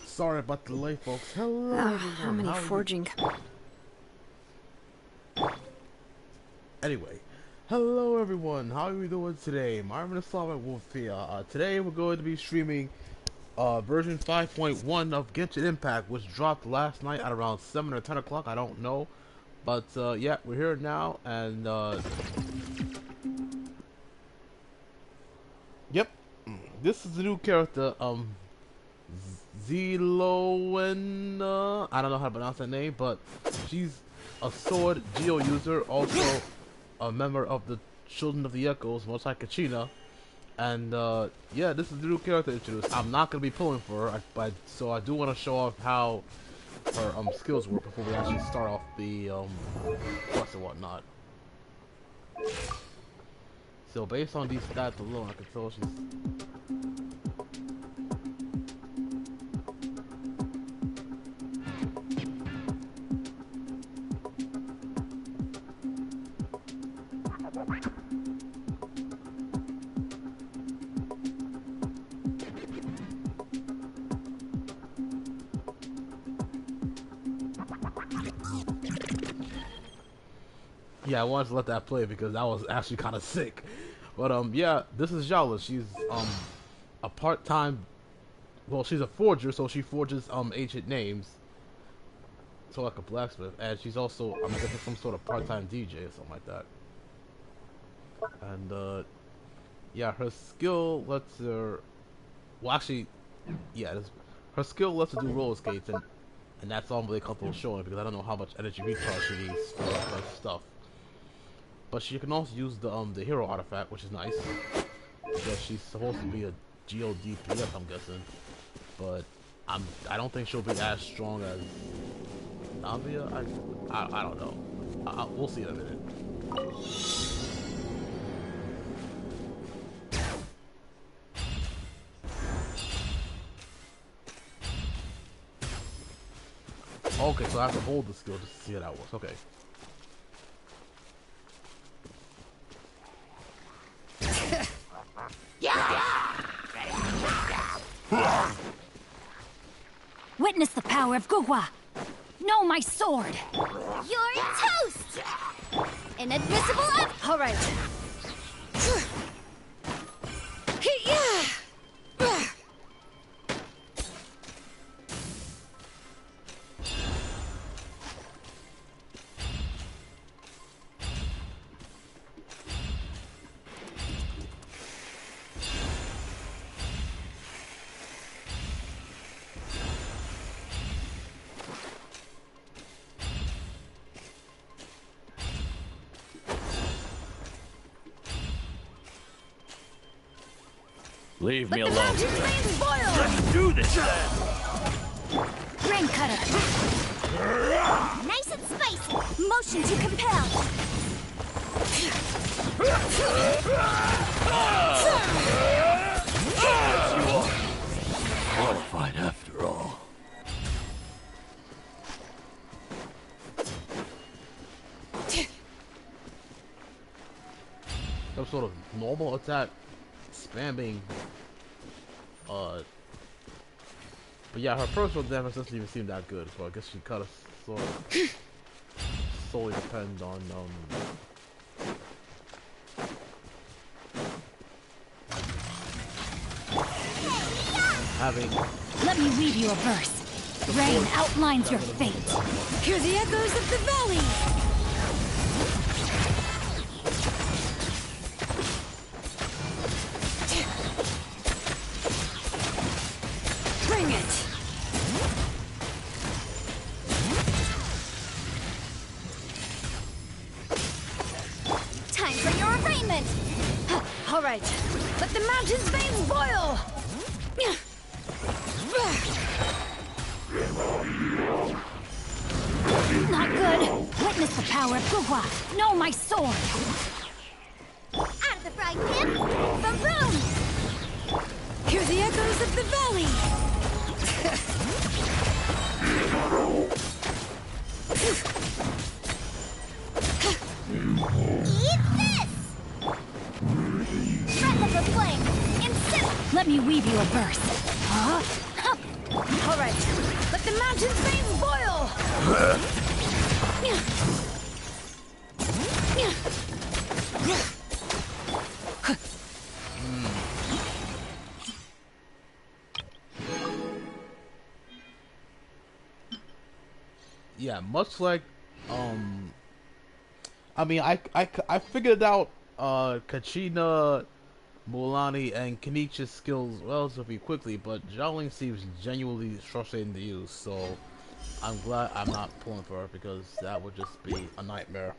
Sorry about the delay, folks. Hello, how many forging? Anyway, hello everyone. How are we doing today? Marvin Islamic Wolf here. Today we're going to be streaming version 5.1 of Genshin Impact, which dropped last night at around 7 or 10 o'clock. I don't know, but yeah, we're here now, and yep, this is the new character. Zeloen, I don't know how to pronounce that name, but she's a sword geo user, also a member of the Children of the Echoes, much like Kachina. And yeah, this is the new character introduced. I'm not gonna be pulling for her, so I do want to show off how her skills work before we actually start off the quest and whatnot. So based on these stats alone, I can tell she's. Yeah, I wanted to let that play because that was actually kind of sick. But yeah, this is Jala. She's a part-time. Well, she's a forger, so she forges ancient names. So like a blacksmith, and she's also I'm guessing some sort of part-time DJ or something like that. And yeah, her skill lets her. Well, actually, yeah, her skill lets her do roller skates, and that's all I'm really comfortable showing because I don't know how much energy recharge she needs for her stuff. But she can also use the hero artifact, which is nice. Because she's supposed to be a GODPS, I'm guessing. But I don't think she'll be as strong as Navia. I don't know. We'll see in a minute. Okay, so I have to hold the skill just to see how that works. Okay. Witness the power of Gugwa. Know my sword. You're toast! Inadmissible abhorrent! Leave me Let the alone. mountain's veins boil! Let's do this then! Rain cutter. Nice and spicy! Motion to compel! Qualified after all. Some sort of normal attack, spamming. But yeah, her personal damage doesn't even seem that good. So I guess she kind of sort of solely depend on having. Let me weave you a verse. Rain outlines your fate. Hear the echoes of the valley! Bring it! Time for your arraignment! All right, let the mountain's veins boil! Not good. Witness the power of Gugwa. Know my sword. Out of the frying pan, the room! Hear the echoes of the valley! Eat this! Breath of the flame! Insist! Let me weave you a verse. Huh? All right, let the mountain's veins boil! Yeah, much like I mean, I figured out Kachina, Mulani, and Kenichi's skills relatively quickly, but Jowling seems genuinely frustrating to use, so I'm glad I'm not pulling for her because that would just be a nightmare.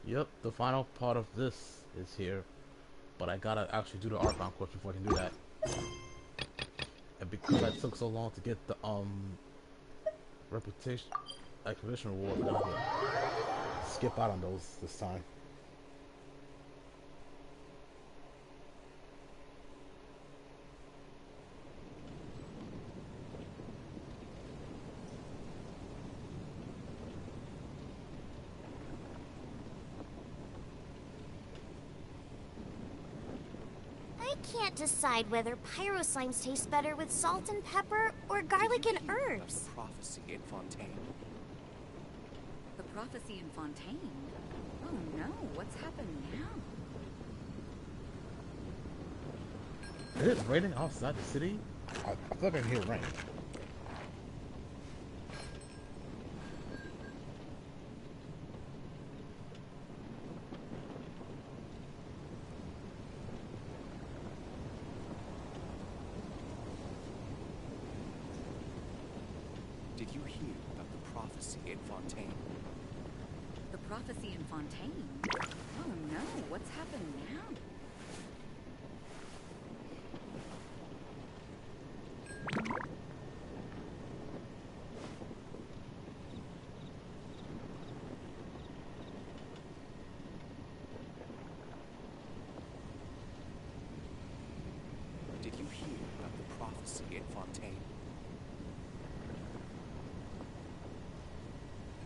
Yep, the final part of this is here, but I gotta actually do the archon quest before I can do that. And because that took so long to get the reputation expedition reward, I gotta skip out on those this time. can't decide whether pyro slimes taste better with salt and pepper or garlic and herbs. Prophecy in Fontaine. The prophecy in Fontaine? Oh no, what's happened now? Is it raining outside the city? I thought I could hear rain. Did you hear about the prophecy in Fontaine? The prophecy in Fontaine? Oh no, what's happened now? Did you hear about the prophecy in Fontaine?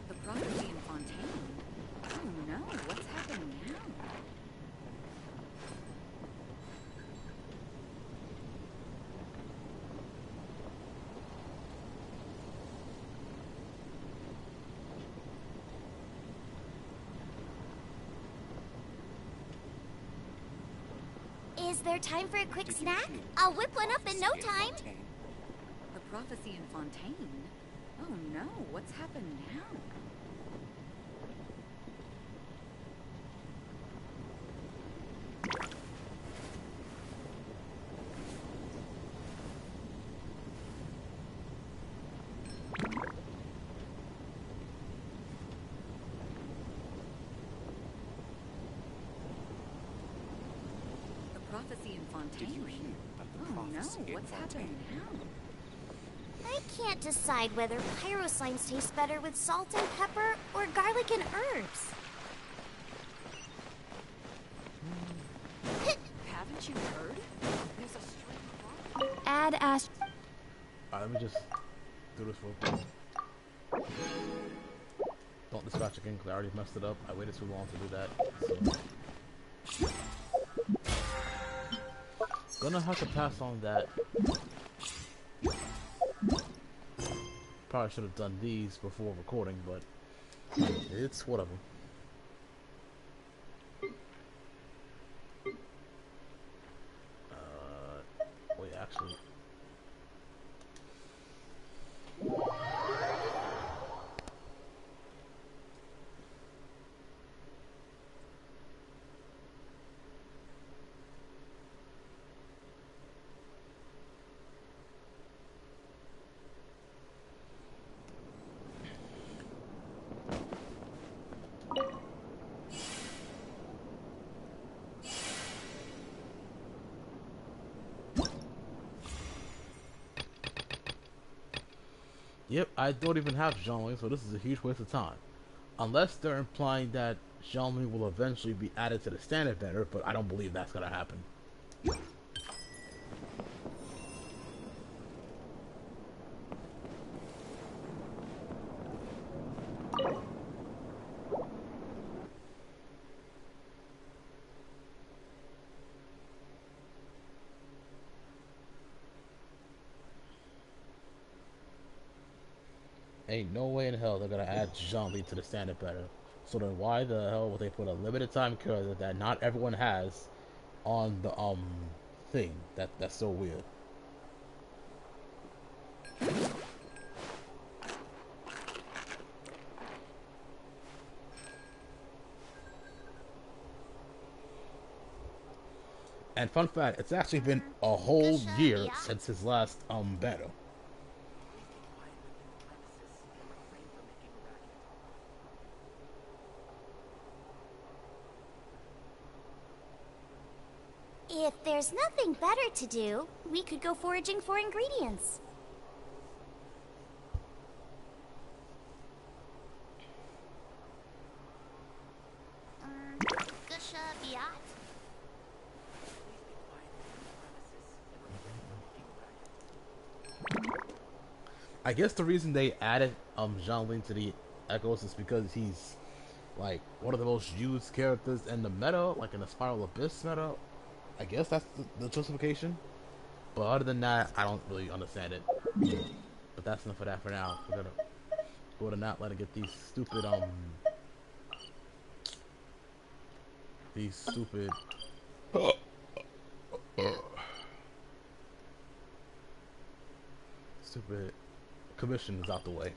The prophecy in Fontaine? Oh no, what's happened now? Is there time for a quick Did you snack? hear I'll whip one up in no prophecy in time. Fontaine? The prophecy in Fontaine? Oh no, what's happened now? The prophecy in Did you Fontaine? hear about the Oh no, prophecy in what's happened Fontaine? now? I can't decide whether pyro slimes taste better with salt and pepper or garlic and herbs. Haven't you heard? There's a string of Add ash. Alright, let me just do this real quick. Don't dispatch again because I already messed it up. I waited too long to do that. So. Gonna have to pass on that. Probably should have done these before recording, but it's whatever. Wait, actually. Yep, I don't even have Jean-Ling, so this is a huge waste of time. Unless they're implying that Jean-Ling will eventually be added to the standard banner, but I don't believe that's gonna happen. Ain't no way in hell they're gonna add Jean-Ling to the standard banner. So then why the hell would they put a limited time character that not everyone has on the thing? That's so weird. And fun fact, it's actually been a whole year since his last battle. If there's nothing better to do, we could go foraging for ingredients. I guess the reason they added Jean-Ling to the Echoes is because he's like one of the most used characters in the meta, like in the Spiral Abyss meta, I guess that's the justification. But other than that, I don't really understand it. But that's enough of that for now. We're gonna go to Natlan and get these stupid stupid commissions out the way.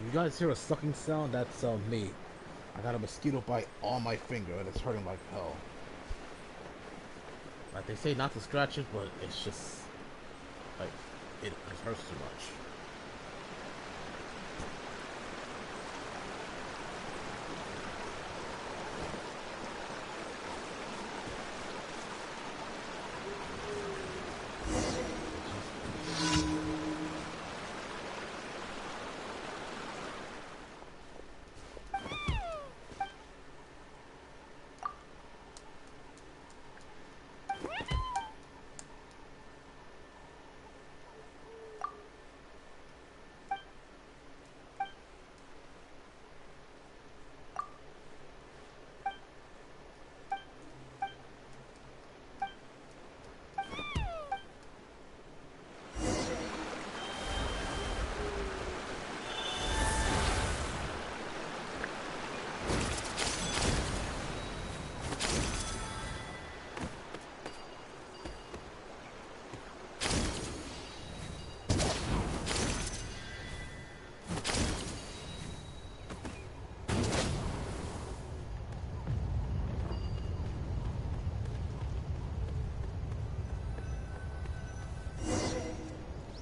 You guys hear a sucking sound? That's me. I got a mosquito bite on my finger and it's hurting like hell. Like they say not to scratch it, but it's just like it hurts too much.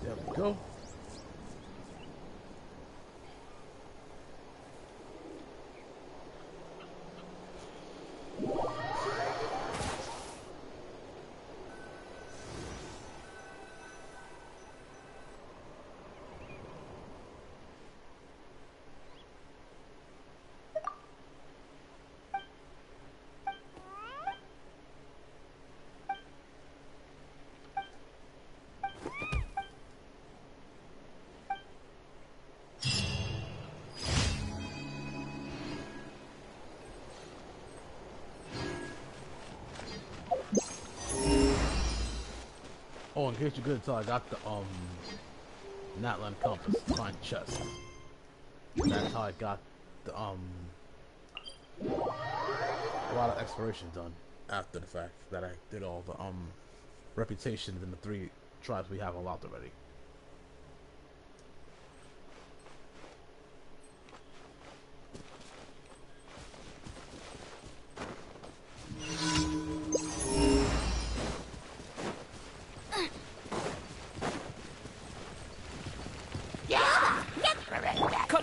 There we go. Oh, in case you couldn't tell, I got the Natlan compass behind chest. That's how I got the a lot of exploration done after the fact that I did all the reputations in the 3 tribes we have unlocked already.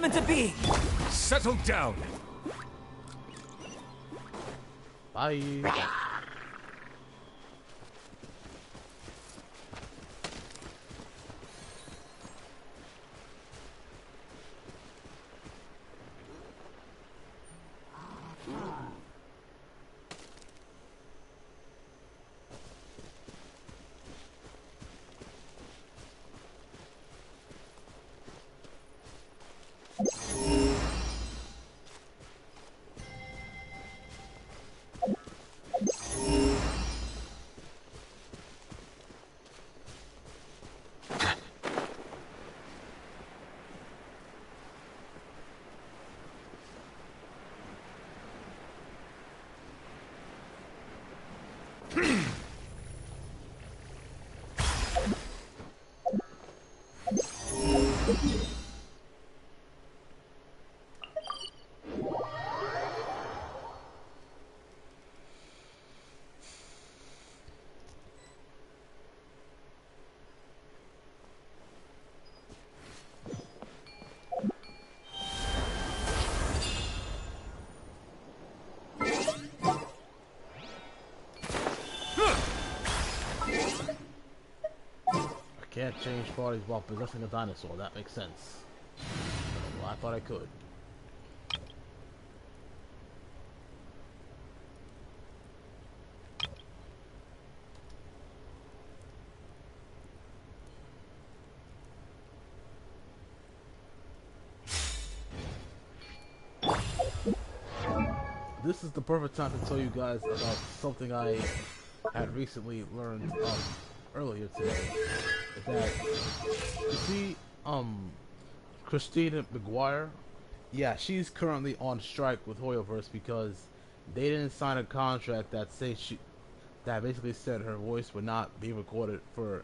meant to be? Settle down. Bye. Can't change parties while possessing a dinosaur. That makes sense. Well, I thought I could. This is the perfect time to tell you guys about something I had recently learned earlier today. That you see, Christina McGuire, yeah, she's currently on strike with Hoyoverse because they didn't sign a contract that that basically said her voice would not be recorded for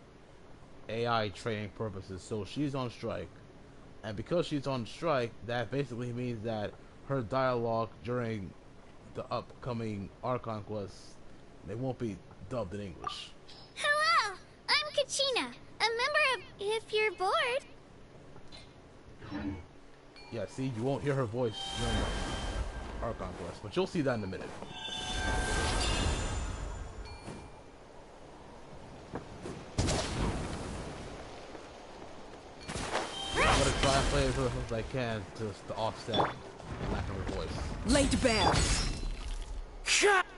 AI training purposes. So she's on strike, and because she's on strike, that basically means that her dialogue during the upcoming Archon quests, they won't be dubbed in English. Hello, I'm Kachina, a member of If You're Bored. Yeah, see, you won't hear her voice during the Archon quest, but you'll see that in a minute. I'm gonna try and play as much as I can to offset the lack of her voice. Laid bare.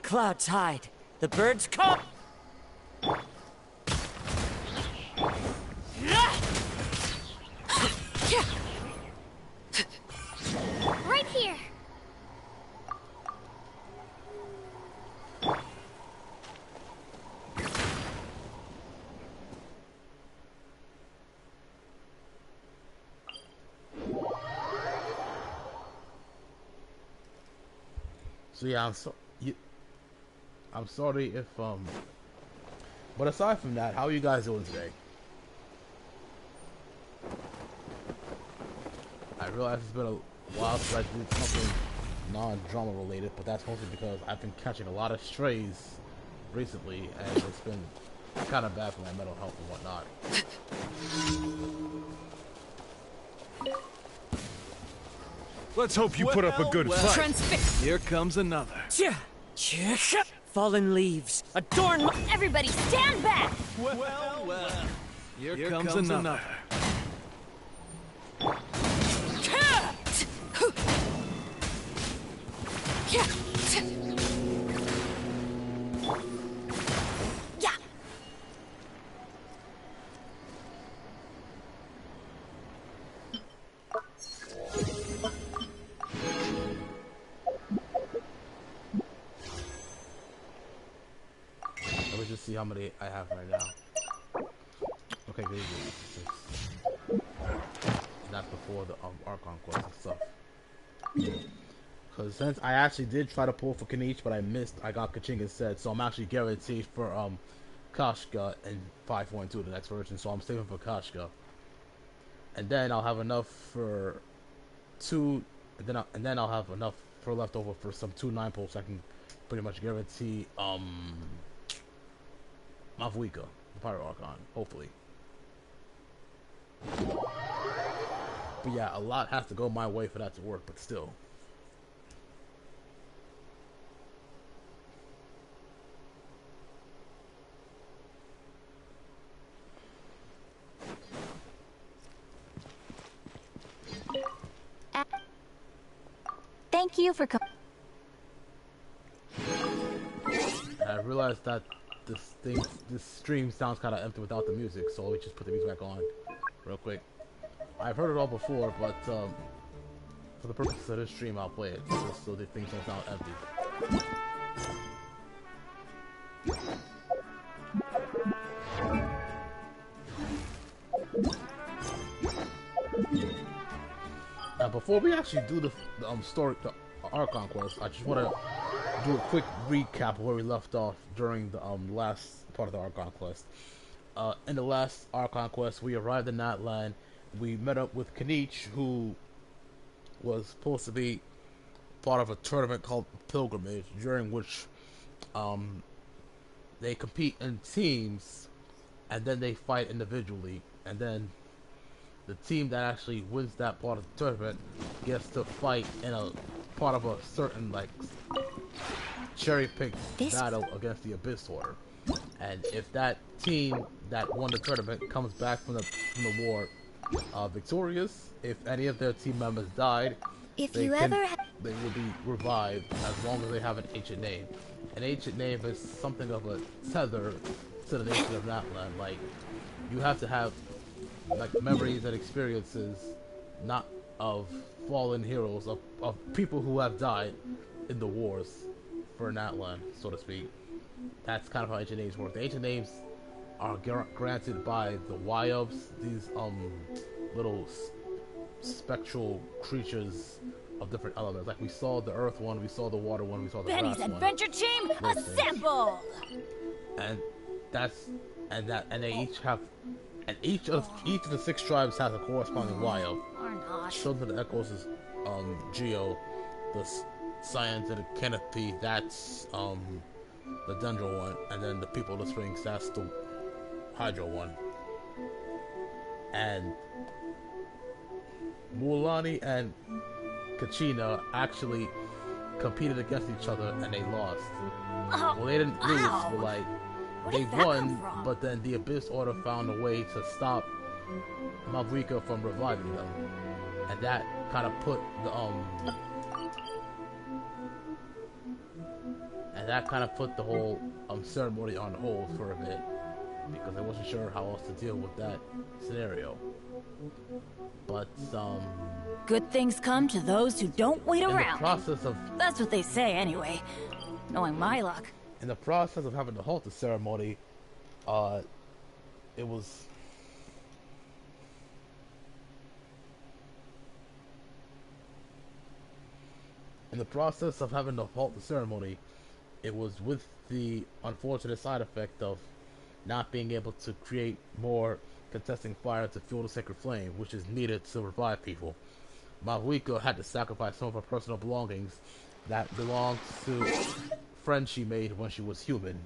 Clouds hide. The birds come. Right here. So yeah, I'm sorry if but aside from that, how are you guys doing today? I realize it's been a while since I did something non-drama related, but that's mostly because I've been catching a lot of strays recently, and it's been kind of bad for my mental health and whatnot. Let's hope you put up a good fight. Transfix. Here comes another. Fallen leaves. Adorn my... Everybody stand back! Well. Here comes another. Yeah. Let me just see how many I have right now. Okay, good. That's before the Archon quest and stuff. Because since I actually did try to pull for Kanich, but I missed, I got Kachina instead. So I'm actually guaranteed for Kashka and 5.2, the next version. So I'm saving for Kashka, and then I'll have enough for two, and then I'll have enough for leftover for some 2 9 pulls. I can pretty much guarantee Mavuika, the Pyro Archon, hopefully. But yeah, a lot has to go my way for that to work, but still. Thank you for coming. I realized that this stream sounds kind of empty without the music, so let me just put the music back on real quick. I've heard it all before, but for the purposes of this stream, I'll play it just so the things don't sound empty. Now, before we actually do the story, the Archon quest, I just want to do a quick recap of where we left off during the last part of the Archon quest. In the last Archon quest, we arrived in Natlan. We met up with Kanich, who was supposed to be part of a tournament called Pilgrimage, during which they compete in teams, and then they fight individually, and then the team that actually wins that part of the tournament gets to fight in a part of a certain like cherry-picked battle against the Abyss Order. And if that team that won the tournament comes back from the war victorious, if any of their team members died, they will be revived as long as they have an ancient name. An ancient name is something of a tether to the nation of Natlan. Like, you have to have like memories and experiences, not of fallen heroes, of people who have died in the wars for Natlan, so to speak. That's kind of how ancient names work. The ancient names are granted by the Hoyoverse, these little spectral creatures of different elements. Like we saw the earth one, we saw the water one, we saw the Benny's grass adventure team one. assembled. And they each have, and each of the 6 tribes has a corresponding Hoyoverse. Or not. Children of the Echoes is Geo, the Science and the Kenneth P, that's the Dendro one, and then the People of the Springs, that's the Hydro one. And Mulani and Kachina actually competed against each other and they lost. Oh, Well, they didn't lose, but like Where they did that won, come from? but then the Abyss Order found a way to stop Mavrika from reviving them, and that kind of put the whole ceremony on hold for a bit, because I wasn't sure how else to deal with that scenario. But Good things come to those who don't wait in the around. process of That's what they say anyway. Knowing my luck. in the process of having to halt the ceremony, it was in the process of having to halt the ceremony, it was with the unfortunate side effect of not being able to create more contesting fire to fuel the sacred flame, which is needed to revive people. Mavuika had to sacrifice some of her personal belongings that belonged to friends she made when she was human.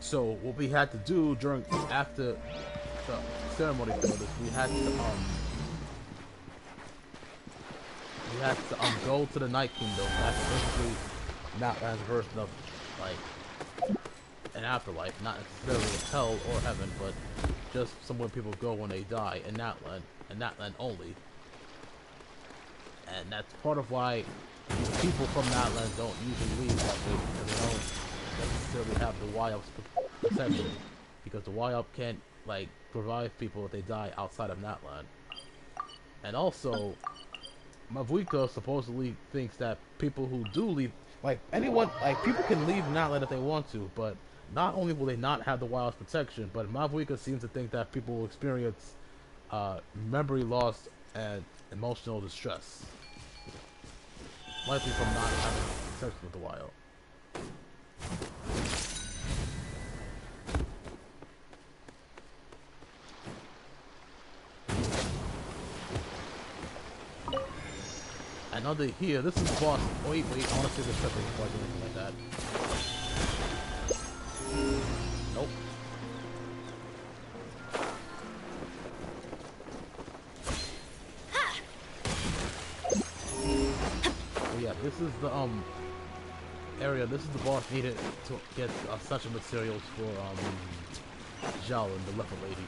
So what we had to do after the ceremony for this, we had to go to the Night Kingdom. That's basically Natlan's version of like an afterlife, not necessarily hell or heaven, but just somewhere people go when they die in Natlan, and Natlan only. And that's part of why people from Natlan don't usually leave that way, because they don't necessarily have the Y-Up's protection, because the Y-Up can't like provide people if they die outside of Natlan. And also, Mavuika supposedly thinks that people who do leave, like anyone, like people can leave Natlan if they want to, but not only will they not have the Wild's protection, but Mavuika seems to think that people will experience memory loss and emotional distress, likely from not having protection with the Wild. Another here. This is boss. Wait. I want to see the tripping before I do anything like that. Nope. So yeah, this is the area. This is the boss needed to get such materials for Jalin, the leper lady.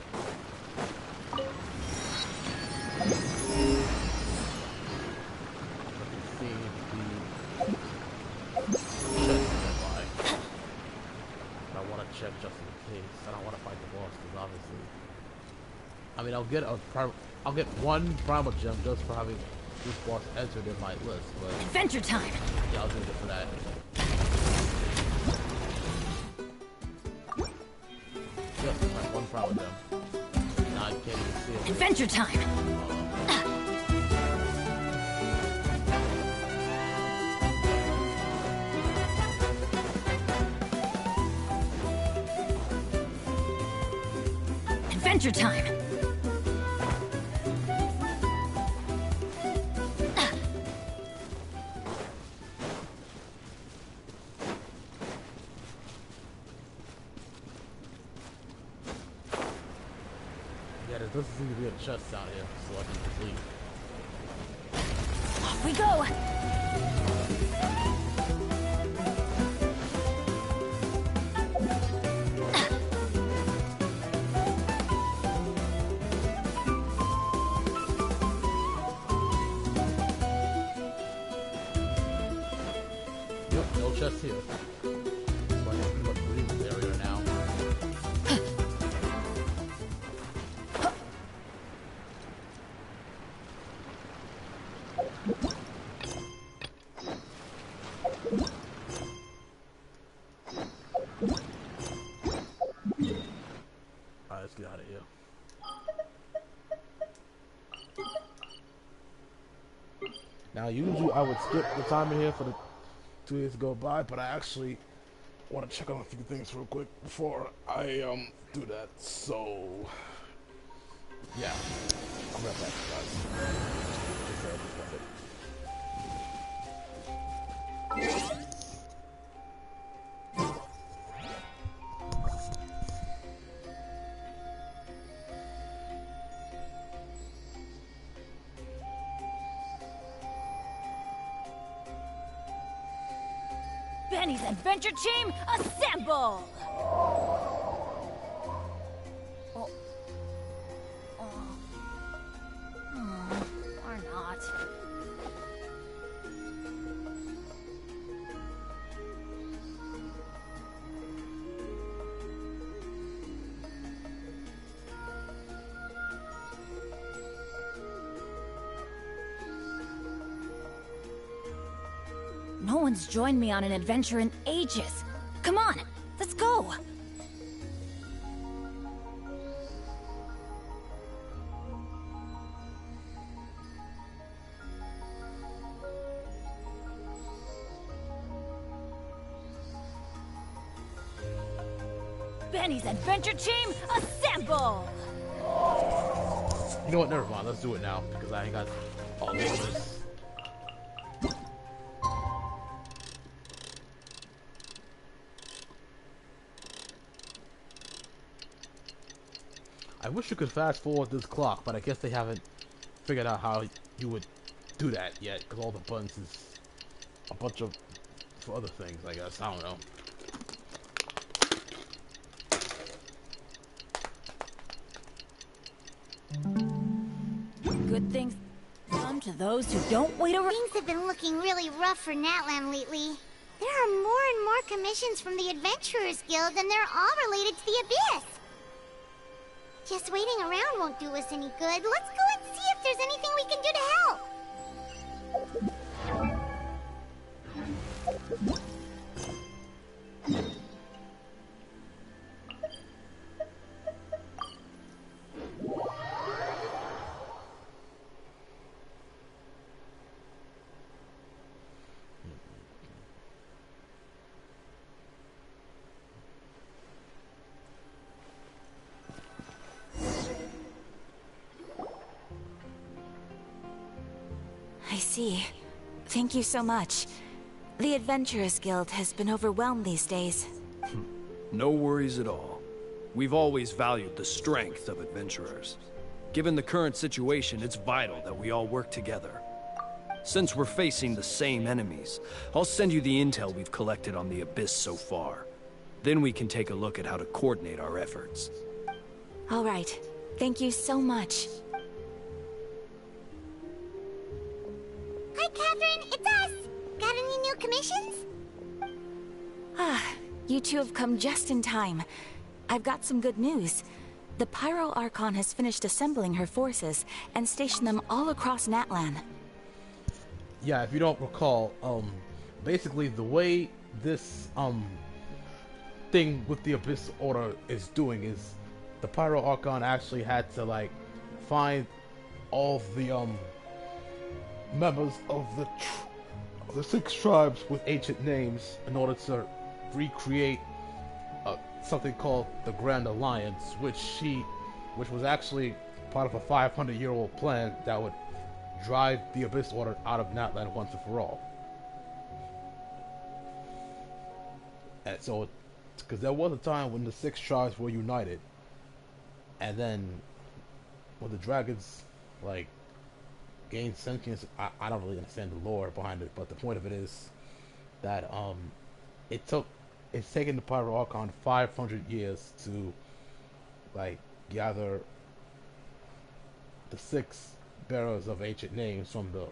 Check just in case. I don't want to fight the boss because obviously, I mean, I'll get one primal gem just for having this boss entered in my list. But Adventure time. Yeah, I'll do it for that. Just like one primal gem. Now I can't even see it. Adventure time. Adventure time! Yeah, there doesn't seem to be a chest down here, so I can just leave. Off we go! Just here. So I can pretty much leave this area now. Alright, let's get out of here. Now, usually I would skip the time in here for the 2 years go by, but I actually want to check on a few things real quick before I do that. So yeah, I'll be right back, guys. Benny's Adventure Team, assemble! Or not. No one's joined me on an adventure in ages. Come on, let's go! Benny's Adventure Team, assemble! You know what? Never mind. Let's do it now because I ain't got all this. wish you could fast forward this clock, but I guess they haven't figured out how you would do that yet, because all the buttons is a bunch of for other things, I guess. I don't know. Good things come to those who don't wait around. Things have been looking really rough for Natlan lately. There are more and more commissions from the Adventurers Guild, and they're all related to the Abyss. Just waiting around won't do us any good. Let's go and see if there's anything we can do to help. I see. Thank you so much. The Adventurers Guild has been overwhelmed these days. No worries at all. We've always valued the strength of adventurers. Given the current situation, it's vital that we all work together. Since we're facing the same enemies, I'll send you the intel we've collected on the Abyss so far. Then we can take a look at how to coordinate our efforts. All right. Thank you so much. Hi, Catherine. It's us. Got any new commissions? You two have come just in time. I've got some good news. The Pyro Archon has finished assembling her forces and stationed them all across Natlan. Yeah, if you don't recall, basically the way this thing with the Abyss Order is doing is the Pyro Archon actually had to like find all the members of the 6 tribes with ancient names in order to recreate something called the Grand Alliance, which was actually part of a 500-year-old plan that would drive the Abyss Order out of Natlan once and for all. And so, because there was a time when the 6 tribes were united, and then when the dragons like gained sentience, I don't really understand the lore behind it, but the point of it is that it's taken the Pyro Archon 500 years to like gather the 6 bearers of ancient names from the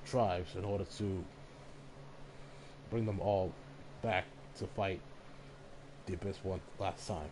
tribes in order to bring them all back to fight the Abyss one last time.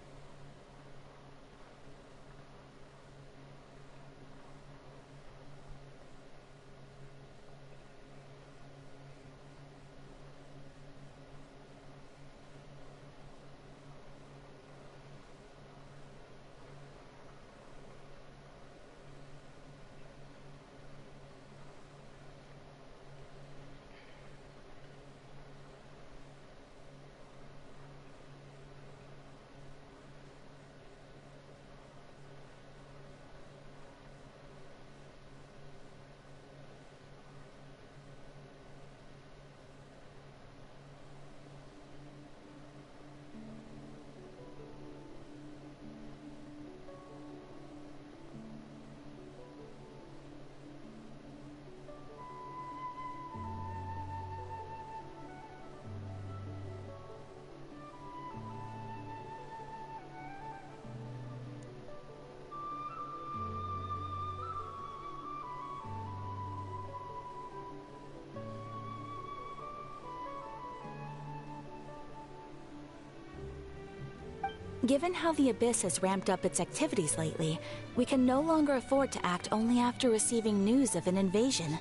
Given how the Abyss has ramped up its activities lately, we can no longer afford to act only after receiving news of an invasion.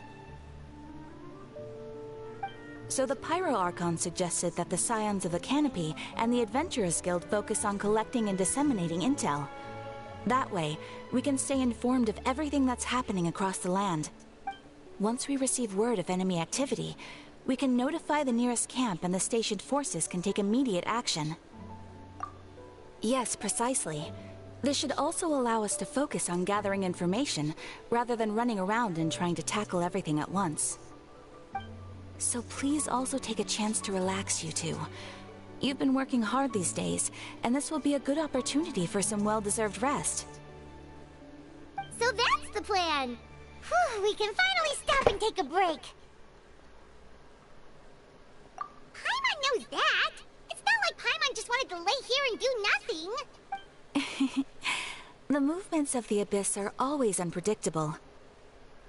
So the Pyro Archon suggested that the Scions of the Canopy and the Adventurers Guild focus on collecting and disseminating intel. That way, we can stay informed of everything that's happening across the land. Once we receive word of enemy activity, we can notify the nearest camp and the stationed forces can take immediate action. Yes, precisely. This should also allow us to focus on gathering information, rather than running around and trying to tackle everything at once. So please also take a chance to relax, you two. You've been working hard these days, and this will be a good opportunity for some well-deserved rest. So that's the plan. Whew, we can finally stop and take a break. Paimon knows that. It's not like Paimon just wanted to lay here and do nothing. The movements of the Abyss are always unpredictable.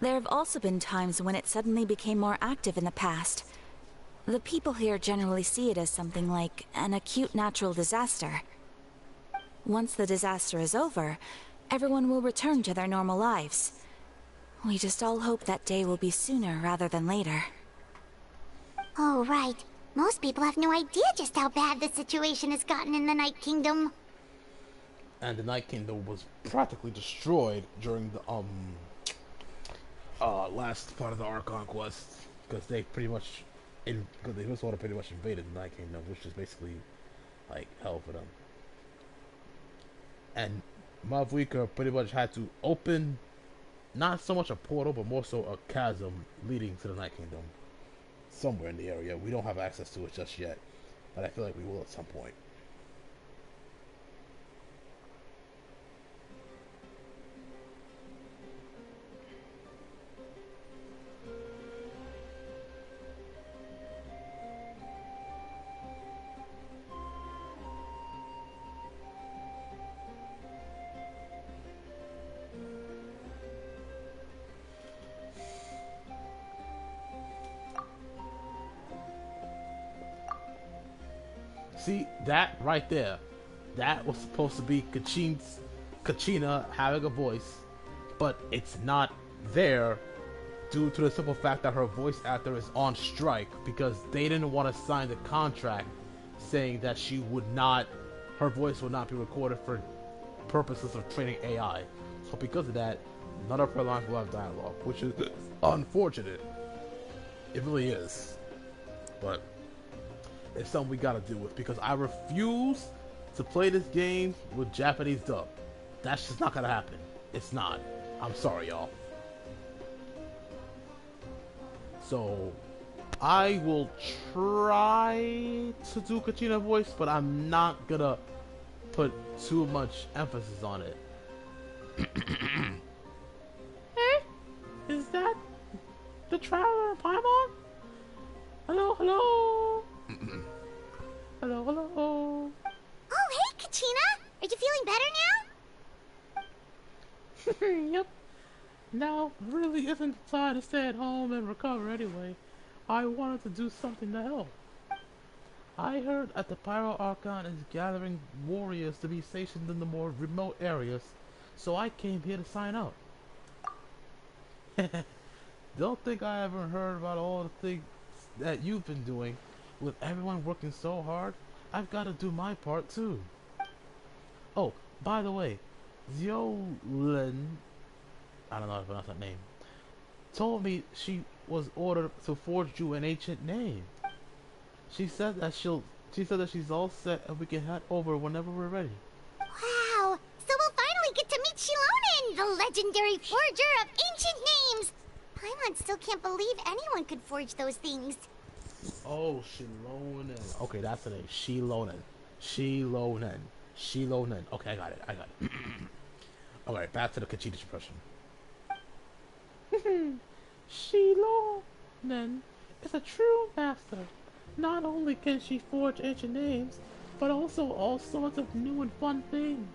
There have also been times when it suddenly became more active in the past. The people here generally see it as something like an acute natural disaster. Once the disaster is over, everyone will return to their normal lives. We just all hope that day will be sooner rather than later. Oh, right. Most people have no idea just how bad the situation has gotten in the Night Kingdom. And the Night Kingdom was practically destroyed during the last part of the Archon quest, because they pretty much pretty much invaded the Night Kingdom, which is basically like hell for them. And Mavwika pretty much had to open not so much a portal, but more so a chasm leading to the Night Kingdom somewhere in the area. We don't have access to it just yet, but I feel like we will at some point. See, that right there, that was supposed to be Kachina having a voice, but it's not there due to the simple fact that her voice actor is on strike because they didn't want to sign the contract saying that her voice would not be recorded for purposes of training AI. So because of that, none of her lines will have dialogue, which is unfortunate. It really is. But it's something we gotta deal with because I refuse to play this game with Japanese dub. That's just not gonna happen. It's not. I'm sorry, y'all. So I will try to do Kachina voice, but I'm not gonna put too much emphasis on it. Hey, is that the Traveler Paimon? Hello, hello. Hello, hello. Oh, hey, Kachina! Are you feeling better now? Yep. Now really isn't the time to stay at home and recover anyway. I wanted to do something to help. I heard that the Pyro Archon is gathering warriors to be stationed in the more remote areas, so I came here to sign up. Don't think I haven't heard about all the things that you've been doing. With everyone working so hard, I've got to do my part too. Oh, by the way, Ziolin, I don't know how to pronounce that name, told me she was ordered to forge you an ancient name. She said that she's all set and we can head over whenever we're ready. Wow! So we'll finally get to meet Shilonen, the legendary forger of ancient names! Paimon still can't believe anyone could forge those things. Oh, Shilonen. Okay, that's the name. Shilonen. Okay, I got it. Alright, back to the Kachina expression. Shilonen is a true master. Not only can she forge ancient names, but also all sorts of new and fun things.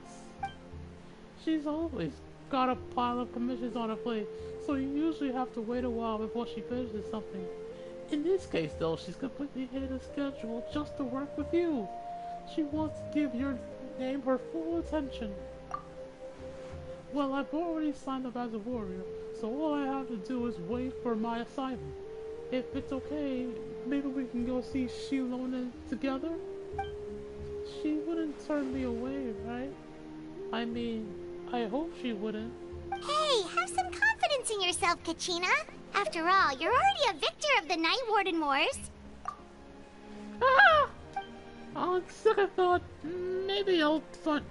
She's always got a pile of commissions on her plate, so you usually have to wait a while before she finishes something. In this case, though, she's completely hit her schedule just to work with you. She wants to give your name her full attention. Well, I've already signed up as a warrior, so all I have to do is wait for my assignment. If it's okay, maybe we can go see Shilonen together? She wouldn't turn me away, right? I mean, I hope she wouldn't. Hey, have some confidence in yourself, Kachina. After all, you're already a victor of the Night Warden Wars. Ah! On second thought, maybe I'll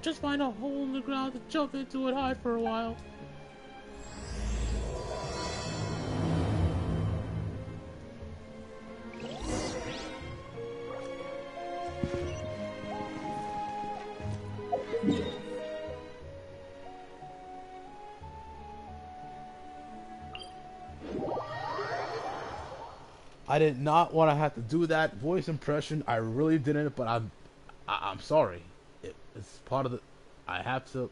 just find a hole in the ground to jump into and hide for a while. I did not want to have to do that voice impression. I really didn't, but I'm sorry. It's part of the. I have to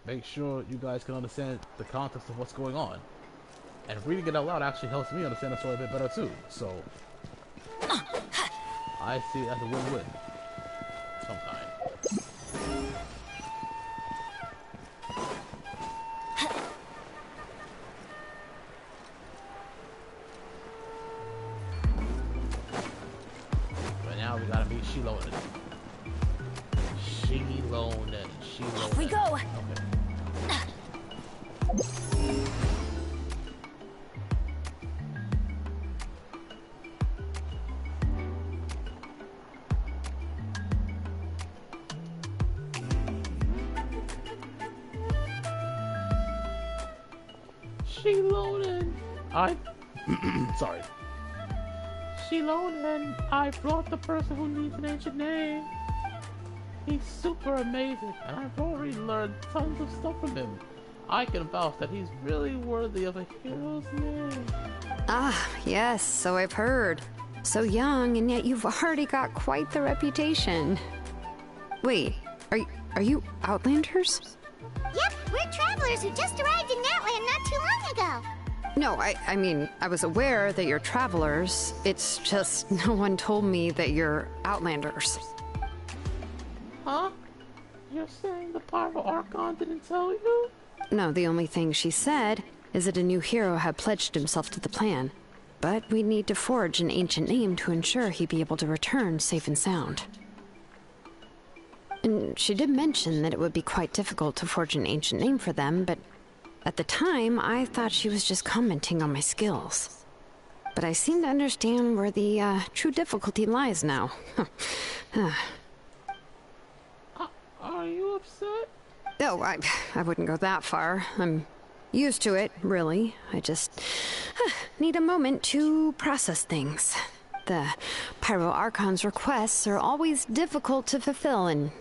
make sure you guys can understand the context of what's going on, and reading it out loud actually helps me understand the story a bit better too. So I see it as a win-win. Sometimes. Now we gotta meet Shilonen. Shilonen. Off we go! Okay. Shilonen! Sorry. Shilonen, I brought the person who needs an ancient name. He's super amazing, and I've already learned tons of stuff from him. I can vouch that he's really worthy of a hero's name. Ah, yes, so I've heard. So young, and yet you've already got quite the reputation. Wait, are you Outlanders? Yep, we're travelers who just arrived in Natlan not too long ago. No, I mean, I was aware that you're travelers. It's just no one told me that you're Outlanders. Huh? You're saying the Pyro Archon didn't tell you? No, the only thing she said is that a new hero had pledged himself to the plan. But we'd need to forge an ancient name to ensure he'd be able to return safe and sound. And she did mention that it would be quite difficult to forge an ancient name for them, but at the time, I thought she was just commenting on my skills. But I seem to understand where the true difficulty lies now. Are you upset? Oh, I wouldn't go that far. I'm used to it, really. I just need a moment to process things. The Pyro Archon's requests are always difficult to fulfill, and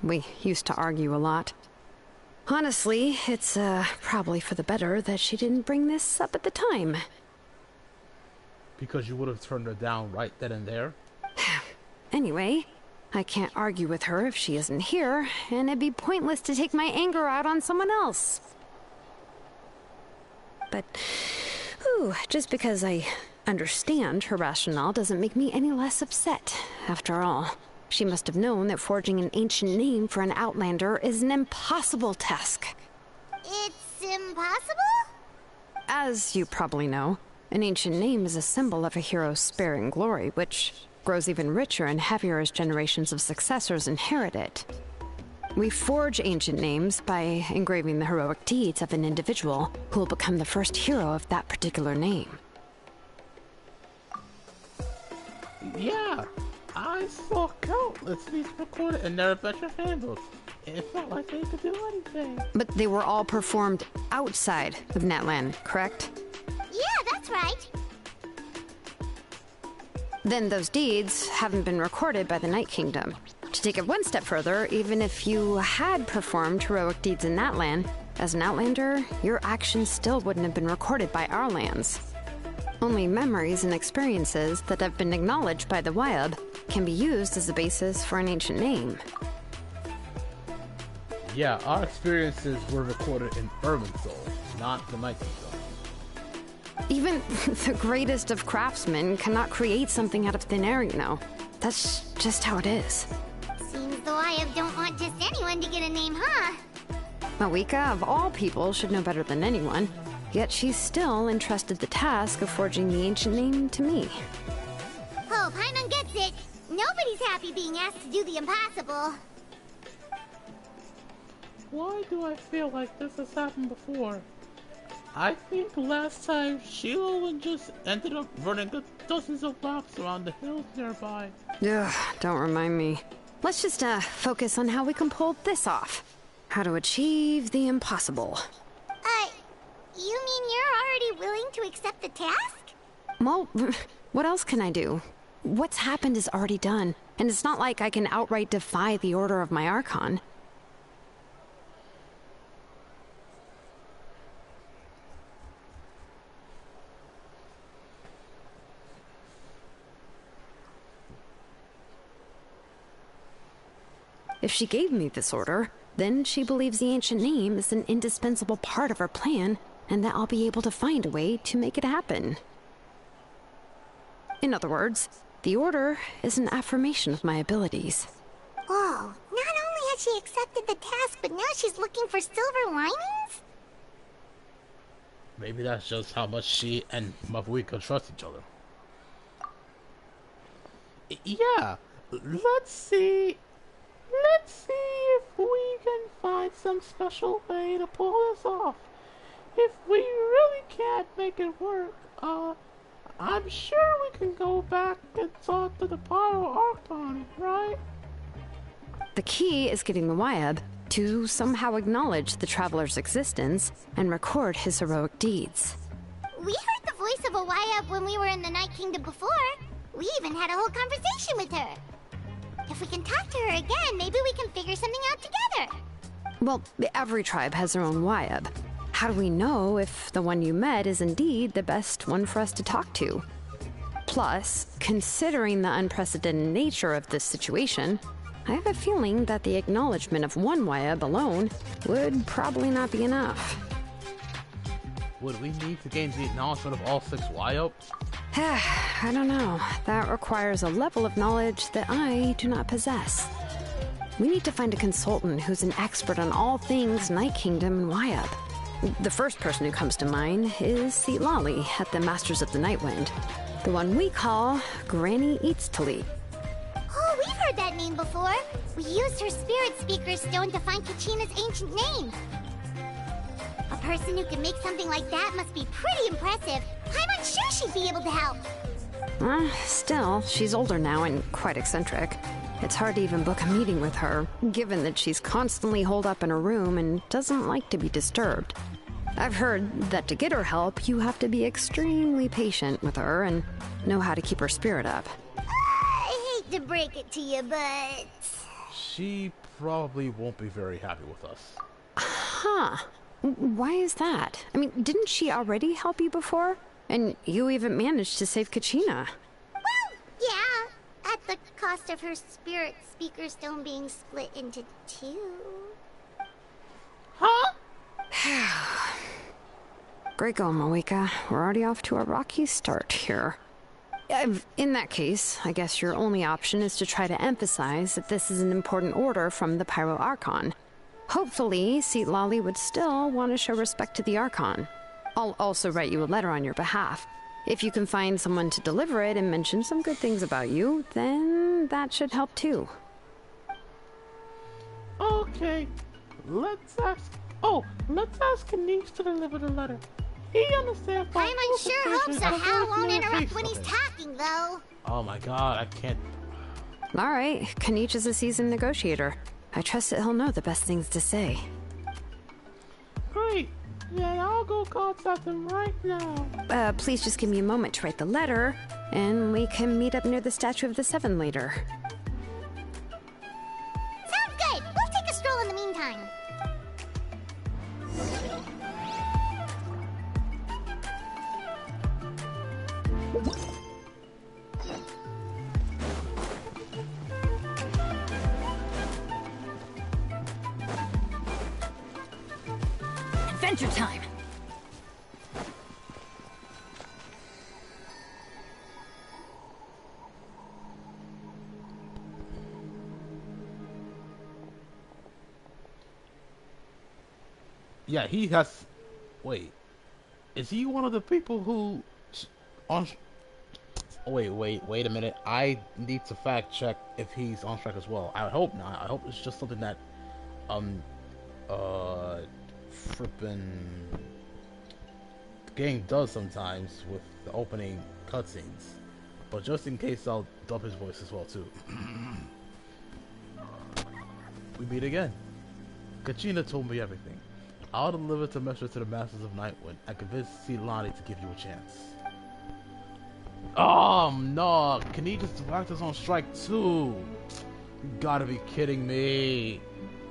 we used to argue a lot. Honestly, it's probably for the better that she didn't bring this up at the time. Because you would have turned her down right then and there? Anyway, I can't argue with her if she isn't here, and it'd be pointless to take my anger out on someone else. But, just because I understand her rationale doesn't make me any less upset, after all. She must have known that forging an ancient name for an Outlander is an impossible task. It's impossible? As you probably know, an ancient name is a symbol of a hero's sparing glory, which grows even richer and heavier as generations of successors inherit it. We forge ancient names by engraving the heroic deeds of an individual who will become the first hero of that particular name. Yeah, I saw countless these recorded in their adventure handbooks. It felt like they could do anything. But they were all performed outside of Natlan, correct? Yeah, that's right. Then those deeds haven't been recorded by the Night Kingdom. To take it one step further, even if you had performed heroic deeds in Natlan, as an Outlander, your actions still wouldn't have been recorded by our lands. Only memories and experiences that have been acknowledged by the Wyab can be used as a basis for an ancient name. Yeah, our experiences were recorded in Irminsul, not the Night Kingdom. Even the greatest of craftsmen cannot create something out of thin air, you know. That's just how it is. Seems the Wyab don't want just anyone to get a name, huh? Mawika, of all people, should know better than anyone. Yet she's still entrusted the task of forging the ancient name to me. Oh, Paimon gets it. Nobody's happy being asked to do the impossible. Why do I feel like this has happened before? I think last time Sheila just ended up running dozens of laps around the hills nearby. Ugh, don't remind me. Let's just focus on how we can pull this off. How to achieve the impossible. You mean you're already willing to accept the task? Well, what else can I do? What's happened is already done, and it's not like I can outright defy the order of my Archon. If she gave me this order, then she believes the ancient name is an indispensable part of her plan, and that I'll be able to find a way to make it happen. In other words, the order is an affirmation of my abilities. Whoa, not only has she accepted the task, but now she's looking for silver linings? Maybe that's just how much she and Mabuika trust each other. Yeah, let's see if we can find some special way to pull this off. If we really can't make it work, I'm sure we can go back and talk to the Pyro Archon, right? The key is getting the Wyab to somehow acknowledge the traveler's existence and record his heroic deeds. We heard the voice of a Wyab when we were in the Night Kingdom before. We even had a whole conversation with her. If we can talk to her again, maybe we can figure something out together. Well, every tribe has their own Wyab. How do we know if the one you met is indeed the best one for us to talk to? Plus, considering the unprecedented nature of this situation, I have a feeling that the acknowledgement of one Wyab alone would probably not be enough. Would we need to gain the acknowledgement of all 6 Wyabs? I don't know. That requires a level of knowledge that I do not possess. We need to find a consultant who's an expert on all things Night Kingdom and Wyab. The first person who comes to mind is Lali at the Masters of the Nightwind. The one we call Granny Eatstali. Oh, we've heard that name before. We used her Spirit Speaker Stone to find Kachina's ancient name. A person who can make something like that must be pretty impressive. I'm unsure she'd be able to help. Still, she's older now and quite eccentric. It's hard to even book a meeting with her, given that she's constantly holed up in her room and doesn't like to be disturbed. I've heard that to get her help, you have to be extremely patient with her and know how to keep her spirit up. I hate to break it to you, but... She probably won't be very happy with us. Huh. Why is that? I mean, didn't she already help you before? And you even managed to save Kachina. Well, yeah. At the cost of her Spirit Speaker Stone being split into 2. Huh? Great going, Moeka. We're already off to a rocky start here. In that case, I guess your only option is to try to emphasize that this is an important order from the Pyro Archon. Hopefully, Lali would still want to show respect to the Archon. I'll also write you a letter on your behalf. If you can find someone to deliver it and mention some good things about you, then that should help too. Okay, let's ask Kanish to deliver the letter. He understands. I'm unsure Hope Sahel won't interrupt when he's talking, though. Oh my god, I can't. Alright, Kanish is a seasoned negotiator. I trust that he'll know the best things to say. Great. Then I'll go contact him right now. Please just give me a moment to write the letter, and we can meet up near the Statue of the Seven later. Sounds good. We'll take a stroll in the meantime. Adventure time! Yeah, he has. Wait, is he one of the people who on? Wait a minute. I need to fact check if he's on track as well. I hope not. I hope it's just something that frippin' the game does sometimes with the opening cutscenes. But just in case, I'll dub his voice as well too. We meet again. Kachina told me everything. I'll deliver the message to the Masters of Nightwind and convince Lali to give you a chance. Oh no! Kanich's actors on strike too. You gotta be kidding me!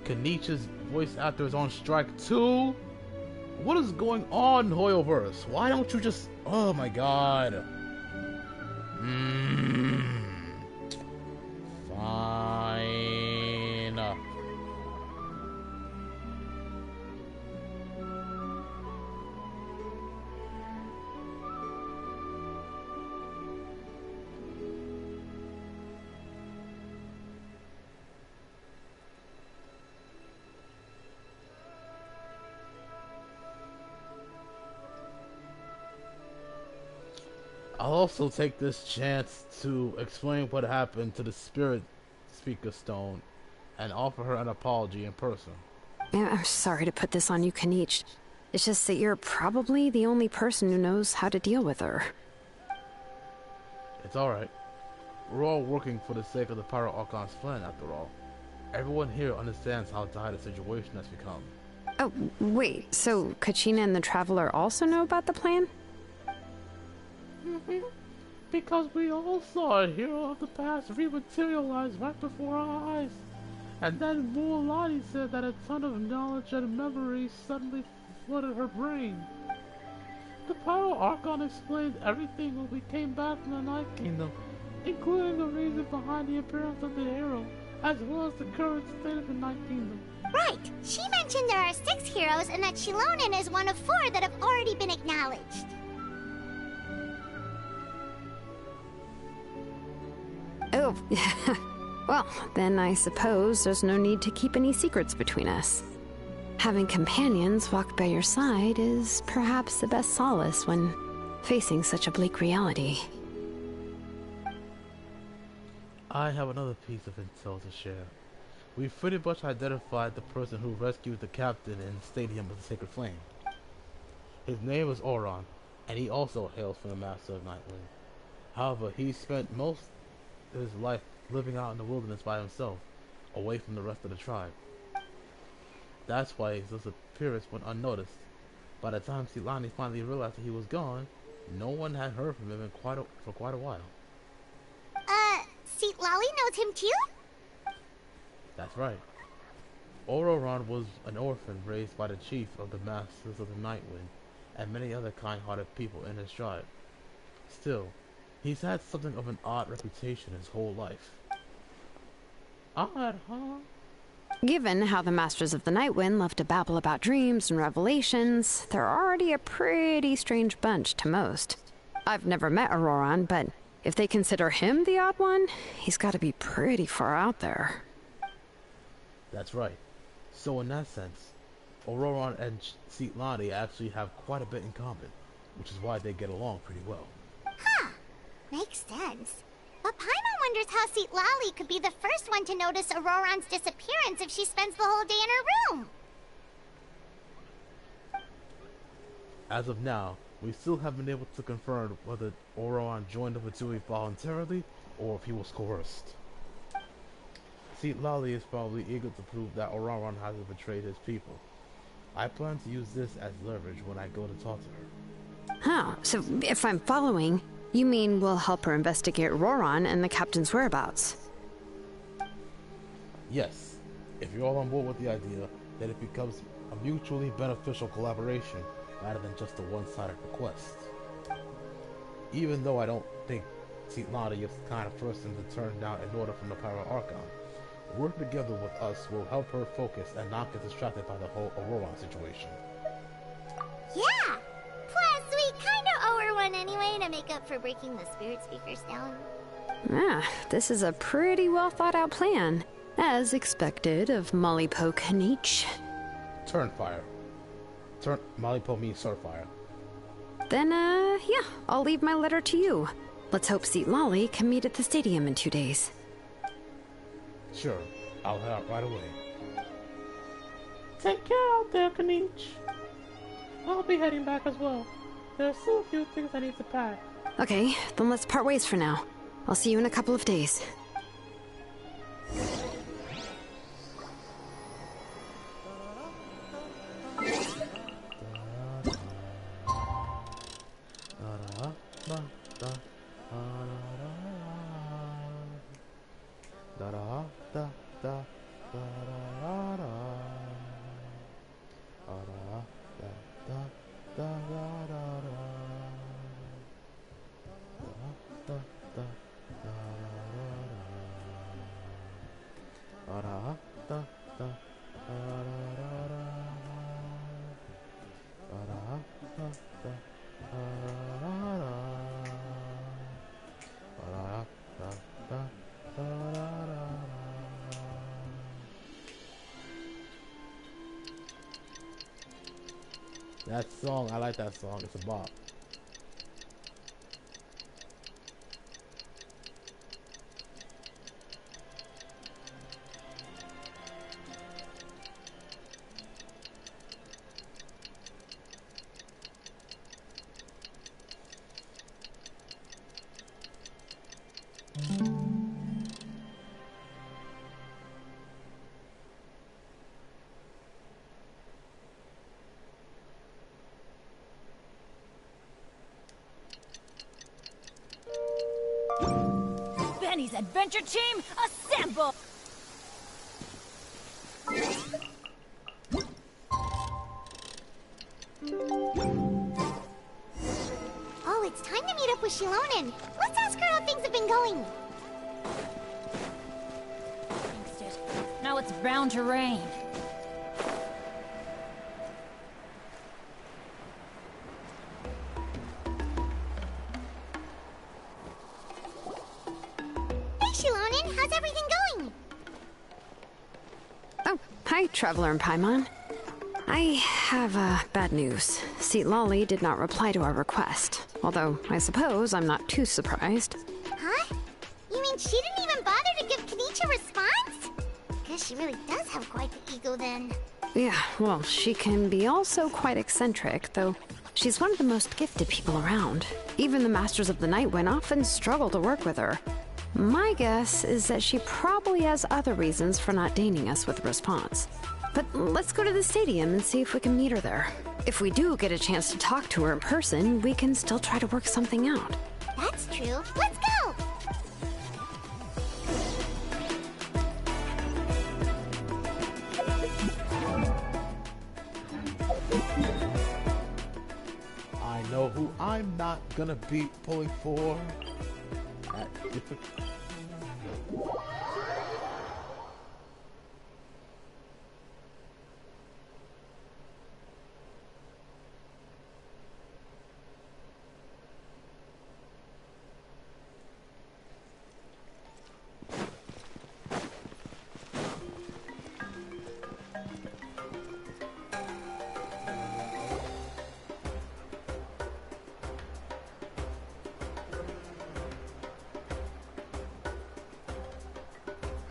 Kanich's voice actor is on strike too. What is going on, Hoyoverse? Why don't you just? Oh my god! Fine. I'll also take this chance to explain what happened to the Spirit Speaker Stone and offer her an apology in person. Yeah, I'm sorry to put this on you, Kanich. It's just that you're probably the only person who knows how to deal with her. It's alright. We're all working for the sake of the Pyro Archon's plan, after all. Everyone here understands how dire the situation has become. Oh, wait, so Kachina and the Traveler also know about the plan? Because we all saw a hero of the past rematerialize right before our eyes. And then Mualani said that a ton of knowledge and memory suddenly flooded her brain. The Pyro Archon explained everything when we came back from the Night Kingdom, including the reason behind the appearance of the hero, as well as the current state of the Night Kingdom. Right. She mentioned there are 6 heroes and that Shilonen is one of 4 that have already been acknowledged. Oh, well, then I suppose there's no need to keep any secrets between us. Having companions walk by your side is perhaps the best solace when facing such a bleak reality. I have another piece of intel to share. We've pretty much identified the person who rescued the captain in Stadium of the Sacred Flame. His name is Oron, and he also hails from the Master of Nightwind. However, he spent most of his life living out in the wilderness by himself, away from the rest of the tribe. That's why his disappearance went unnoticed. By the time Silani finally realized that he was gone, no one had heard from him for quite a while. Seat Lolly knows him too? That's right. Ororon was an orphan raised by the chief of the Masters of the Nightwind and many other kind-hearted people in his tribe. Still, he's had something of an odd reputation his whole life. Odd, huh? Given how the Masters of the Nightwind love to babble about dreams and revelations, they're already a pretty strange bunch to most. I've never met Auroron, but if they consider him the odd one, he's got to be pretty far out there. That's right. So in that sense, Auroron and Seatlani actually have quite a bit in common, which is why they get along pretty well. Huh. Makes sense. But Paimon wonders how Seat Lolly could be the first one to notice Auroron's disappearance if she spends the whole day in her room. As of now, we still haven't been able to confirm whether Auroron joined the Fatui voluntarily or if he was coerced. Seat Lolly is probably eager to prove that Auroron hasn't betrayed his people. I plan to use this as leverage when I go to talk to her. Huh, so if I'm following, you mean we'll help her investigate Auroron and the captain's whereabouts? Yes, if you're all on board with the idea that it becomes a mutually beneficial collaboration rather than just a one-sided request. Even though I don't think Seatlani is the kind of person to turn down an order from the Pyro Archon, working together with us will help her focus and not get distracted by the whole Auroron situation. Yeah! Plus, we kinda owe her one anyway to make up for breaking the spirit speakers down. Ah, this is a pretty well thought out plan, as expected of Mollypo Kanich. Turnfire. Mollypo means Surfire. Then, yeah, I'll leave my letter to you. Let's hope Seat Lolly can meet at the stadium in 2 days. Sure, I'll head out right away. Take care out there, Kanich. I'll be heading back as well. There are still a few things I need to pack. Okay, then let's part ways for now. I'll see you in a couple of days. That song, I like that song. It's a bop. Canipe's adventure team, assemble! Oh, it's time to meet up with Shilonen. Let's ask her how things have been going. Jinxed it. Now it's bound to rain. Hey, Shilonen, how's everything going? Oh, hi, Traveler and Paimon. I have bad news. Seat Lolly did not reply to our request. Although, I suppose I'm not too surprised. Huh? You mean she didn't even bother to give Kanicha a response? Guess she really does have quite the ego then. Yeah, well, she can be also quite eccentric, though she's one of the most gifted people around. Even the Masters of the Nightwind often struggle to work with her. My guess is that she probably has other reasons for not deigning us with a response. But let's go to the stadium and see if we can meet her there. If we do get a chance to talk to her in person, we can still try to work something out. That's true. Let's go! I know who I'm not gonna be pulling for.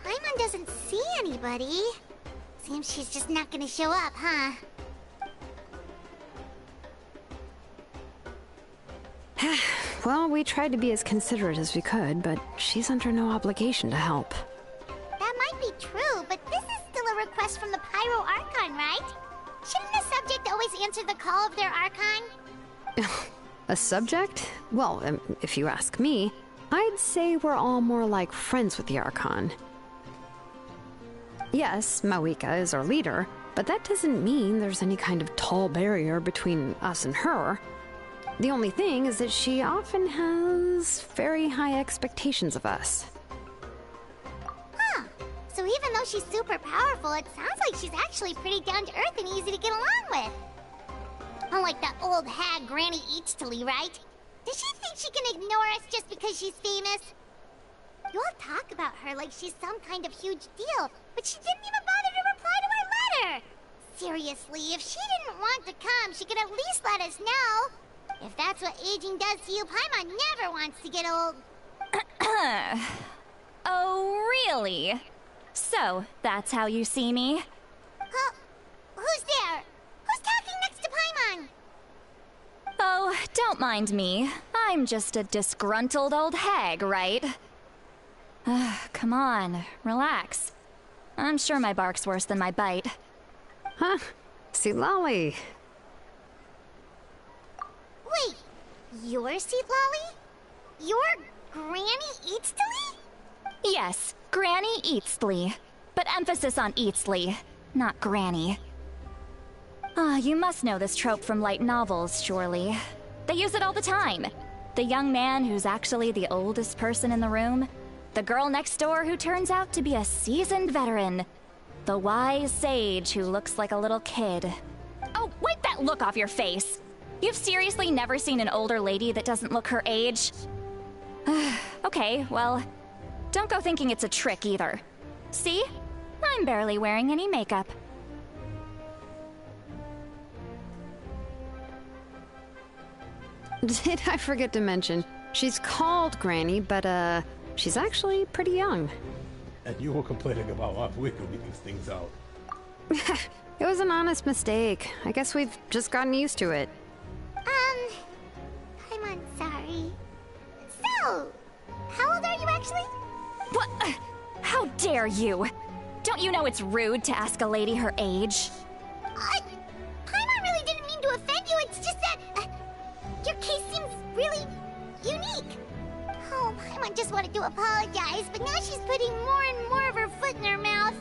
Paimon doesn't see anybody. Seems she's just not gonna show up, huh? Well, we tried to be as considerate as we could, but she's under no obligation to help. That might be true, but this is still a request from the Pyro Archon, right? Shouldn't the subject always answer the call of their Archon? A subject? Well, if you ask me, I'd say we're all more like friends with the Archon. Yes, Mawika is our leader, but that doesn't mean there's any kind of tall barrier between us and her. The only thing is that she often has very high expectations of us. Huh. So even though she's super powerful, it sounds like she's actually pretty down to earth and easy to get along with. Unlike that old hag Granny Eatstily, right? Does she think she can ignore us just because she's famous? You all talk about her like she's some kind of huge deal, but she didn't even bother to reply to our letter! Seriously, if she didn't want to come, she could at least let us know. If that's what aging does to you, Paimon never wants to get old. Oh, really? So, that's how you see me? Huh? Who's there? Who's talking next to Paimon? Oh, don't mind me. I'm just a disgruntled old hag, right? Come on, relax. I'm sure my bark's worse than my bite. Huh? See, Lolly. Wait, you're Seat Lolly? You're Granny Eatstily? Yes, Granny Eatstly. But emphasis on Eatstly, not Granny. You must know this trope from light novels, surely. They use it all the time. The young man who's actually the oldest person in the room. The girl next door who turns out to be a seasoned veteran. The wise sage who looks like a little kid. Oh, wipe that look off your face! You've seriously never seen an older lady that doesn't look her age? Okay, well, don't go thinking it's a trick either. See? I'm barely wearing any makeup. Did I forget to mention, she's called Granny, but she's actually pretty young. And you were complaining about how we could these things out. It was an honest mistake. I guess we've just gotten used to it. I'm sorry. So, how old are you actually? What? How dare you? Don't you know it's rude to ask a lady her age? Paimon really didn't mean to offend you, it's just that, your case seems really unique. Oh, Paimon, just wanted to apologize, but now she's putting more and more of her foot in her mouth.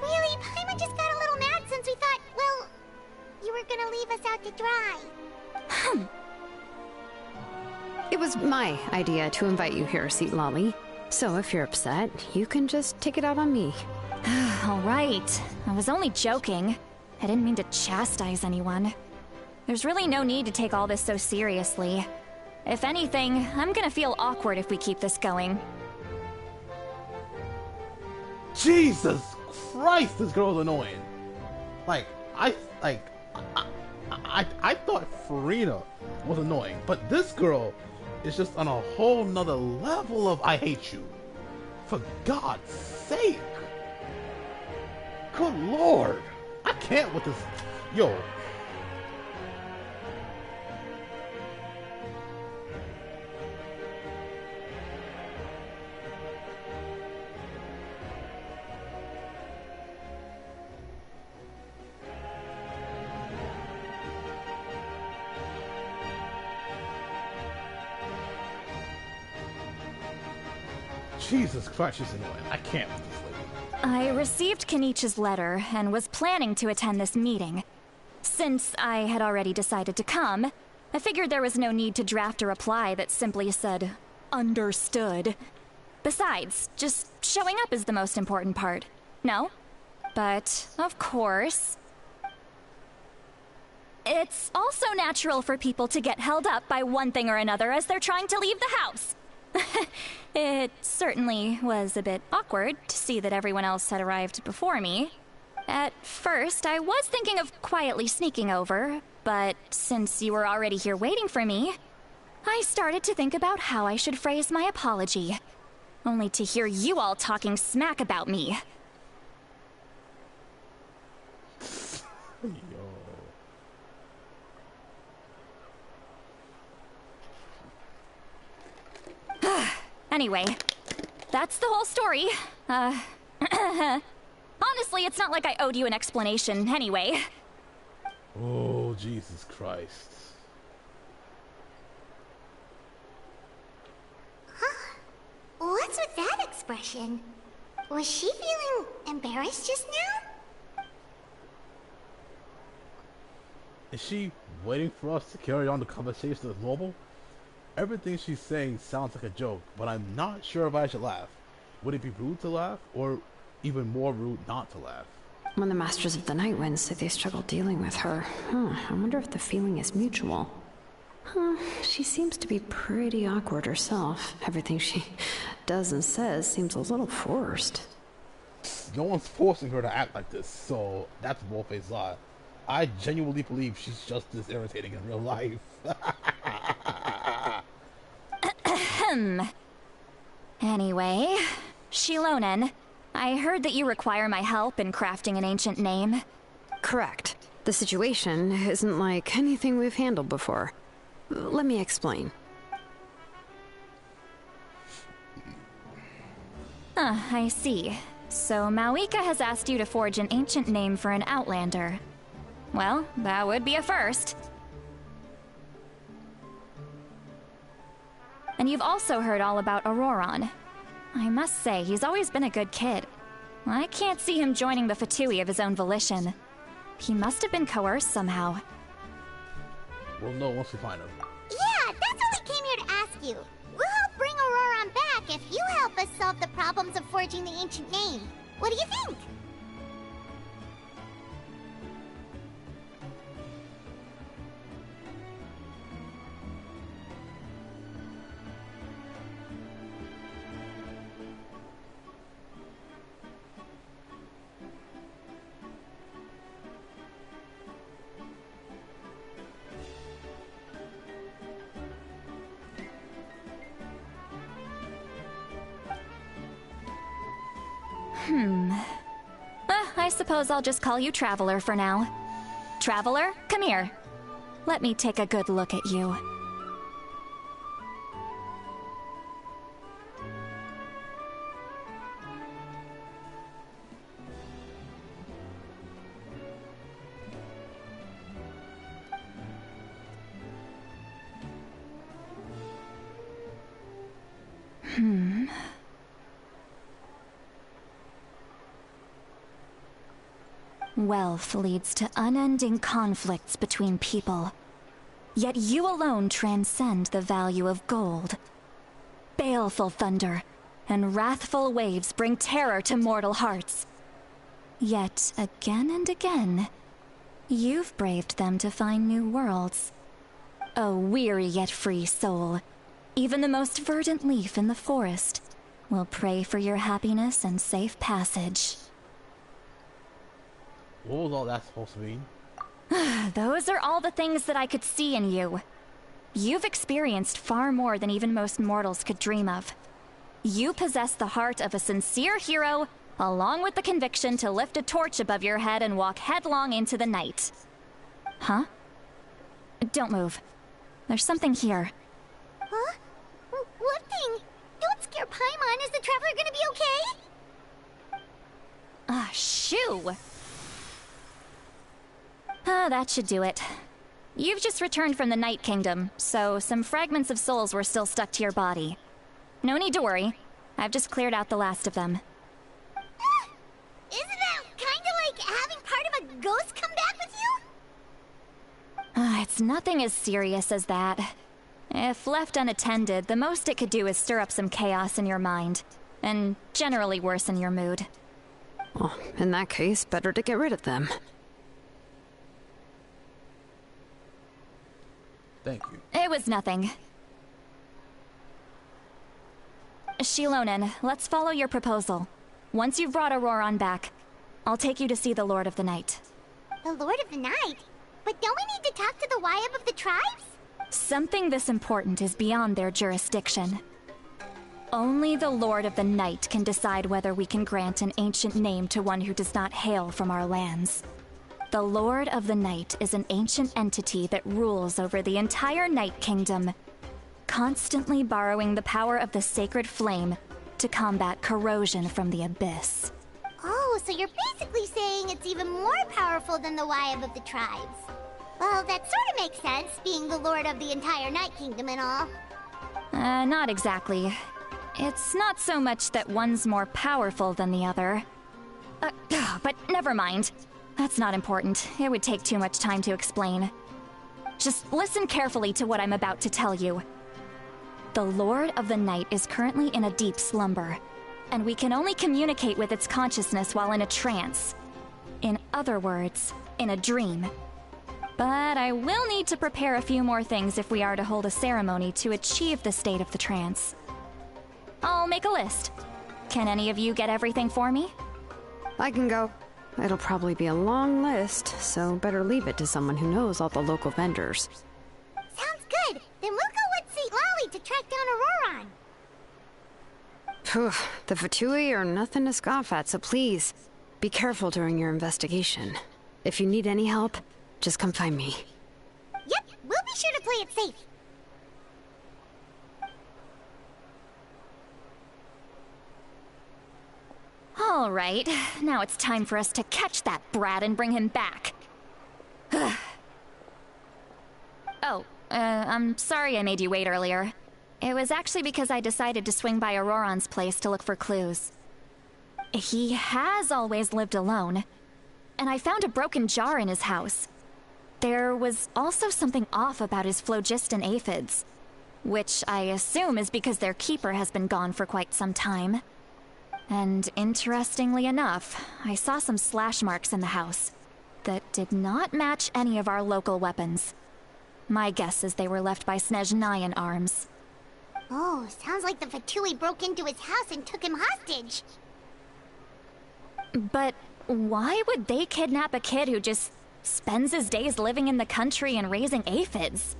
Really, Paimon just got a little mad since we thought, well, you were gonna leave us out to dry. It was my idea to invite you here, Seat Lolly. So if you're upset, you can just take it out on me. All right. I was only joking. I didn't mean to chastise anyone. There's really no need to take all this so seriously. If anything, I'm gonna feel awkward if we keep this going. Jesus Christ, this girl's annoying. I thought Farina was annoying, but this girl is just on a whole nother level of I hate you. For God's sake. Good Lord. I can't with this. Yo. Jesus Christ, she's annoying. I can't with this lady. I received Kenichi's letter and was planning to attend this meeting. Since I had already decided to come, I figured there was no need to draft a reply that simply said, understood. Besides, just showing up is the most important part. No? But, of course... It's also natural for people to get held up by one thing or another as they're trying to leave the house. It certainly was a bit awkward to see that everyone else had arrived before me. At first, I was thinking of quietly sneaking over, but since you were already here waiting for me, I started to think about how I should phrase my apology. Only to hear you all talking smack about me. Anyway, that's the whole story. Honestly, it's not like I owed you an explanation anyway. Oh, Jesus Christ. Huh? What's with that expression? Was she feeling embarrassed just now? Is she waiting for us to carry on the conversation as normal? Everything she's saying sounds like a joke, but I'm not sure if I should laugh. Would it be rude to laugh, or even more rude not to laugh? When the Masters of the Night Wind say they struggle dealing with her, I wonder if the feeling is mutual. She seems to be pretty awkward herself. Everything she does and says seems a little forced. No one's forcing her to act like this, so that's a bold-faced lie. I genuinely believe she's just this irritating in real life. Anyway, Shilonen, I heard that you require my help in crafting an ancient name. Correct. The situation isn't like anything we've handled before. Let me explain. I see. So Mawika has asked you to forge an ancient name for an Outlander. Well, that would be a first. And you've also heard all about Auroron. I must say, he's always been a good kid. I can't see him joining the Fatui of his own volition. He must have been coerced somehow. We'll know once we find him. Yeah, that's what we came here to ask you. We'll help bring Auroron back if you help us solve the problems of forging the ancient name. What do you think? I suppose I'll just call you Traveler for now. Traveler, come here. Let me take a good look at you. Wealth leads to unending conflicts between people. Yet you alone transcend the value of gold. Baleful thunder and wrathful waves bring terror to mortal hearts. Yet again and again, you've braved them to find new worlds. O weary yet free soul, even the most verdant leaf in the forest will pray for your happiness and safe passage. What was all that supposed to mean? Those are all the things that I could see in you. You've experienced far more than even most mortals could dream of. You possess the heart of a sincere hero, along with the conviction to lift a torch above your head and walk headlong into the night. Huh? Don't move. There's something here. Huh? What thing? Don't scare Paimon. Is the traveler gonna be okay? Shoo! That should do it. You've just returned from the Night Kingdom, so some fragments of souls were still stuck to your body. No need to worry. I've just cleared out the last of them. Isn't that kinda like having part of a ghost come back with you? It's nothing as serious as that. If left unattended, the most it could do is stir up some chaos in your mind, and generally worsen your mood. Well, in that case, better to get rid of them. Thank you. It was nothing. Shilonen, let's follow your proposal. Once you've brought Auroron back, I'll take you to see the Lord of the Night. The Lord of the Night? But don't we need to talk to the Wyab of the tribes? Something this important is beyond their jurisdiction. Only the Lord of the Night can decide whether we can grant an ancient name to one who does not hail from our lands. The Lord of the Night is an ancient entity that rules over the entire Night Kingdom, constantly borrowing the power of the sacred flame to combat corrosion from the abyss. Oh, so you're basically saying it's even more powerful than the Wyab of the tribes. Well, that sort of makes sense, being the lord of the entire Night Kingdom and all. Not exactly. It's not so much that one's more powerful than the other. But never mind. That's not important. It would take too much time to explain. Just listen carefully to what I'm about to tell you. The Lord of the Night is currently in a deep slumber, and we can only communicate with its consciousness while in a trance. In other words, in a dream. But I will need to prepare a few more things if we are to hold a ceremony to achieve the state of the trance. I'll make a list. Can any of you get everything for me? I can go. It'll probably be a long list, so better leave it to someone who knows all the local vendors. Sounds good. Then we'll go with St. Lolly to track down Auroron. Phew, the Fatui are nothing to scoff at, so please, be careful during your investigation. If you need any help, just come find me. Yep, we'll be sure to play it safe. All right, now it's time for us to catch that brat and bring him back. I'm sorry I made you wait earlier. It was actually because I decided to swing by Auroron's place to look for clues. He has always lived alone, and I found a broken jar in his house. There was also something off about his phlogiston aphids, which I assume is because their keeper has been gone for quite some time. And interestingly enough, I saw some slash marks in the house that did not match any of our local weapons. My guess is they were left by Snezhnayan arms. Oh, sounds like the Fatui broke into his house and took him hostage. But why would they kidnap a kid who just spends his days living in the country and raising aphids?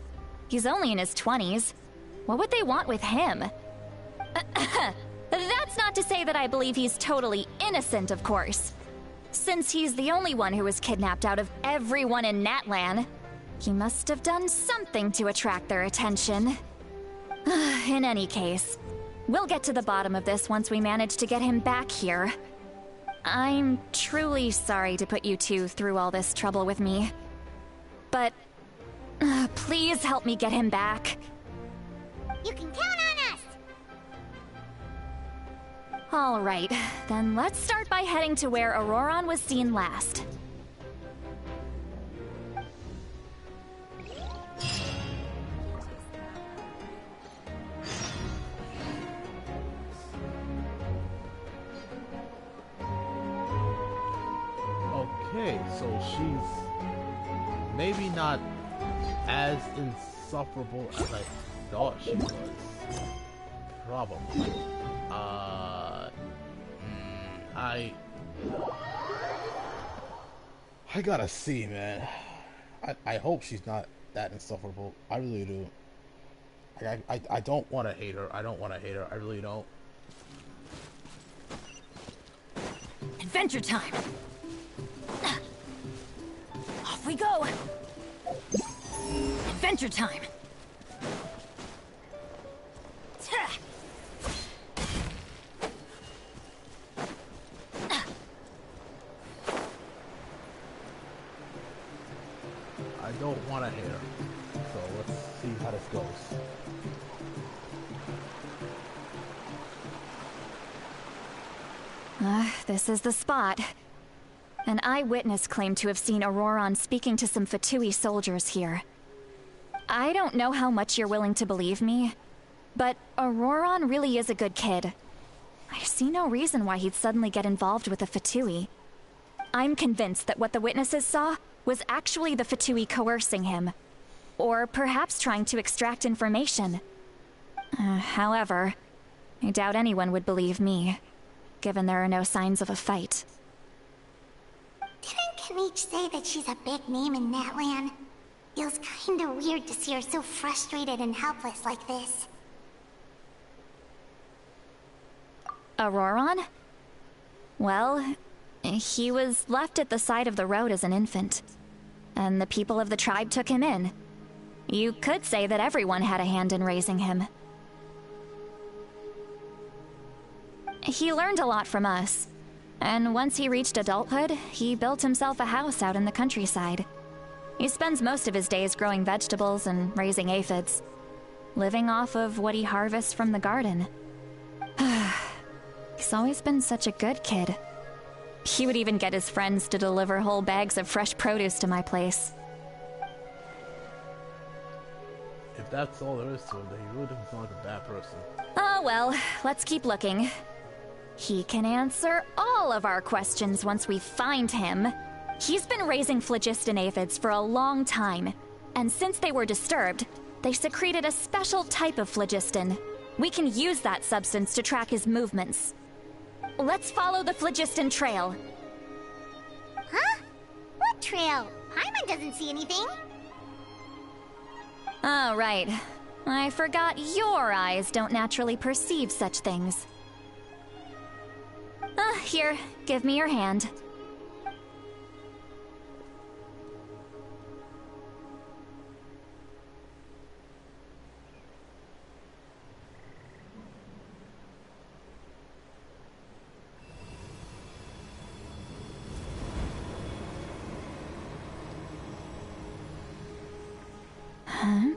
He's only in his 20s. What would they want with him? That's not to say that I believe he's totally innocent, of course. Since he's the only one who was kidnapped out of everyone in Natlan, he must have done something to attract their attention. In any case, we'll get to the bottom of this once we manage to get him back here. I'm truly sorry to put you two through all this trouble with me. But please help me get him back. You can count on us! Alright, then let's start by heading to where Auroron was seen last. Okay, so she's maybe not as insufferable as I thought she was. Probably. I gotta see, man. I hope she's not that insufferable. I really do. I don't want to hate her. I don't want to hate her. I really don't. Adventure time! Off we go! Adventure time! I don't want to hit her. So let's see how this goes. This is the spot. An eyewitness claimed to have seen Auroron speaking to some Fatui soldiers here. I don't know how much you're willing to believe me, but Auroron really is a good kid. I see no reason why he'd suddenly get involved with the Fatui. I'm convinced that what the witnesses saw was actually the Fatui coercing him, or perhaps trying to extract information. However, I doubt anyone would believe me, given there are no signs of a fight. Didn't Kanich say that she's a big name in Natlan? Feels kinda weird to see her so frustrated and helpless like this. Auroron? Well, he was left at the side of the road as an infant, and the people of the tribe took him in. You could say that everyone had a hand in raising him. He learned a lot from us, and once he reached adulthood, he built himself a house out in the countryside. He spends most of his days growing vegetables and raising aphids, living off of what he harvests from the garden. He's always been such a good kid. He would even get his friends to deliver whole bags of fresh produce to my place. If that's all there is to him, then he really doesn't sound like a bad person. Oh well, let's keep looking. He can answer all of our questions once we find him. He's been raising phlogiston aphids for a long time, and since they were disturbed, they secreted a special type of phlogiston. We can use that substance to track his movements. Let's follow the phlogiston trail. Huh? What trail? Paimon doesn't see anything. Oh, right. I forgot your eyes don't naturally perceive such things. Here, give me your hand. Huh?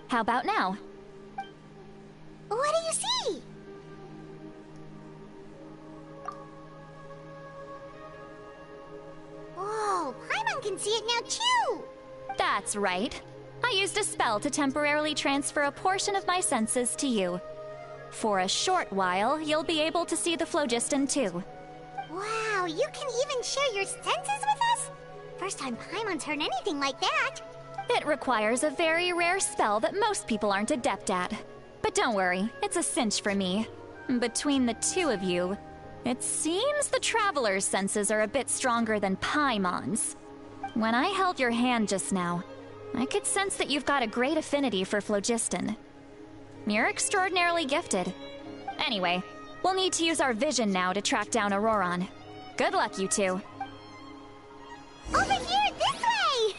How about now? What do you see? Whoa, Paimon can see it now too! That's right. I used a spell to temporarily transfer a portion of my senses to you. For a short while, you'll be able to see the phlogiston too. Wow, you can even share your senses with us? First time Paimon's heard anything like that. It requires a very rare spell that most people aren't adept at. But don't worry, it's a cinch for me. Between the two of you, it seems the Traveler's senses are a bit stronger than Paimon's. When I held your hand just now, I could sense that you've got a great affinity for phlogiston. You're extraordinarily gifted. Anyway, we'll need to use our vision now to track down Auroron. Good luck, you two. Over here, this way!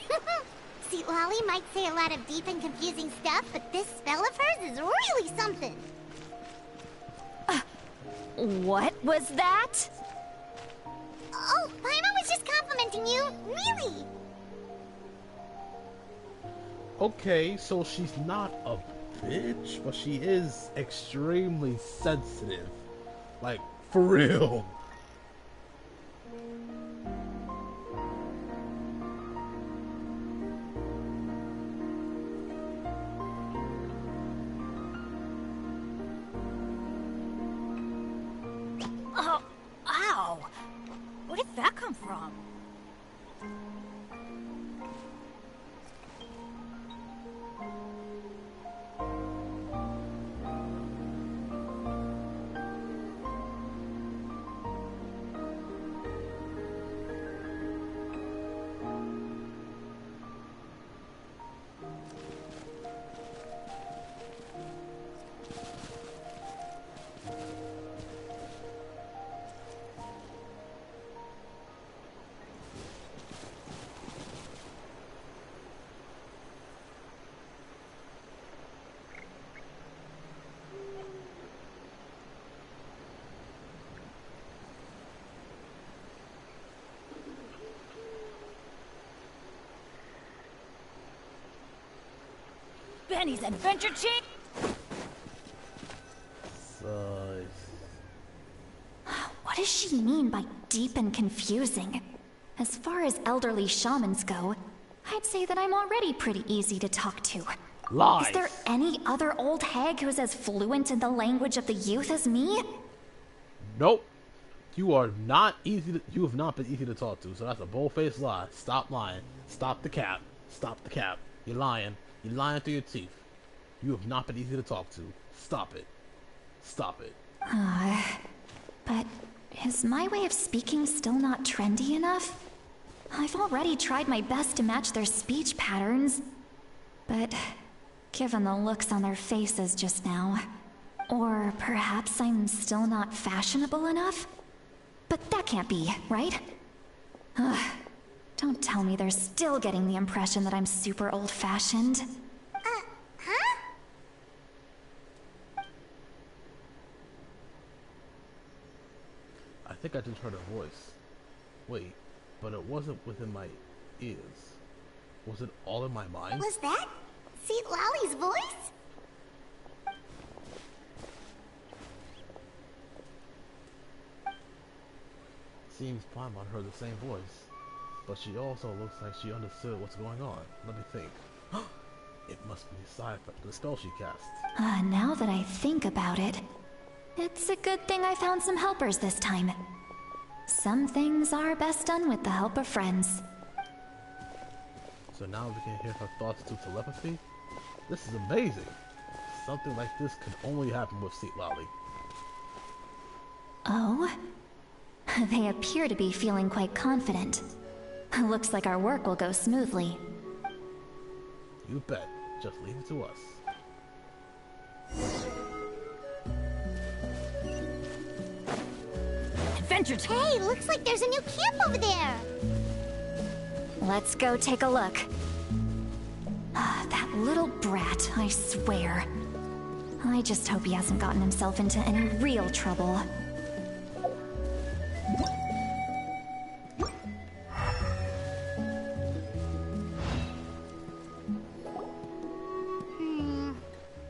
See, Lolly might say a lot of deep and confusing stuff, but this spell of hers is really something. What was that? Oh, Paimon was just complimenting you. Really? Okay, so she's not a bitch, but she is extremely sensitive. Like, for real. Oh, ow! Where did that come from? Benny's adventure chick? What does she mean by deep and confusing? As far as elderly shamans go, I'd say that I'm already pretty easy to talk to. Lies. Is there any other old hag who's as fluent in the language of the youth as me? Nope. You are not easy to, you have not been easy to talk to, so that's a bold-faced lie. Stop lying. Stop the cap. Stop the cap. You're lying. You're lying through your teeth. You have not been easy to talk to. Stop it. Stop it. But is my way of speaking still not trendy enough? I've already tried my best to match their speech patterns. But given the looks on their faces just now, or perhaps I'm still not fashionable enough? But that can't be, right? Don't tell me they're still getting the impression that I'm super old-fashioned. Huh? I think I just heard a voice. Wait, but it wasn't within my ears. Was it all in my mind? Was that Seat Lally's voice? Seems Paimon heard the same voice, but she also looks like she understood what's going on. Let me think. It must be the spell she cast. Now that I think about it, it's a good thing I found some helpers this time. Some things are best done with the help of friends. So now we can hear her thoughts through telepathy? This is amazing! Something like this can only happen with Seat Lally. Oh? They appear to be feeling quite confident. Looks like our work will go smoothly. You bet. Just leave it to us. Adventure time! Hey, looks like there's a new camp over there! Let's go take a look. That little brat, I swear. I just hope he hasn't gotten himself into any real trouble.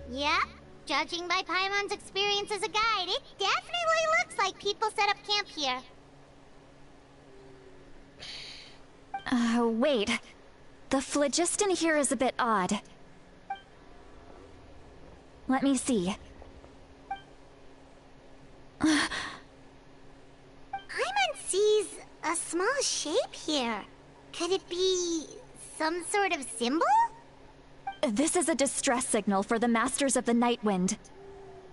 Yep. Judging by Paimon's experience as a guide, it definitely looks like people set up camp here. Wait. The phlogiston here is a bit odd. Let me see. Paimon sees a small shape here. Could it be some sort of symbol? This is a distress signal for the Masters of the Night Wind.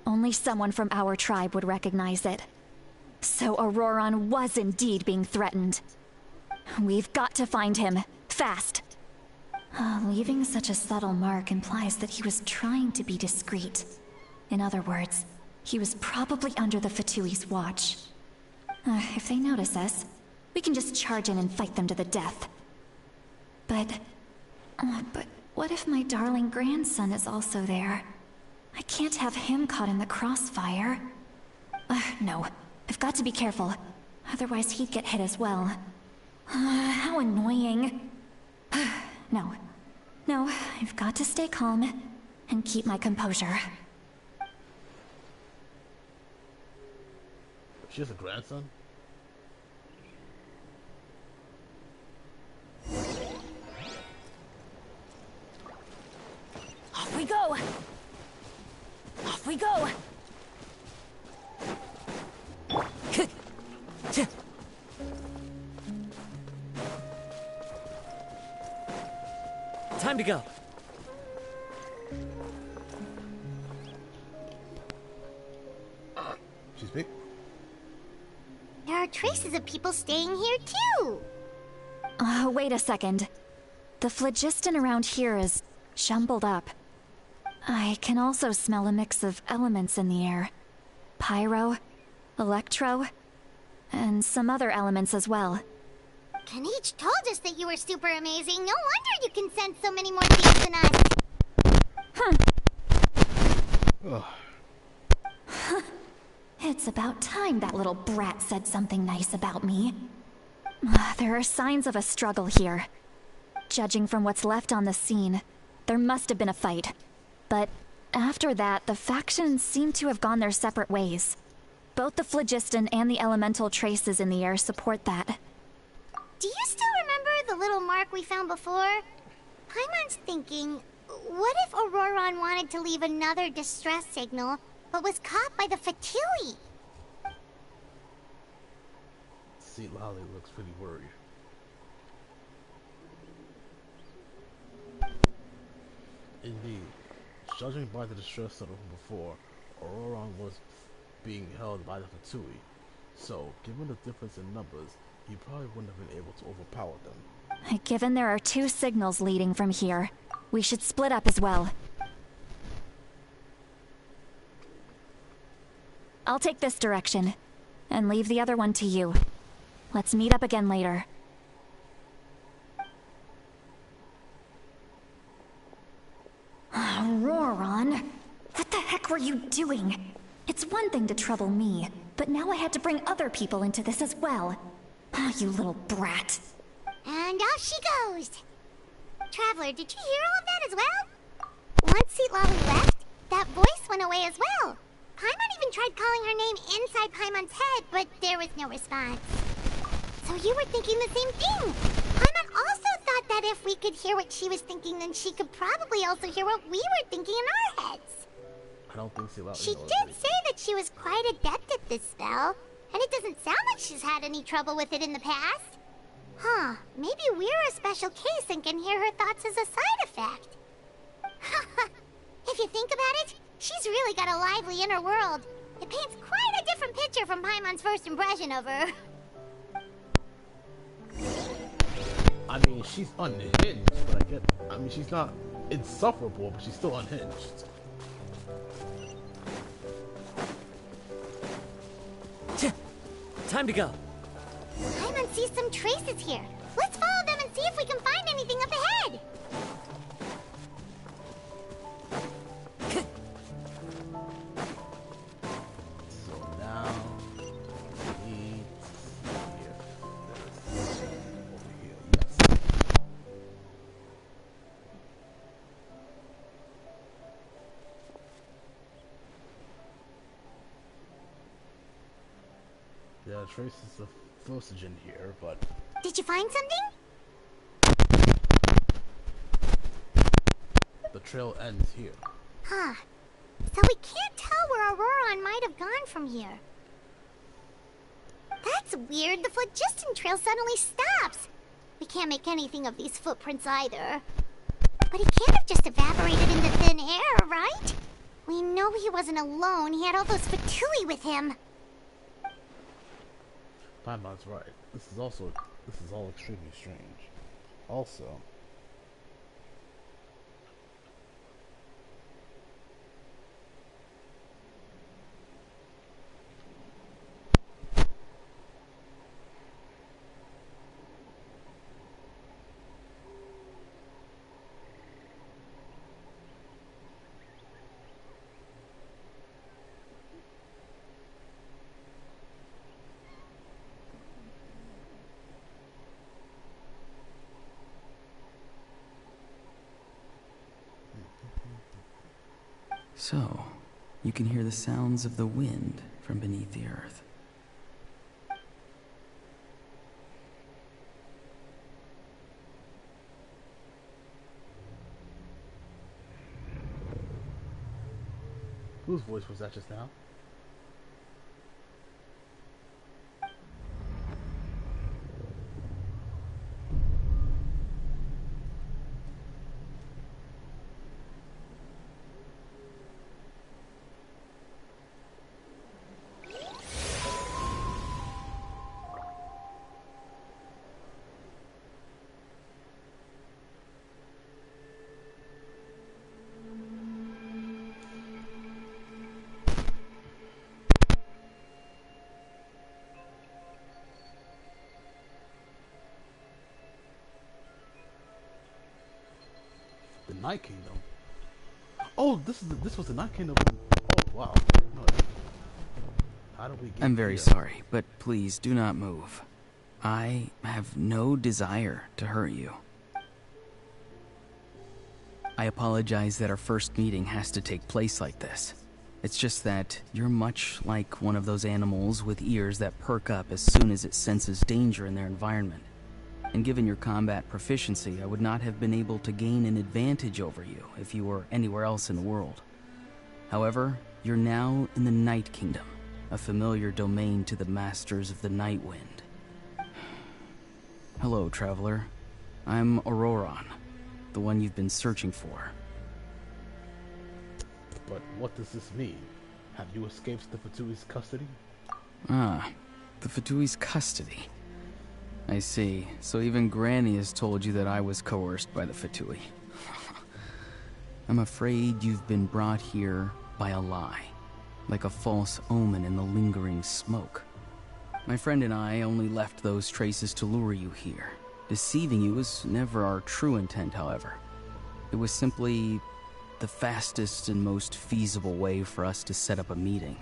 Only someone from our tribe would recognize it. So Auroron was indeed being threatened. We've got to find him. Fast. Leaving such a subtle mark implies that he was trying to be discreet. In other words, he was probably under the Fatui's watch. If they notice us, we can just charge in and fight them to the death. But what if my darling grandson is also there? I can't have him caught in the crossfire. No, I've got to be careful. Otherwise he'd get hit as well. How annoying. No, I've got to stay calm and keep my composure. She has a grandson? Off we go! Off we go! Time to go. She's big. There are traces of people staying here too. Wait a second. The phlogiston around here is jumbled up. I can also smell a mix of elements in the air. Pyro, electro, and some other elements as well. Kanichi told us that you were super amazing. No wonder you can sense so many more things than us. It's about time that little brat said something nice about me. There are signs of a struggle here. Judging from what's left on the scene, there must have been a fight. But after that, the factions seem to have gone their separate ways. Both the phlogiston and the elemental traces in the air support that. Do you still remember the little mark we found before? Paimon's thinking, what if Auroron wanted to leave another distress signal, but was caught by the Fatui? See, Lolly looks pretty worried. Indeed, judging by the distress signal from before, Auroron was being held by the Fatui. So, given the difference in numbers, you probably wouldn't have been able to overpower them. Given there are 2 signals leading from here, we should split up as well. I'll take this direction, and leave the other one to you. Let's meet up again later. Auroron, what the heck were you doing? It's one thing to trouble me, but now I had to bring other people into this as well. You little brat. And off she goes. Traveler, did you hear all of that as well? Once Seatlolly left, that voice went away as well. Paimon even tried calling her name inside Paimon's head, but there was no response. So you were thinking the same thing. Paimon also thought that if we could hear what she was thinking, then she could probably also hear what we were thinking in our heads. I don't think Seatlolly She did say that she was quite adept at this spell, and it doesn't sound like she's had any trouble with it in the past. Huh, maybe we're a special case and can hear her thoughts as a side effect. If you think about it, she's really got a lively inner world. It paints quite a different picture from Paimon's first impression of her. I mean, she's unhinged, but I mean, she's not insufferable, but she's still unhinged. Time to go. Paimon sees some traces here. Let's follow them and see if we can find anything up ahead. So now, here. There's over here. Yes. There are traces of phlogiston here, but... Did you find something? The trail ends here. Huh. So we can't tell where Auroron might have gone from here. That's weird. The phlogiston trail suddenly stops. We can't make anything of these footprints either. But he can't have just evaporated into thin air, right? We know he wasn't alone. He had all those Fatui with him. Paimon's right. This is all extremely strange. Also, So, you can hear the sounds of the wind from beneath the earth. Whose voice was that just now? The Night Kingdom. Oh, this was the Night Kingdom. Oh wow. No. How do we get I'm very here? sorry, but please do not move. I have no desire to hurt you. I apologize that our first meeting has to take place like this. It's just that you're much like one of those animals with ears that perk up as soon as it senses danger in their environment. And given your combat proficiency, I would not have been able to gain an advantage over you if you were anywhere else in the world. However, you're now in the Night Kingdom, a familiar domain to the masters of the Night Wind. Hello, traveler. I'm Auroron, the one you've been searching for. But what does this mean? Have you escaped the Fatui's custody? Ah, the Fatui's custody. I see. So even Granny has told you that I was coerced by the Fatui. I'm afraid you've been brought here by a lie, like a false omen in the lingering smoke. My friend and I only left those traces to lure you here. Deceiving you was never our true intent, however. It was simply the fastest and most feasible way for us to set up a meeting.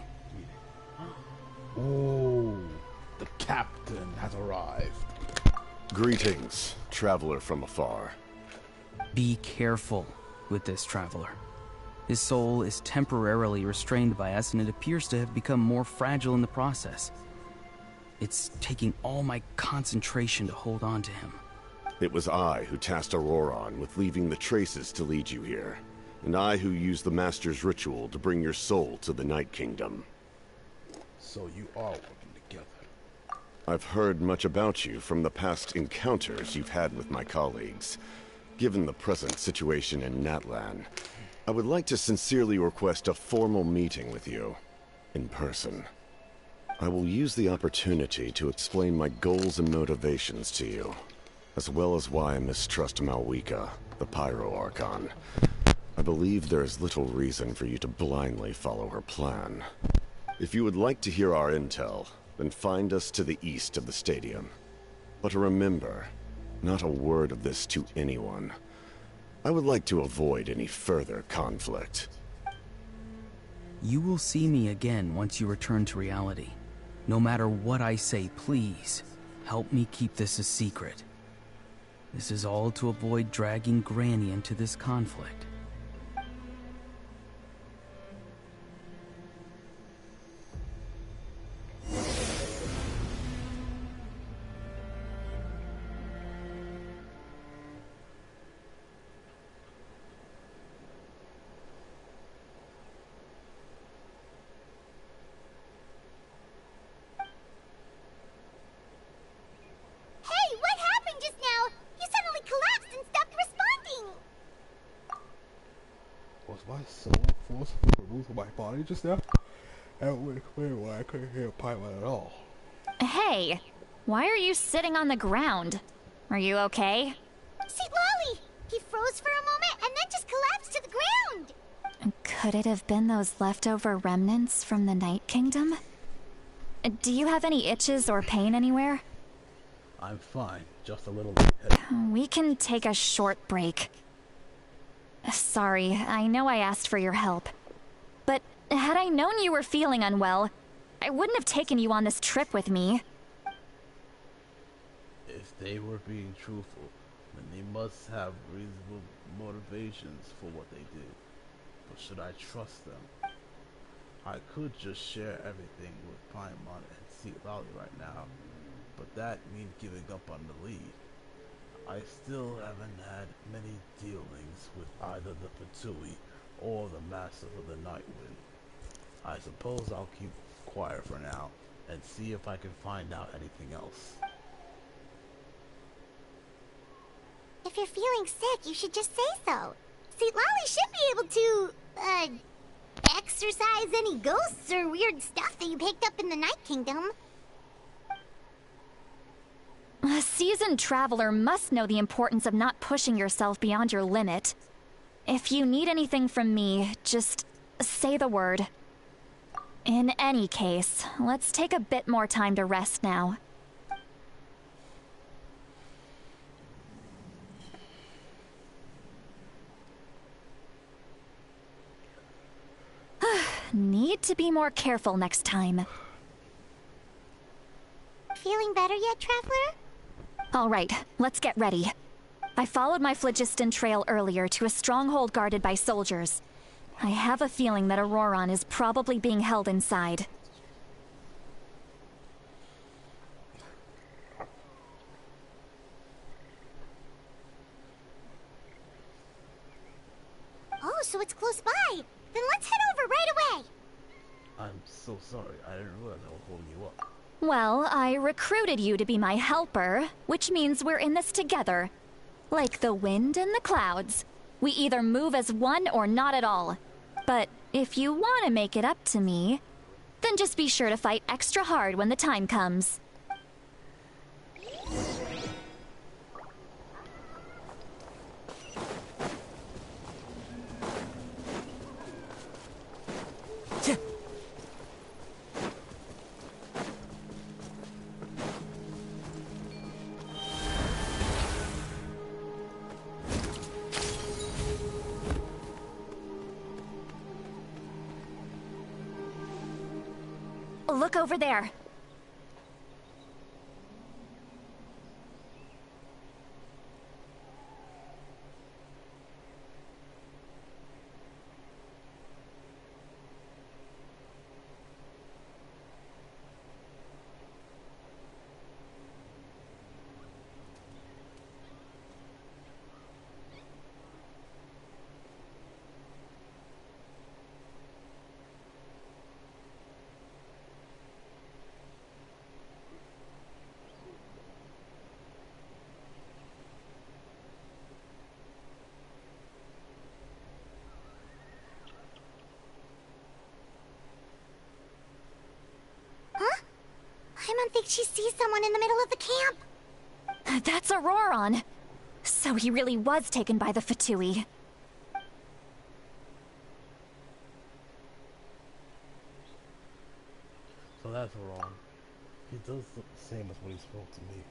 Oh, the captain has arrived. Greetings, traveler from afar. Be careful with this traveler. His soul is temporarily restrained by us, and it appears to have become more fragile in the process. It's taking all my concentration to hold on to him. It was I who tasked Auroron with leaving the traces to lead you here, and I who used the Master's ritual to bring your soul to the Night Kingdom. So you are working together. I've heard much about you from the past encounters you've had with my colleagues. Given the present situation in Natlan, I would like to sincerely request a formal meeting with you, in person. I will use the opportunity to explain my goals and motivations to you, as well as why I mistrust Malwika, the Pyro Archon. I believe there is little reason for you to blindly follow her plan. If you would like to hear our intel, then find us to the east of the stadium. But remember, not a word of this to anyone. I would like to avoid any further conflict. You will see me again once you return to reality. No matter what I say, please, help me keep this a secret. This is all to avoid dragging Granny into this conflict. My soul forcibly removed from my body just now. That would explain why I couldn't hear Paimon at all. Hey, why are you sitting on the ground? Are you okay? See Lolly! He froze for a moment and then just collapsed to the ground! Could it have been those leftover remnants from the Night Kingdom? Do you have any itches or pain anywhere? I'm fine, just a little lightheaded. We can take a short break. Sorry, I know I asked for your help. But had I known you were feeling unwell, I wouldn't have taken you on this trip with me. If they were being truthful, then they must have reasonable motivations for what they did. But should I trust them? I could just share everything with Paimon and see Lolly right now, but that means giving up on the lead. I still haven't had many dealings with either the Fatui or the Masters of the Night Wind. I suppose I'll keep quiet for now and see if I can find out anything else. If you're feeling sick, you should just say so. See, Lolly should be able to, exorcise any ghosts or weird stuff that you picked up in the Night Kingdom. A seasoned traveler must know the importance of not pushing yourself beyond your limit. If you need anything from me, just say the word. In any case, let's take a bit more time to rest now. Need to be more careful next time. Feeling better yet, Traveler? All right, let's get ready. I followed my phlogiston trail earlier to a stronghold guarded by soldiers. I have a feeling that Auroron is probably being held inside. Oh, so it's close by. Then let's head over right away. I'm so sorry. I didn't realize I was holding you up. Well, I recruited you to be my helper, which means we're in this together. Like the wind and the clouds. We either move as one or not at all. But if you want to make it up to me, then just be sure to fight extra hard when the time comes. Look over there. Paimon thinks she sees someone in the middle of the camp. That's Auroron. So he really was taken by the Fatui. So that's wrong. He does look the same as what he spoke to me.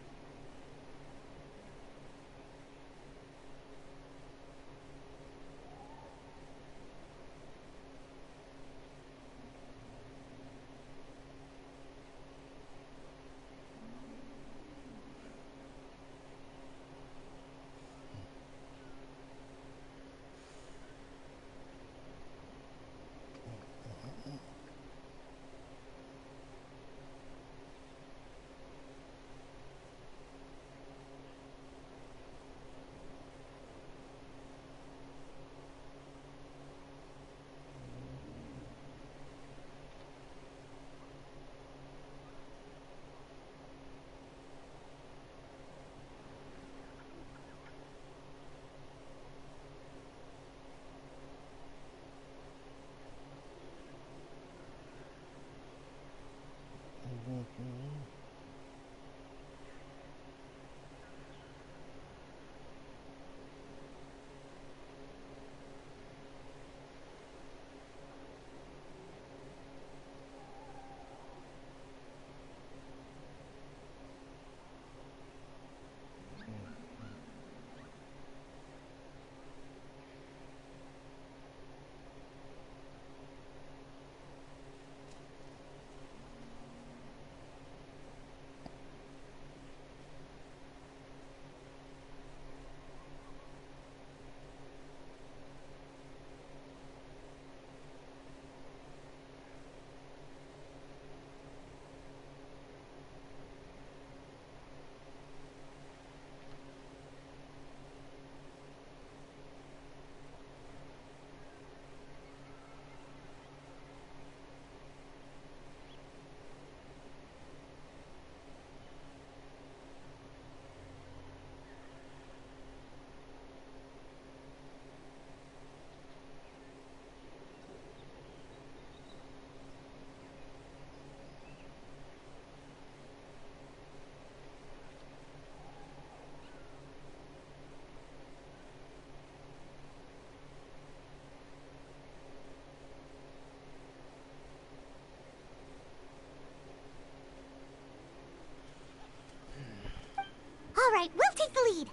the lead.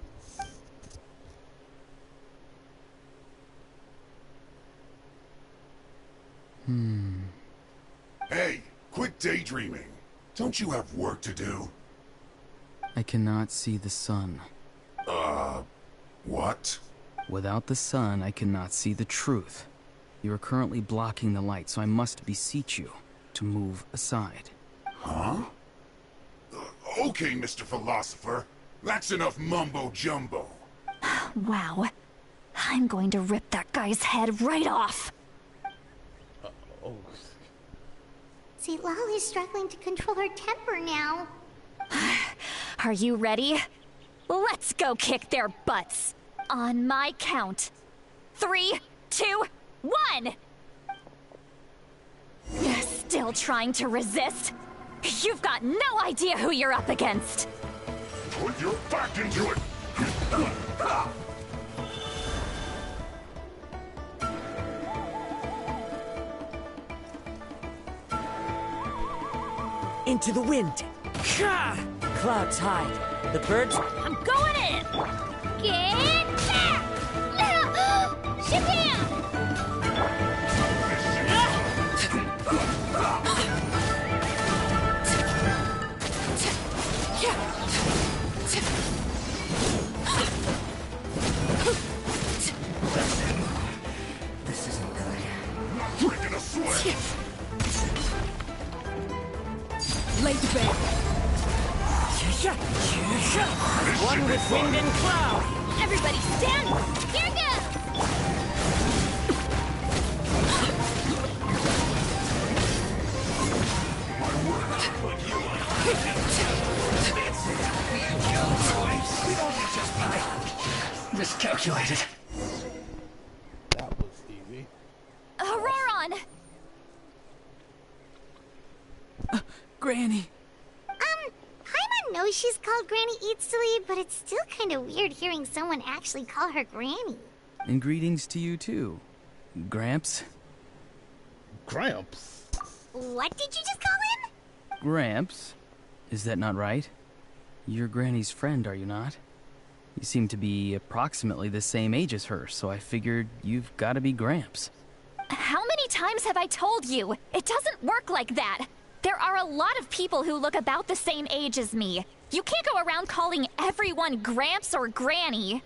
Hey, quit daydreaming. Don't you have work to do? I cannot see the sun. What? Without the sun, I cannot see the truth. You are currently blocking the light, so I must beseech you to move aside. Huh? Okay, Mr. Philosopher. That's enough mumbo-jumbo. Wow. I'm going to rip that guy's head right off. Oh. See, Lolly's struggling to control her temper now. Are you ready? Let's go kick their butts. On my count. 3, 2, 1! Still trying to resist? You've got no idea who you're up against. Put your back into it! Into the wind. Clouds hide. The birds. I'm going in! Get back! Shabam! This isn't good. Breaking a sweat! Lay the bed. One with wind and cloud. Everybody stand! Here goes! Miscalculated. That was easy. Auroron! Granny! Paimon knows she's called Granny Eats to Lead, but it's still kind of weird hearing someone actually call her Granny. And greetings to you too, Gramps. Gramps? What did you just call him? Gramps? Is that not right? You're Granny's friend, are you not? You seem to be approximately the same age as her, so I figured you've got to be Gramps. How many times have I told you? It doesn't work like that. There are a lot of people who look about the same age as me. You can't go around calling everyone Gramps or Granny.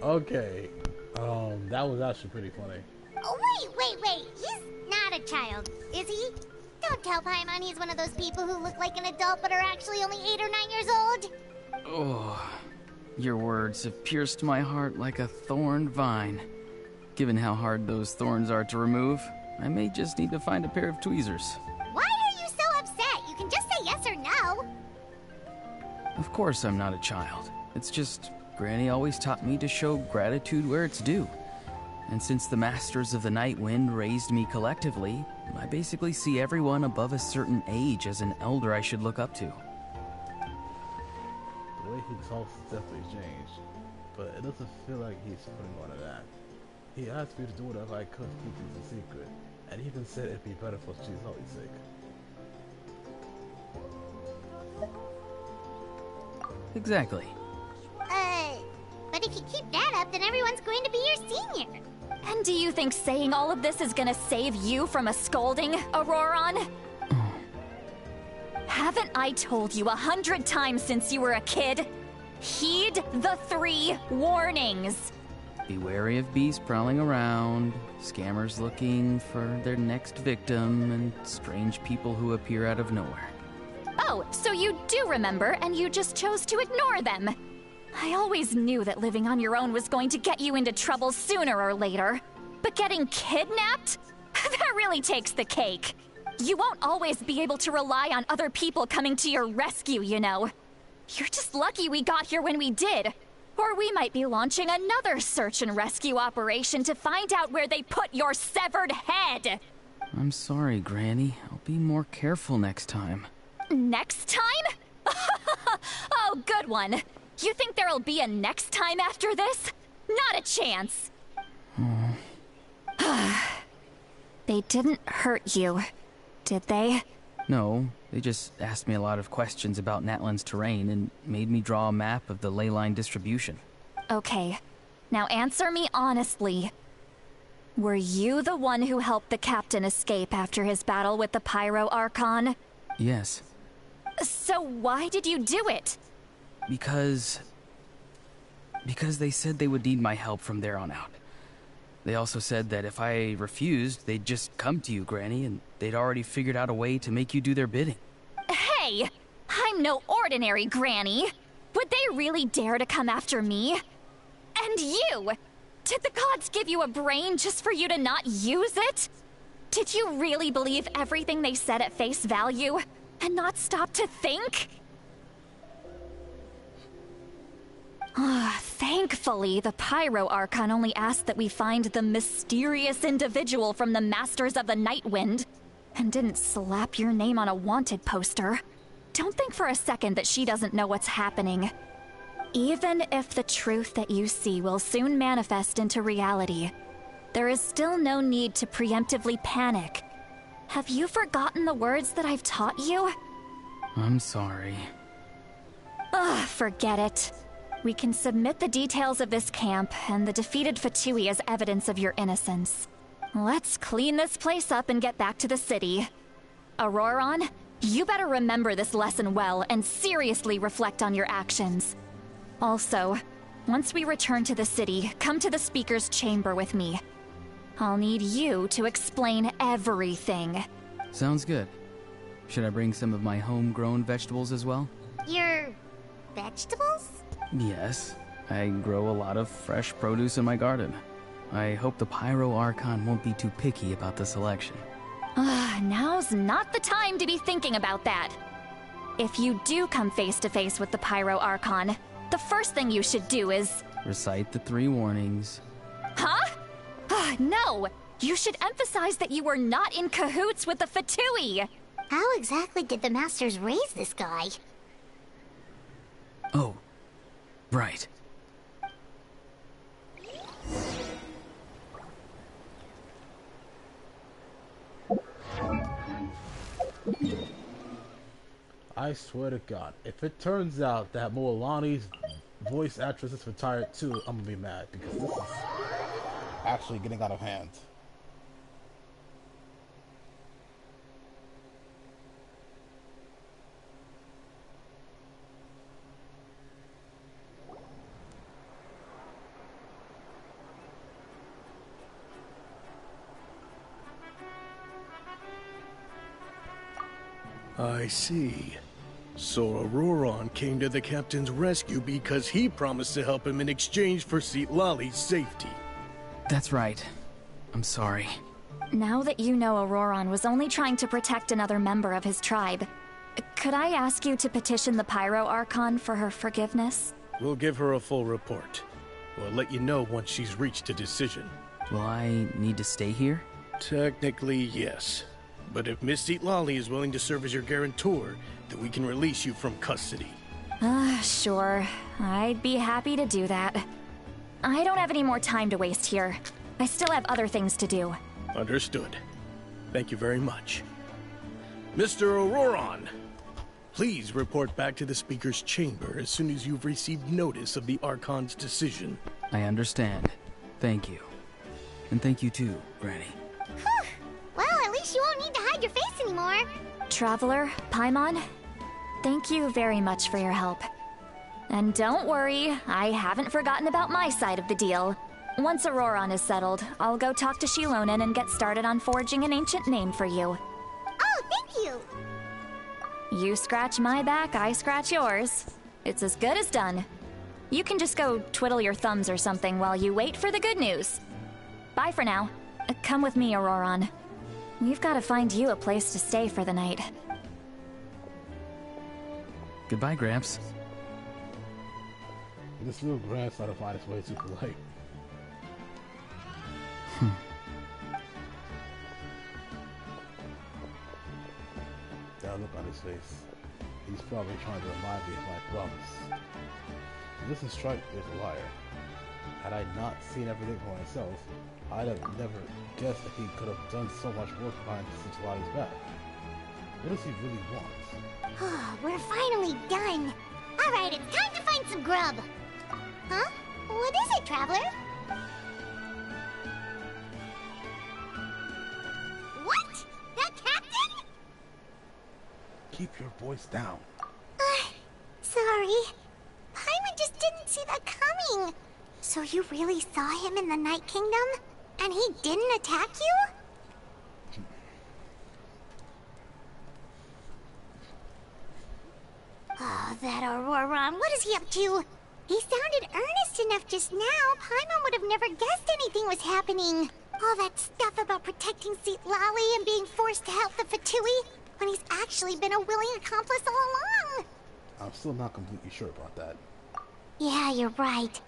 Okay. That was actually pretty funny. Oh, wait. He's not a child, is he? Don't tell Paimon he's one of those people who look like an adult but are actually only 8 or 9 years old. Oh, your words have pierced my heart like a thorn vine. Given how hard those thorns are to remove, I may just need to find a pair of tweezers. Why are you so upset? You can just say yes or no. Of course I'm not a child. It's just Granny always taught me to show gratitude where it's due. And since the Masters of the Night Wind raised me collectively, I basically see everyone above a certain age as an elder I should look up to. The way he talks definitely changed, but it doesn't feel like he's putting on to that. He asked me to do whatever I could to keep things a secret, and he even said it'd be better for Chizo's sake. Exactly. But if you keep that up, then everyone's going to be your senior. And do you think saying all of this is gonna save you from a scolding, Auroron? Haven't I told you 100 times since you were a kid? Heed the 3 warnings. Be wary of bees prowling around, scammers looking for their next victim, and strange people who appear out of nowhere. Oh, so you do remember, and you just chose to ignore them. I always knew that living on your own was going to get you into trouble sooner or later. But getting kidnapped? That really takes the cake. You won't always be able to rely on other people coming to your rescue, you know. You're just lucky we got here when we did. Or we might be launching another search and rescue operation to find out where they put your severed head. I'm sorry, Granny. I'll be more careful next time. Next time? Oh, good one. You think there'll be a next time after this? Not a chance. They didn't hurt you, did they? No, They just asked me a lot of questions about Natlan's terrain and made me draw a map of the ley line distribution. Okay, now answer me honestly. Were you the one who helped the captain escape after his battle with the Pyro Archon? Yes. So why did you do it? Because they said they would need my help from there on out. They also said that if I refused, they'd just come to you, Granny, and they'd already figured out a way to make you do their bidding. Hey! I'm no ordinary Granny! Would they really dare to come after me? And you! Did the gods give you a brain just for you to not use it? Did you really believe everything they said at face value, and not stop to think? Thankfully, the Pyro Archon only asked that we find the mysterious individual from the Masters of the Nightwind, and didn't slap your name on a wanted poster. Don't think for a second that she doesn't know what's happening. Even if the truth that you see will soon manifest into reality, there is still no need to preemptively panic. Have you forgotten the words that I've taught you? I'm sorry. Forget it. We can submit the details of this camp and the defeated Fatui as evidence of your innocence. Let's clean this place up and get back to the city. Auroron, you better remember this lesson well and seriously reflect on your actions. Also, once we return to the city, come to the speaker's chamber with me. I'll need you to explain everything. Sounds good. Should I bring some of my homegrown vegetables as well? Your vegetables? Yes. I grow a lot of fresh produce in my garden. I hope the Pyro Archon won't be too picky about the selection. Now's not the time to be thinking about that. If you do come face to face with the Pyro Archon, the first thing you should do is... recite the 3 warnings. Huh? No! You should emphasize that you were not in cahoots with the Fatui! How exactly did the Masters raise this guy? Oh, right. I swear to God, if it turns out that Moalani's voice actress is retired too, I'm gonna be mad because this is actually getting out of hand. I see. So Auroron came to the captain's rescue because he promised to help him in exchange for Citlali's safety. That's right. I'm sorry. Now that you know Auroron was only trying to protect another member of his tribe, could I ask you to petition the Pyro Archon for her forgiveness? We'll give her a full report. We'll let you know once she's reached a decision. Will I need to stay here? Technically, yes. But if Miss Citlali is willing to serve as your guarantor, then we can release you from custody. Sure. I'd be happy to do that. I don't have any more time to waste here. I still have other things to do. Understood. Thank you very much. Mr. Auroron, please report back to the Speaker's chamber as soon as you've received notice of the Archon's decision. I understand. Thank you. And thank you too, Granny. Well, at least you won't need to hide your face anymore. Traveler, Paimon, thank you very much for your help. And don't worry, I haven't forgotten about my side of the deal. Once Auroron is settled, I'll go talk to Shilonen and get started on forging an ancient name for you. Oh, thank you! You scratch my back, I scratch yours. It's as good as done. You can just go twiddle your thumbs or something while you wait for the good news. Bye for now. Come with me, Auroron. We've got to find you a place to stay for the night. Goodbye, Gramps. This little Gramps not to find its way too polite. That look on his face. He's probably trying to remind me of my promise. This strike is a liar. Had I not seen everything for myself, I'd have never guessed that he could have done so much work behind Citlali's back. What does he really want? We're finally done. Alright, it's time to find some grub. Huh? What is it, Traveler? What? That captain? Keep your voice down. Sorry. Paimon just didn't see that coming. So you really saw him in the Night Kingdom? And he didn't attack you? Oh, that Auroron, what is he up to? He sounded earnest enough just now. Paimon would have never guessed anything was happening. All that stuff about protecting Seat Lally and being forced to help the Fatui, when he's actually been a willing accomplice all along. I'm still not completely sure about that. Yeah, you're right.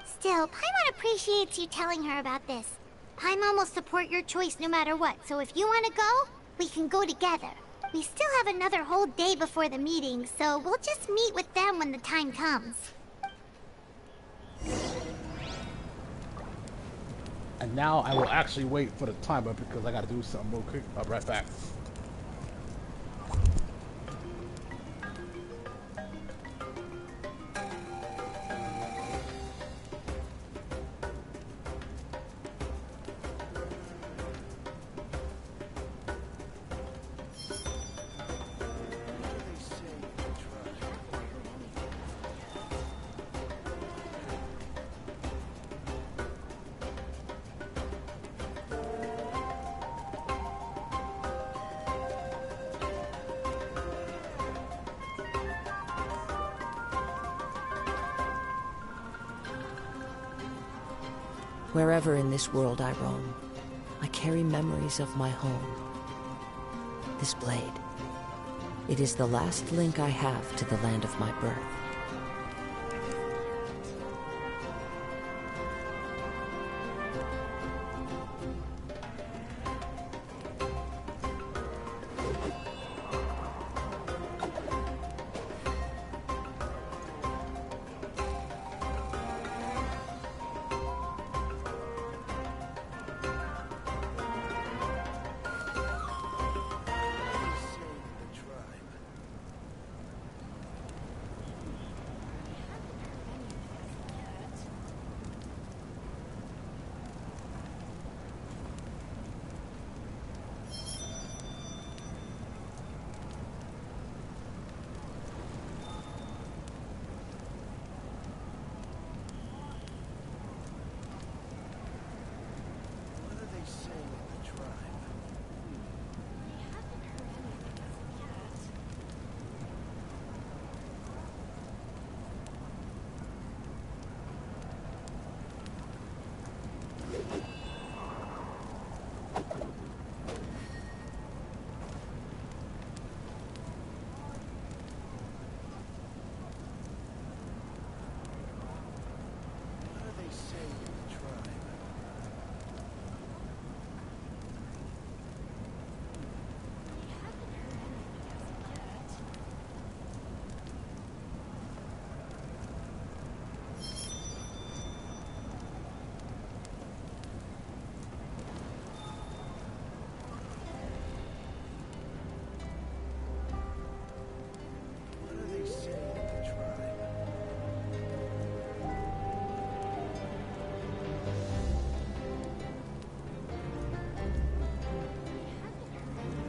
Still, Paimon appreciates you telling her about this. Paimon will support your choice no matter what, so if you want to go, we can go together. We still have another whole day before the meeting, so we'll just meet with them when the time comes. And now I will actually wait for the timer because I gotta do something real quick. I'll be right back. Wherever in this world I roam, I carry memories of my home. This blade, it is the last link I have to the land of my birth.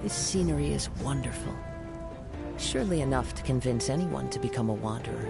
This scenery is wonderful. Surely enough to convince anyone to become a wanderer.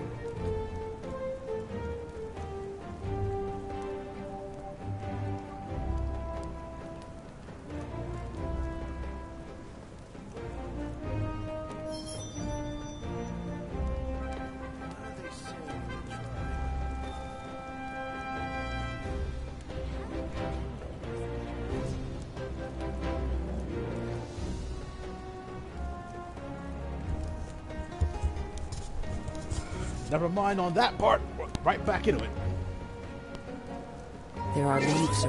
Never mind on that part. Right back into it. There are leaves.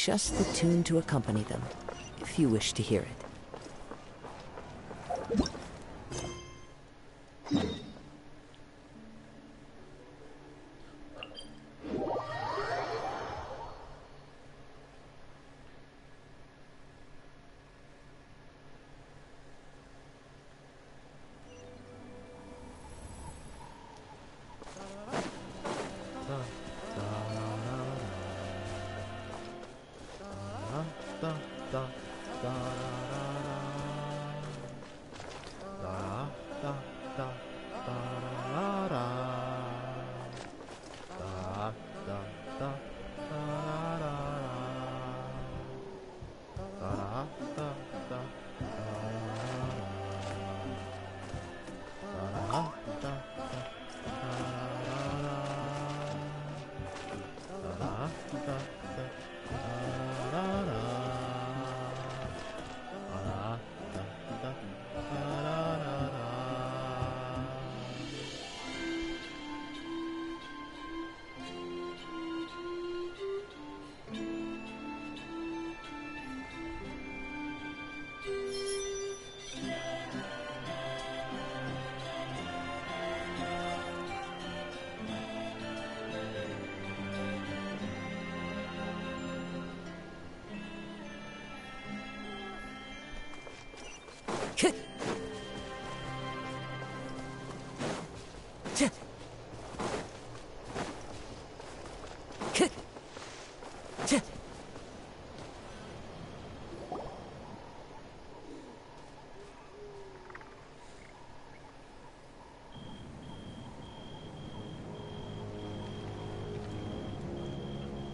just the tune to accompany them, if you wish to hear it.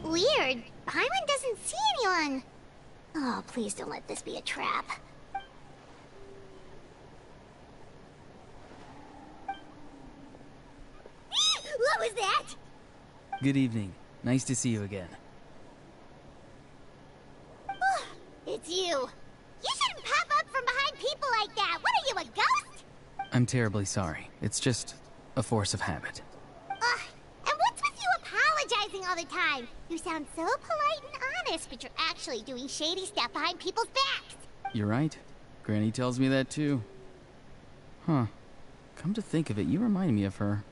Weird. Paimon doesn't see anyone. Oh, please don't let this be a trap. What was that? Good evening. Nice to see you again. It's you. You shouldn't pop up from behind people like that. What are you, a ghost? I'm terribly sorry. It's just a force of habit. And what's with you apologizing all the time? You sound so polite and honest, but you're actually doing shady stuff behind people's backs. You're right. Granny tells me that too. Huh. Come to think of it, you remind me of her.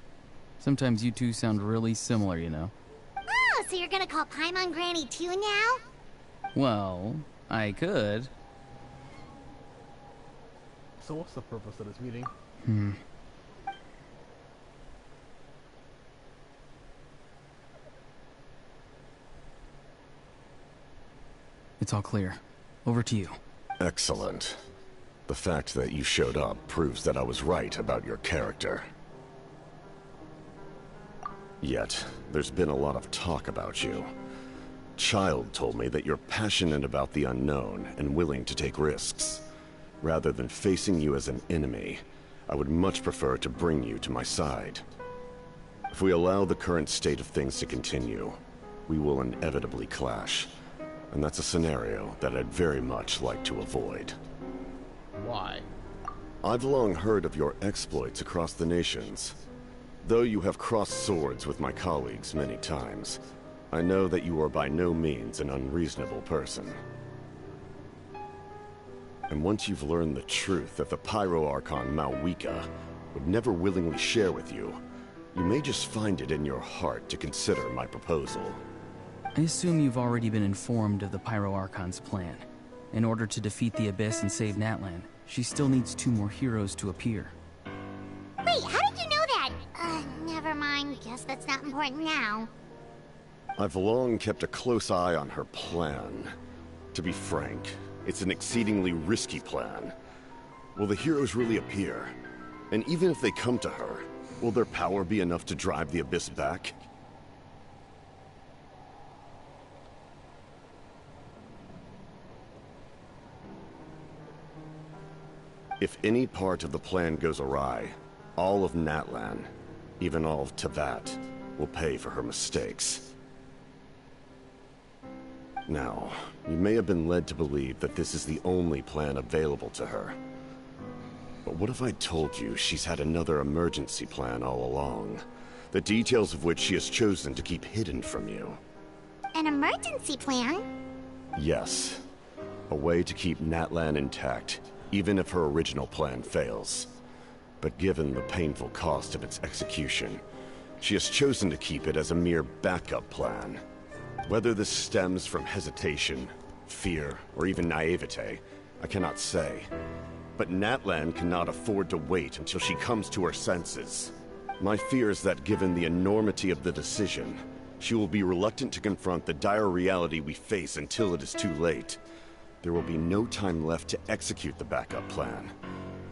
Sometimes you two sound really similar, you know. Oh, so you're gonna call Paimon Granny too now? Well, I could. So what's the purpose of this meeting? It's all clear. Over to you. Excellent. The fact that you showed up proves that I was right about your character. Yet, there's been a lot of talk about you. Child told me that you're passionate about the unknown and willing to take risks. Rather than facing you as an enemy, I would much prefer to bring you to my side. If we allow the current state of things to continue, we will inevitably clash. And that's a scenario that I'd very much like to avoid. Why? I've long heard of your exploits across the nations. Though you have crossed swords with my colleagues many times, I know that you are by no means an unreasonable person. And once you've learned the truth that the Pyro Archon Malwika would never willingly share with you, you may just find it in your heart to consider my proposal. I assume you've already been informed of the Pyro Archon's plan. In order to defeat the Abyss and save Natlan, she still needs 2 more heroes to appear. Wait, how did you know that? Never mind. Guess that's not important now. I've long kept a close eye on her plan. To be frank, it's an exceedingly risky plan. Will the heroes really appear? And even if they come to her, will their power be enough to drive the Abyss back? If any part of the plan goes awry, all of Natlan, even all of Uthabiti, will pay for her mistakes. Now, you may have been led to believe that this is the only plan available to her. But what if I told you she's had another emergency plan all along, the details of which she has chosen to keep hidden from you? An emergency plan? Yes. A way to keep Natlan intact, even if her original plan fails. But given the painful cost of its execution, she has chosen to keep it as a mere backup plan. Whether this stems from hesitation, fear, or even naivete, I cannot say. But Natlan cannot afford to wait until she comes to her senses. My fear is that given the enormity of the decision, she will be reluctant to confront the dire reality we face until it is too late. There will be no time left to execute the backup plan,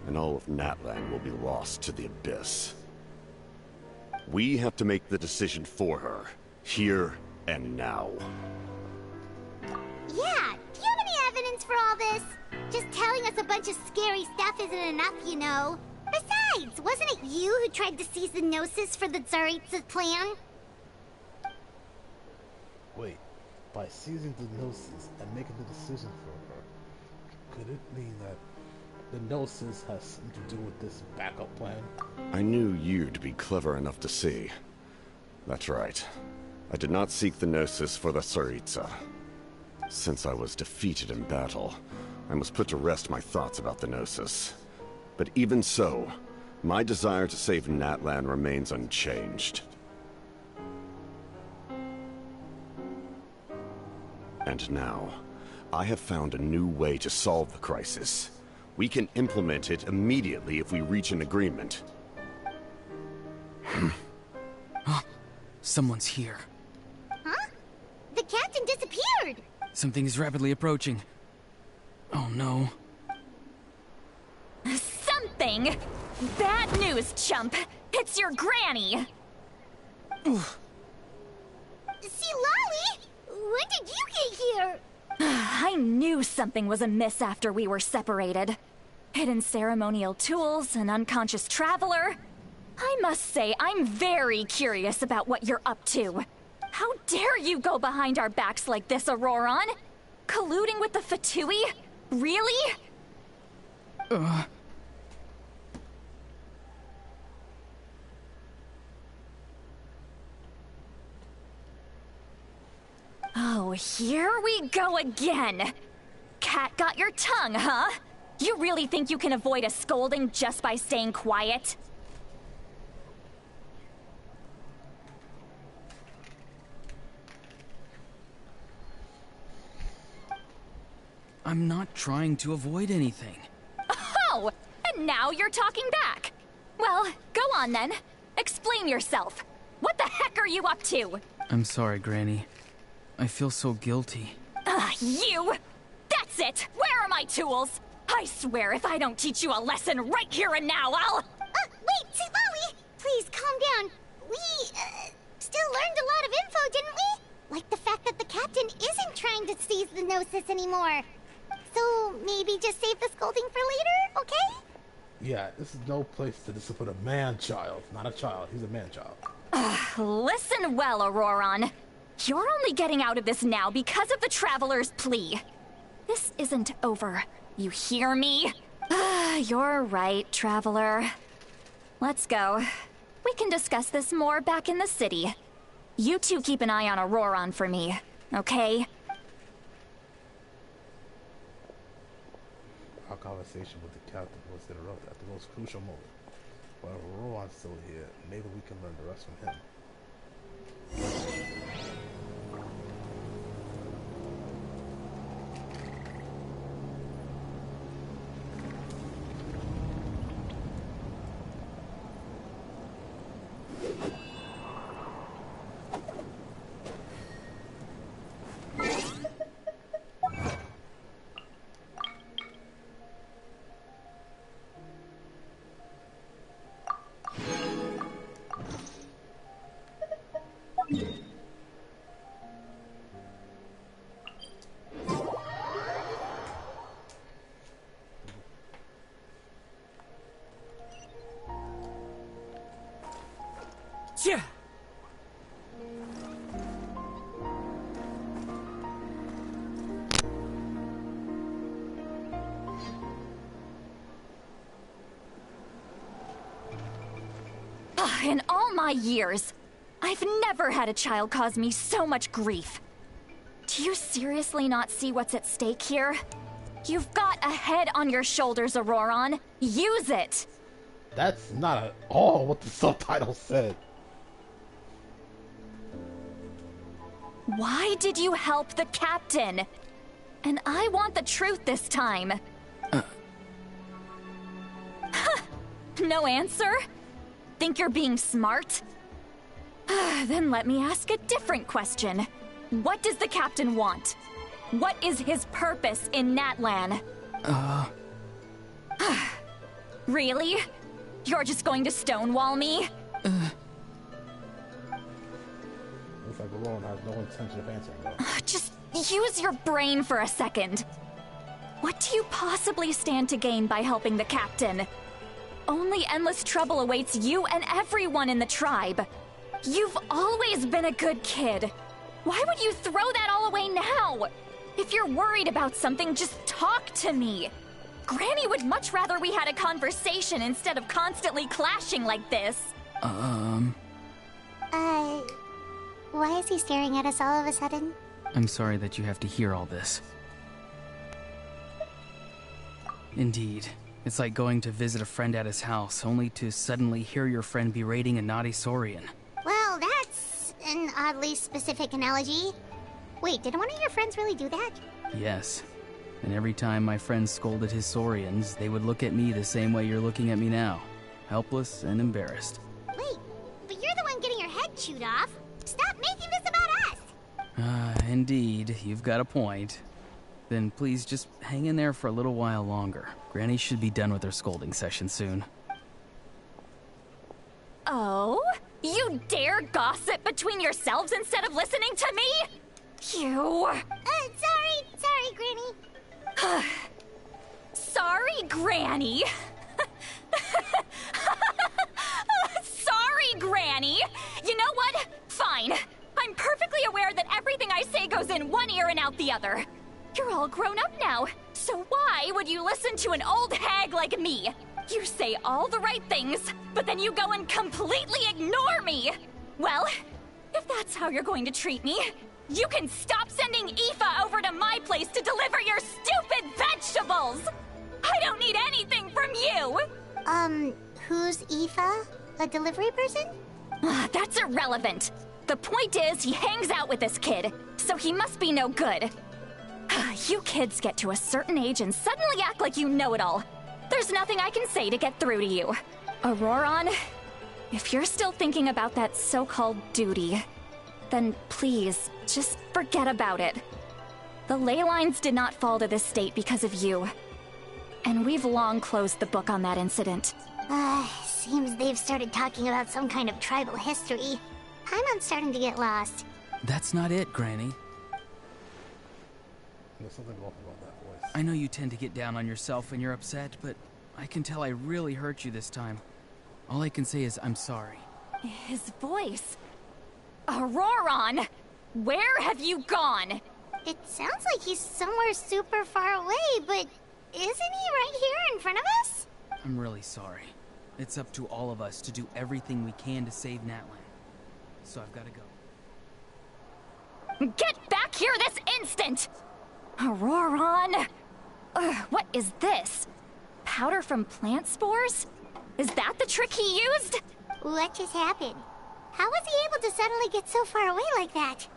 and all of Natlan will be lost to the abyss. We have to make the decision for her, here and now. Yeah, do you have any evidence for all this? Just telling us a bunch of scary stuff isn't enough, you know. Besides, wasn't it you who tried to seize the Gnosis for the Tsaritsa's plan? Wait, by seizing the Gnosis and making the decision for her, could it mean that the Gnosis has something to do with this backup plan? I knew you'd be clever enough to see. That's right. I did not seek the Gnosis for the Tsaritsa. Since I was defeated in battle, I must put to rest my thoughts about the Gnosis. But even so, my desire to save Natlan remains unchanged. And now, I have found a new way to solve the crisis. We can implement it immediately if we reach an agreement. Someone's here. Huh? The captain disappeared! Something is rapidly approaching. Oh no. Something? Bad news, chump! It's your granny! See, Lolly! When did you get here? I knew something was amiss after we were separated. Hidden ceremonial tools, an unconscious traveler. I must say, I'm very curious about what you're up to. How dare you go behind our backs like this, Auroron? Colluding with the Fatui? Really? Oh, here we go again. Cat got your tongue, huh? You really think you can avoid a scolding just by staying quiet? I'm not trying to avoid anything. Oh, and now you're talking back. Well, go on then. Explain yourself. What the heck are you up to? I'm sorry, Granny. I feel so guilty. You! That's it! Where are my tools? I swear if I don't teach you a lesson right here and now, I'll... Wait, see, Lolly! Please, calm down. We, still learned a lot of info, didn't we? Like the fact that the captain isn't trying to seize the Gnosis anymore. So, maybe just save the scolding for later, okay? Yeah, this is no place to discipline a man-child. Not a child, he's a man-child. Listen well, Auroron. You're only getting out of this now because of the Traveler's plea. This isn't over. You hear me? You're right, Traveler. Let's go. We can discuss this more back in the city. You two keep an eye on Auroron for me, okay? Our conversation with the captain was interrupted at the most crucial moment. While Auroron's still here, maybe we can learn the rest from him. Yeah. In all my years, I've never had a child cause me so much grief. Do you seriously not see what's at stake here? You've got a head on your shoulders, Auroron. Use it! That's not at all what the subtitle said. Why did you help the captain? And I want the truth this time. No answer? Think you're being smart? Then let me ask a different question. What does the captain want? What is his purpose in Natlan? Really? You're just going to stonewall me? Looks like Auroran has no intention of answering though. Just use your brain for a second. What do you possibly stand to gain by helping the captain? Only endless trouble awaits you and everyone in the tribe. You've always been a good kid. Why would you throw that all away now? If you're worried about something, just talk to me. Granny would much rather we had a conversation instead of constantly clashing like this. Why is he staring at us all of a sudden? I'm sorry that you have to hear all this. Indeed. It's like going to visit a friend at his house, only to suddenly hear your friend berating a naughty Saurian. Well, that's an oddly specific analogy. Wait, did one of your friends really do that? Yes. And every time my friend scolded his Saurians, they would look at me the same way you're looking at me now. Helpless and embarrassed. Wait, but you're the one getting your head chewed off. Stop making this about us! Indeed, you've got a point. Then please just hang in there for a little while longer. Granny should be done with her scolding session soon. Oh? You dare gossip between yourselves instead of listening to me? You... Sorry, Granny. Sorry, Granny. Sorry, Granny. You know what? Fine. I'm perfectly aware that everything I say goes in one ear and out the other. You're all grown up now, so why would you listen to an old hag like me? You say all the right things, but then you go and completely ignore me. Well, if that's how you're going to treat me, you can stop sending Aoife over to my place to deliver your stupid vegetables! I don't need anything from you! Who's Aoife? A delivery person? That's irrelevant. The point is, he hangs out with this kid, so he must be no good. You kids get to a certain age and suddenly act like you know it all. There's nothing I can say to get through to you. Auroran, if you're still thinking about that so-called duty, then please, just forget about it. The ley lines did not fall to this state because of you. And we've long closed the book on that incident. Seems they've started talking about some kind of tribal history. I'm starting to get lost. That's not it, Granny. There's something off about that voice. I know you tend to get down on yourself when you're upset, but I can tell I really hurt you this time. All I can say is I'm sorry. His voice... Auroran! Where have you gone? It sounds like he's somewhere super far away, but isn't he right here in front of us? I'm really sorry. It's up to all of us to do everything we can to save Natlan. So I've got to go. Get back here this instant! Auroran! What is this? Powder from plant spores? Is that the trick he used? What just happened? How was he able to suddenly get so far away like that?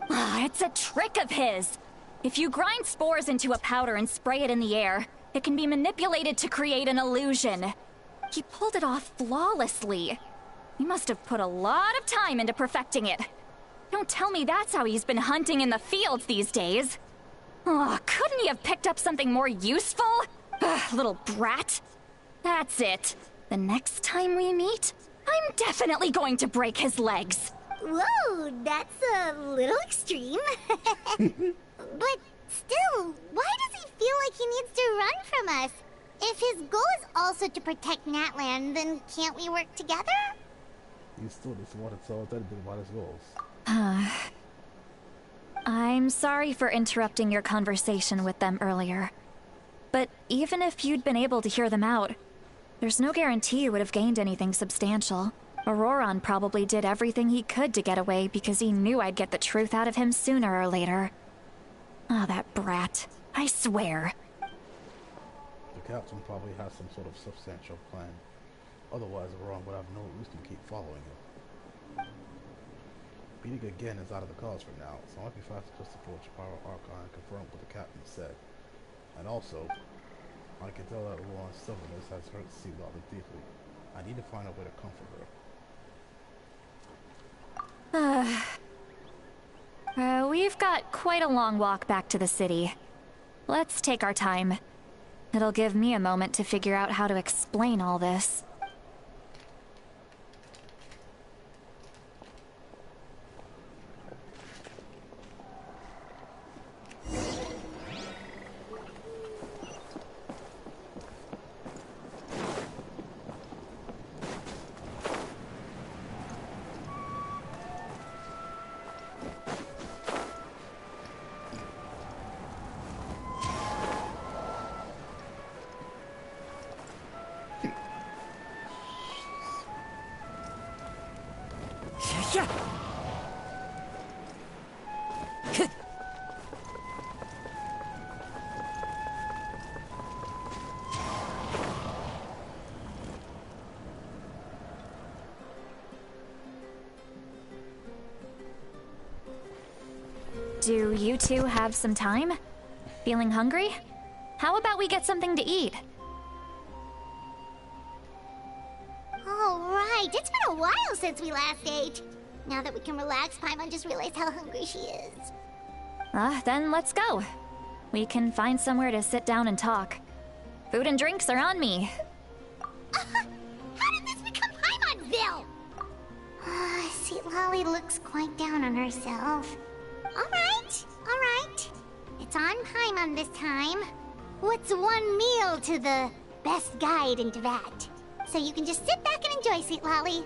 It's a trick of his. If you grind spores into a powder and spray it in the air, it can be manipulated to create an illusion. He pulled it off flawlessly. He must have put a lot of time into perfecting it. Don't tell me that's how he's been hunting in the fields these days. Oh, couldn't he have picked up something more useful? Little brat. That's it. The next time we meet, I'm definitely going to break his legs. Whoa, that's a little extreme. But still, why does he feel like he needs to run from us? If his goal is also to protect Natlan, then can't we work together? He still needs to want to tell Uthabiti about his goals. I'm sorry for interrupting your conversation with them earlier. But even if you'd been able to hear them out, there's no guarantee you would have gained anything substantial. Auroran probably did everything he could to get away because he knew I'd get the truth out of him sooner or later. Oh, that brat. I swear. The captain probably has some sort of substantial plan. Otherwise, Auroran would have no reason to keep following him. Beating again is out of the cards for now, so I might be faster just to approach Pyro Archon and confirm what the captain said. And also, I can tell that Auroran's stubbornness has hurt Sealottie deeply. I need to find a way to comfort her. We've got quite a long walk back to the city. Let's take our time. It'll give me a moment to figure out how to explain all this. Do you two have some time? Feeling hungry? How about we get something to eat? All right, it's been a while since we last ate. Now that we can relax, Paimon just realized how hungry she is. Then let's go. We can find somewhere to sit down and talk. Food and drinks are on me. How did this become Paimonville? Sealottie looks quite down on herself. All right. It's on Paimon this time. What's one meal to the best guide in Teyvat? So you can just sit back and enjoy, Sealottie.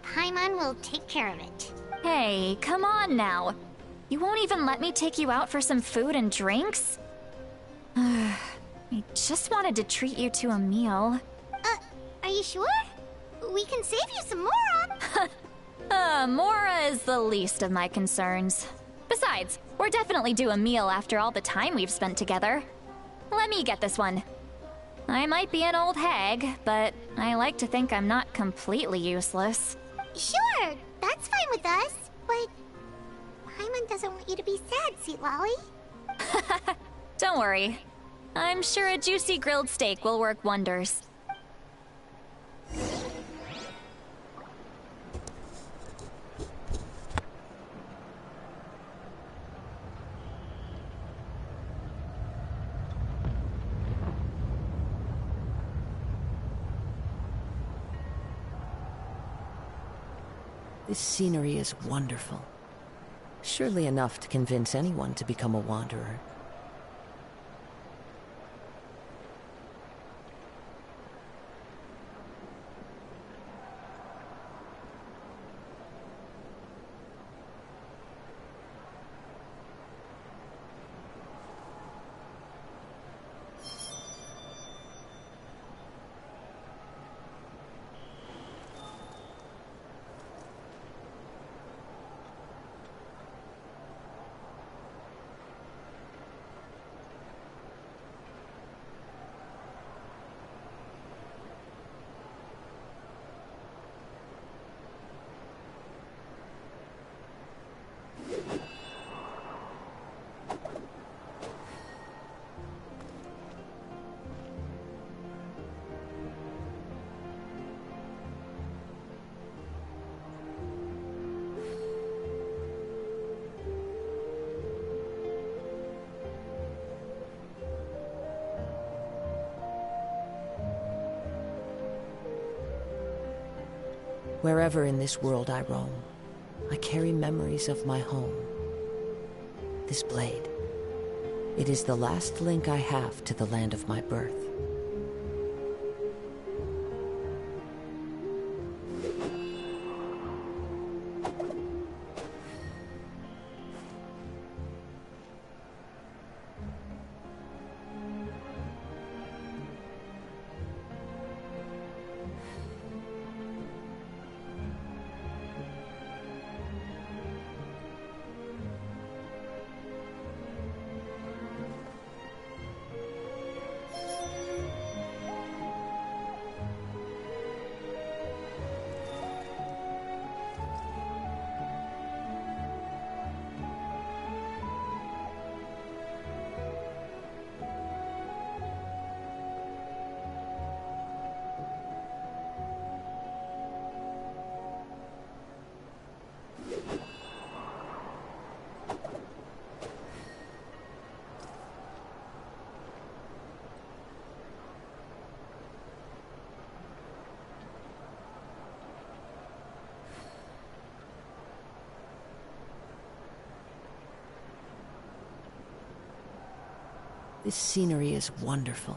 Paimon will take care of it. Hey, come on now. You won't even let me take you out for some food and drinks? I just wanted to treat you to a meal. Are you sure? We can save you some Mora. Mora is the least of my concerns. Besides, we're definitely due a meal after all the time we've spent together. Let me get this one. I might be an old hag, but I like to think I'm not completely useless. Sure, that's fine with us, but Paimon doesn't want you to be sad, Sealottie. Don't worry. I'm sure a juicy grilled steak will work wonders. This scenery is wonderful. Surely enough to convince anyone to become a wanderer. Wherever in this world I roam, I carry memories of my home. This blade, it is the last link I have to the land of my birth. This scenery is wonderful.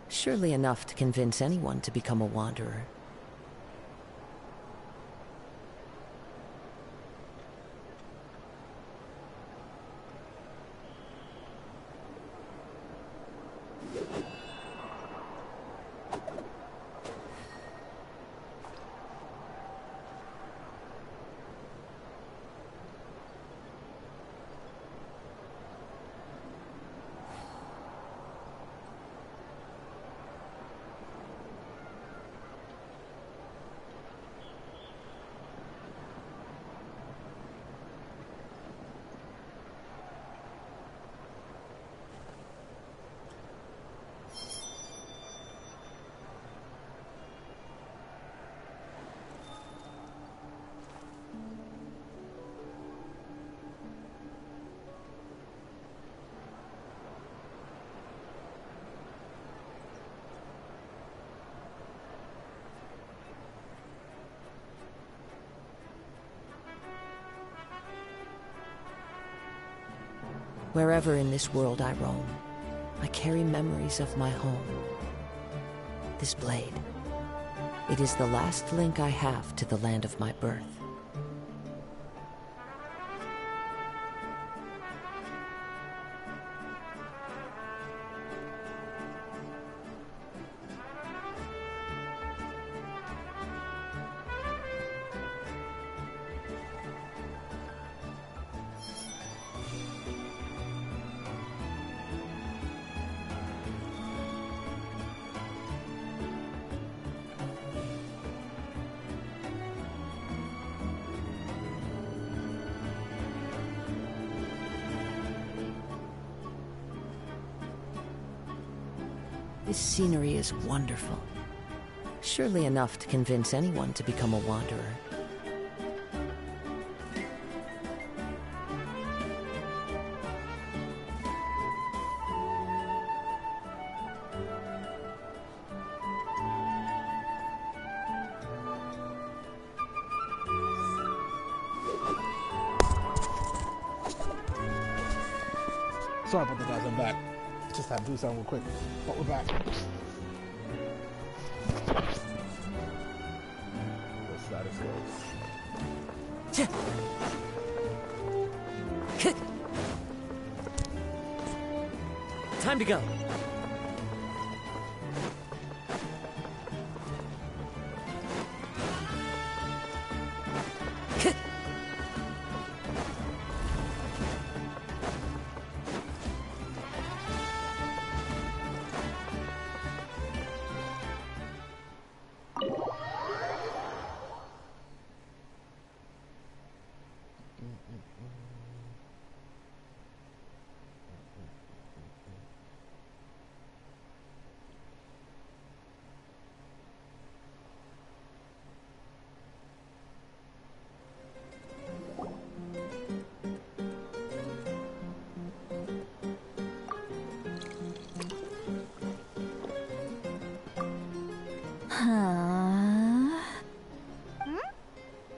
Surely enough to convince anyone to become a wanderer. Wherever in this world I roam, I carry memories of my home. This blade, it is the last link I have to the land of my birth. This scenery is wonderful. Surely enough to convince anyone to become a wanderer. Sorry about that, guys. I'm back. Just had to do something real quick, but we're back. Let's see how this goes. Time to go.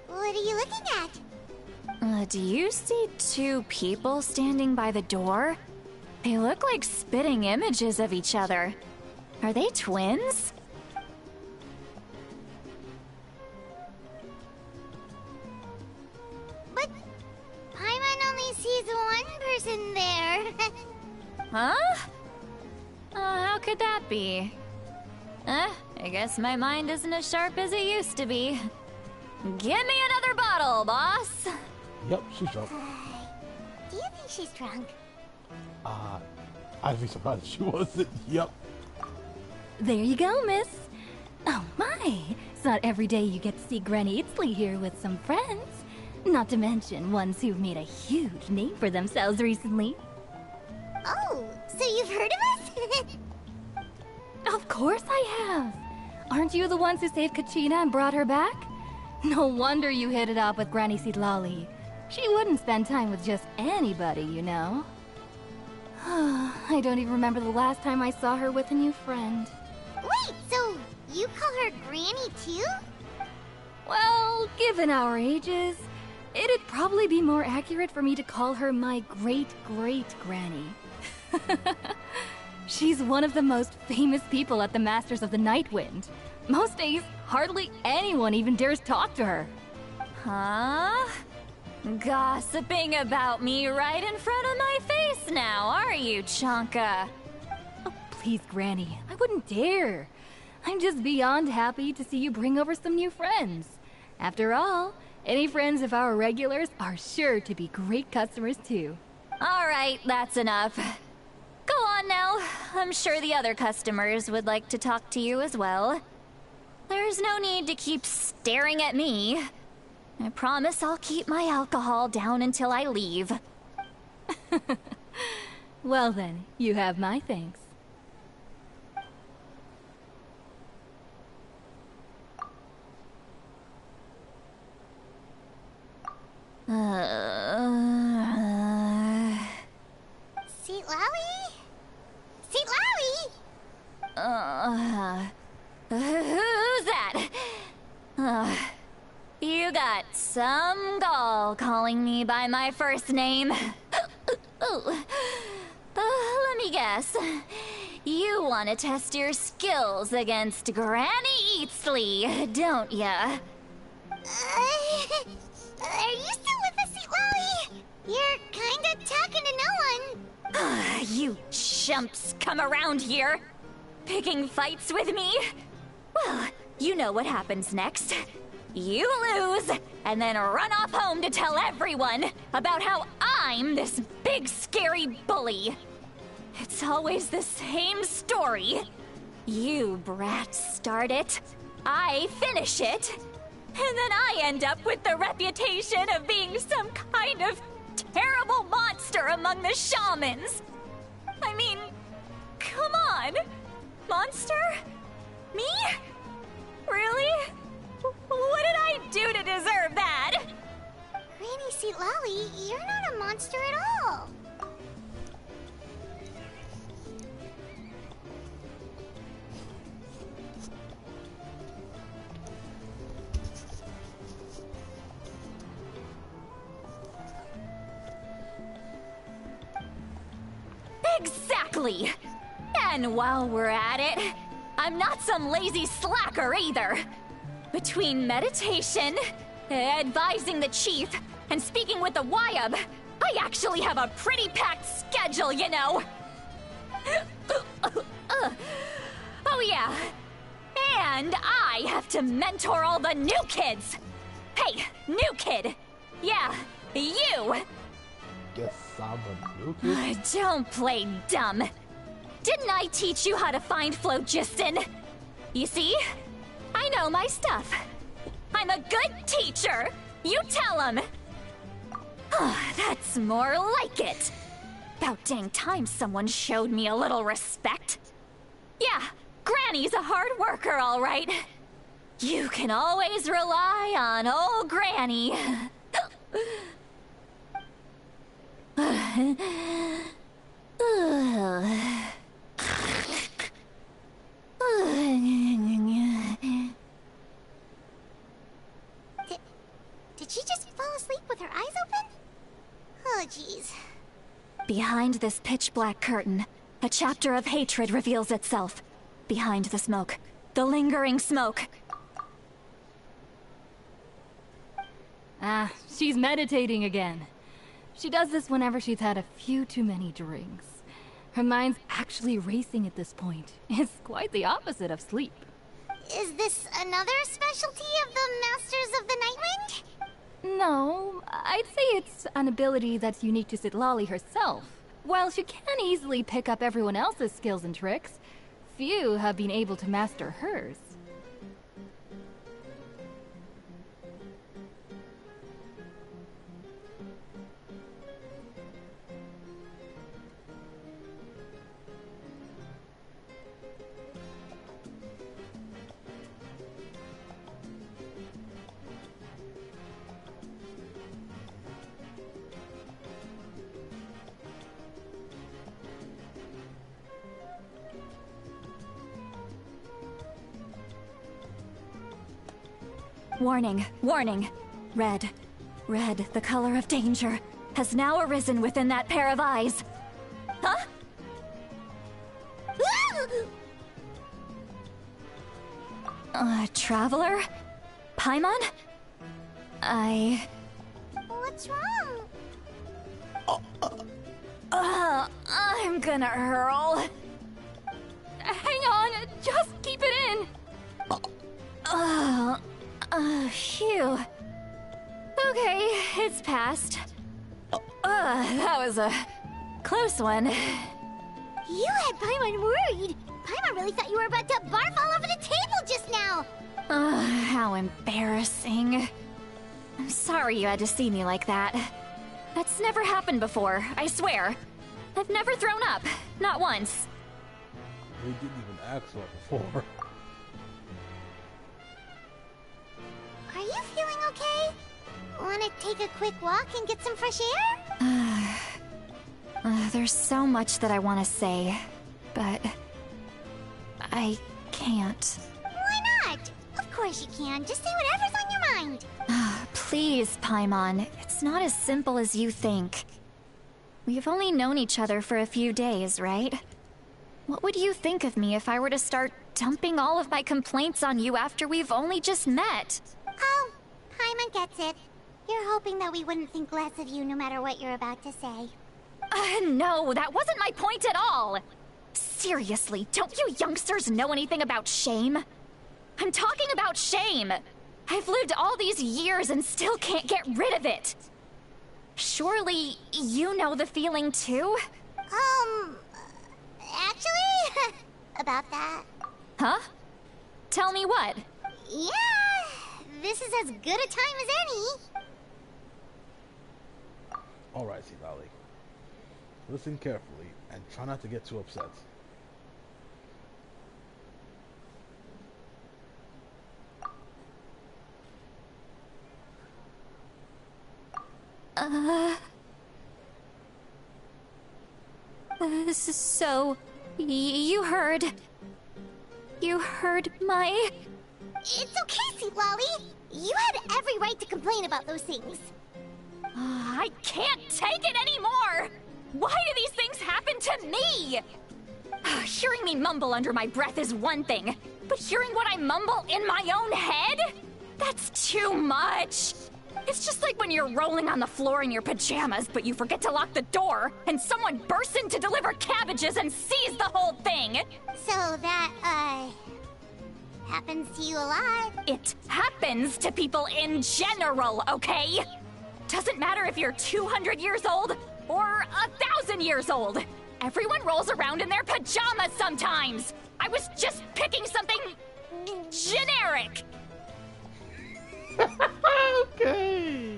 What are you looking at? Do you see two people standing by the door? They look like spitting images of each other. Are they twins? But Paimon only sees one person there. Huh? How could that be? I guess my mind isn't as sharp as it used to be. Give me another bottle, boss! Yep, she's drunk. Do you think she's drunk? I'd be surprised if she wasn't. Yep. There you go, miss. Oh my, it's not every day you get to see Granny Itzley here with some friends. Not to mention ones who've made a huge name for themselves recently. Oh, so you've heard of us? Of course I have. Aren't you the ones who saved Kachina and brought her back? No wonder you hit it off with Granny Sidlali. She wouldn't spend time with just anybody, you know. I don't even remember the last time I saw her with a new friend. Wait, so you call her Granny too? Well, given our ages, it'd probably be more accurate for me to call her my great-great-granny. She's one of the most famous people at the Masters of the Nightwind. Most days, hardly anyone even dares talk to her. Huh? Gossiping about me right in front of my face now, are you, Chonka? Oh, please, Granny. I wouldn't dare. I'm just beyond happy to see you bring over some new friends. After all, any friends of our regulars are sure to be great customers too. All right, that's enough. Go on now. I'm sure the other customers would like to talk to you as well. There's no need to keep staring at me. I promise I'll keep my alcohol down until I leave. Well then, you have my thanks. Seat Lally? Seat Lally? Who's that? You got some gall calling me by my first name. Let me guess. You want to test your skills against Granny Eatsley, don't ya? Are you still with us, Seat Lally? You're kinda talking to no one. You chumps come around here, picking fights with me? Well, you know what happens next. You lose, and then run off home to tell everyone about how I'm this big scary bully. It's always the same story. You brats start it, I finish it, and then I end up with the reputation of being some kind of terrible monster among the shamans. I mean, come on. Monster? Me? Really? What did I do to deserve that? Granny Seat Lally, you're not a monster at all. Exactly! And while we're at it, I'm not some lazy slacker either. Between meditation, advising the chief, and speaking with the Wyab, I actually have a pretty packed schedule, you know. Oh yeah, and I have to mentor all the new kids. Hey, new kid. Yeah, you. Guess I'm a new kid? Don't play dumb. Didn't I teach you how to find phlogiston? You see? I know my stuff. I'm a good teacher. You tell him. That's more like it. About dang time someone showed me a little respect. Yeah, Granny's a hard worker, all right. You can always rely on old Granny. Did she just fall asleep with her eyes open? Oh, jeez. Behind this pitch-black curtain, a chapter of hatred reveals itself. Behind the smoke, the lingering smoke. Ah, she's meditating again. She does this whenever she's had a few too many drinks. Her mind's actually racing at this point. It's quite the opposite of sleep. Is this another specialty of the Masters of the Nightwind? No, I'd say it's an ability that's unique to Citlali herself. While she can easily pick up everyone else's skills and tricks, few have been able to master hers. Warning, warning. Red. Red, the color of danger, has now arisen within that pair of eyes. Huh? Traveler? Paimon? What's wrong? I'm gonna hurl. Hang on, just keep it in. Phew. Okay, it's passed. That was a close one. You had Paimon worried. Paimon really thought you were about to barf all over the table just now. How embarrassing. I'm sorry you had to see me like that. That's never happened before, I swear. I've never thrown up, not once. They didn't even ask for it before. Are you feeling okay? Want to take a quick walk and get some fresh air? There's so much that I want to say, but I can't. Why not? Of course you can. Just say whatever's on your mind. Please, Paimon. It's not as simple as you think. We've only known each other for a few days, right? What would you think of me if I were to start dumping all of my complaints on you after we've only just met? Oh, Paimon gets it. You're hoping that we wouldn't think less of you no matter what you're about to say. No, that wasn't my point at all. Seriously, don't you youngsters know anything about shame? I'm talking about shame. I've lived all these years and still can't get rid of it. Surely, you know the feeling too? Actually, about that. Huh? Tell me what? Yeah, this is as good a time as any. Alright, Valley. Listen carefully and try not to get too upset. So, you heard my... It's okay, Sweet Lolly. You had every right to complain about those things. I can't take it anymore! Why do these things happen to me? Hearing me mumble under my breath is one thing, but hearing what I mumble in my own head? That's too much! It's just like when you're rolling on the floor in your pajamas, but you forget to lock the door, and someone bursts in to deliver cabbages and sees the whole thing! So that, happens to you a lot. It happens to people in general, okay? Doesn't matter if you're 200 years old or 1,000 years old. Everyone rolls around in their pajamas sometimes. I was just picking something generic. Okay.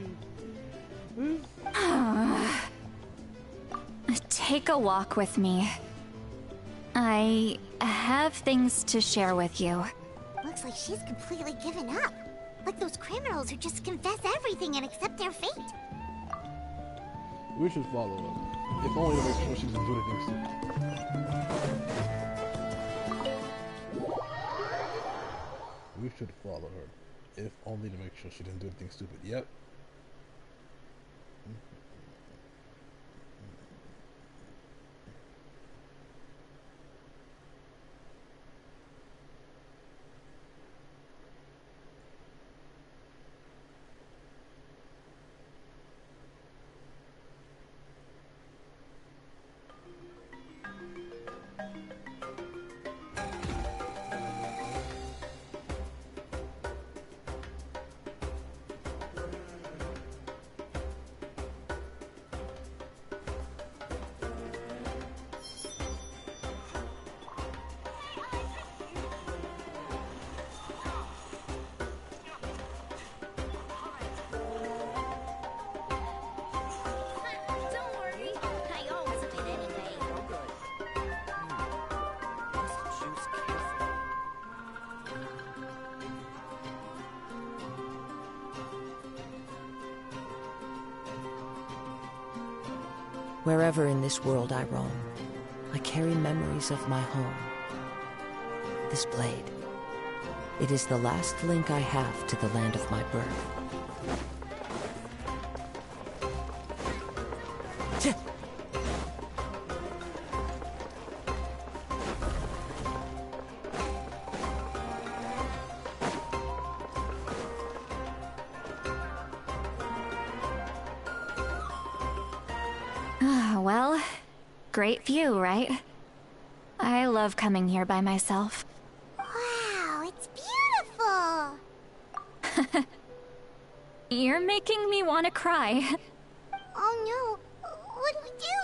Take a walk with me. I have things to share with you. Looks like she's completely given up. Like those criminals who just confess everything and accept their fate. We should follow her. If only to make sure she doesn't do anything stupid. We should follow her. If only to make sure she didn't do anything stupid. Yep. Wherever in this world I roam, I carry memories of my home. This blade, it is the last link I have to the land of my birth. Well, great view, right? I love coming here by myself. Wow, it's beautiful! You're making me want to cry. Oh no, what do we do?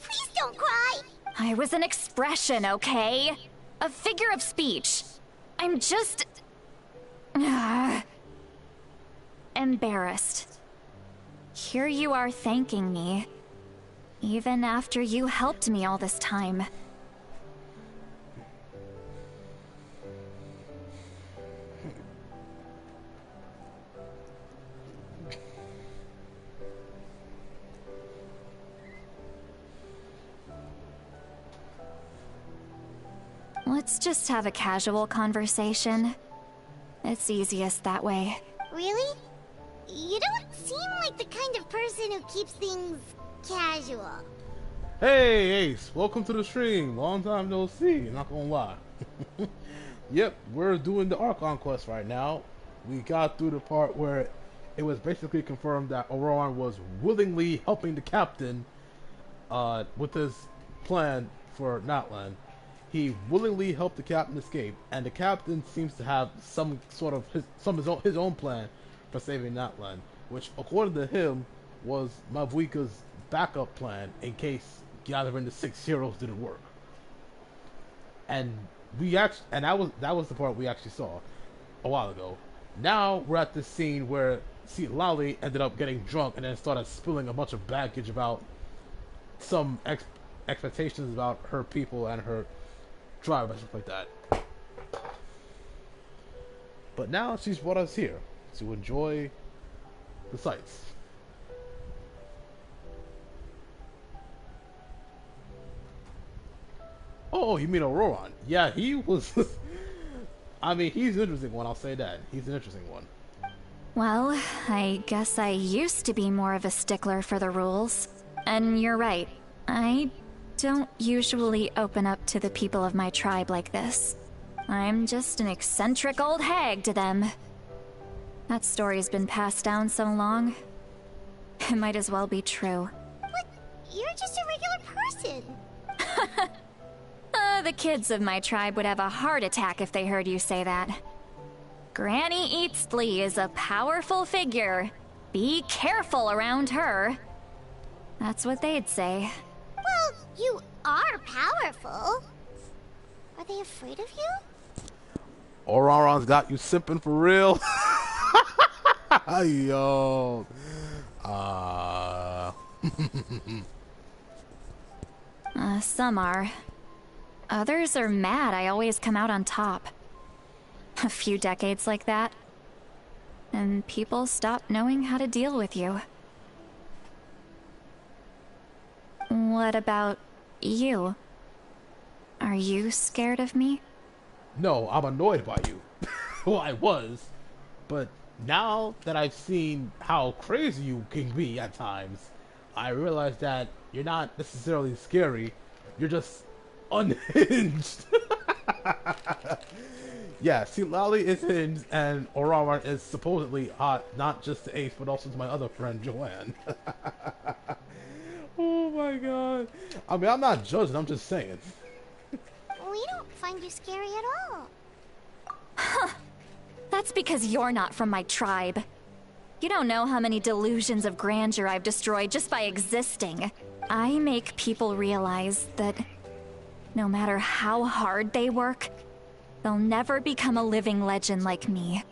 Please don't cry! I was an expression, okay? A figure of speech. I'm just... embarrassed. Here you are thanking me. Even after you helped me all this time. Let's just have a casual conversation. It's easiest that way. Really? You don't seem like the kind of person who keeps things casual. Hey, Ace, welcome to the stream. Long time no see, not gonna lie. Yep, we're doing the Archon quest right now. We got through the part where it was basically confirmed that Auroran was willingly helping the captain with his plan for Natlan. He willingly helped the captain escape, and the captain seems to have some sort of his own plan for saving Natlan, which, according to him, was Mavuika's backup plan in case gathering the 6 heroes didn't work. And that was the part we actually saw a while ago. Now we're at this scene where Lali ended up getting drunk and then started spilling a bunch of baggage about some expectations about her people and her tribe and stuff like that. But now she's brought us here to enjoy the sights. Oh, you mean Auroran? Yeah, he was... I mean, he's an interesting one, I'll say that. He's an interesting one. Well, I guess I used to be more of a stickler for the rules. And you're right. I don't usually open up to the people of my tribe like this. I'm just an eccentric old hag to them. That story's been passed down so long. It might as well be true. But you're just a regular person. The kids of my tribe would have a heart attack if they heard you say that. Granny Eatsley is a powerful figure. Be careful around her. That's what they'd say. Well, you are powerful. Are they afraid of you? Auroran's got you simping for real? Yo. Some are. Others are mad I always come out on top. A few decades like that, and people stop knowing how to deal with you. What about you? Are you scared of me? No, I'm annoyed by you. Well, I was. But now that I've seen how crazy you can be at times, I realize that you're not necessarily scary. You're just unhinged. Yeah, see, Lali is hinged, and Auroran is supposedly hot, not just to Ace, but also to my other friend, Joanne. Oh my god. I mean, I'm not judging, I'm just saying. We don't find you scary at all. Huh. That's because you're not from my tribe. You don't know how many delusions of grandeur I've destroyed just by existing. I make people realize that no matter how hard they work, they'll never become a living legend like me.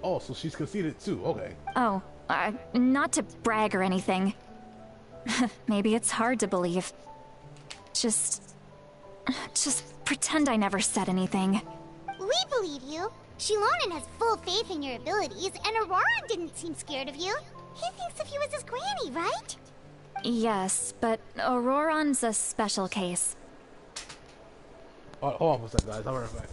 Oh, so she's conceited too, okay. Oh, not to brag or anything. Maybe it's hard to believe. Just pretend I never said anything. We believe you. Shilonen has full faith in your abilities, and Auroran didn't seem scared of you. He thinks of you as his granny, right? Yes, but Auroran's a special case. Hold on for a second, guys. I'll be right back.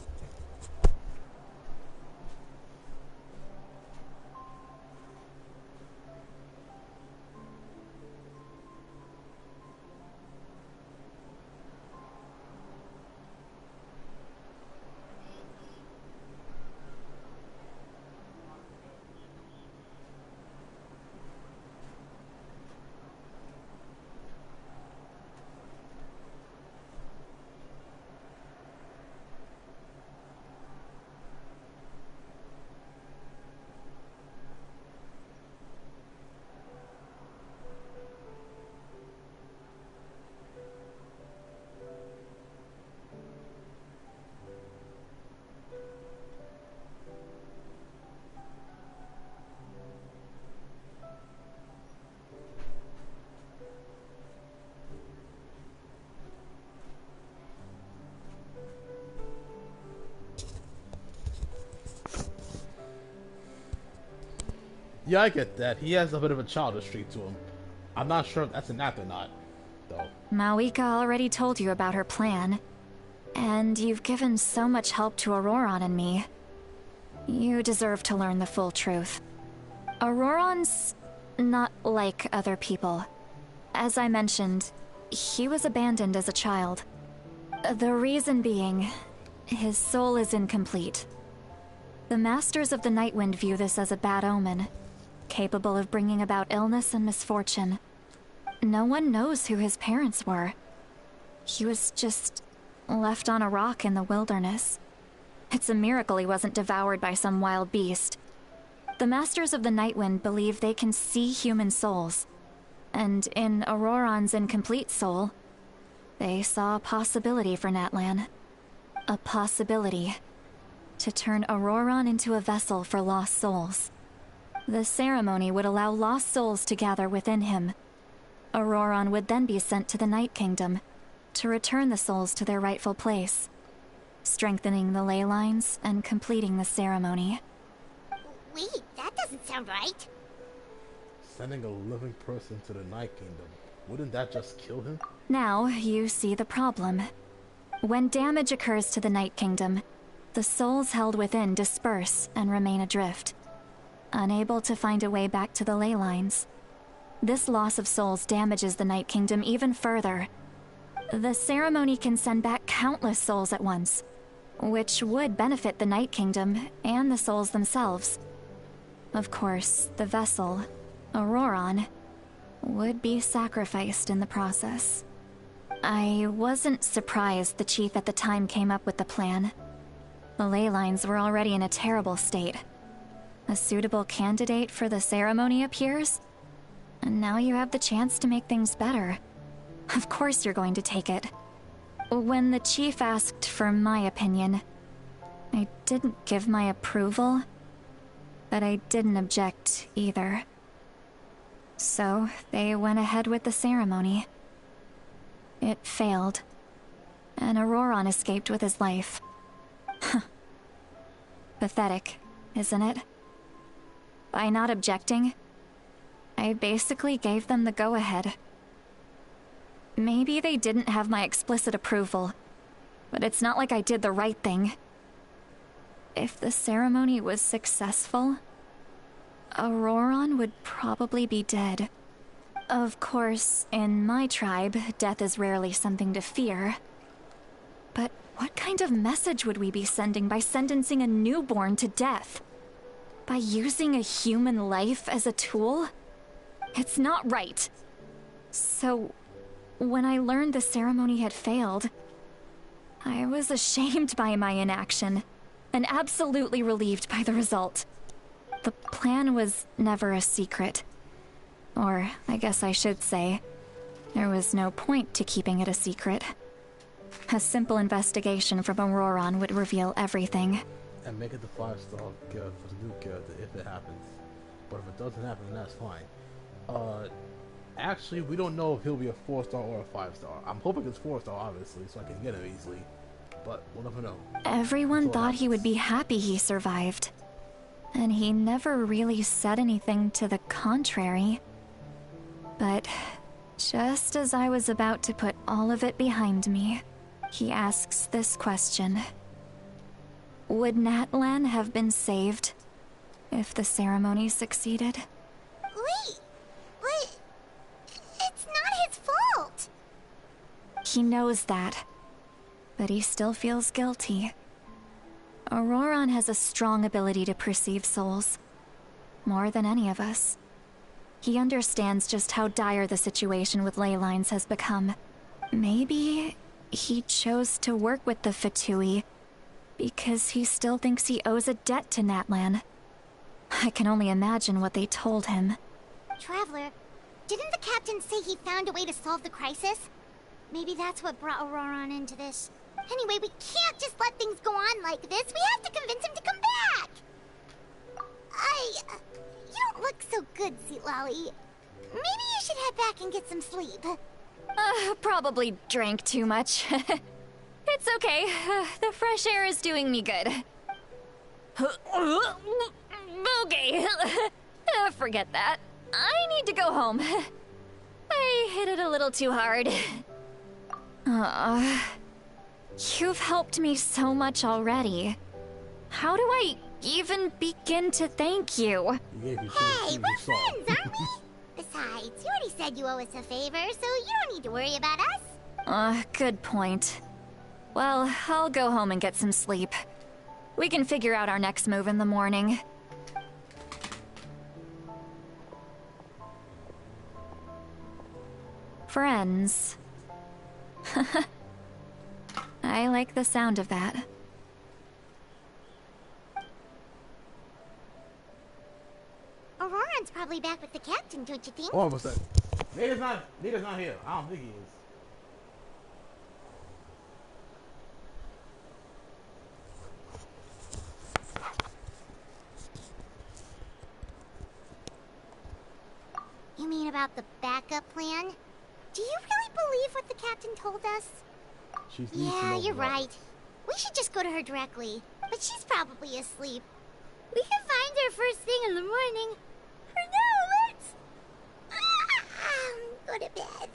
Yeah, I get that. He has a bit of a childish streak to him. I'm not sure if that's an act or not, though. Mawika already told you about her plan. And you've given so much help to Auroron and me. You deserve to learn the full truth. Auroron's not like other people. As I mentioned, he was abandoned as a child. The reason being, his soul is incomplete. The Masters of the Nightwind view this as a bad omen, capable of bringing about illness and misfortune. No one knows who his parents were. He was just left on a rock in the wilderness. It's a miracle he wasn't devoured by some wild beast. The Masters of the Nightwind believe they can see human souls, and in Auroron's incomplete soul, they saw a possibility for Natlan. A possibility to turn Auroron into a vessel for lost souls. The ceremony would allow lost souls to gather within him. Auroron would then be sent to the Night Kingdom to return the souls to their rightful place, strengthening the ley lines and completing the ceremony. Wait, that doesn't sound right. Sending a living person to the Night Kingdom, wouldn't that just kill him? Now, you see the problem. When damage occurs to the Night Kingdom, the souls held within disperse and remain adrift, unable to find a way back to the ley lines. This loss of souls damages the Night Kingdom even further. The ceremony can send back countless souls at once, which would benefit the Night Kingdom and the souls themselves. Of course, the vessel, Auroron, would be sacrificed in the process. I wasn't surprised the chief at the time came up with the plan. The ley lines were already in a terrible state. A suitable candidate for the ceremony appears, and now you have the chance to make things better. Of course you're going to take it. When the chief asked for my opinion, I didn't give my approval, but I didn't object either. So they went ahead with the ceremony. It failed, and Auroron escaped with his life. Pathetic, isn't it? By not objecting, I basically gave them the go-ahead. Maybe they didn't have my explicit approval, but it's not like I did the right thing. If the ceremony was successful, Auroron would probably be dead. Of course, in my tribe, death is rarely something to fear. But what kind of message would we be sending by sentencing a newborn to death? By using a human life as a tool? It's not right. So, when I learned the ceremony had failed, I was ashamed by my inaction, and absolutely relieved by the result. The plan was never a secret. Or, I guess I should say, there was no point to keeping it a secret. A simple investigation from Auroron would reveal everything. And make it the 5-star gift for the new character if it happens. But if it doesn't happen, then that's fine. Actually, we don't know if he'll be a 4-star or a 5-star. I'm hoping it's 4-star, obviously, so I can get him easily. But we'll never know. Everyone thought he would be happy he survived. And he never really said anything to the contrary. But just as I was about to put all of it behind me, he asks this question. Would Natlan have been saved if the ceremony succeeded? Wait, but it's not his fault. He knows that, but he still feels guilty. Auroron has a strong ability to perceive souls, more than any of us. He understands just how dire the situation with ley lines has become. Maybe he chose to work with the Fatui because he still thinks he owes a debt to Natlan. I can only imagine what they told him. Traveler, didn't the captain say he found a way to solve the crisis? Maybe that's what brought Auroron into this. Anyway, we can't just let things go on like this. We have to convince him to come back! You don't look so good, Sweet Lolly. Maybe you should head back and get some sleep. Probably drank too much. It's okay. The fresh air is doing me good. Okay. Forget that. I need to go home. I hit it a little too hard. You've helped me so much already. How do I even begin to thank you? Hey, we're friends, aren't we? Besides, you already said you owe us a favor, so you don't need to worry about us. Good point. Well, I'll go home and get some sleep. We can figure out our next move in the morning. Friends. I like the sound of that. Auroran's probably back with the captain, don't you think? What was that? Nita's not here. I don't think he is. You mean about the backup plan? Do you really believe what the captain told us? Yeah, you're right. We should just go to her directly. But she's probably asleep. We can find her first thing in the morning. For now, let's... go to bed.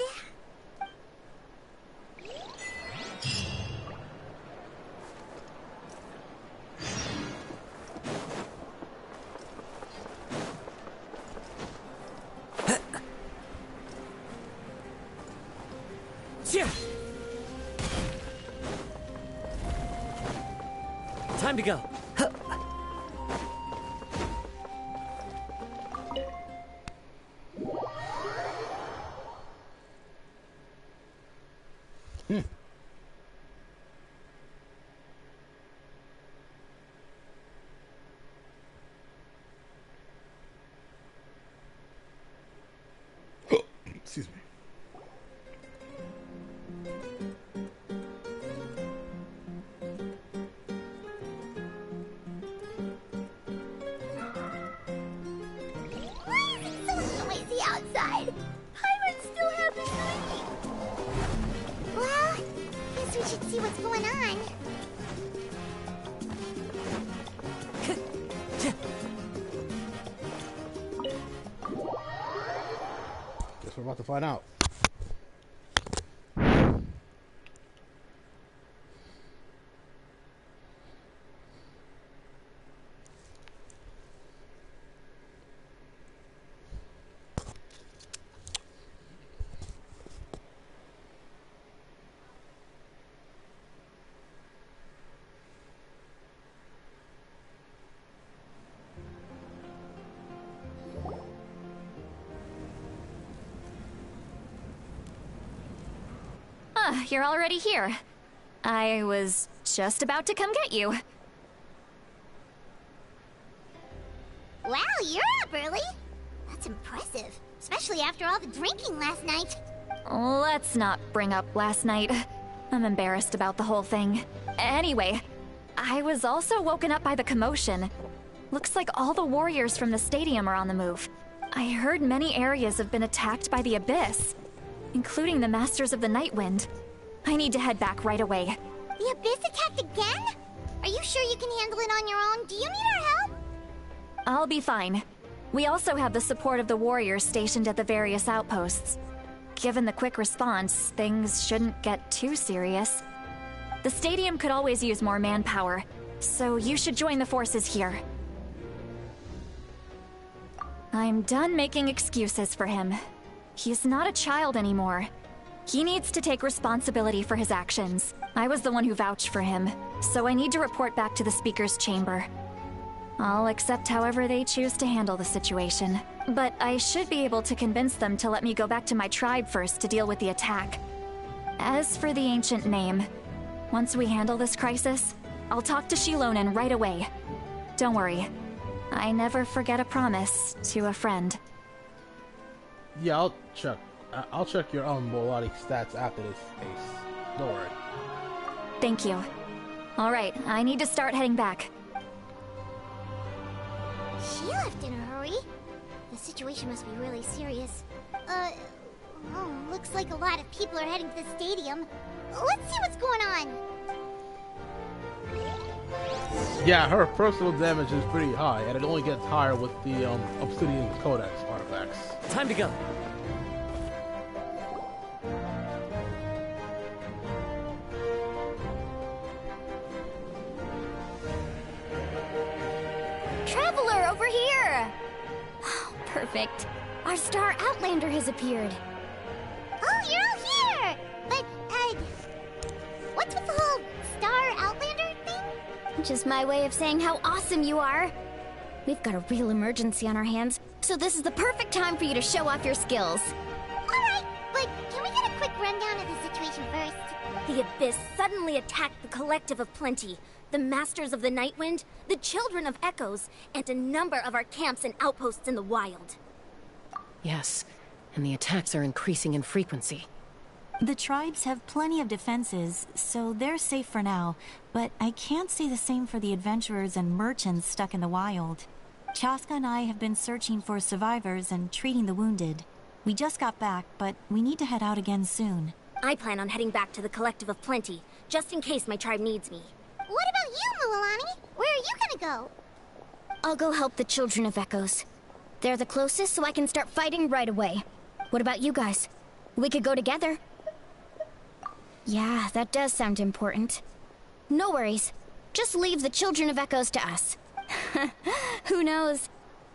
Time to go. Excuse me. Outside. Pirates still have the night. Well, guess we should see what's going on. Guess we're about to find out. You're already here. I was just about to come get you. Wow, you're up early. That's impressive, especially after all the drinking last night. Let's not bring up last night. I'm embarrassed about the whole thing. Anyway, I was also woken up by the commotion. Looks like all the warriors from the stadium are on the move. I heard many areas have been attacked by the Abyss, including the Masters of the Nightwind. I need to head back right away. The Abyss attacked again? Are you sure you can handle it on your own? Do you need our help? I'll be fine. We also have the support of the warriors stationed at the various outposts. Given the quick response, things shouldn't get too serious. The stadium could always use more manpower, so you should join the forces here. I'm done making excuses for him. He's not a child anymore. He needs to take responsibility for his actions. I was the one who vouched for him, so I need to report back to the Speaker's chamber. I'll accept however they choose to handle the situation. But I should be able to convince them to let me go back to my tribe first to deal with the attack. As for the ancient name, once we handle this crisis, I'll talk to Shilonen right away. Don't worry. I never forget a promise to a friend. Yeah, I'll check. I'll check your melodic stats after this, Ace. Don't worry. Thank you. Alright, I need to start heading back. She left in a hurry. The situation must be really serious. Oh, looks like a lot of people are heading to the stadium. Let's see what's going on. Yeah, her personal damage is pretty high, and it only gets higher with the Obsidian Codex artifacts. Time to go. Traveler, over here! Oh, perfect. Our star Outlander has appeared. Oh, you're all here! But, what's with the whole Star Outlander thing? Just my way of saying how awesome you are. We've got a real emergency on our hands, so this is the perfect time for you to show off your skills. Alright, but can we get a quick rundown of the situation first? The Abyss suddenly attacked the Collective of Plenty, the Masters of the Nightwind, the Children of Echoes, and a number of our camps and outposts in the wild. Yes, and the attacks are increasing in frequency. The tribes have plenty of defenses, so they're safe for now, but I can't say the same for the adventurers and merchants stuck in the wild. Chaska and I have been searching for survivors and treating the wounded. We just got back, but we need to head out again soon. I plan on heading back to the Collective of Plenty, just in case my tribe needs me. What about you, Mualani? Where are you gonna go? I'll go help the Children of Echoes. They're the closest, so I can start fighting right away. What about you guys? We could go together. Yeah, that does sound important. No worries. Just leave the Children of Echoes to us. Who knows?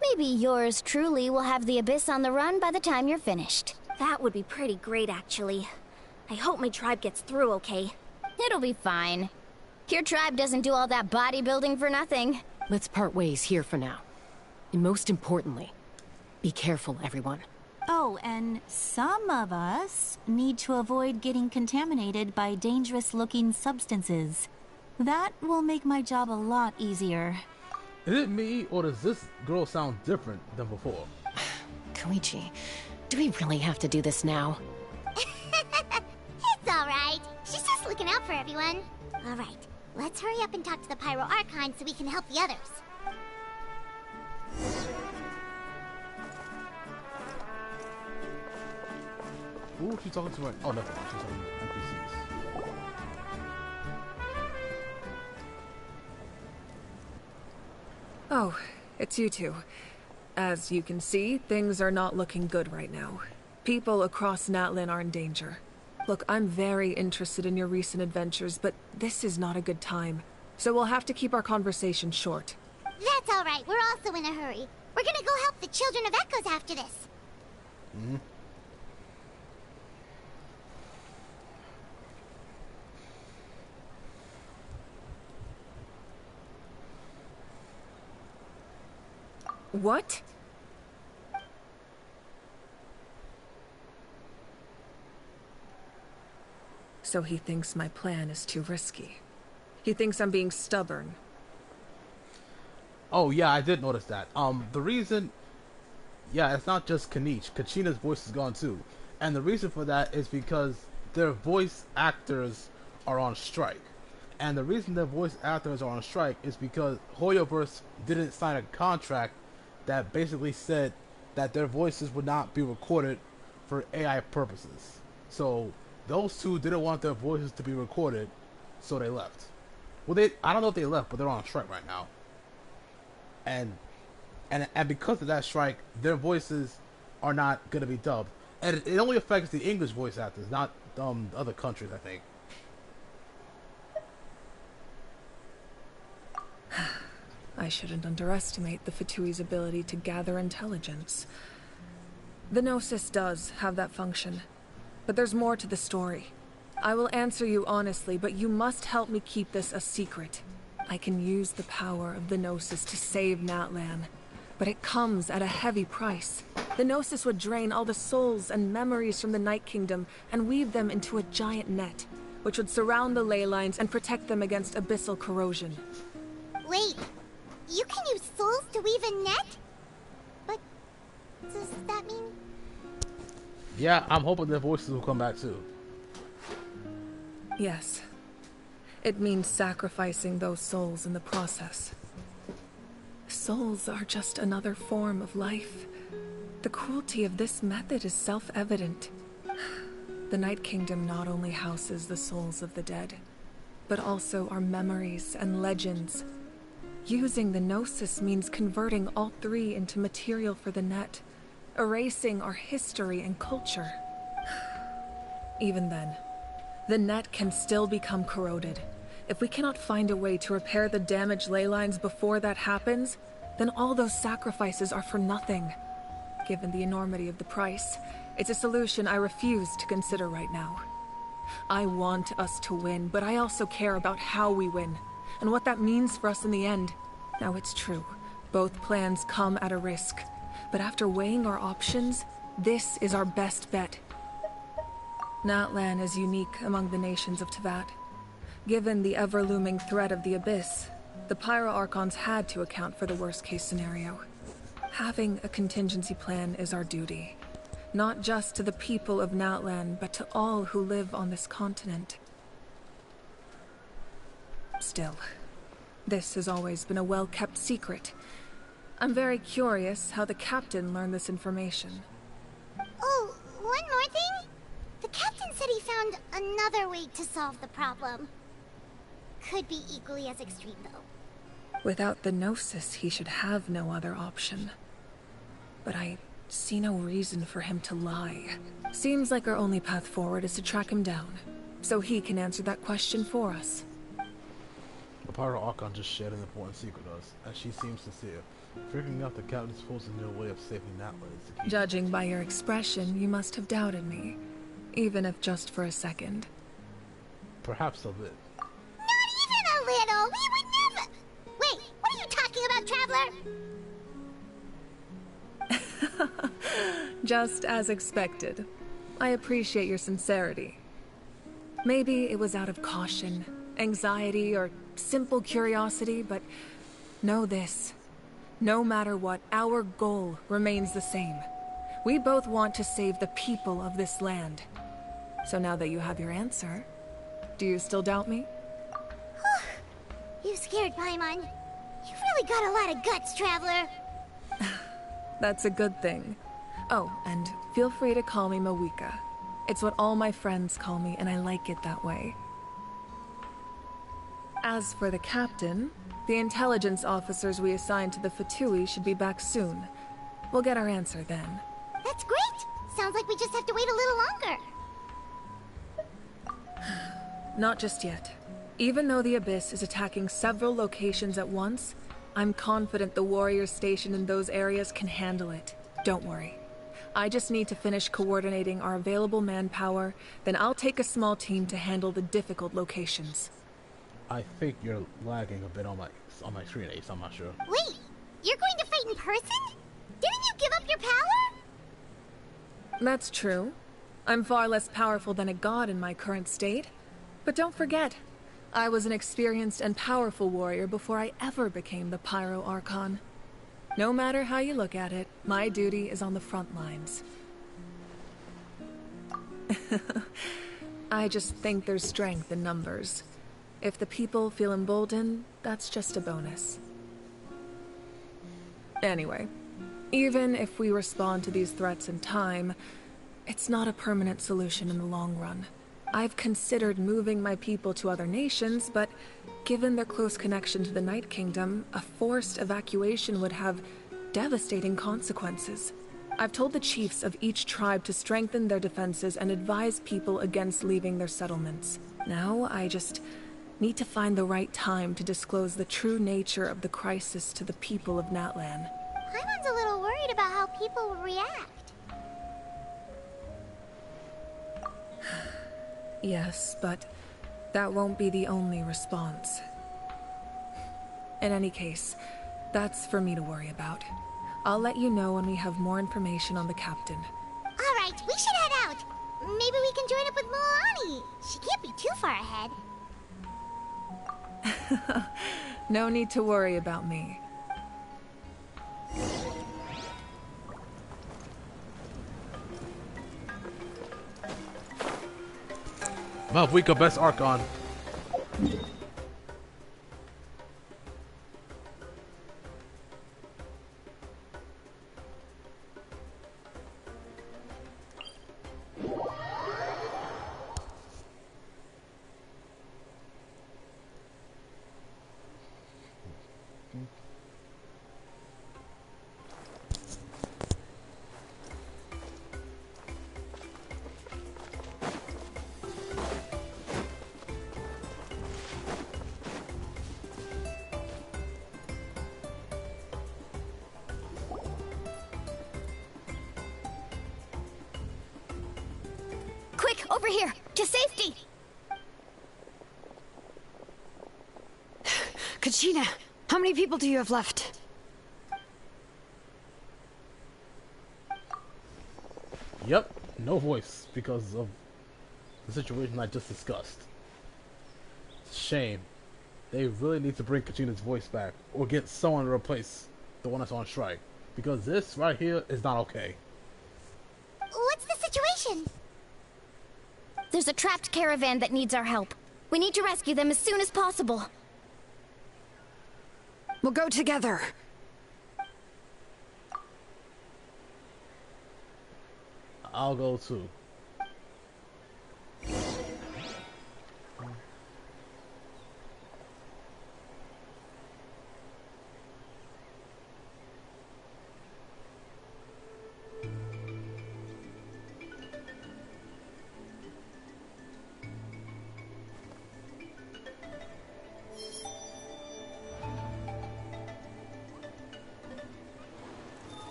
Maybe yours truly will have the Abyss on the run by the time you're finished. That would be pretty great, actually. I hope my tribe gets through okay. It'll be fine. Your tribe doesn't do all that bodybuilding for nothing. Let's part ways here for now. And most importantly, be careful, everyone. Oh, and some of us need to avoid getting contaminated by dangerous-looking substances. That will make my job a lot easier. Is it me, or does this girl sound different than before? Koichi, do we really have to do this now? It's alright. She's just looking out for everyone. Alright, let's hurry up and talk to the Pyro Archon so we can help the others. Who is she talking to right? Oh, nothing. She's talking to NPCs. Oh, it's you two. As you can see, things are not looking good right now. People across Natlan are in danger. Look, I'm very interested in your recent adventures, but this is not a good time. So we'll have to keep our conversation short. That's alright, we're also in a hurry. We're gonna go help the Children of Echoes after this. Mm-hmm. What? So he thinks my plan is too risky. He thinks I'm being stubborn. Oh yeah, I did notice that. The reason, yeah, it's not just Kachina's voice is gone too, and the reason for that is because their voice actors are on strike, and the reason their voice actors are on strike is because Hoyoverse didn't sign a contract that basically said that their voices would not be recorded for AI purposes. So those two didn't want their voices to be recorded, so they left. Well, I don't know if they left, but they're on strike right now. And because of that strike, their voices are not going to be dubbed. And it only affects the English voice actors, not other countries, I think. I shouldn't underestimate the Fatui's ability to gather intelligence. The Gnosis does have that function, but there's more to the story. I will answer you honestly, but you must help me keep this a secret. I can use the power of the Gnosis to save Natlan, but it comes at a heavy price. The Gnosis would drain all the souls and memories from the Night Kingdom and weave them into a giant net, which would surround the ley lines and protect them against abyssal corrosion. Wait, you can use souls to weave a net? But does that mean... Yeah, I'm hoping their voices will come back too. Yes. It means sacrificing those souls in the process. Souls are just another form of life. The cruelty of this method is self-evident. The Night Kingdom not only houses the souls of the dead, but also our memories and legends. Using the Gnosis means converting all three into material for the net, erasing our history and culture. Even then, the net can still become corroded. If we cannot find a way to repair the damaged ley lines before that happens, then all those sacrifices are for nothing. Given the enormity of the price, it's a solution I refuse to consider right now. I want us to win, but I also care about how we win, and what that means for us in the end. Now it's true, both plans come at a risk, but after weighing our options, this is our best bet. Natlan is unique among the nations of Teyvat. Given the ever-looming threat of the Abyss, the Pyro Archons had to account for the worst-case scenario. Having a contingency plan is our duty, not just to the people of Natlan, but to all who live on this continent. Still, this has always been a well-kept secret. I'm very curious how the captain learned this information. Oh, one more thing? The captain said he found another way to solve the problem. Could be equally as extreme, though. Without the Gnosis, he should have no other option. But I see no reason for him to lie. Seems like our only path forward is to track him down, so he can answer that question for us. The Pyro Archon just shared an important secret with us, and she seems sincere. Figuring out the captain's forces in a way of saving Natlan is the key. Judging by your expression, you must have doubted me. Even if just for a second. Perhaps a bit. Not even a little! We would never... Wait, what are you talking about, Traveler? Just as expected. I appreciate your sincerity. Maybe it was out of caution, anxiety, or simple curiosity, but know this. No matter what, our goal remains the same. We both want to save the people of this land. So now that you have your answer, do you still doubt me? You scared Paimon. You've really got a lot of guts, Traveler. That's a good thing. Oh, and feel free to call me Mawika. It's what all my friends call me, and I like it that way. As for the captain, the intelligence officers we assigned to the Fatui should be back soon. We'll get our answer then. That's great! Sounds like we just have to wait a little longer. Not just yet. Even though the Abyss is attacking several locations at once, I'm confident the warriors stationed in those areas can handle it. Don't worry. I just need to finish coordinating our available manpower, then I'll take a small team to handle the difficult locations. I think you're lagging a bit on my screen, Ace. I'm not sure. Wait, you're going to fight in person? Didn't you give up your power? That's true. I'm far less powerful than a god in my current state. But don't forget, I was an experienced and powerful warrior before I ever became the Pyro Archon. No matter how you look at it, my duty is on the front lines. I just think there's strength in numbers. If the people feel emboldened, that's just a bonus. Anyway, even if we respond to these threats in time, it's not a permanent solution in the long run. I've considered moving my people to other nations, but given their close connection to the Night Kingdom, a forced evacuation would have devastating consequences. I've told the chiefs of each tribe to strengthen their defenses and advise people against leaving their settlements. Now, I just need to find the right time to disclose the true nature of the crisis to the people of Natlan. Paimon's a little worried about how people will react. Yes, but that won't be the only response. In any case, that's for me to worry about. I'll let you know when we have more information on the captain. Alright, we should head out. Maybe we can join up with Milani. She can't be too far ahead. No need to worry about me. Mawika, best Archon. Quick, over here! To safety! Kachina, how many people do you have left? Yep, no voice because of the situation I just discussed. It's a shame. They really need to bring Kachina's voice back or get someone to replace the one that's on strike because this right here is not okay. What's the situation? There's a trapped caravan that needs our help. We need to rescue them as soon as possible. We'll go together. I'll go too.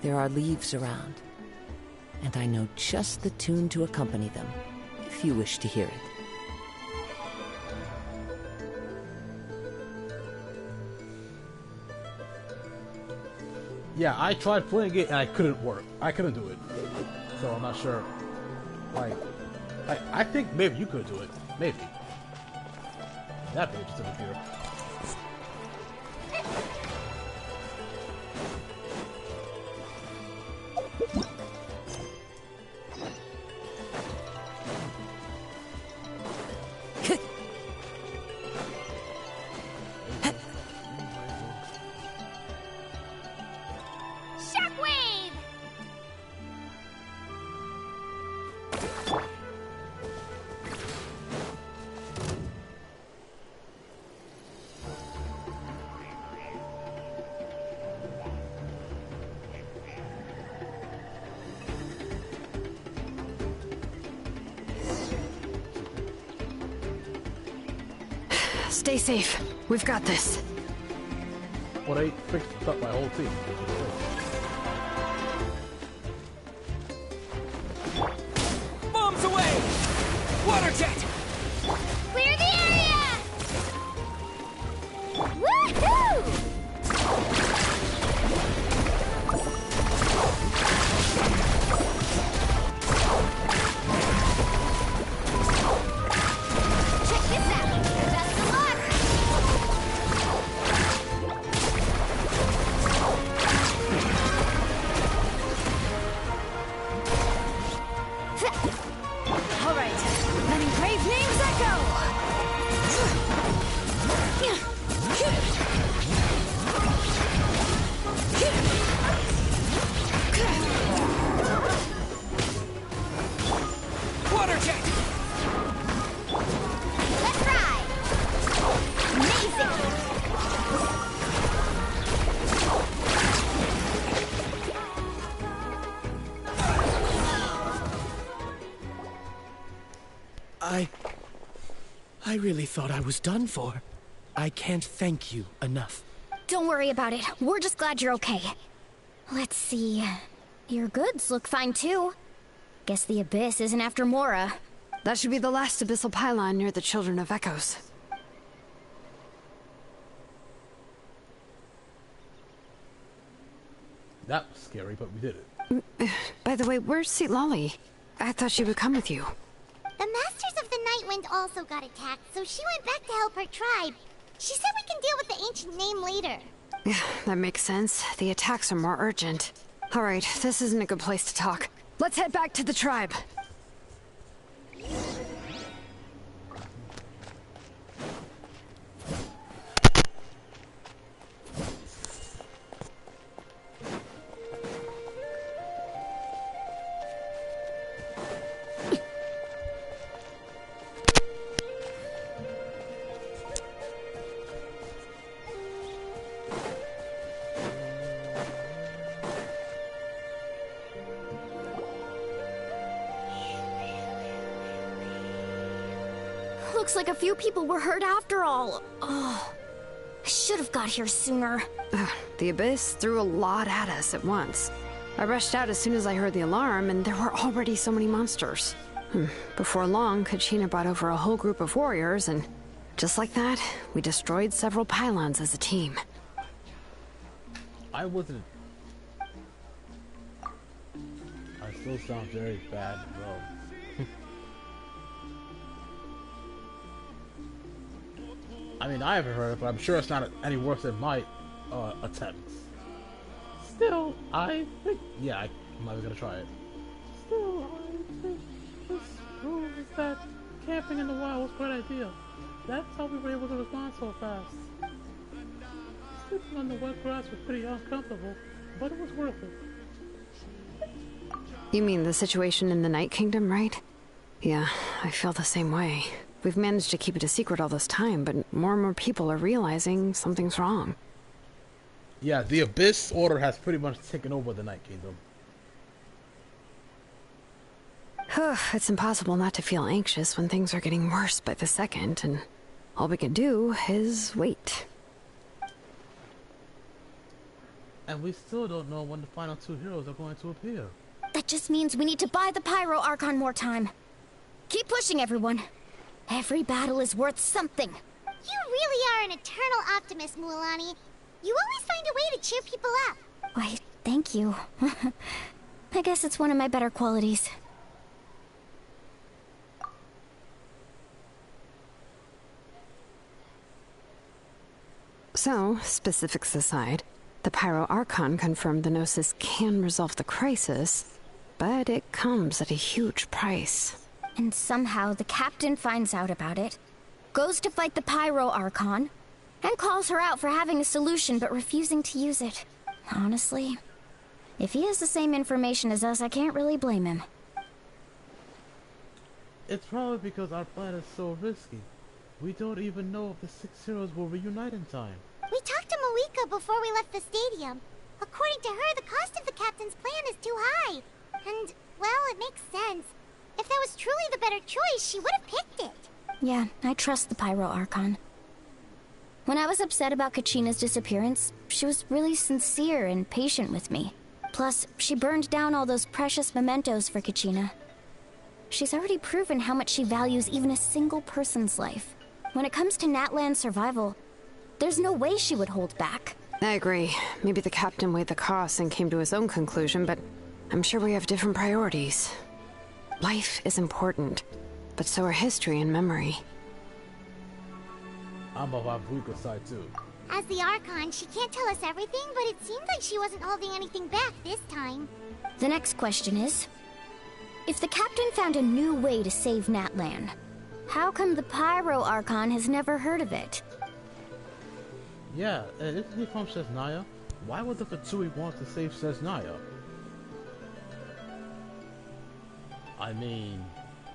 There are leaves around, and I know just the tune to accompany them, if you wish to hear it. Yeah, I tried playing it and I couldn't work. I couldn't do it. So I'm not sure. Like I think maybe you could do it. Maybe. That page is over here. Stay safe. We've got this. Well, they fixed up my whole team. Bombs away! Water jet! Clear the area! Woohoo! Check this out! Best of luck! All right, letting brave names echo! Water jet! Let's ride! Amazing! I really thought I was done for. I can't thank you enough. Don't worry about it. We're just glad you're okay. Let's see. Your goods look fine too. Guess the Abyss isn't after Mora. That should be the last abyssal pylon near the Children of Echoes. That was scary, but we did it. By the way, where's Seat Lolly? I thought she would come with you. The Masters of the Nightwind also got attacked, so she went back to help her tribe. She said we can deal with the ancient name later. Yeah, that makes sense. The attacks are more urgent. All right, this isn't a good place to talk. Let's head back to the tribe. Looks like a few people were hurt after all. Oh, I should have got here sooner. The Abyss threw a lot at us at once. I rushed out as soon as I heard the alarm, and there were already so many monsters. Before long, Kachina brought over a whole group of warriors, and just like that, we destroyed several pylons as a team. I wasn't. I still sound very bad, bro. I mean, I haven't heard it, but I'm sure it's not any worse than my attempts. Still, I think... Yeah, I'm not gonna try it. Still, I think this proves that camping in the wild was a great idea. That's how we were able to respond so fast. Sleeping on the wet grass was pretty uncomfortable, but it was worth it. You mean the situation in the Night Kingdom, right? Yeah, I feel the same way. We've managed to keep it a secret all this time, but more and more people are realizing something's wrong. Yeah, the Abyss Order has pretty much taken over the Night Kingdom. It's impossible not to feel anxious when things are getting worse by the second, and all we can do is wait. And we still don't know when the final two heroes are going to appear. That just means we need to buy the Pyro Archon more time. Keep pushing, everyone. Every battle is worth something. You really are an eternal optimist, Mualani. You always find a way to cheer people up. Why, thank you. I guess it's one of my better qualities. So, specifics aside, the Pyro Archon confirmed the Gnosis can resolve the crisis, but it comes at a huge price. And somehow the captain finds out about it, goes to fight the Pyro Archon, and calls her out for having a solution but refusing to use it. Honestly, if he has the same information as us, I can't really blame him. It's probably because our plan is so risky. We don't even know if the 6 heroes will reunite in time. We talked to Moika before we left the stadium. According to her, the cost of the captain's plan is too high. And, well, it makes sense. If that was truly the better choice, she would have picked it. Yeah, I trust the Pyro Archon. When I was upset about Kachina's disappearance, she was really sincere and patient with me. Plus, she burned down all those precious mementos for Kachina. She's already proven how much she values even a single person's life. When it comes to Natlan's survival, there's no way she would hold back. I agree. Maybe the captain weighed the costs and came to his own conclusion, but I'm sure we have different priorities. Life is important, but so are history and memory. I'm of Vuika's side too. As the Archon, she can't tell us everything, but it seems like she wasn't holding anything back this time. The next question is, if the captain found a new way to save Natlan, how come the Pyro Archon has never heard of it? Yeah, isn't he from Cesnaya? Why would the Fatui want to save Cesnaya? I mean,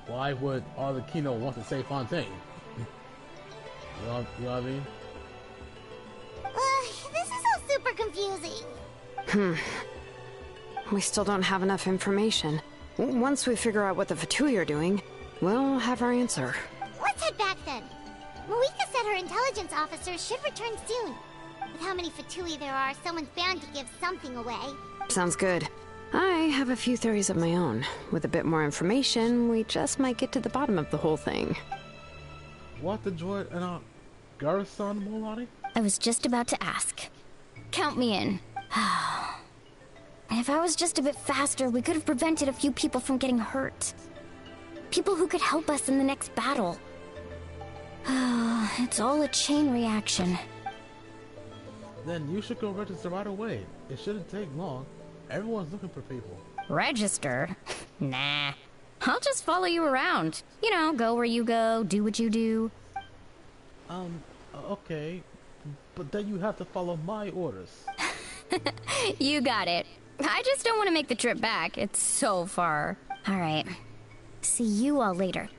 why would Arlecchino want to save Fontaine? You know what I mean? This is all super confusing. We still don't have enough information. Once we figure out what the Fatui are doing, we'll have our answer. Let's head back then. Moika said her intelligence officers should return soon. With how many Fatui there are, someone's bound to give something away. Sounds good. I have a few theories of my own. With a bit more information, we just might get to the bottom of the whole thing. What, the droid and Garrison, Mualani? I was just about to ask. Count me in. If I was just a bit faster, we could have prevented a few people from getting hurt. People who could help us in the next battle. It's all a chain reaction. Then you should go register right away. It shouldn't take long. Everyone's looking for people. Register? Nah. I'll just follow you around. You know, go where you go, do what you do. Okay. But then you have to follow my orders. You got it. I just don't want to make the trip back. It's so far. Alright. See you all later.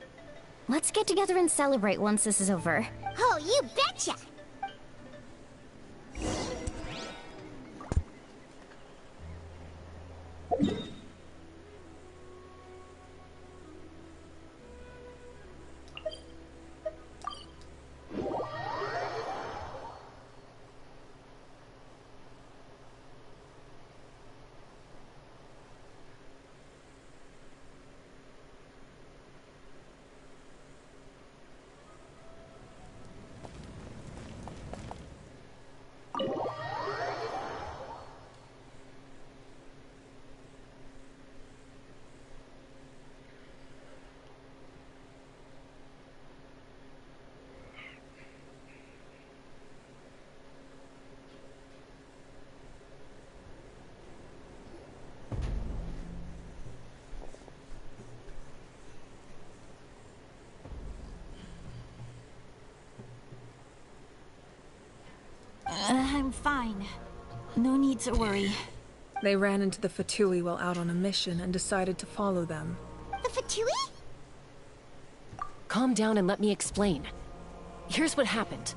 Let's get together and celebrate once this is over. Oh, you betcha! I'm fine. No need to worry. They ran into the Fatui while out on a mission and decided to follow them. The Fatui? Calm down and let me explain. Here's what happened.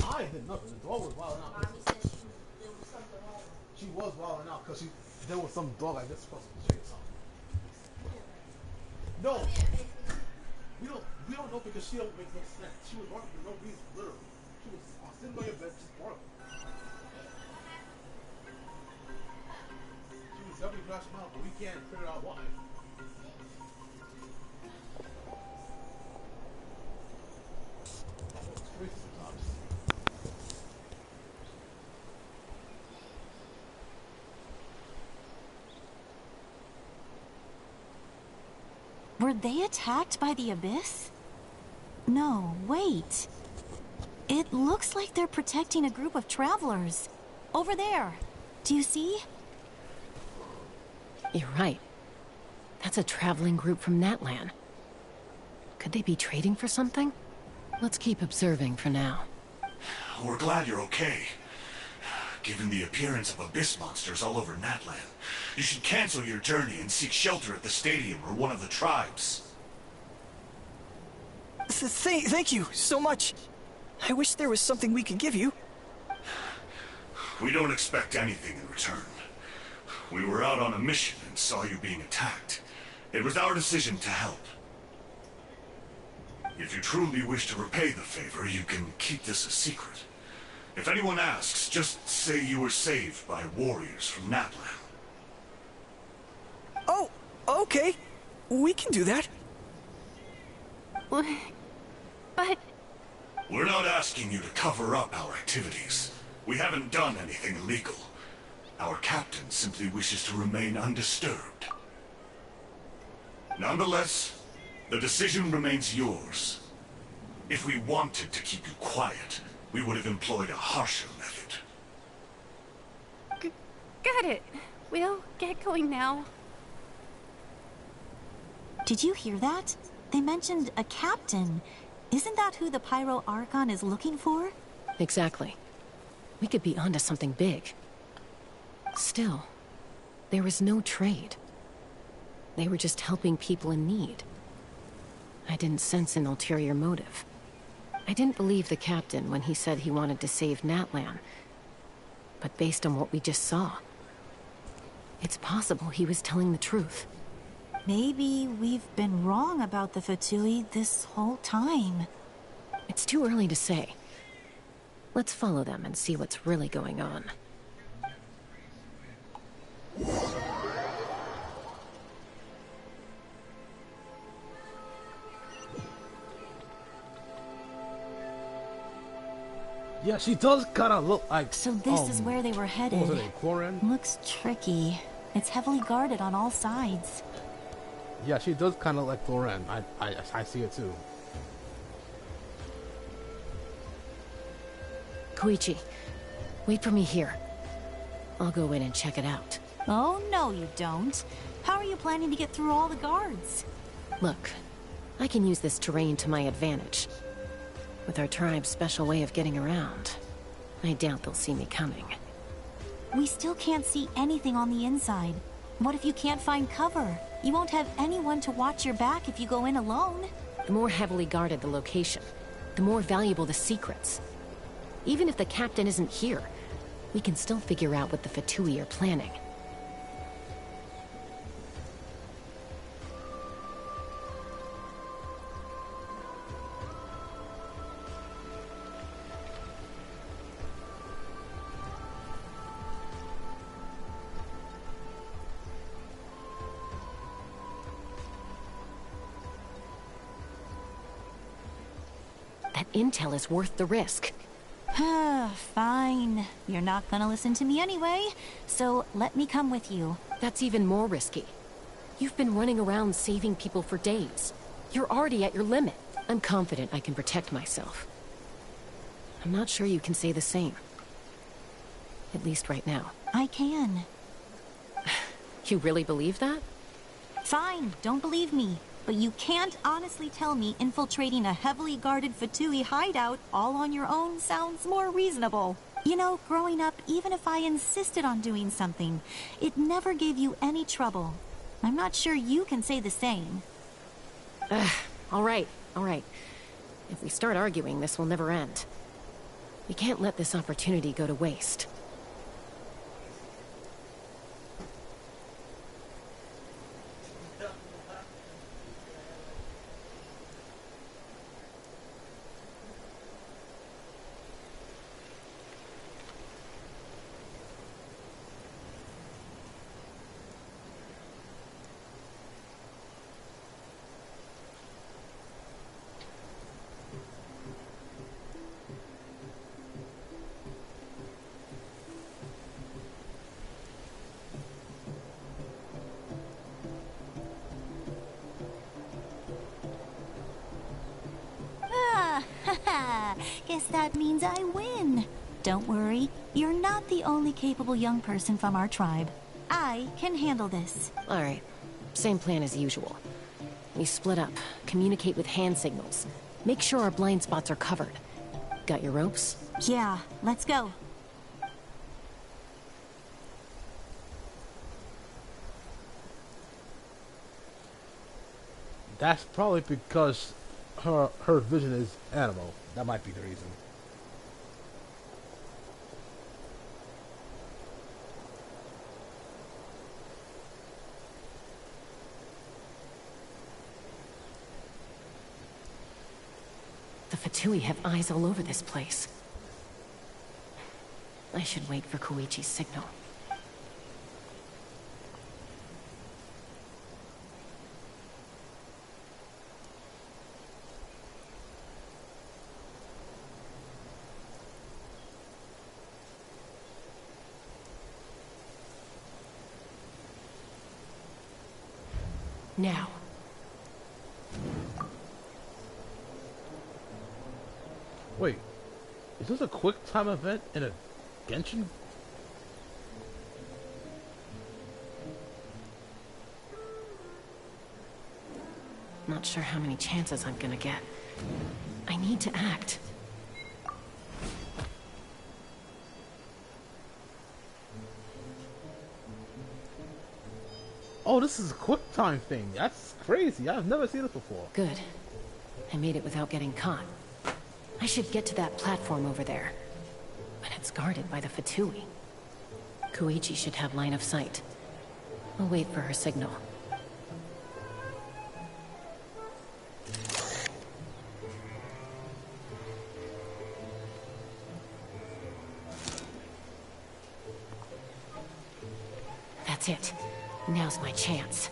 I did nothing. The dog was wilding out. She was wilding out because there was some dog I guess supposed to chase something. No, we don't know because she don't make no sense. She was barking for no reason, literally. She was sitting by your bed just barking. She was definitely crashing out, but we can't figure out why. It's crazy sometimes. Were they attacked by the Abyss? No, wait. It looks like they're protecting a group of travelers. Over there. Do you see? You're right. That's a traveling group from Natlan. Could they be trading for something? Let's keep observing for now. We're glad you're okay. Given the appearance of abyss monsters all over Natlan, you should cancel your journey and seek shelter at the stadium or one of the tribes. Thank you so much. I wish there was something we could give you. We don't expect anything in return. We were out on a mission and saw you being attacked. It was our decision to help. If you truly wish to repay the favor, you can keep this a secret. If anyone asks, just say you were saved by warriors from Natlan. Oh, okay. We can do that. But... We're not asking you to cover up our activities. We haven't done anything illegal. Our captain simply wishes to remain undisturbed. Nonetheless, the decision remains yours. If we wanted to keep you quiet, we would have employed a harsher method. Got it. We'll get going now. Did you hear that? They mentioned a captain. Isn't that who the Pyro Archon is looking for? Exactly. We could be onto something big. Still, there was no trade. They were just helping people in need. I didn't sense an ulterior motive. I didn't believe the captain when he said he wanted to save Natlan. But based on what we just saw, it's possible he was telling the truth. Maybe we've been wrong about the Fatui this whole time. It's too early to say. Let's follow them and see what's really going on. Yeah, she does kind of look like... So this is where they were headed. What was it, Quarren? Looks tricky. It's heavily guarded on all sides. Yeah, she does kind of like Quarren. I see it too. Koichi, wait for me here. I'll go in and check it out. Oh, no you don't. How are you planning to get through all the guards? Look, I can use this terrain to my advantage. With our tribe's special way of getting around, I doubt they'll see me coming. We still can't see anything on the inside. What if you can't find cover? You won't have anyone to watch your back if you go in alone. The more heavily guarded the location, the more valuable the secrets. Even if the captain isn't here, we can still figure out what the Fatui are planning. That intel is worth the risk. Fine. You're not gonna listen to me anyway, so let me come with you. That's even more risky. You've been running around saving people for days. You're already at your limit. I'm confident I can protect myself. I'm not sure you can say the same. At least right now. I can. You really believe that? Fine, don't believe me. But you can't honestly tell me infiltrating a heavily guarded Fatui hideout all on your own sounds more reasonable. You know, growing up, even if I insisted on doing something, it never gave you any trouble. I'm not sure you can say the same. All right. If we start arguing, this will never end. We can't let this opportunity go to waste. Guess that means I win. Don't worry, you're not the only capable young person from our tribe. I can handle this. All right. Same plan as usual. We split up, communicate with hand signals, make sure our blind spots are covered. Got your ropes? Yeah, let's go. That's probably because her vision is animal. That might be the reason. The Fatui have eyes all over this place. I should wait for Koichi's signal. Now. Wait, is this a quick time event in a Genshin? Not sure how many chances I'm gonna get. I need to act. Oh, this is a quick time thing. That's crazy. I've never seen this before. Good. I made it without getting caught. I should get to that platform over there. But it's guarded by the Fatui. Koichi should have line of sight. I'll wait for her signal. That's it. Now's my chance.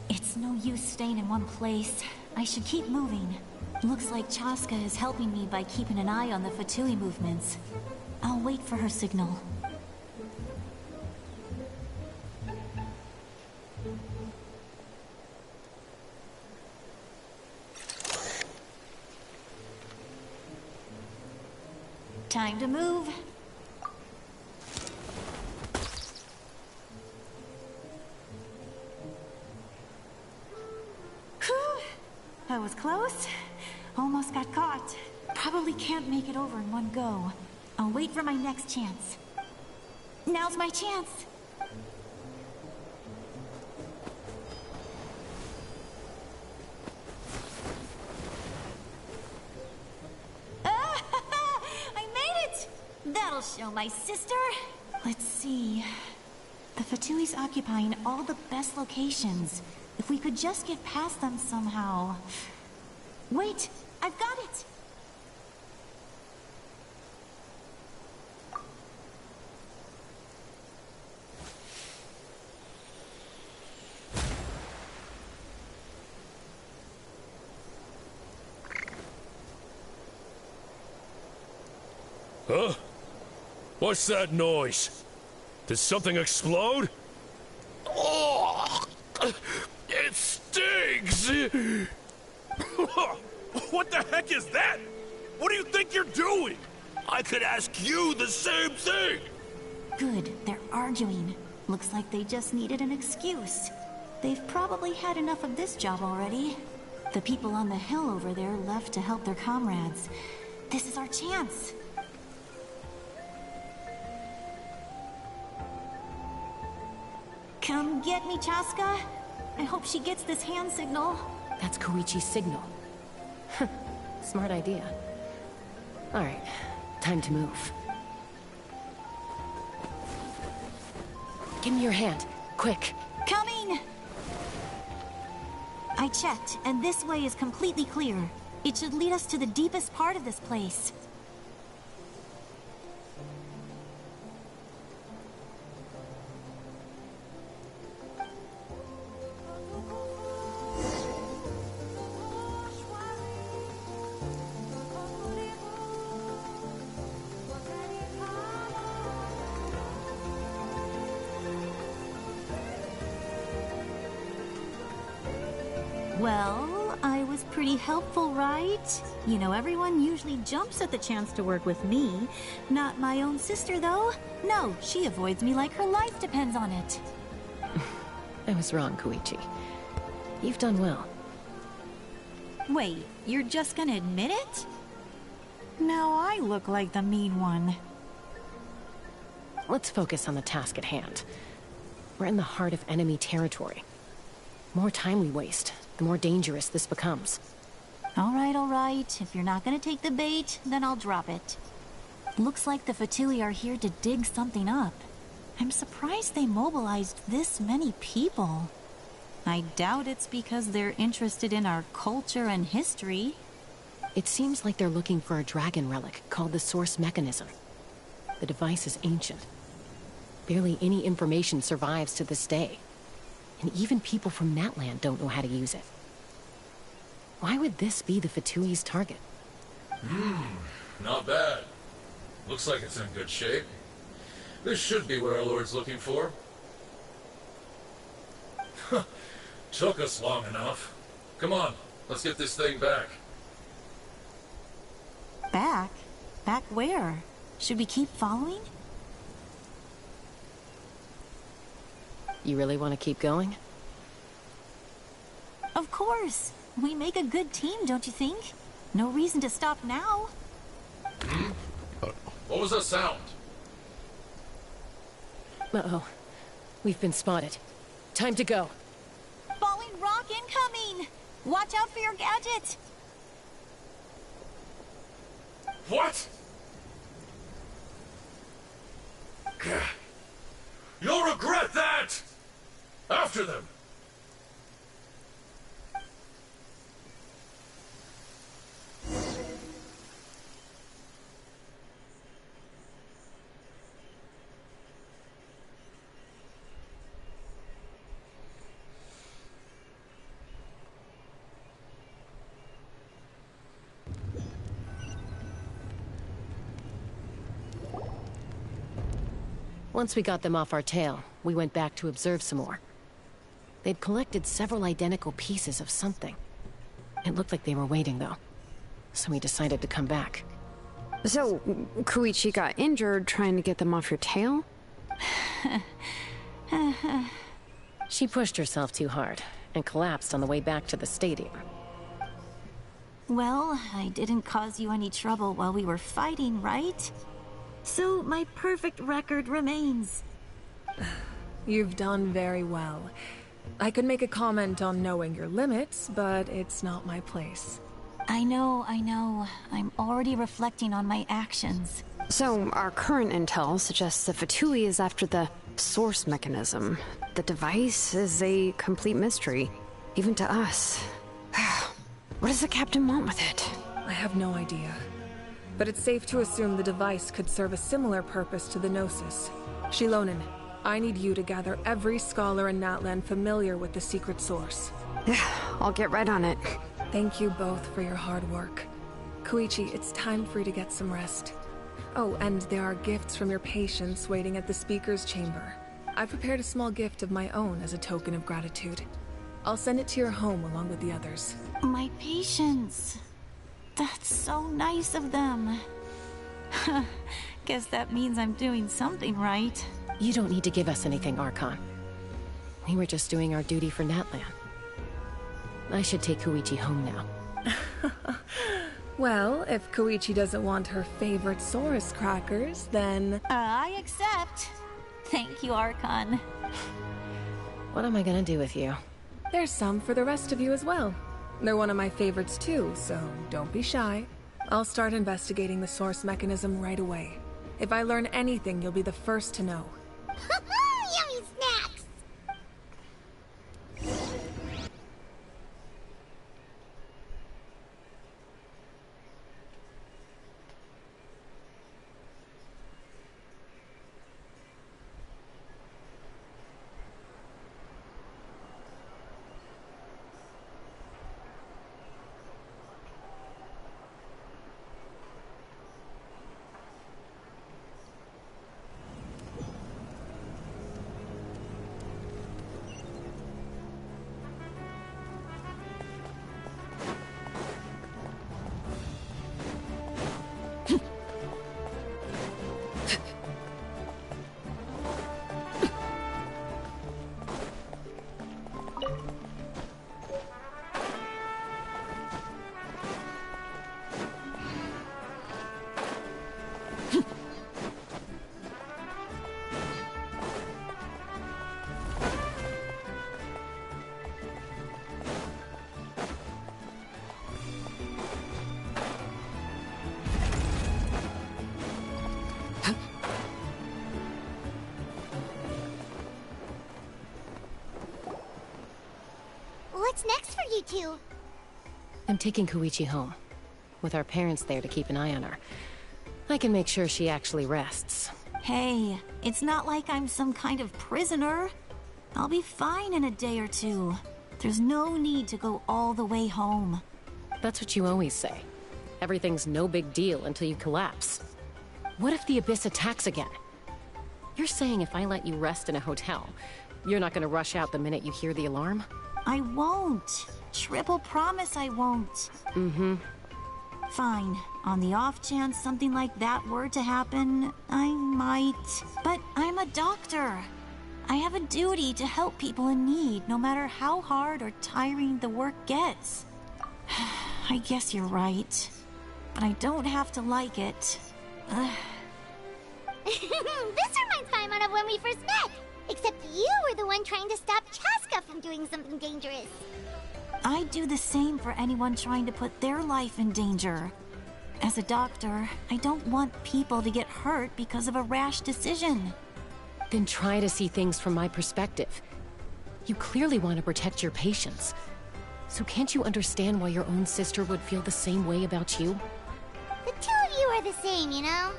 It's no use staying in one place. I should keep moving. Looks like Chaska is helping me by keeping an eye on the Fatui movements. I'll wait for her signal. Time to move. Whew. That was close. Almost got caught. Probably can't make it over in one go. I'll wait for my next chance. Now's my chance. That'll show my sister. Let's see. The Fatui's occupying all the best locations. If we could just get past them somehow. Wait, I've got it. Huh? What's that noise? Did something explode? What the heck is that? What do you think you're doing? I could ask you the same thing! Good, they're arguing. Looks like they just needed an excuse. They've probably had enough of this job already. The people on the hill over there left to help their comrades. This is our chance. Come get me, Chaska. I hope she gets this hand signal. That's Koichi's signal. Smart idea. Alright, time to move. Give me your hand, quick. Coming! I checked, and this way is completely clear. It should lead us to the deepest part of this place. Well, I was pretty helpful, right? You know, everyone usually jumps at the chance to work with me. Not my own sister, though. No, she avoids me like her life depends on it. I was wrong, Koichi. You've done well. Wait, you're just gonna admit it? Now I look like the mean one. Let's focus on the task at hand. We're in the heart of enemy territory. The more time we waste, the more dangerous this becomes. All right. If you're not gonna take the bait, then I'll drop it. Looks like the Fatui are here to dig something up. I'm surprised they mobilized this many people. I doubt it's because they're interested in our culture and history. It seems like they're looking for a dragon relic called the Source Mechanism. The device is ancient. Barely any information survives to this day. And even people from Natlan don't know how to use it. Why would this be the Fatui's target? Not bad. Looks like it's in good shape. This should be what our Lord's looking for. Took us long enough. Come on, let's get this thing back. Back? Back where? Should we keep following? You really want to keep going? Of course. We make a good team, don't you think? No reason to stop now. What was that sound? Uh-oh. We've been spotted. Time to go. Falling rock incoming! Watch out for your gadget! What? You'll regret that! After them! Once we got them off our tail, we went back to observe some more. They'd collected several identical pieces of something. It looked like they were waiting, though. So we decided to come back. So, Koichi got injured trying to get them off your tail? She pushed herself too hard and collapsed on the way back to the stadium. Well, I didn't cause you any trouble while we were fighting, right? So my perfect record remains. You've done very well. I could make a comment on knowing your limits, but it's not my place. I know. I'm already reflecting on my actions. So, our current intel suggests the Fatui is after the Source Mechanism. The device is a complete mystery, even to us. What does the captain want with it? I have no idea. But it's safe to assume the device could serve a similar purpose to the Gnosis. Shilonen, I need you to gather every scholar in Natlan familiar with the secret source. Yeah, I'll get right on it. Thank you both for your hard work. Koichi, it's time for you to get some rest. Oh, and there are gifts from your patients waiting at the speaker's chamber. I prepared a small gift of my own as a token of gratitude. I'll send it to your home along with the others. My patients. That's so nice of them. Guess that means I'm doing something right. You don't need to give us anything, Archon. We were just doing our duty for Natlan. I should take Koichi home now. Well, if Koichi doesn't want her favorite Saurus crackers, then... I accept. Thank you, Archon. What am I gonna do with you? There's some for the rest of you as well. They're one of my favorites too, so don't be shy. I'll start investigating the source mechanism right away. If I learn anything, you'll be the first to know. Yummy snacks! What's next for you two? I'm taking Koichi home, with our parents there to keep an eye on her. I can make sure she actually rests. Hey, it's not like I'm some kind of prisoner. I'll be fine in a day or two. There's no need to go all the way home. That's what you always say. Everything's no big deal until you collapse. What if the Abyss attacks again? You're saying if I let you rest in a hotel, you're not gonna rush out the minute you hear the alarm? I won't. Triple promise I won't. Mm-hmm. Fine. On the off chance something like that were to happen, I might. But I'm a doctor. I have a duty to help people in need, no matter how hard or tiring the work gets. I guess you're right. But I don't have to like it. This reminds Paimon of when we first met. Except you were the one trying to stop Chaska from doing something dangerous. I'd do the same for anyone trying to put their life in danger. As a doctor, I don't want people to get hurt because of a rash decision. Then try to see things from my perspective. You clearly want to protect your patients. So can't you understand why your own sister would feel the same way about you? The two of you are the same, you know?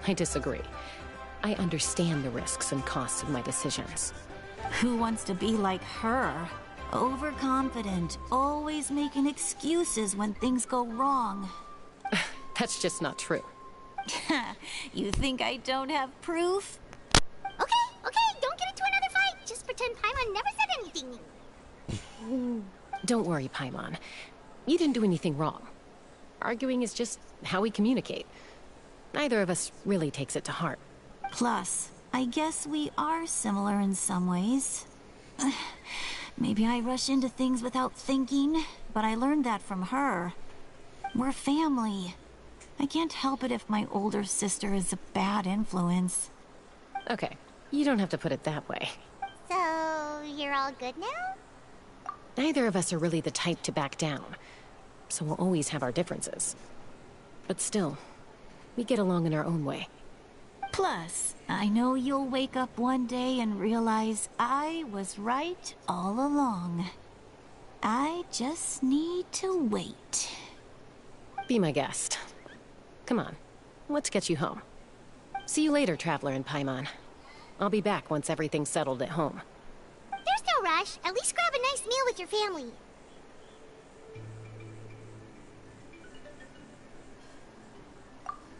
I disagree. I understand the risks and costs of my decisions. Who wants to be like her? Overconfident, always making excuses when things go wrong. That's just not true. You think I don't have proof? Okay, don't get into another fight. Just pretend Paimon never said anything. Don't worry, Paimon. You didn't do anything wrong. Arguing is just how we communicate. Neither of us really takes it to heart. Plus, I guess we are similar in some ways. Maybe I rush into things without thinking, but I learned that from her. We're family. I can't help it if my older sister is a bad influence. Okay, you don't have to put it that way. So, you're all good now? Neither of us are really the type to back down, so we'll always have our differences. But still, we get along in our own way. Plus, I know you'll wake up one day and realize I was right all along. I just need to wait. Be my guest. Come on, let's get you home. See you later, Traveler and Paimon. I'll be back once everything's settled at home. There's no rush. At least grab a nice meal with your family.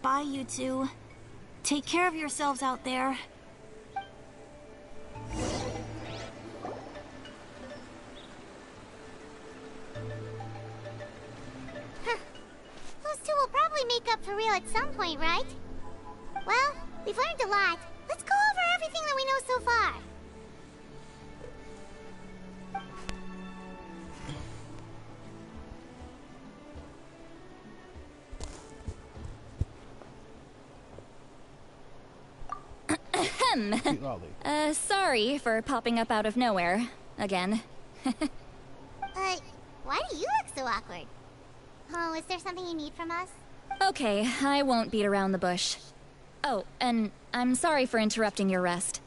Bye, you two. Take care of yourselves out there. out for real at some point, right? Well, we've learned a lot. Let's go over everything that we know so far. Sorry for popping up out of nowhere. Again. Why do you look so awkward? Oh, is there something you need from us? Okay, I won't beat around the bush. Oh, and I'm sorry for interrupting your rest.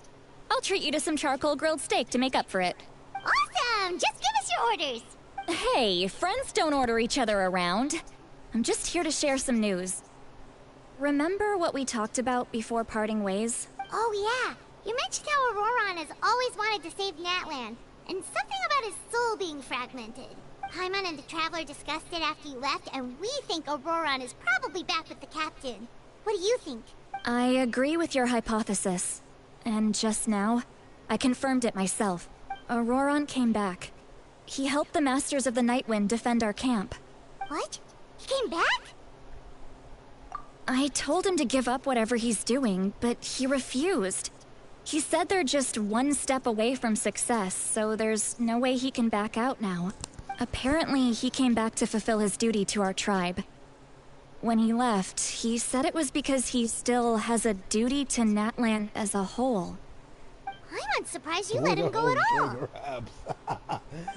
I'll treat you to some charcoal grilled steak to make up for it. Awesome! Just give us your orders! Hey, friends don't order each other around. I'm just here to share some news. Remember what we talked about before parting ways? Oh yeah, you mentioned how Auroron has always wanted to save Natlan, and something about his soul being fragmented. Paimon and the Traveler discussed it after you left, and we think Auroron is probably back with the Captain. What do you think? I agree with your hypothesis. And just now, I confirmed it myself. Auroron came back. He helped the Masters of the Nightwind defend our camp. What? He came back? I told him to give up whatever he's doing, but he refused. He said they're just one step away from success, so there's no way he can back out now. Apparently, he came back to fulfill his duty to our tribe. When he left, he said it was because he still has a duty to Natlan as a whole. I'm not surprised you let him go at all.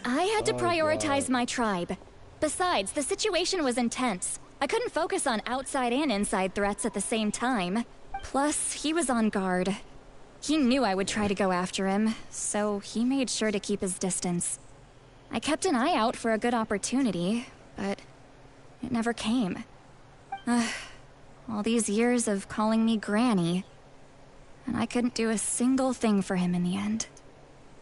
I had to prioritize my tribe. Besides, the situation was intense. I couldn't focus on outside and inside threats at the same time. Plus, he was on guard. He knew I would try to go after him, so he made sure to keep his distance. I kept an eye out for a good opportunity, but it never came. All these years of calling me Granny, and I couldn't do a single thing for him in the end.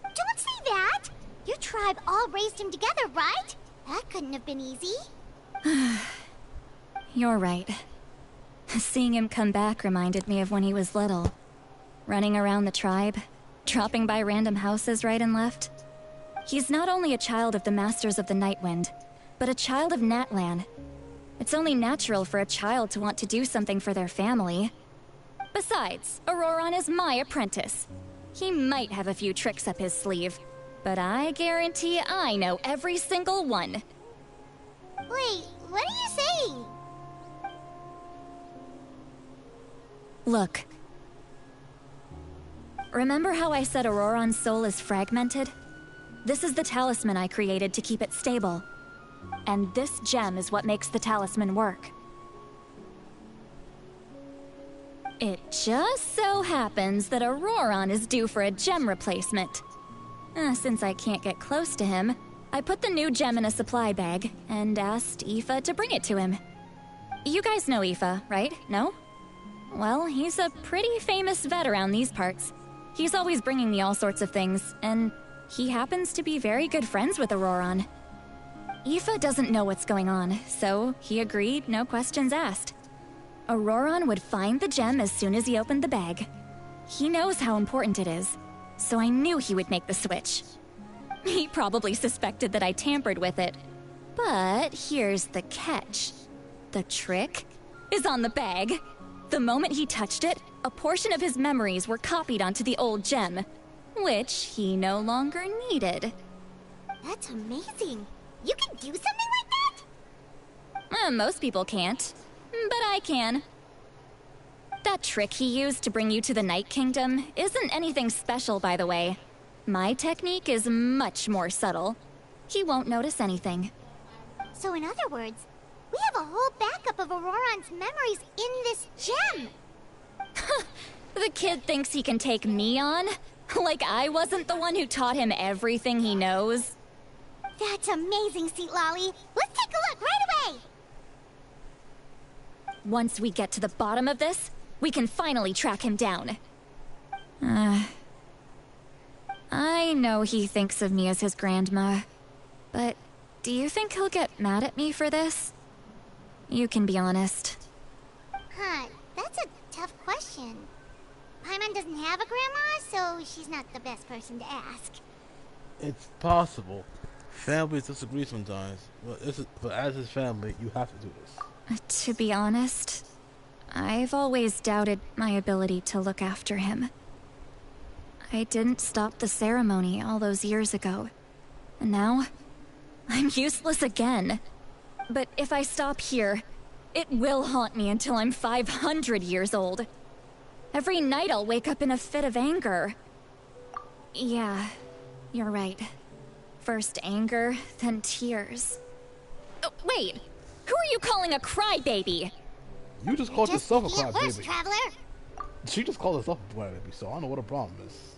Don't say that! Your tribe all raised him together, right? That couldn't have been easy. You're right. Seeing him come back reminded me of when he was little. Running around the tribe, dropping by random houses right and left. He's not only a child of the Masters of the Nightwind, but a child of Natlan. It's only natural for a child to want to do something for their family. Besides, Auroron is my apprentice. He might have a few tricks up his sleeve, but I guarantee I know every single one. Wait, what are you saying? Look. Remember how I said Auroron's soul is fragmented? This is the talisman I created to keep it stable. And this gem is what makes the talisman work. It just so happens that Auroron is due for a gem replacement. Since I can't get close to him, I put the new gem in a supply bag and asked Aoife to bring it to him. You guys know Aoife, right? No? Well, he's a pretty famous vet around these parts. He's always bringing me all sorts of things, and he happens to be very good friends with Auroron. Aoife doesn't know what's going on, so he agreed, no questions asked. Auroron would find the gem as soon as he opened the bag. He knows how important it is, so I knew he would make the switch. He probably suspected that I tampered with it. But here's the catch. The trick is on the bag. The moment he touched it, a portion of his memories were copied onto the old gem, which he no longer needed. That's amazing. You can do something like that? Most people can't, but I can. That trick he used to bring you to the Night Kingdom isn't anything special, by the way. My technique is much more subtle. He won't notice anything. So in other words, we have a whole backup of Auroron's memories in this gem! The kid thinks he can take me on? Like I wasn't the one who taught him everything he knows? That's amazing, Seat Lolly. Let's take a look right away! Once we get to the bottom of this, we can finally track him down. I know he thinks of me as his grandma, but do you think he'll get mad at me for this? You can be honest. Huh, that's a tough question. Paimon doesn't have a grandma, so she's not the best person to ask. It's possible. Families disagree sometimes, but as his family, you have to do this. To be honest, I've always doubted my ability to look after him. I didn't stop the ceremony all those years ago, and now I'm useless again. But if I stop here, it will haunt me until I'm 500 years old. Every night I'll wake up in a fit of anger. Yeah, you're right. First anger, then tears. Oh, wait! Who are you calling a crybaby? You just called yourself a Worse, crybaby. traveler. She just called herself a crybaby, so I don't know what the problem is.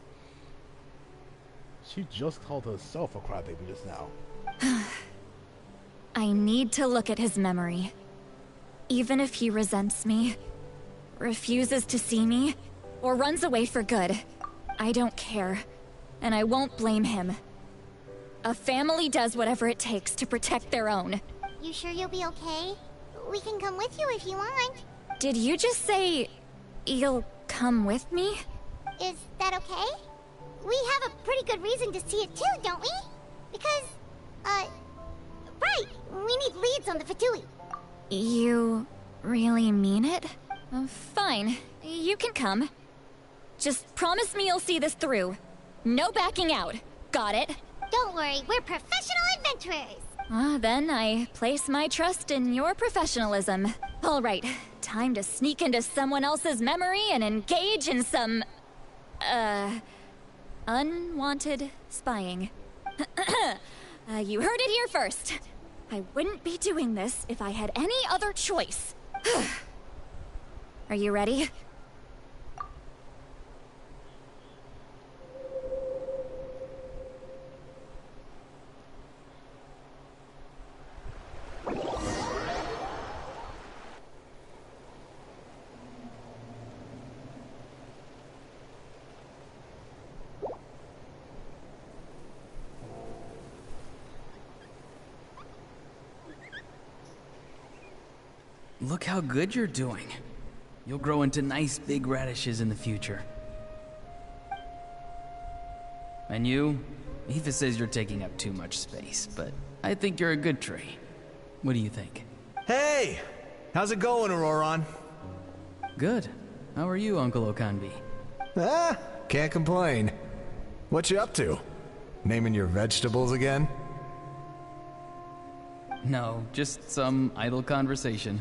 She just called herself a crybaby just now. I need to look at his memory. Even if he resents me, refuses to see me, or runs away for good, I don't care, and I won't blame him. A family does whatever it takes to protect their own. You sure you'll be okay? We can come with you if you want. Did you just say you'll come with me? Is that okay? We have a pretty good reason to see it too, don't we? Because, right, we need leads on the Fatui. You really mean it? Fine, you can come. Just promise me you'll see this through. No backing out. Got it? Don't worry, we're professional adventurers. Then I place my trust in your professionalism. All right, time to sneak into someone else's memory and engage in some, unwanted spying. You heard it here first. I wouldn't be doing this if I had any other choice. Are you ready? Look how good you're doing. You'll grow into nice big radishes in the future. And you? Aoife says you're taking up too much space, but I think you're a good tree. What do you think? Hey! How's it going, Auroron? Good. How are you, Uncle Okanbi? Can't complain. What you up to? Naming your vegetables again? No, just some idle conversation.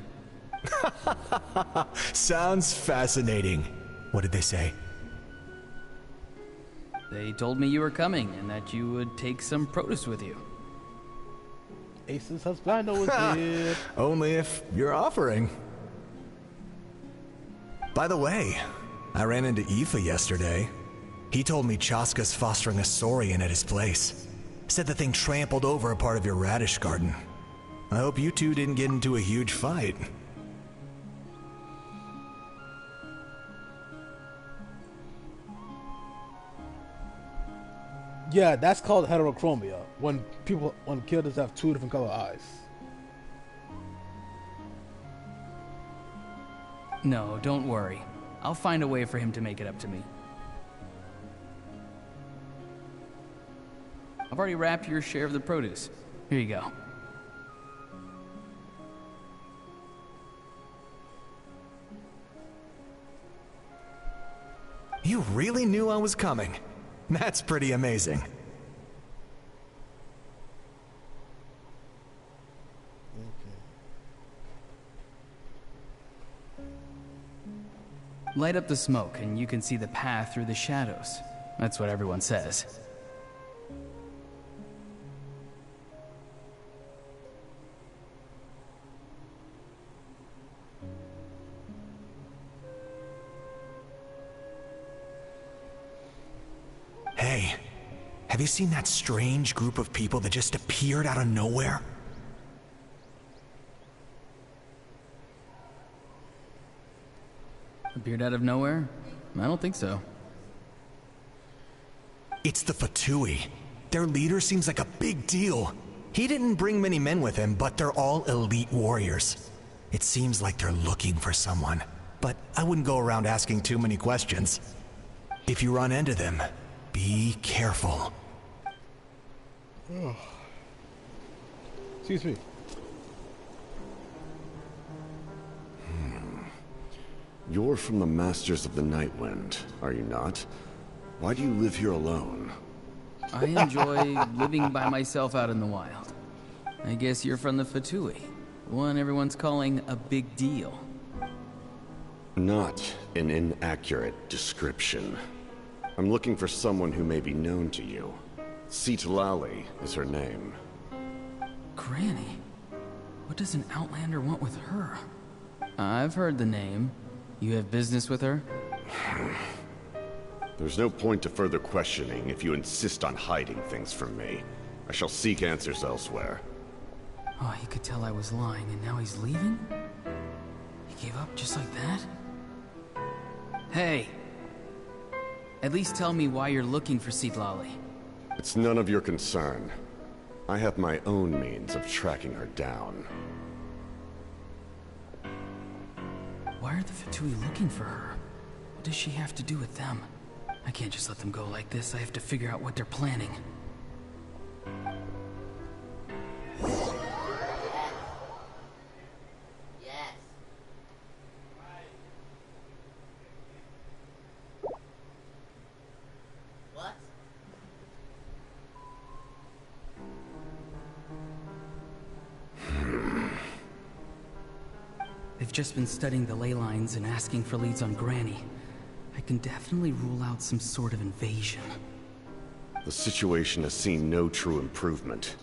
Sounds fascinating. What did they say? They told me you were coming and that you would take some produce with you. Ace's husband is here. Only if you're offering. By the way, I ran into Aoife yesterday. He told me Chaska's fostering a saurian at his place. Said the thing trampled over a part of your radish garden. I hope you two didn't get into a huge fight. Yeah, that's called heterochromia. When killers have two different color eyes. No, don't worry. I'll find a way for him to make it up to me. I've already wrapped your share of the produce. Here you go. You really knew I was coming. That's pretty amazing. Light up the smoke and you can see the path through the shadows. That's what everyone says. Hey, have you seen that strange group of people that just appeared out of nowhere? Appeared out of nowhere? I don't think so. It's the Fatui. Their leader seems like a big deal. He didn't bring many men with him, but they're all elite warriors. It seems like they're looking for someone, but I wouldn't go around asking too many questions. If you run into them, be careful. Excuse me. You're from the Masters of the Nightwind, are you not? Why do you live here alone? I enjoy living by myself out in the wild. I guess you're from the Fatui, one everyone's calling a big deal. Not an inaccurate description. I'm looking for someone who may be known to you. Citlali is her name. Granny? What does an Outlander want with her? I've heard the name. You have business with her? There's no point to further questioning if you insist on hiding things from me. I shall seek answers elsewhere. Oh, he could tell I was lying, and now he's leaving? He gave up just like that? Hey! At least tell me why you're looking for Citlali. It's none of your concern. I have my own means of tracking her down. Why are the Fatui looking for her? What does she have to do with them? I can't just let them go like this. I have to figure out what they're planning. They've just been studying the ley lines and asking for leads on Granny. I can definitely rule out some sort of invasion. The situation has seen no true improvement.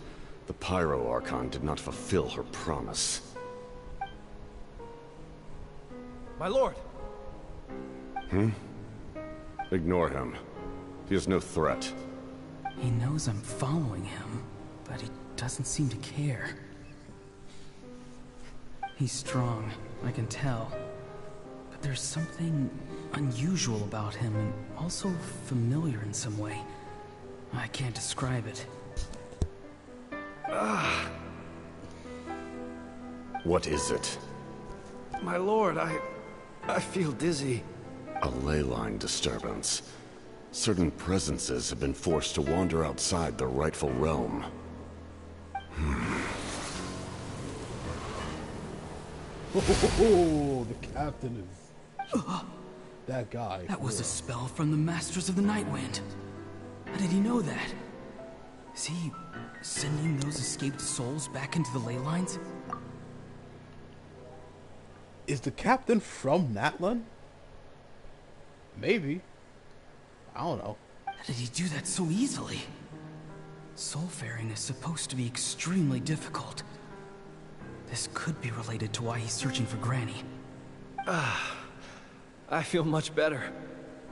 The Pyro Archon did not fulfill her promise. My lord! Ignore him. He is no threat. He knows I'm following him, but he doesn't seem to care. He's strong, I can tell. But there's something unusual about him, and also familiar in some way. I can't describe it. What is it? My lord, I feel dizzy. A ley line disturbance. Certain presences have been forced to wander outside their rightful realm. Oh, the captain is that guy. That was a spell from the Masters of the Nightwind. How did he know that? Is he sending those escaped souls back into the ley lines? Is the captain from Natlan? Maybe. I don't know. How did he do that so easily? Soulfaring is supposed to be extremely difficult. This could be related to why he's searching for Granny. I feel much better.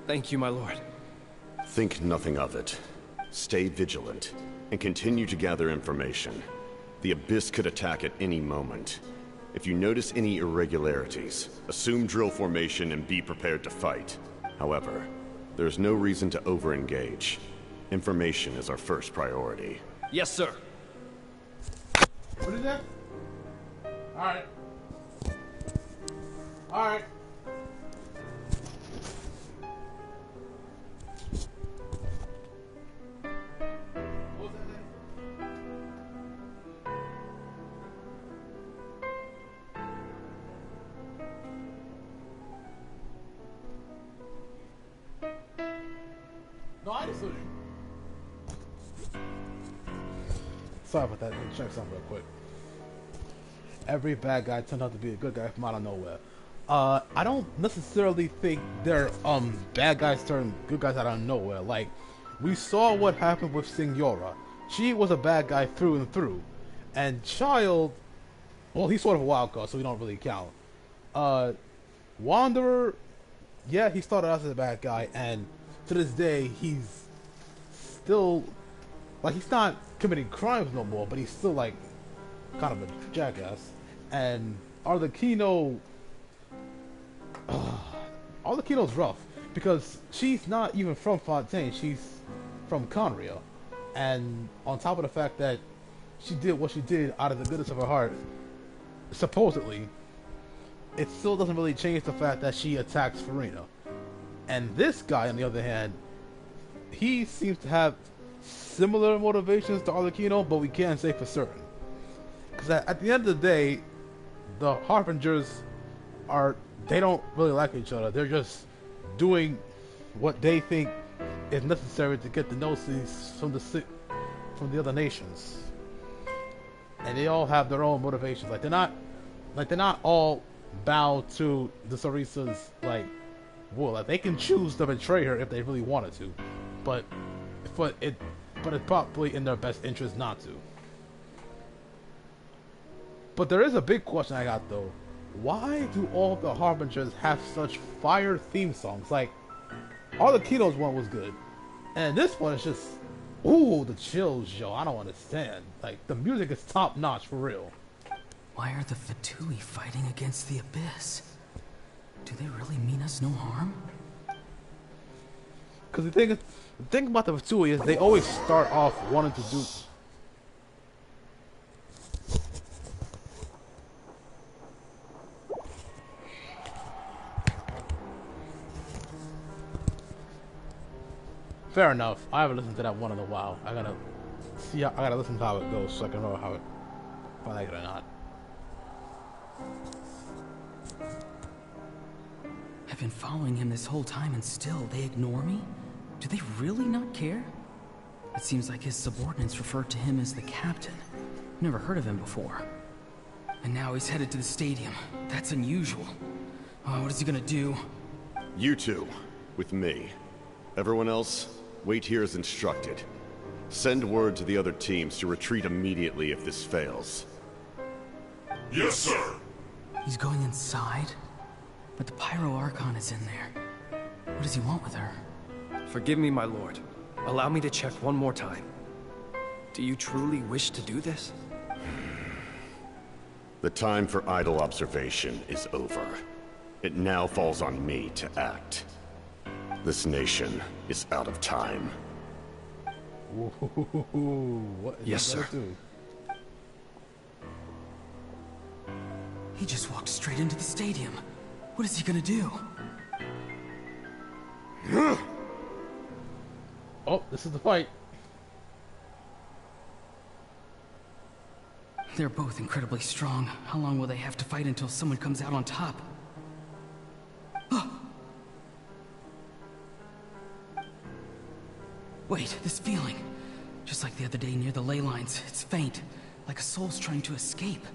Thank you, my lord. Think nothing of it. Stay vigilant, and continue to gather information. The Abyss could attack at any moment. If you notice any irregularities, assume drill formation and be prepared to fight. However, there is no reason to over-engage. Information is our first priority. Yes, sir. What is that? Alright. Alright. No, I just sorry about that. Let me check something real quick. Every bad guy turned out to be a good guy from out of nowhere. I don't necessarily think they're bad guys turn good guys out of nowhere. Like, we saw what happened with Signora. She was a bad guy through and through. And Child, well, he's sort of a wild card, so we don't really count. Wanderer, yeah, he started out as a bad guy, and to this day, he's still, like, he's not committing crimes no more, but he's still, like, kind of a jackass. And Arlecchino, Arlecchino's rough, because she's not even from Fontaine, she's from Conria. And on top of the fact that she did what she did out of the goodness of her heart, supposedly, it still doesn't really change the fact that she attacks Farina. And this guy, on the other hand, he seems to have similar motivations to Arlecchino, but we can't say for certain. Because at the end of the day, the Harbingers are they don't really like each other. They're just doing what they think is necessary to get the Gnosis from the other nations, and they all have their own motivations. Like they're not all bound to the Sarisa's like will. Like they can choose to betray her if they really wanted to, but it's probably in their best interest not to. But there is a big question I got though. Why do all the Harbingers have such fire theme songs? Like, all the Kino's one was good, and this one is just, ooh, the chills, yo. I don't understand. Like, the music is top notch for real. Why are the Fatui fighting against the Abyss? Do they really mean us no harm? Because the thing about the Fatui is they always start off wanting to do. Fair enough. I haven't listened to that one in a while. I gotta listen to how it goes so I can know if I like it or not. I've been following him this whole time and still they ignore me? Do they really not care? It seems like his subordinates refer to him as the captain. Never heard of him before. And now he's headed to the stadium. That's unusual. Oh, what is he gonna do? You two, with me. Everyone else, wait here as instructed. Send word to the other teams to retreat immediately if this fails. Yes, sir. He's going inside? But the Pyro Archon is in there. What does he want with her? Forgive me, my lord. Allow me to check one more time. Do you truly wish to do this? The time for idle observation is over. It now falls on me to act. This nation is out of time. What is yes, sir. Do? He just walked straight into the stadium. What is he gonna do? Oh, this is the fight. They're both incredibly strong. How long will they have to fight until someone comes out on top? Wait, this feeling. Just like the other day near the ley lines, it's faint, like a soul's trying to escape.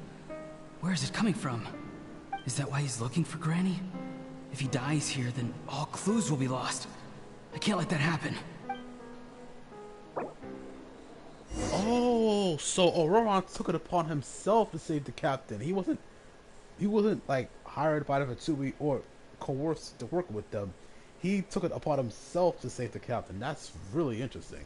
Where is it coming from? Is that why he's looking for Granny? If he dies here, then all clues will be lost. I can't let that happen. Oh, so Auroron took it upon himself to save the captain. He wasn't like hired by the Fatui or coerced to work with them. He took it upon himself to save the captain. That's really interesting.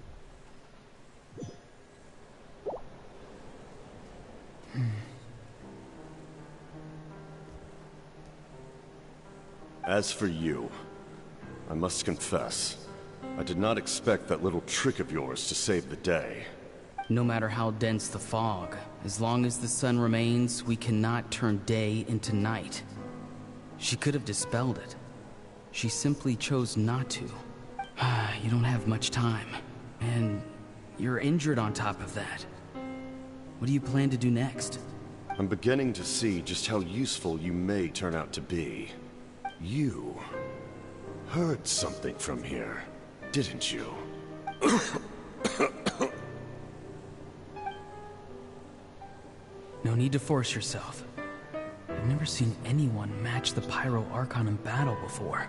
As for you, I must confess, I did not expect that little trick of yours to save the day. No matter how dense the fog, as long as the sun remains, we cannot turn day into night. She could have dispelled it. She simply chose not to. You don't have much time, and you're injured on top of that. What do you plan to do next? I'm beginning to see just how useful you may turn out to be. You heard something from here, didn't you? No need to force yourself. I've never seen anyone match the Pyro Archon in battle before.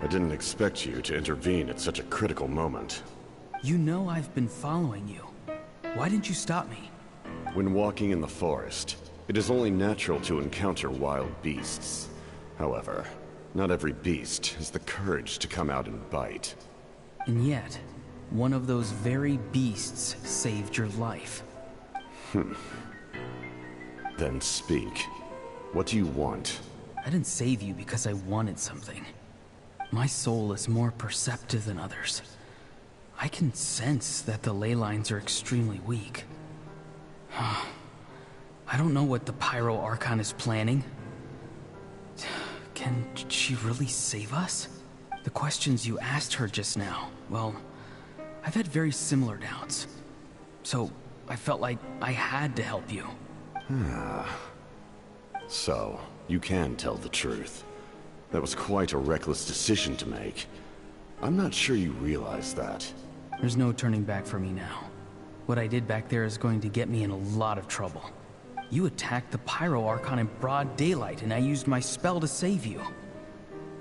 I didn't expect you to intervene at such a critical moment. You know I've been following you. Why didn't you stop me? When walking in the forest, it is only natural to encounter wild beasts. However, not every beast has the courage to come out and bite. And yet, one of those very beasts saved your life. Then speak. What do you want? I didn't save you because I wanted something. My soul is more perceptive than others. I can sense that the ley lines are extremely weak. I don't know what the Pyro Archon is planning. Can she really save us? The questions you asked her just now, well, I've had very similar doubts. So, I felt like I had to help you. So, you can tell the truth. That was quite a reckless decision to make. I'm not sure you realize that. There's no turning back for me now. What I did back there is going to get me in a lot of trouble. You attacked the Pyro Archon in broad daylight, and I used my spell to save you.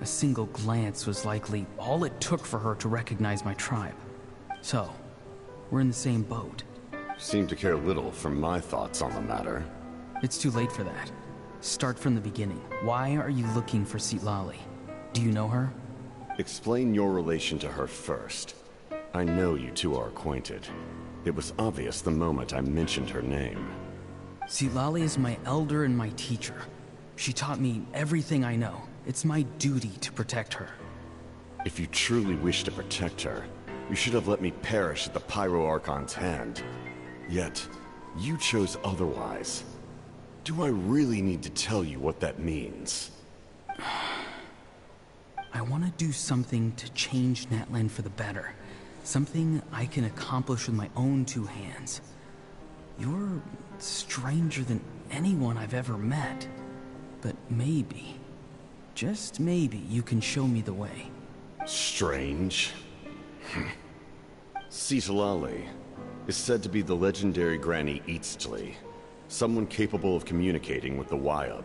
A single glance was likely all it took for her to recognize my tribe. So, we're in the same boat. You seem to care little for my thoughts on the matter. It's too late for that. Start from the beginning. Why are you looking for Citlali? Do you know her? Explain your relation to her first. I know you two are acquainted. It was obvious the moment I mentioned her name. Citlali is my elder and my teacher. She taught me everything I know. It's my duty to protect her. If you truly wish to protect her, you should have let me perish at the Pyro Archon's hand. Yet, you chose otherwise. Do I really need to tell you what that means? I want to do something to change Natlan for the better. Something I can accomplish with my own two hands. You're stranger than anyone I've ever met. But maybe, just maybe, you can show me the way. Strange? Citlali is said to be the legendary Granny Eatsley. Someone capable of communicating with the Wyob.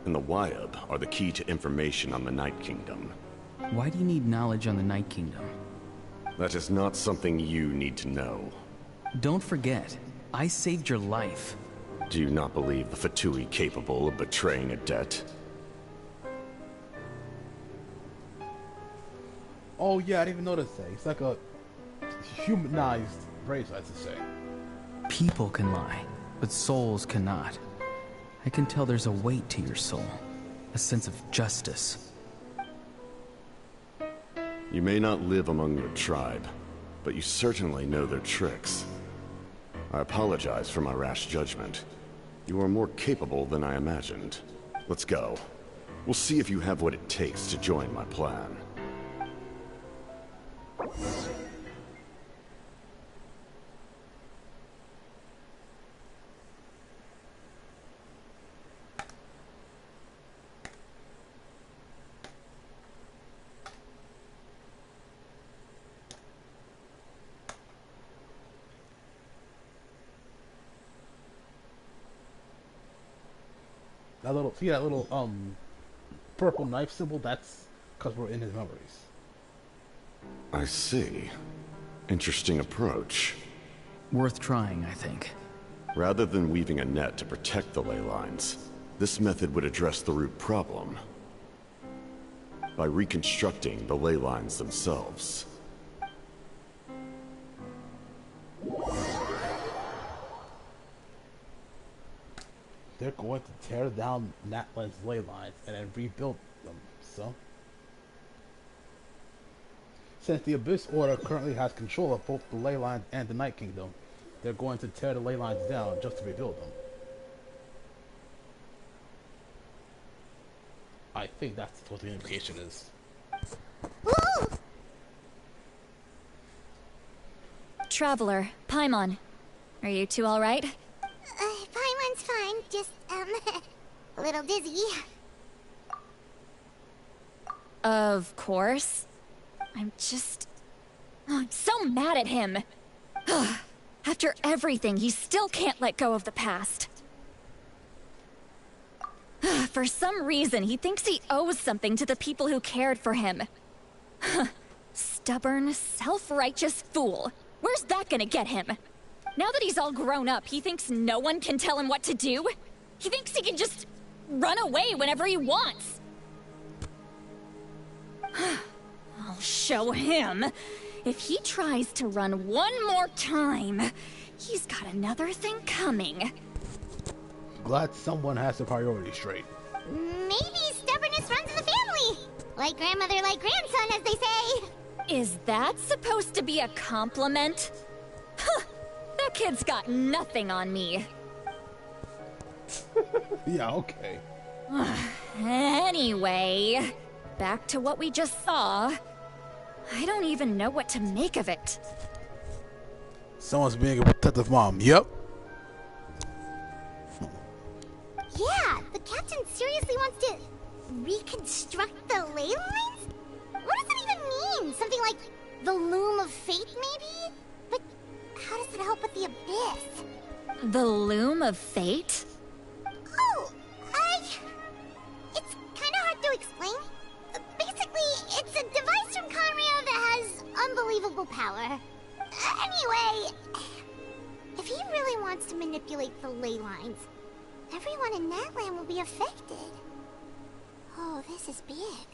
And the Wyob are the key to information on the Night Kingdom. Why do you need knowledge on the Night Kingdom? That is not something you need to know. Don't forget, I saved your life. Do you not believe the Fatui capable of betraying a debt? Oh yeah, I didn't even notice that. It's like a humanized race, I should say. People can lie, but souls cannot. I can tell there's a weight to your soul, a sense of justice. You may not live among your tribe, but you certainly know their tricks. I apologize for my rash judgment. You are more capable than I imagined. Let's go. We'll see if you have what it takes to join my plan. That little, see that little purple knife symbol? That's because we're in his memories. I see. Interesting approach. Worth trying, I think. Rather than weaving a net to protect the ley lines, this method would address the root problem by reconstructing the ley lines themselves. They're going to tear down Natlan's ley lines and then rebuild them, so... Since the Abyss Order currently has control of both the ley lines and the Night Kingdom, they're going to tear the ley lines down just to rebuild them. I think that's what the implication is. Woo! Traveler, Paimon. Are you two alright? Paimon's fine, just, a little dizzy. Of course. I'm so mad at him. After everything, he still can't let go of the past. For some reason, he thinks he owes something to the people who cared for him. Stubborn, self-righteous fool. Where's that gonna get him? Now that he's all grown up, he thinks no one can tell him what to do? He thinks he can just run away whenever he wants. I'll show him. If he tries to run one more time, he's got another thing coming. Glad someone has the priorities straight. Maybe stubbornness runs in the family. Like grandmother, like grandson, as they say. Is that supposed to be a compliment? Huh, that kid's got nothing on me. Yeah, okay. Anyway, back to what we just saw. I don't even know what to make of it. Someone's being a protective mom. Yep. Yeah, the Captain seriously wants to reconstruct the ley lines? What does that even mean? Something like the loom of fate, maybe? But how does that help with the abyss? The loom of fate? Oh, it's kind of hard to explain. Basically, it's a device from Conrio that has unbelievable power. Anyway, if he really wants to manipulate the ley lines, everyone in Natlan will be affected. Oh, this is big.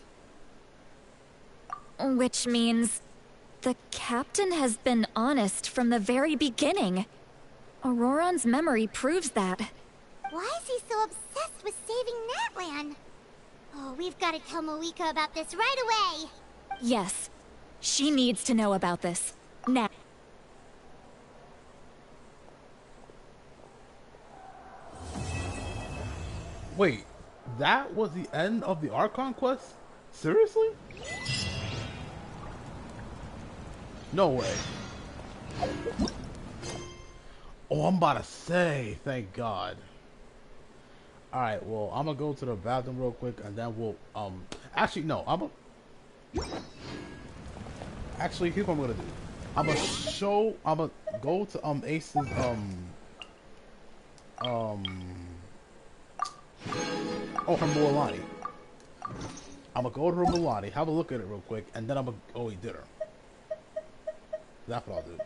Which means the captain has been honest from the very beginning. Auroron's memory proves that. Why is he so obsessed with saving Natlan? Oh, we've got to tell Moeka about this right away. Yes, she needs to know about this. Now. Wait, that was the end of the Archon quest? Seriously? No way. Oh, I'm about to say, thank God. Alright, well, I'm gonna go to the bathroom real quick and then we'll, actually, no, actually, here's what I'm gonna do. I'm gonna go to, Ace's, oh, her Mualani. I'm gonna go to her Mualani, have a look at it real quick, and then I'm gonna go eat dinner. That's what I'll do.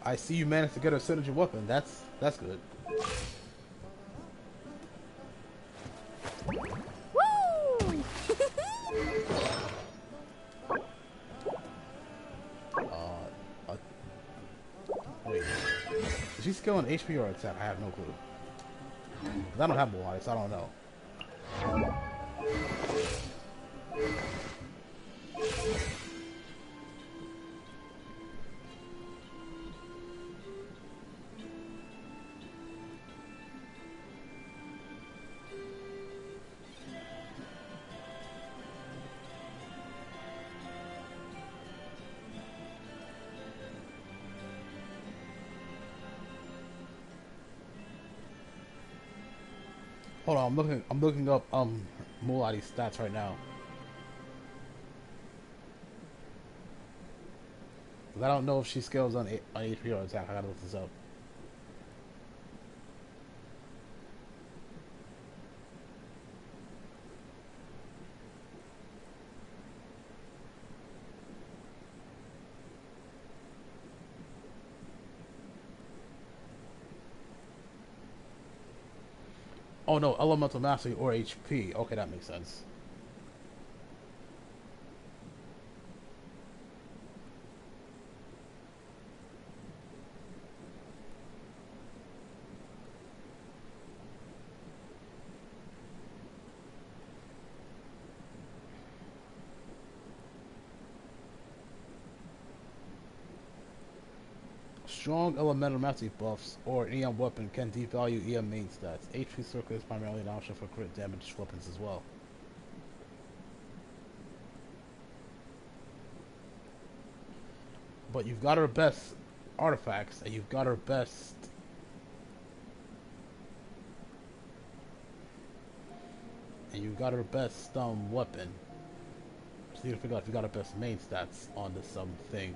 I see you managed to get a synergy weapon. That's good. Woo! Wait. Is she skill an HP or attack? I have no clue. 'Cause I don't have Moai, so I don't know. Hold on, I'm looking up Mulati's stats right now. 'Cause I don't know if she scales on HP or attack. I gotta look this up. Oh no, elemental mastery or HP. Okay, that makes sense. Strong elemental mastery buffs or EM weapon can devalue EM main stats. HP circle is primarily an option for crit damage weapons as well. But you've got her best artifacts and you've got her best weapon. So you gotta figure out if you got her best main stats on this thing.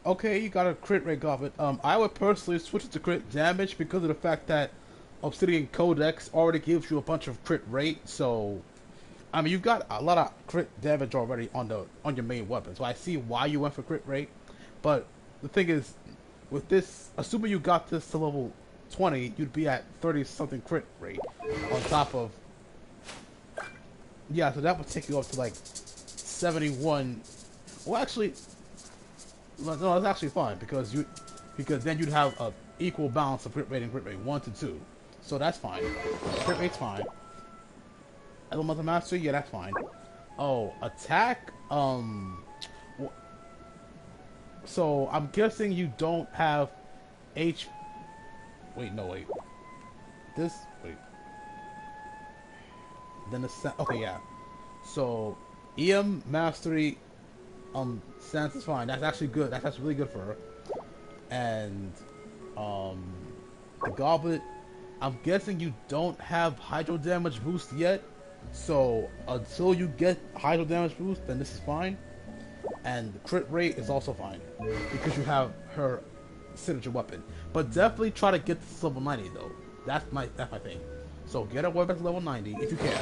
Okay, you got a crit rate goblet. I would personally switch it to crit damage because of the fact that Obsidian Codex already gives you a bunch of crit rate. So, I mean, you've got a lot of crit damage already on your main weapon. So I see why you went for crit rate. But the thing is, with this, assuming you got this to level 20, you'd be at 30 something crit rate on top of. Yeah, so that would take you up to like 71. Well, actually, no, that's actually fine because then you'd have a equal balance of crit rate and crit rate 1 to 2. So that's fine. Crit rate's fine. Elemental Mastery, yeah, that's fine. Oh, attack. So I'm guessing you don't have H. Wait, no, wait. This, wait. Then the okay, yeah. So EM Mastery, stance is fine. That's actually good. That's really good for her. And the Goblet, I'm guessing you don't have Hydro Damage boost yet. So until you get Hydro Damage boost, then this is fine. And the crit rate is also fine because you have her signature weapon. But definitely try to get this to level 90 though. That's my thing. So get her weapon to level 90 if you can.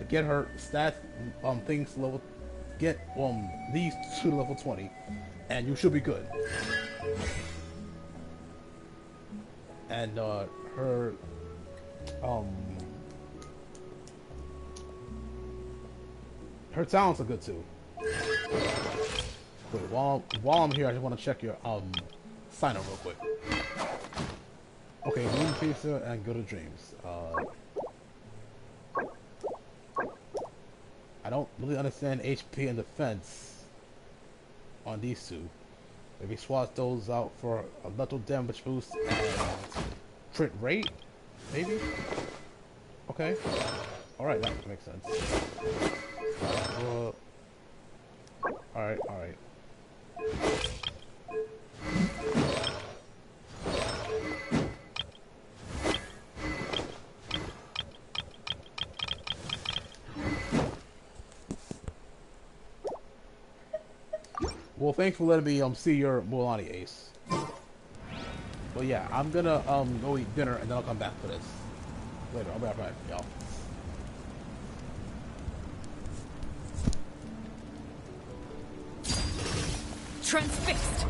Get her stats things to level. Get these to level 20, and you should be good. And her talents are good too. Wait, while I'm here, I just want to check your sign up real quick. Okay, Moon Chaser and Go to Dreams. I don't really understand HP and defense on these two. Maybe swap those out for a lethal damage boost and crit rate, maybe. Okay. All right, that makes sense. All right. Well, thanks for letting me see your Mulan Ace. Well, yeah, I'm gonna go eat dinner and then I'll come back for this later. I'll be right back, y'all. Transfixed.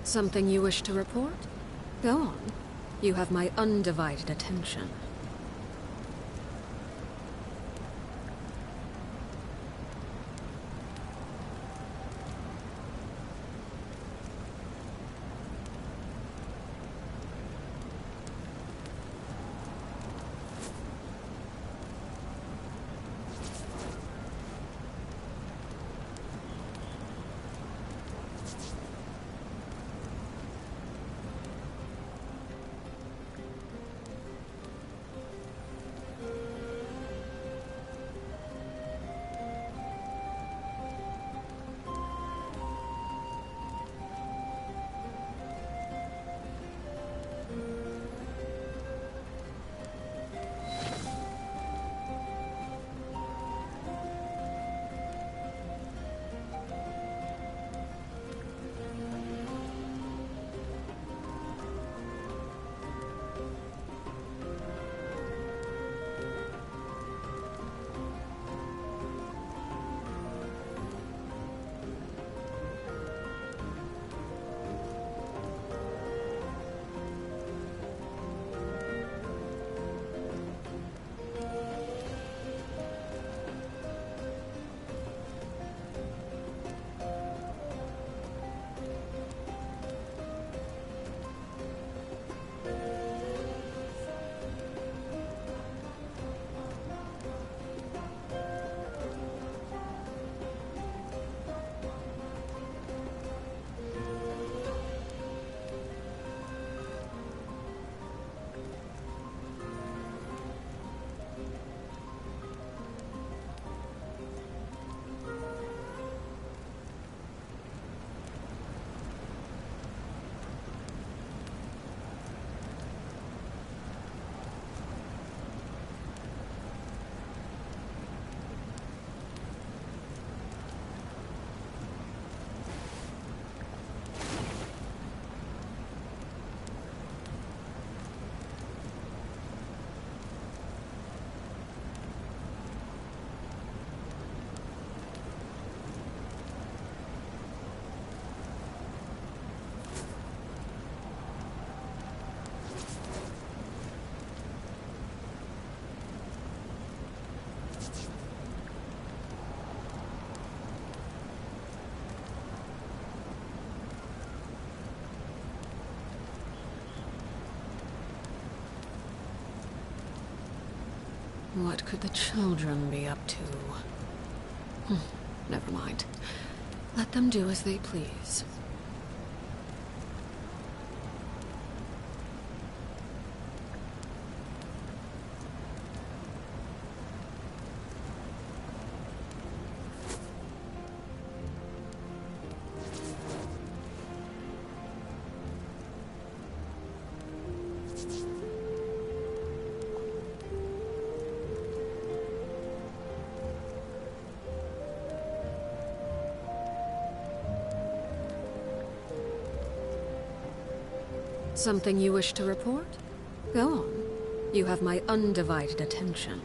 Something you wish to report? Go on. You have my undivided attention. What could the children be up to? Never mind. Let them do as they please. Something you wish to report? Go on. You have my undivided attention.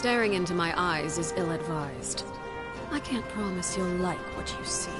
Staring into my eyes is ill-advised. I can't promise you'll like what you see.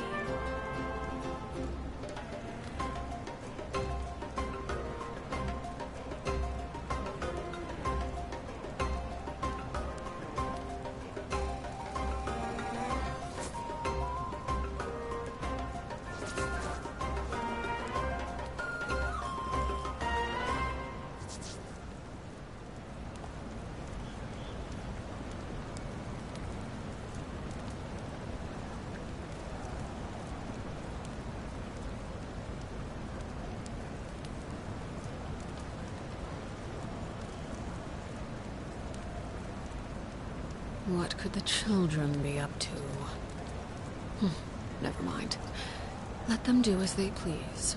What could the children be up to? Never mind. Let them do as they please.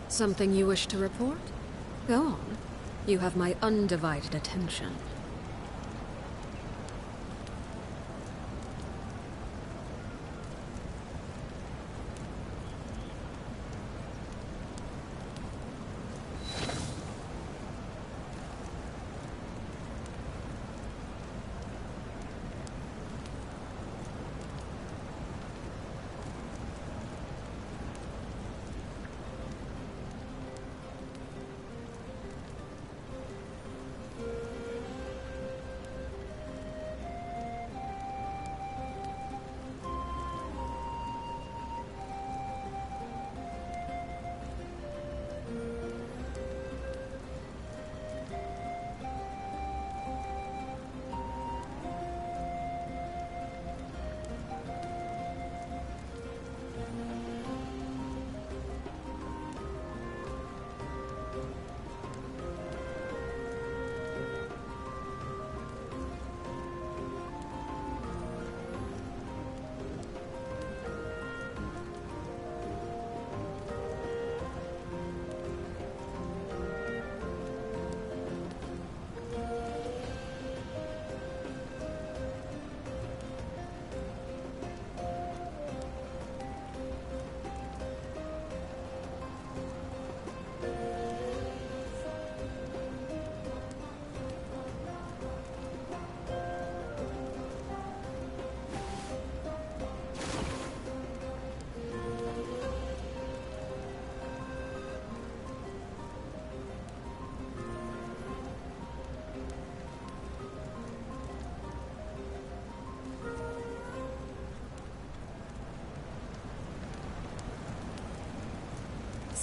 Something you wish to report? Go on. You have my undivided attention.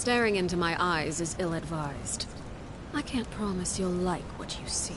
Staring into my eyes is ill-advised. I can't promise you'll like what you see.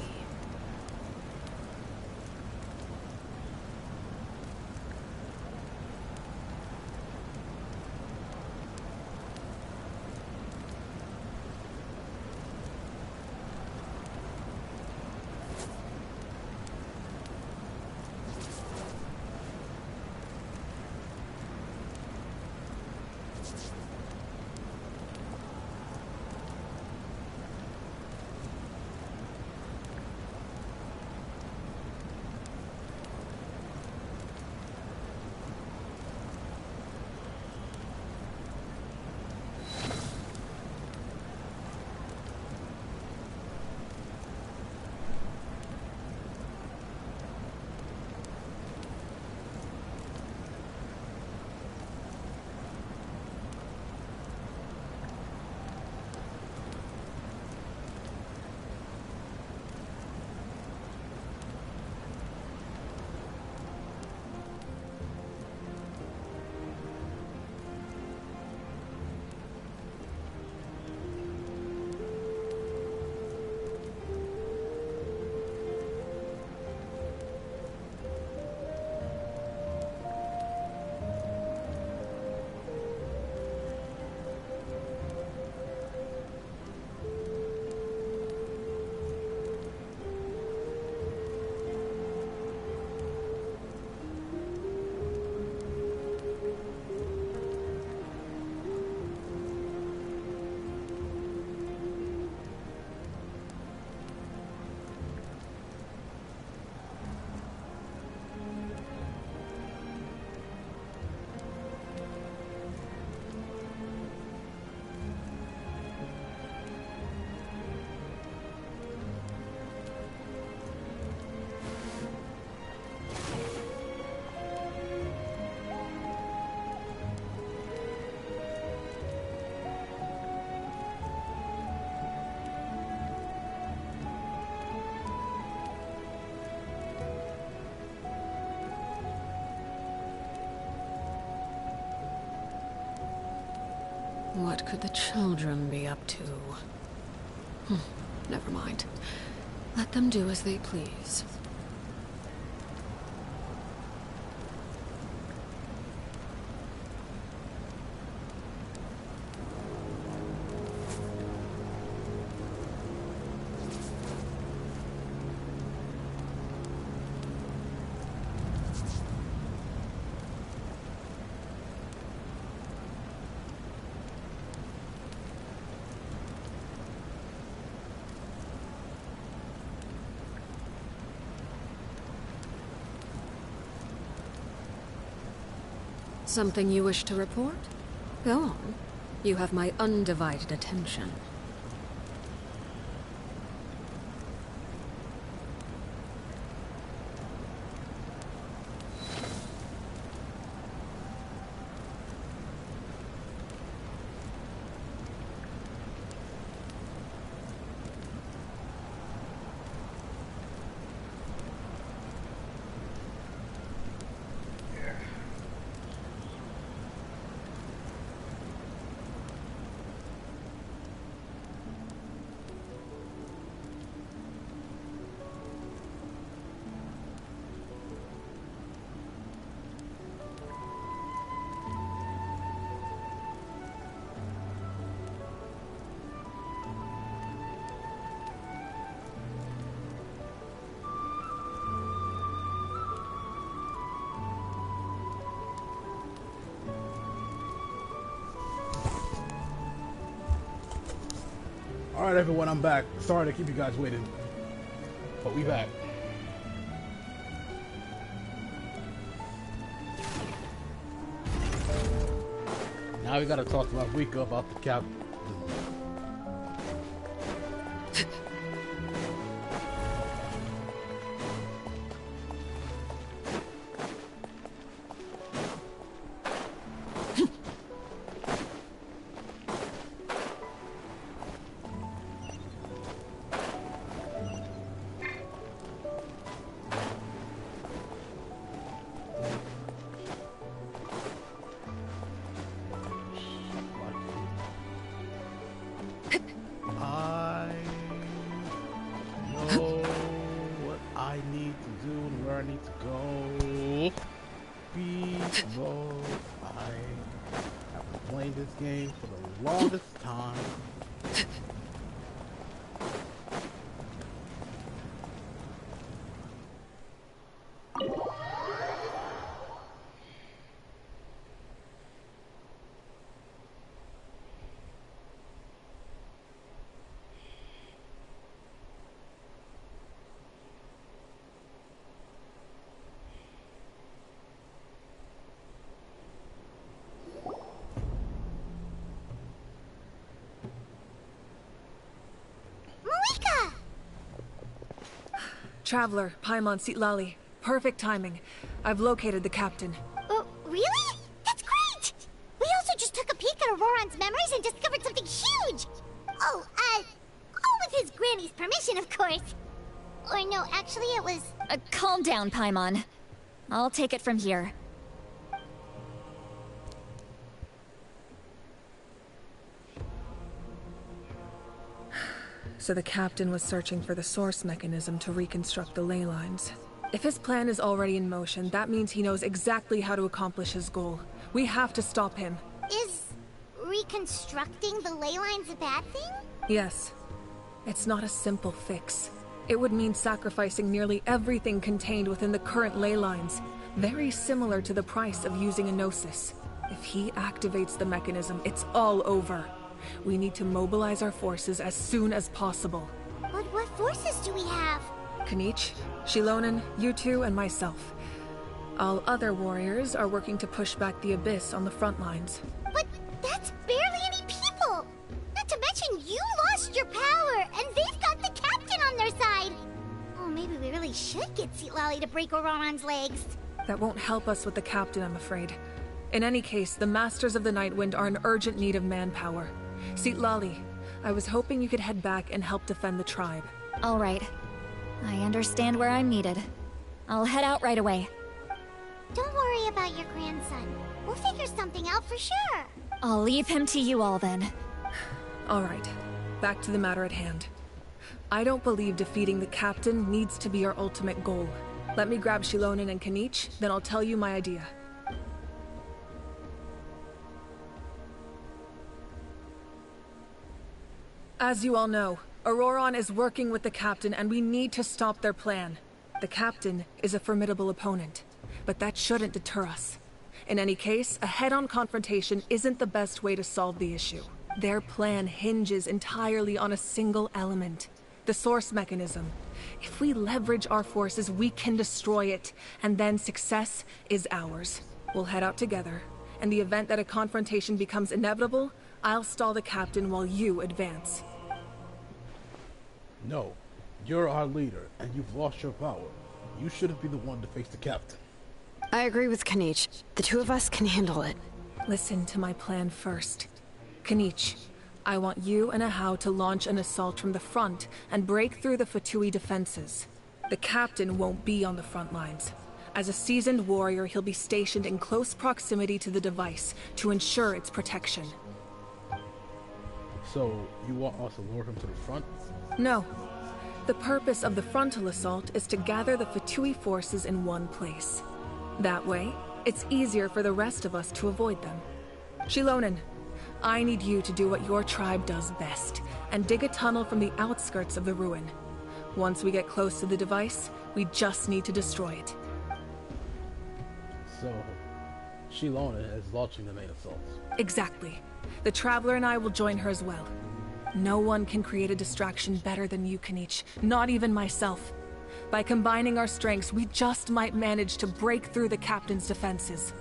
What could the children be up to? Never mind. Let them do as they please. Something you wish to report? Go on. You have my undivided attention. Alright everyone, I'm back. Sorry to keep you guys waiting. But we back. Now we gotta talk to Rika about the cap. playing this game for the longest time. Traveler, Paimon Sitlali. Perfect timing. I've located the captain. Oh, really? That's great! We also just took a peek at Auroron's memories and discovered something huge! Oh, all with his granny's permission, of course. Or no, actually it was... Calm down, Paimon. I'll take it from here. So the captain was searching for the source mechanism to reconstruct the ley lines. If his plan is already in motion, that means he knows exactly how to accomplish his goal. We have to stop him. Is reconstructing the ley lines a bad thing? Yes. It's not a simple fix. It would mean sacrificing nearly everything contained within the current ley lines. Very similar to the price of using a Gnosis. If he activates the mechanism, it's all over. We need to mobilize our forces as soon as possible. But what forces do we have? Kanich, Shilonen, you two, and myself. All other warriors are working to push back the Abyss on the front lines. But that's barely any people! Not to mention you lost your power, and they've got the captain on their side! Oh, maybe we really should get Sitlali to break Auroron's legs. That won't help us with the captain, I'm afraid. In any case, the Masters of the Nightwind are in urgent need of manpower. Sitlali, I was hoping you could head back and help defend the tribe. All right. I understand where I'm needed. I'll head out right away. Don't worry about your grandson. We'll figure something out for sure. I'll leave him to you all then. All right. Back to the matter at hand. I don't believe defeating the captain needs to be our ultimate goal. Let me grab Shilonen and Kanich, then I'll tell you my idea. As you all know, Auroron is working with the captain and we need to stop their plan. The captain is a formidable opponent, but that shouldn't deter us. In any case, a head-on confrontation isn't the best way to solve the issue. Their plan hinges entirely on a single element, the source mechanism. If we leverage our forces, we can destroy it, and then success is ours. We'll head out together. In the event that a confrontation becomes inevitable, I'll stall the captain while you advance. No, you're our leader, and you've lost your power. You shouldn't be the one to face the captain. I agree with Kanich. The two of us can handle it. Listen to my plan first. Kanich, I want you and Ahau to launch an assault from the front and break through the Fatui defenses. The captain won't be on the front lines. As a seasoned warrior, he'll be stationed in close proximity to the device to ensure its protection. So, you want us to lure him to the front? No. The purpose of the frontal assault is to gather the Fatui forces in one place. That way, it's easier for the rest of us to avoid them. Shilonen, I need you to do what your tribe does best, and dig a tunnel from the outskirts of the ruin. Once we get close to the device, we just need to destroy it. So, Shilonen is launching the main assault. Exactly. The Traveler and I will join her as well. No one can create a distraction better than you, Kanich, not even myself. By combining our strengths, we just might manage to break through the captain's defenses.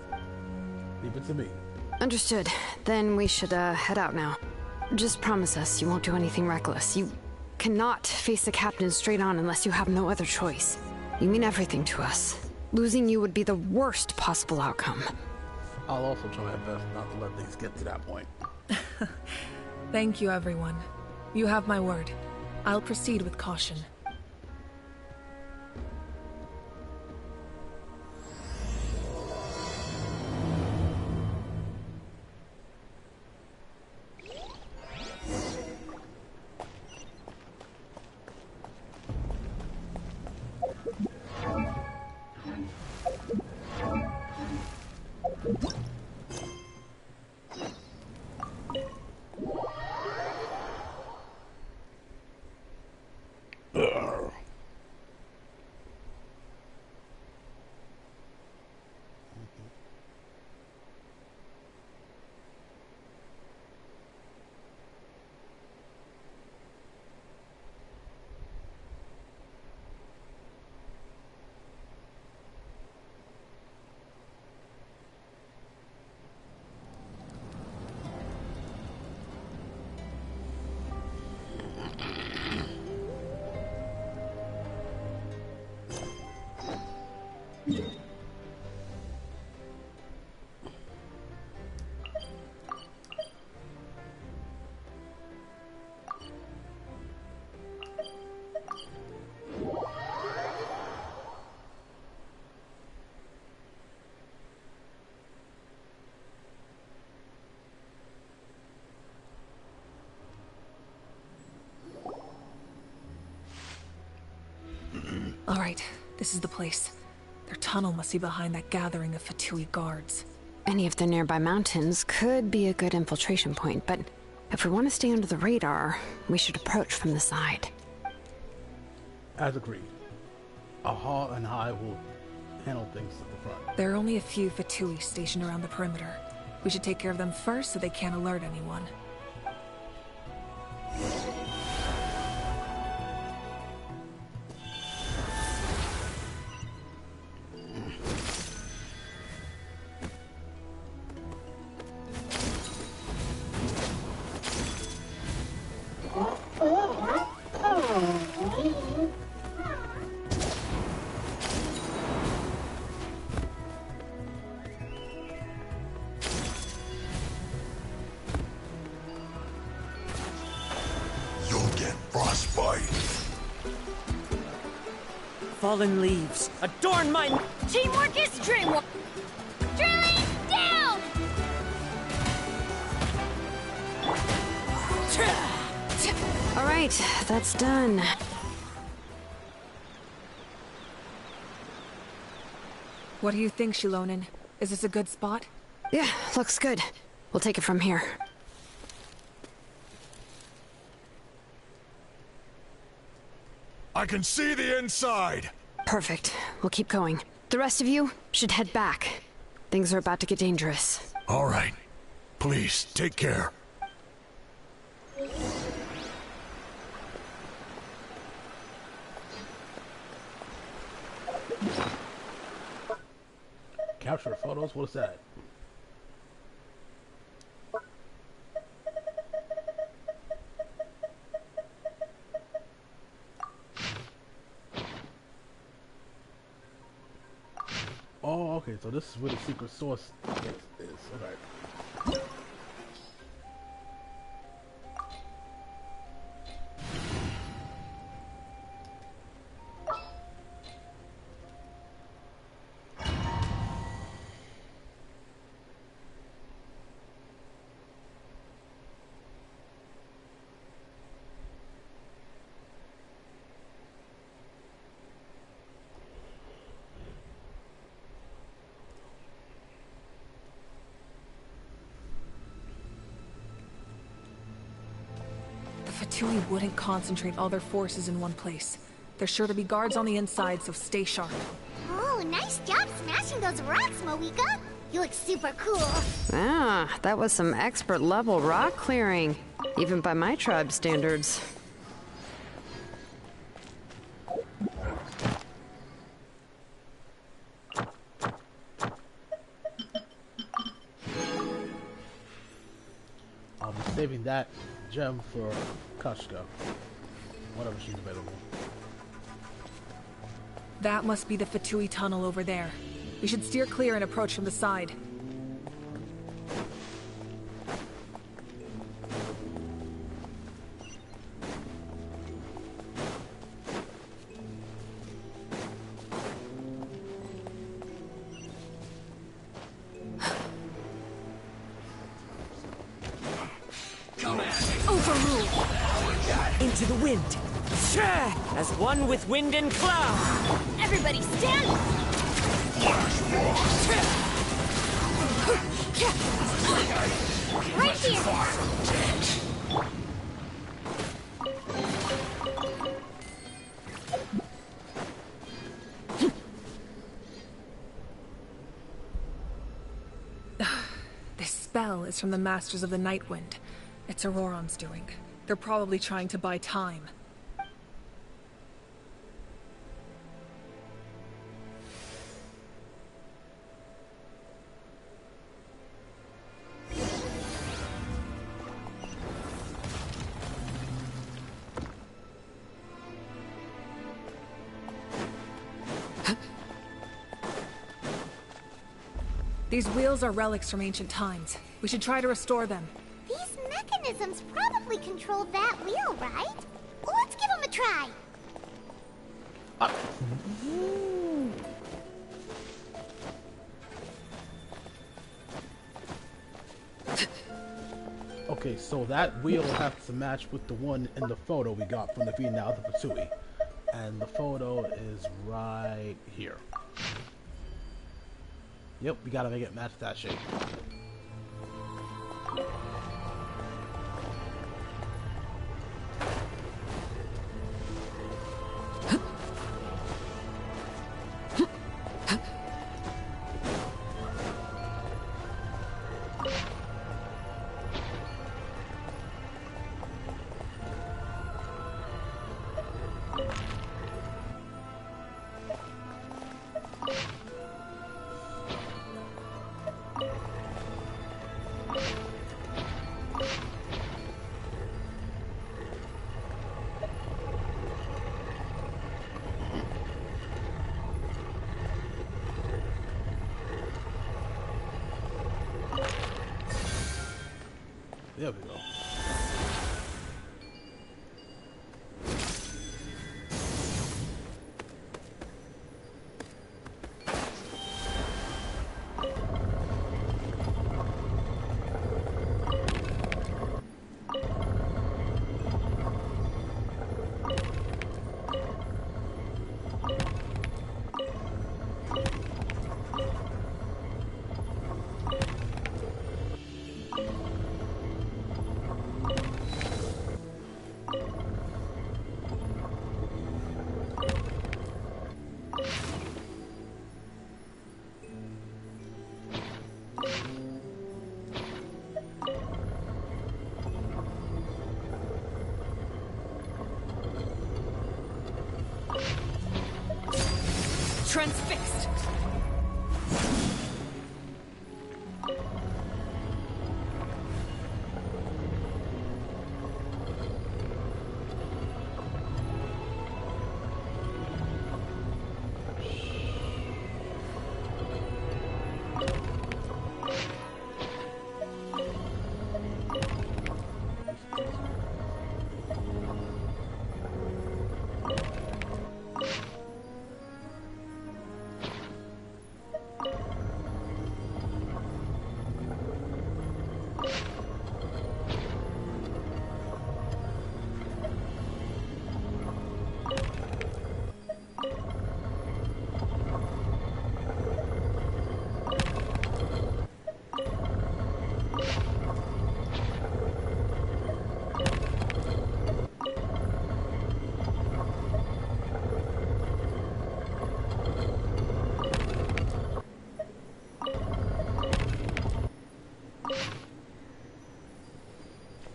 Leave it to me. Understood. Then we should head out now. Just promise us you won't do anything reckless. You cannot face the captain straight on unless you have no other choice. You mean everything to us. Losing you would be the worst possible outcome. I'll also try my best not to let things get to that point. Thank you, everyone. You have my word. I'll proceed with caution. Alright, this is the place. Their tunnel must be behind that gathering of Fatui guards. Any of the nearby mountains could be a good infiltration point, but if we want to stay under the radar, we should approach from the side. As agreed. Aha and I will handle things at the front. There are only a few Fatui stationed around the perimeter. We should take care of them first so they can't alert anyone. Fallen leaves adorn my... Teamwork is dreamwork! Drilling down! All right, that's done. What do you think, Shilonin? Is this a good spot? Yeah, looks good. We'll take it from here. I can see the inside! Perfect. We'll keep going. The rest of you should head back. Things are about to get dangerous. All right. Please, take care. Capture photos? What is that? Oh, okay, so this is where the secret source is. Okay. Fatui wouldn't concentrate all their forces in one place. There's sure to be guards on the inside, so stay sharp. Oh, nice job smashing those rocks, Moika. You look super cool. Ah, that was some expert level rock clearing, even by my tribe standards. I'll be saving that gem for Kachina, whenever she's available. That must be the Fatui tunnel over there. We should steer clear and approach from the side. Overrule! Into the wind! As one with wind and cloud! Everybody stand! Right here! This spell is from the Masters of the Night Wind. It's Auroron's doing. They're probably trying to buy time. These wheels are relics from ancient times. We should try to restore them. These mechanisms probably control that wheel, right? Let's give them a try. Okay, so that wheel has to match with the one in the photo we got from the Vienna of the Fatui. And the photo is right here. Yep, we gotta make it match that shape. There we go. Transfixed!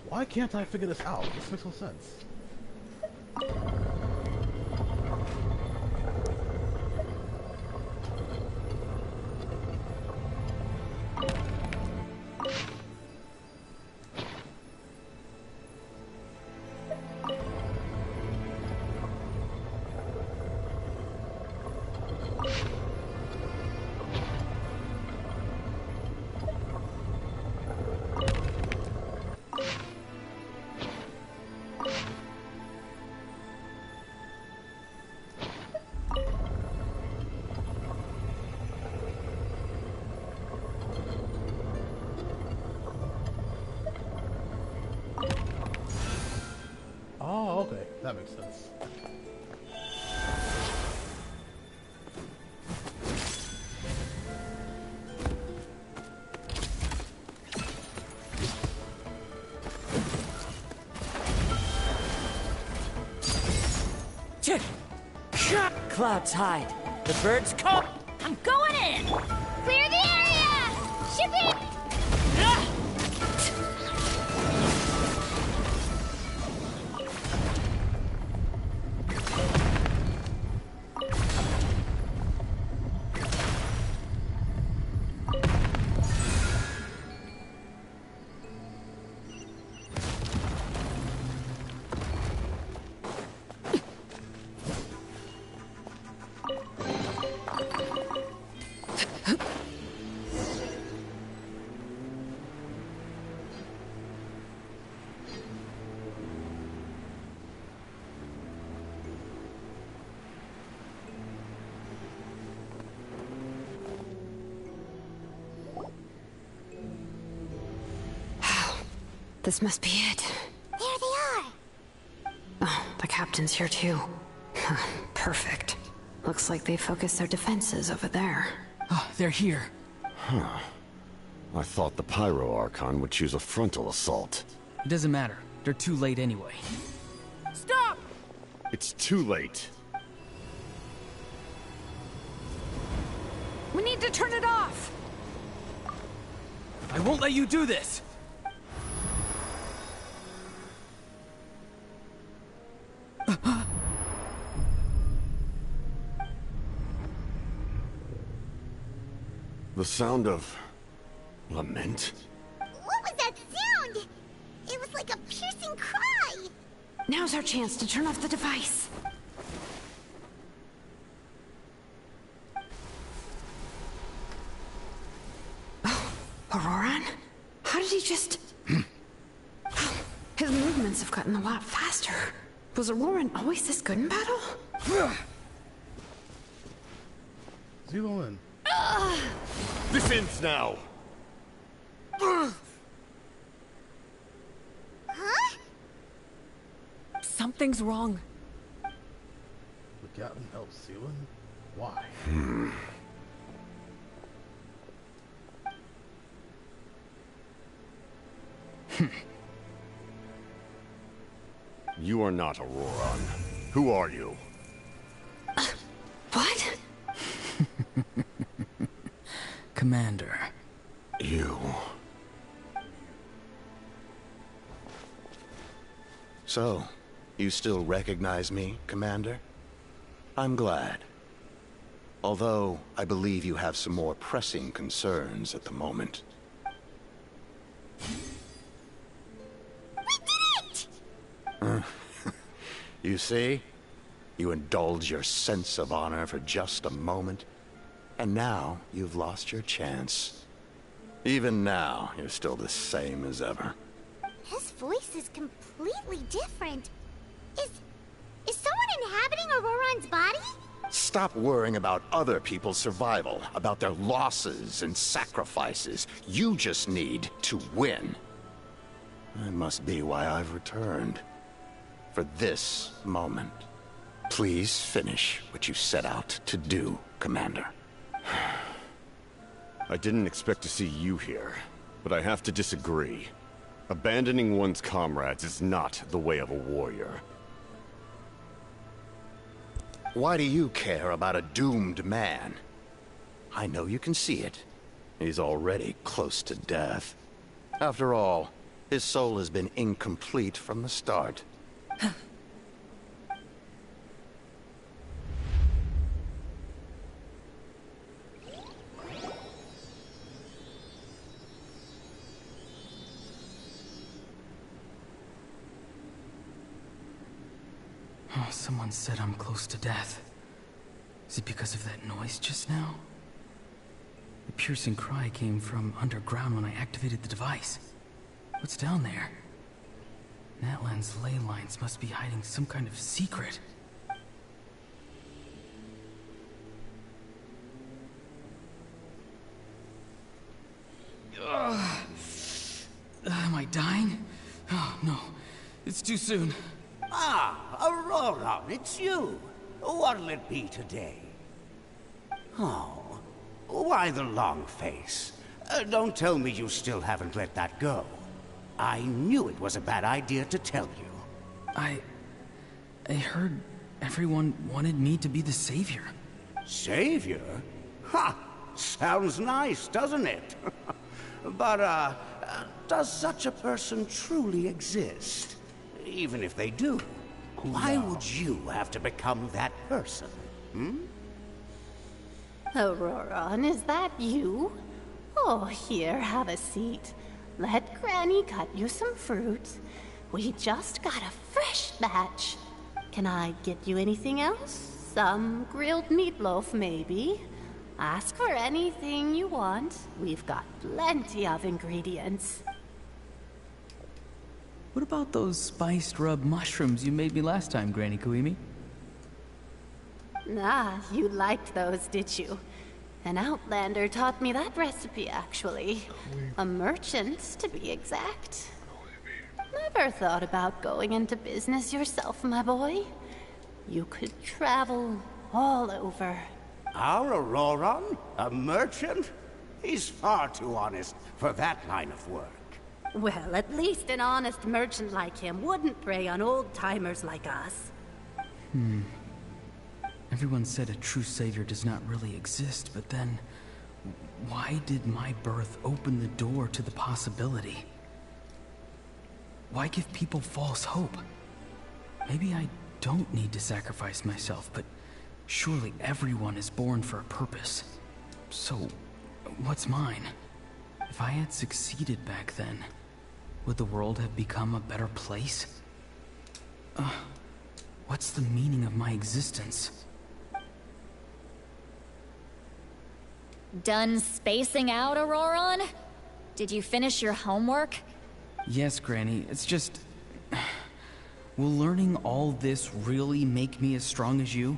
Why can't I figure this out? This makes no sense. Oh, okay. That makes sense. Clouds hide. The birds come. I'm going in! Clear the area! Shipping! This must be it. There they are! Oh, the captain's here too. Perfect. Looks like they focused their defenses over there. Oh, they're here. Huh. I thought the Pyro Archon would choose a frontal assault. It doesn't matter. They're too late anyway. Stop! It's too late. We need to turn it off! I won't let you do this! The sound of... lament? What was that sound? It was like a piercing cry! Now's our chance to turn off the device. Oh, Auroran? How did he just... His movements have gotten a lot faster. Was Auroran always this good in battle? Zero in. This ends now! Huh? Something's wrong. The captain helped Sealand? Why? You are not Auroran. Who are you? What? Commander. You... So, you still recognize me, Commander? I'm glad. Although, I believe you have some more pressing concerns at the moment. You see? You indulge your sense of honor for just a moment, and now you've lost your chance. Even now, you're still the same as ever. His voice is completely different. Is someone inhabiting Auroran's body? Stop worrying about other people's survival, about their losses and sacrifices. You just need to win. That must be why I've returned. For this moment. Please finish what you set out to do, Commander. I didn't expect to see you here, but I have to disagree. Abandoning one's comrades is not the way of a warrior. Why do you care about a doomed man? I know you can see it. He's already close to death. After all, his soul has been incomplete from the start. Oh, someone said I'm close to death. Is it because of that noise just now? The piercing cry came from underground when I activated the device. What's down there? Natlan's ley lines must be hiding some kind of secret. Am I dying? Oh, no. It's too soon. Ah, Aurora, it's you. What'll it be today? Oh, why the long face? Don't tell me you still haven't let that go. I knew it was a bad idea to tell you. I heard everyone wanted me to be the savior. Savior? Ha! Sounds nice, doesn't it? But, does such a person truly exist? Even if they do, why would you have to become that person? Auroran, is that you? Oh, here, have a seat. Let Granny cut you some fruit. We just got a fresh batch. Can I get you anything else? Some grilled meatloaf, maybe? Ask for anything you want. We've got plenty of ingredients. What about those spiced rub mushrooms you made me last time, Granny Kuimi? Ah, you liked those, did you? An outlander taught me that recipe, actually. A merchant, to be exact. Never thought about going into business yourself, my boy? You could travel all over. Our Auroron? A merchant? He's far too honest for that line of work. Well, at least an honest merchant like him wouldn't prey on old-timers like us. Everyone said a true savior does not really exist, but then... why did my birth open the door to the possibility? Why give people false hope? Maybe I don't need to sacrifice myself, but surely everyone is born for a purpose. So, what's mine? If I had succeeded back then, would the world have become a better place? What's the meaning of my existence? Done spacing out, Auroron? Did you finish your homework? Yes, Granny, it's just... will learning all this really make me as strong as you?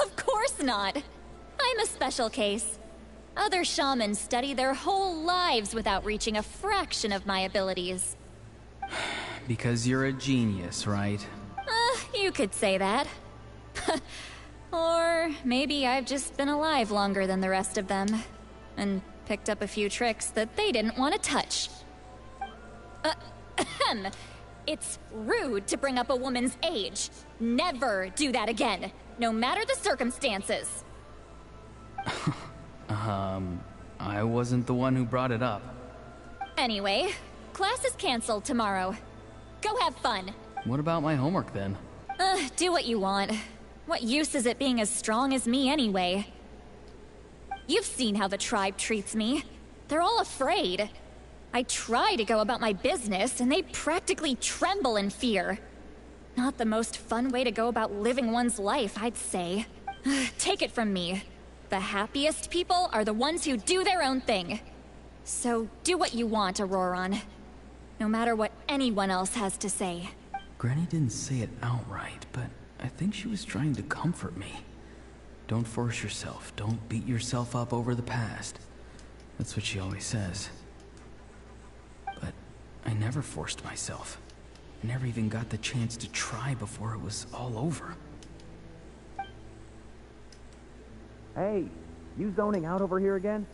Of course not. I'm a special case. Other shamans study their whole lives without reaching a fraction of my abilities. Because you're a genius, right? You could say that. Or maybe I've just been alive longer than the rest of them, and picked up a few tricks that they didn't want to touch. It's rude to bring up a woman's age. Never do that again, no matter the circumstances. I wasn't the one who brought it up. Anyway, class is canceled tomorrow. Go have fun. What about my homework then? Do what you want. What use is it being as strong as me anyway? You've seen how the tribe treats me. They're all afraid. I try to go about my business, and they practically tremble in fear. Not the most fun way to go about living one's life, I'd say. Take it from me. The happiest people are the ones who do their own thing. So do what you want, Auroron. No matter what anyone else has to say. Granny didn't say it outright, but I think she was trying to comfort me. Don't force yourself. Don't beat yourself up over the past. That's what she always says. But I never forced myself. I never even got the chance to try before it was all over. Hey, you zoning out over here again?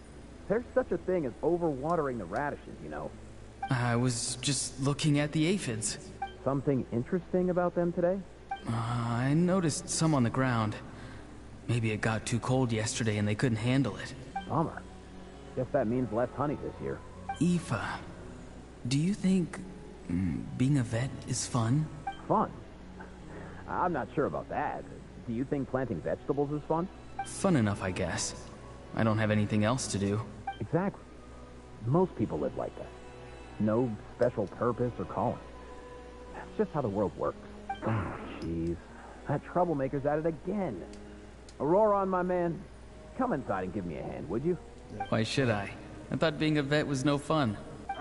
There's such a thing as overwatering the radishes, you know. I was just looking at the aphids. Something interesting about them today? I noticed some on the ground. Maybe it got too cold yesterday and they couldn't handle it. Bummer. Guess that means less honey this year. Aoife, do you think being a vet is fun? Fun? I'm not sure about that. Do you think planting vegetables is fun? Fun enough, I guess. I don't have anything else to do. Exactly. Most people live like that. No special purpose or calling. That's just how the world works. Oh, jeez. That troublemaker's at it again. Auroron, my man, come inside and give me a hand, would you? Why should I? I thought being a vet was no fun.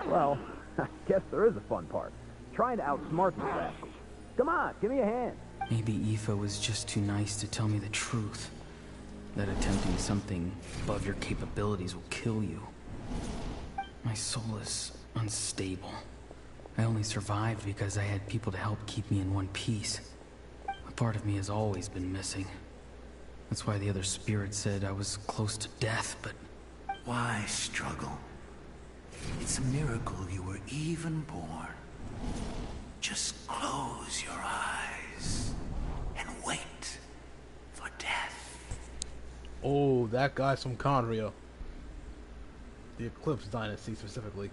Well, I guess there is a fun part. Trying to outsmart these rascals. Come on, give me a hand. Maybe Aoife was just too nice to tell me the truth. That attempting something above your capabilities will kill you. My soul is unstable. I only survived because I had people to help keep me in one piece. A part of me has always been missing. That's why the other spirit said I was close to death, but... Why struggle? It's a miracle you were even born. Just close your eyes and wait for death. Oh, that guy's from Conria. The Eclipse Dynasty, specifically.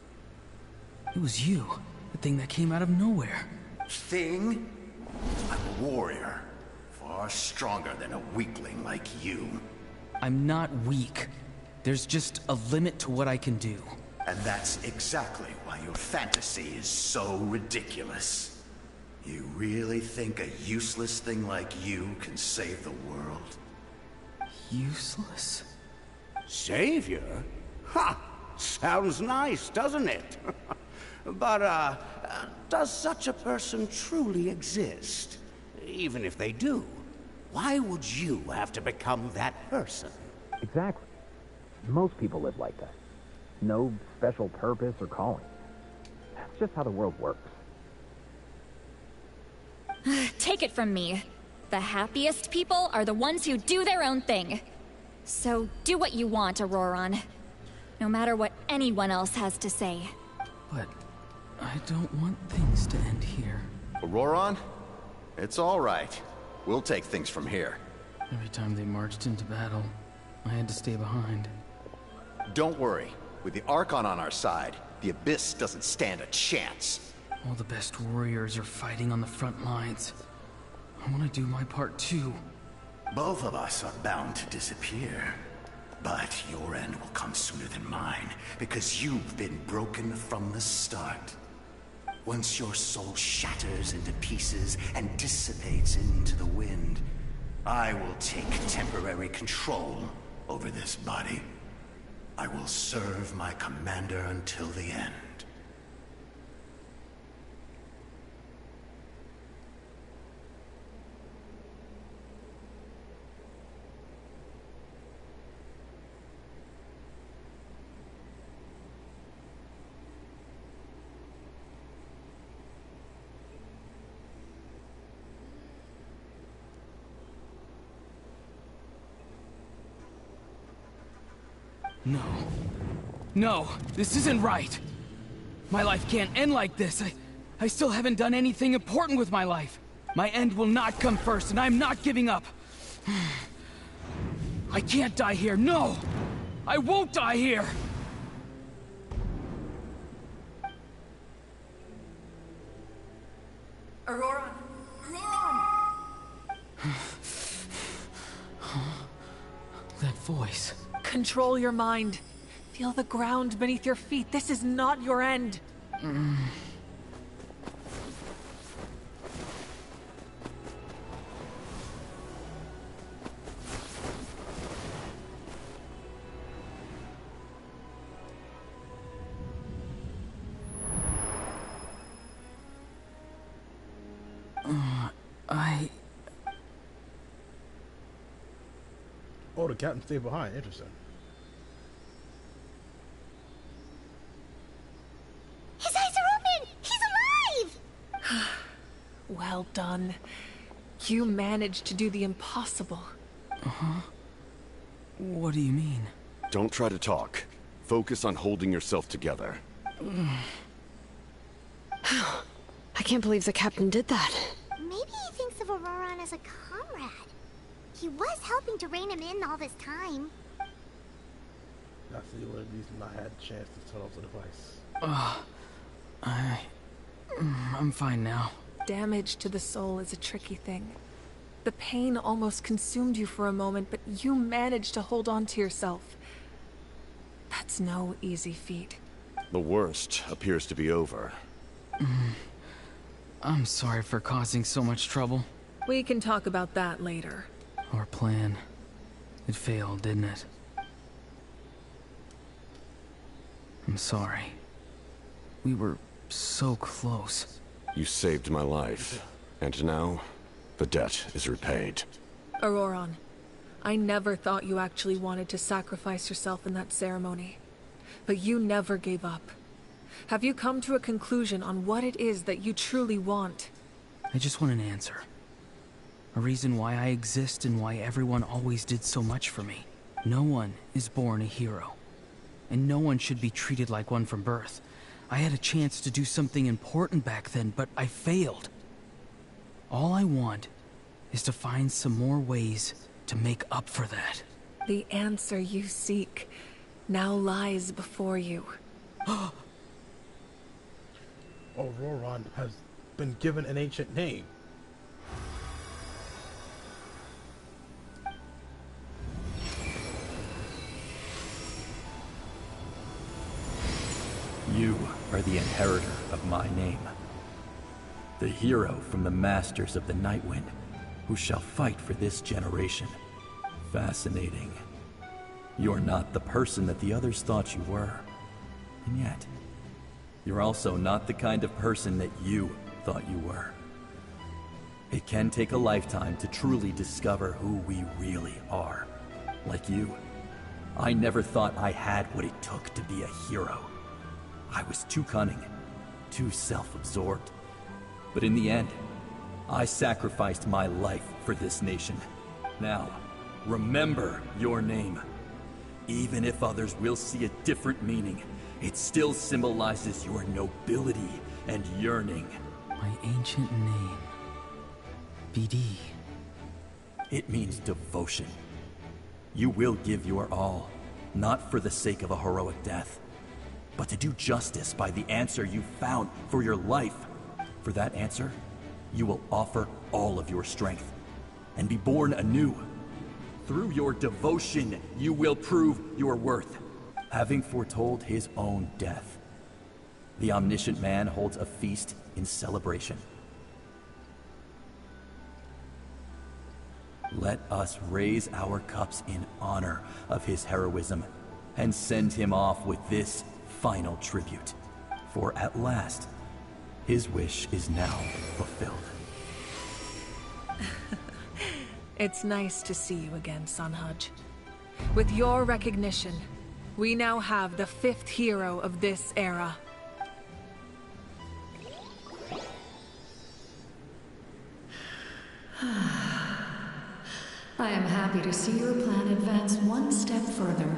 It was you. The thing that came out of nowhere. Thing? I'm a warrior. Far stronger than a weakling like you. I'm not weak. There's just a limit to what I can do. And that's exactly why your fantasy is so ridiculous. You really think a useless thing like you can save the world? Useless? Savior? Ha! Sounds nice, doesn't it? But, does such a person truly exist? Even if they do, why would you have to become that person? Exactly. Most people live like that. No special purpose or calling. That's just how the world works. Take it from me. The happiest people are the ones who do their own thing. So do what you want, Auroron. No matter what anyone else has to say. But I don't want things to end here. Auroron? It's all right. We'll take things from here. Every time they marched into battle, I had to stay behind. Don't worry. With the Archon on our side, the Abyss doesn't stand a chance. All the best warriors are fighting on the front lines. I want to do my part too. Both of us are bound to disappear. But your end will come sooner than mine, because you've been broken from the start. Once your soul shatters into pieces and dissipates into the wind, I will take temporary control over this body. I will serve my commander until the end. No. No, this isn't right. My life can't end like this. I still haven't done anything important with my life. My end will not come first, and I'm not giving up. I can't die here. No! I won't die here! Auroron! Auroron! That voice. Control your mind. Feel the ground beneath your feet. This is not your end. Oh, the captain stayed behind. Interesting. His eyes are open! He's alive! Well done. You managed to do the impossible. Uh-huh. What do you mean? Don't try to talk. Focus on holding yourself together. I can't believe the captain did that. Maybe he thinks of Auroron as a comrade. He was helping to rein him in all this time. That's the only reason I had a chance to turn off the device. I'm fine now. Damage to the soul is a tricky thing. The pain almost consumed you for a moment, but you managed to hold on to yourself. That's no easy feat. The worst appears to be over. I'm sorry for causing so much trouble. We can talk about that later. Our plan. It failed, didn't it? I'm sorry. We were so close. You saved my life, and now the debt is repaid. Auroron, I never thought you actually wanted to sacrifice yourself in that ceremony. But you never gave up. Have you come to a conclusion on what it is that you truly want? I just want an answer. A reason why I exist and why everyone always did so much for me. No one is born a hero. And no one should be treated like one from birth. I had a chance to do something important back then, but I failed. All I want is to find some more ways to make up for that. The answer you seek now lies before you. Auroron has been given an ancient name. You are the inheritor of my name. The hero from the Masters of the Nightwind, who shall fight for this generation. Fascinating. You're not the person that the others thought you were. And yet, you're also not the kind of person that you thought you were. It can take a lifetime to truly discover who we really are. Like you, I never thought I had what it took to be a hero. I was too cunning, too self-absorbed. But in the end, I sacrificed my life for this nation. Now, remember your name. Even if others will see a different meaning, it still symbolizes your nobility and yearning. My ancient name. BD. It means devotion. You will give your all, not for the sake of a heroic death, but to do justice by the answer you found for your life. For that answer, you will offer all of your strength and be born anew. Through your devotion, you will prove your worth. Having foretold his own death, the omniscient man holds a feast in celebration. Let us raise our cups in honor of his heroism and send him off with this final tribute. For at last, his wish is now fulfilled. It's nice to see you again, Sunhudge. With your recognition, we now have the 5th hero of this era. I am happy to see your plan advance one step further.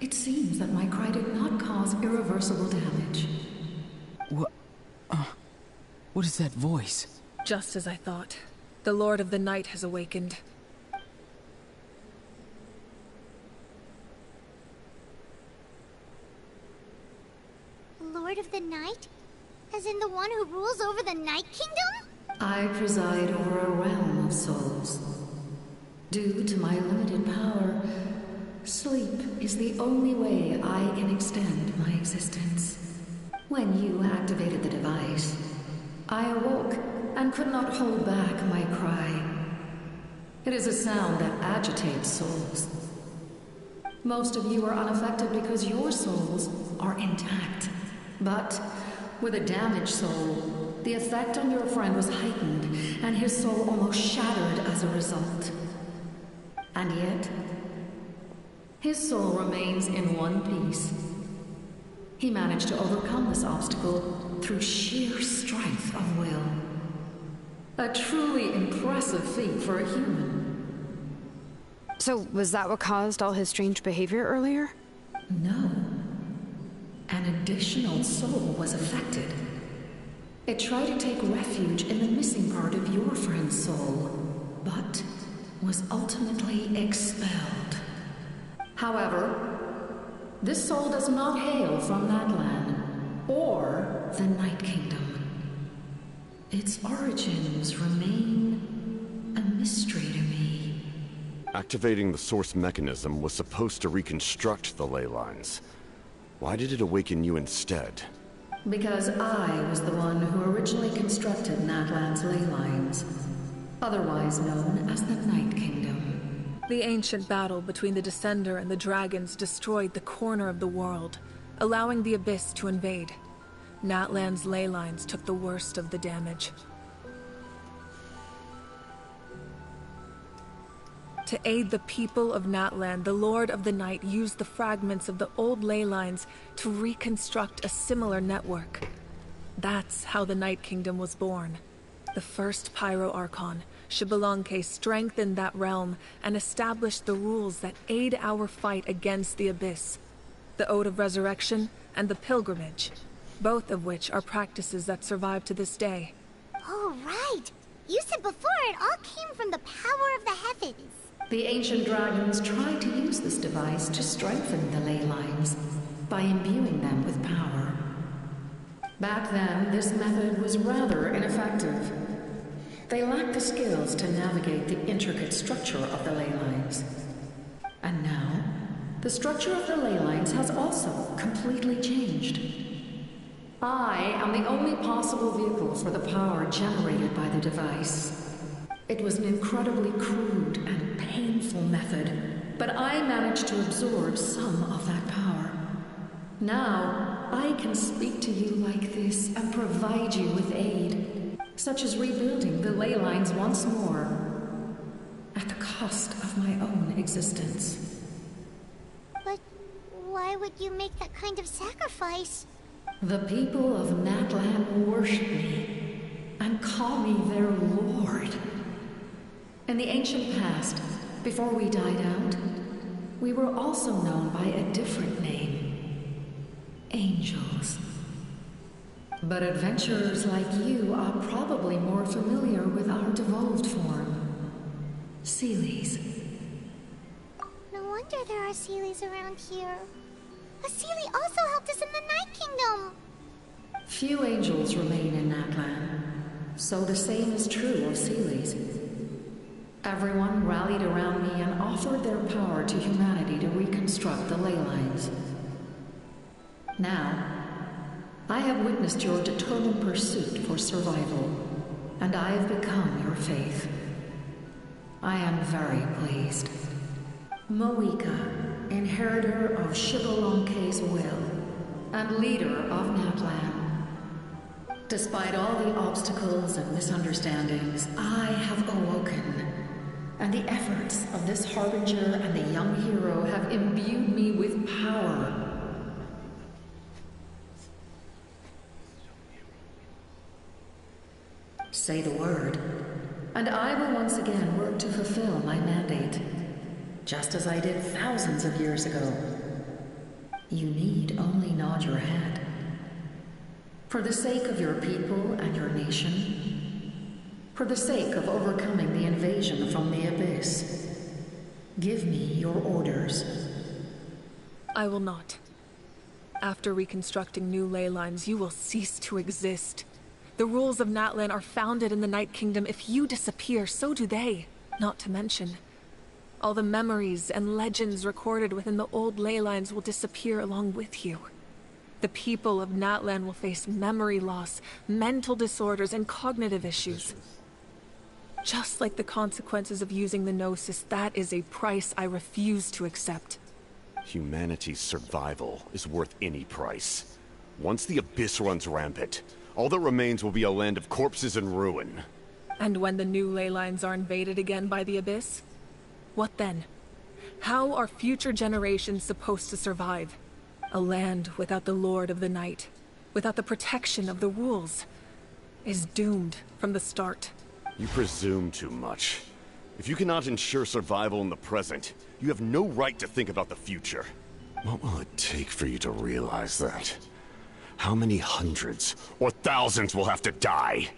It seems that my cry did not cause irreversible damage. What is that voice? Just as I thought. The Lord of the Night has awakened. Lord of the Night? As in the one who rules over the Night Kingdom? I preside over a realm of souls. Due to my limited power, sleep is the only way I can extend my existence. When you activated the device, I awoke and could not hold back my cry. It is a sound that agitates souls. Most of you are unaffected because your souls are intact. But with a damaged soul, the effect on your friend was heightened, and his soul almost shattered as a result. And yet, his soul remains in one piece. He managed to overcome this obstacle through sheer strength of will. A truly impressive feat for a human. So, was that what caused all his strange behavior earlier? No. An additional soul was affected. It tried to take refuge in the missing part of your friend's soul, but was ultimately expelled. However, this soul does not hail from Natlan or the Night Kingdom. Its origins remain a mystery to me. Activating the source mechanism was supposed to reconstruct the ley lines. Why did it awaken you instead? Because I was the one who originally constructed Natlan's ley lines, otherwise known as the Night Kingdom. The ancient battle between the Descender and the dragons destroyed the corner of the world, allowing the Abyss to invade. Natlan's ley lines took the worst of the damage. To aid the people of Natlan, the Lord of the Night used the fragments of the old ley lines to reconstruct a similar network. That's how the Night Kingdom was born. The first Pyro Archon, Xbalanque, strengthened that realm and established the rules that aid our fight against the Abyss. The Ode of Resurrection and the Pilgrimage, both of which are practices that survive to this day. Oh, right! You said before it all came from the power of the heavens. The ancient dragons tried to use this device to strengthen the ley lines by imbuing them with power. Back then, this method was rather ineffective. They lacked the skills to navigate the intricate structure of the ley lines. And now, the structure of the ley lines has also completely changed. I am the only possible vehicle for the power generated by the device. It was an incredibly crude and painful method, but I managed to absorb some of that power. Now, I can speak to you like this and provide you with aid, such as rebuilding the ley lines once more, at the cost of my own existence. But why would you make that kind of sacrifice? The people of Natlan worship me. and call me their lord. In the ancient past, before we died out, we were also known by a different name. Angels. But adventurers like you are probably more familiar with our devolved form. Seelies. No wonder there are Seelies around here. A Seelie also helped us in the Night Kingdom! Few angels remain in Natlan, so the same is true of Seelies. Everyone rallied around me and offered their power to humanity to reconstruct the ley lines. Now, I have witnessed your determined pursuit for survival, and I have become your faith. I am very pleased. Moika, inheritor of Shibalonke's will, and leader of Natlan. Despite all the obstacles and misunderstandings, I have awoken, and the efforts of this Harbinger and the young hero have imbued me with power. Say the word, and I will once again work to fulfill my mandate, just as I did thousands of years ago. You need only nod your head. For the sake of your people and your nation, for the sake of overcoming the invasion from the Abyss, give me your orders. I will not. After reconstructing new ley lines, you will cease to exist. The rules of Natlan are founded in the Night Kingdom. If you disappear, so do they. Not to mention, all the memories and legends recorded within the old ley lines will disappear along with you. The people of Natlan will face memory loss, mental disorders, and cognitive issues. Just like the consequences of using the Gnosis, that is a price I refuse to accept. Humanity's survival is worth any price. Once the Abyss runs rampant, all that remains will be a land of corpses and ruin. And when the new ley lines are invaded again by the Abyss? What then? How are future generations supposed to survive? A land without the Lord of the Night, without the protection of the rules, is doomed from the start. You presume too much. If you cannot ensure survival in the present, you have no right to think about the future. What will it take for you to realize that? How many hundreds or thousands will have to die?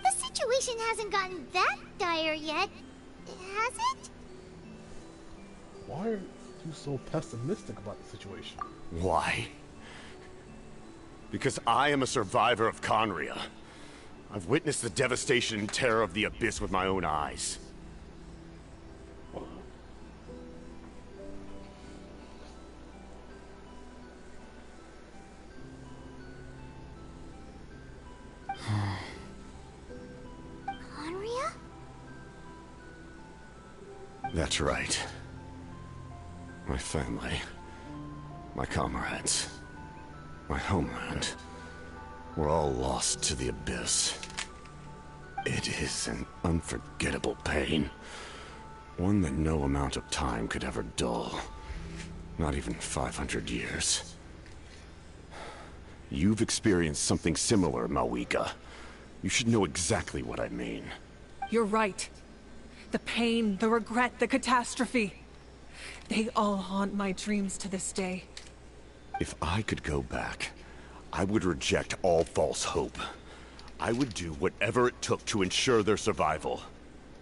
The situation hasn't gotten that dire yet, has it? Why are you so pessimistic about the situation? Why? Because I am a survivor of Conria. I've witnessed the devastation and terror of the Abyss with my own eyes. Conria? That's right. My family, my comrades, my homeland, we're all lost to the Abyss. It is an unforgettable pain. One that no amount of time could ever dull. Not even 500 years. You've experienced something similar, Mawika. You should know exactly what I mean. You're right. The pain, the regret, the catastrophe. They all haunt my dreams to this day. If I could go back, I would reject all false hope. I would do whatever it took to ensure their survival.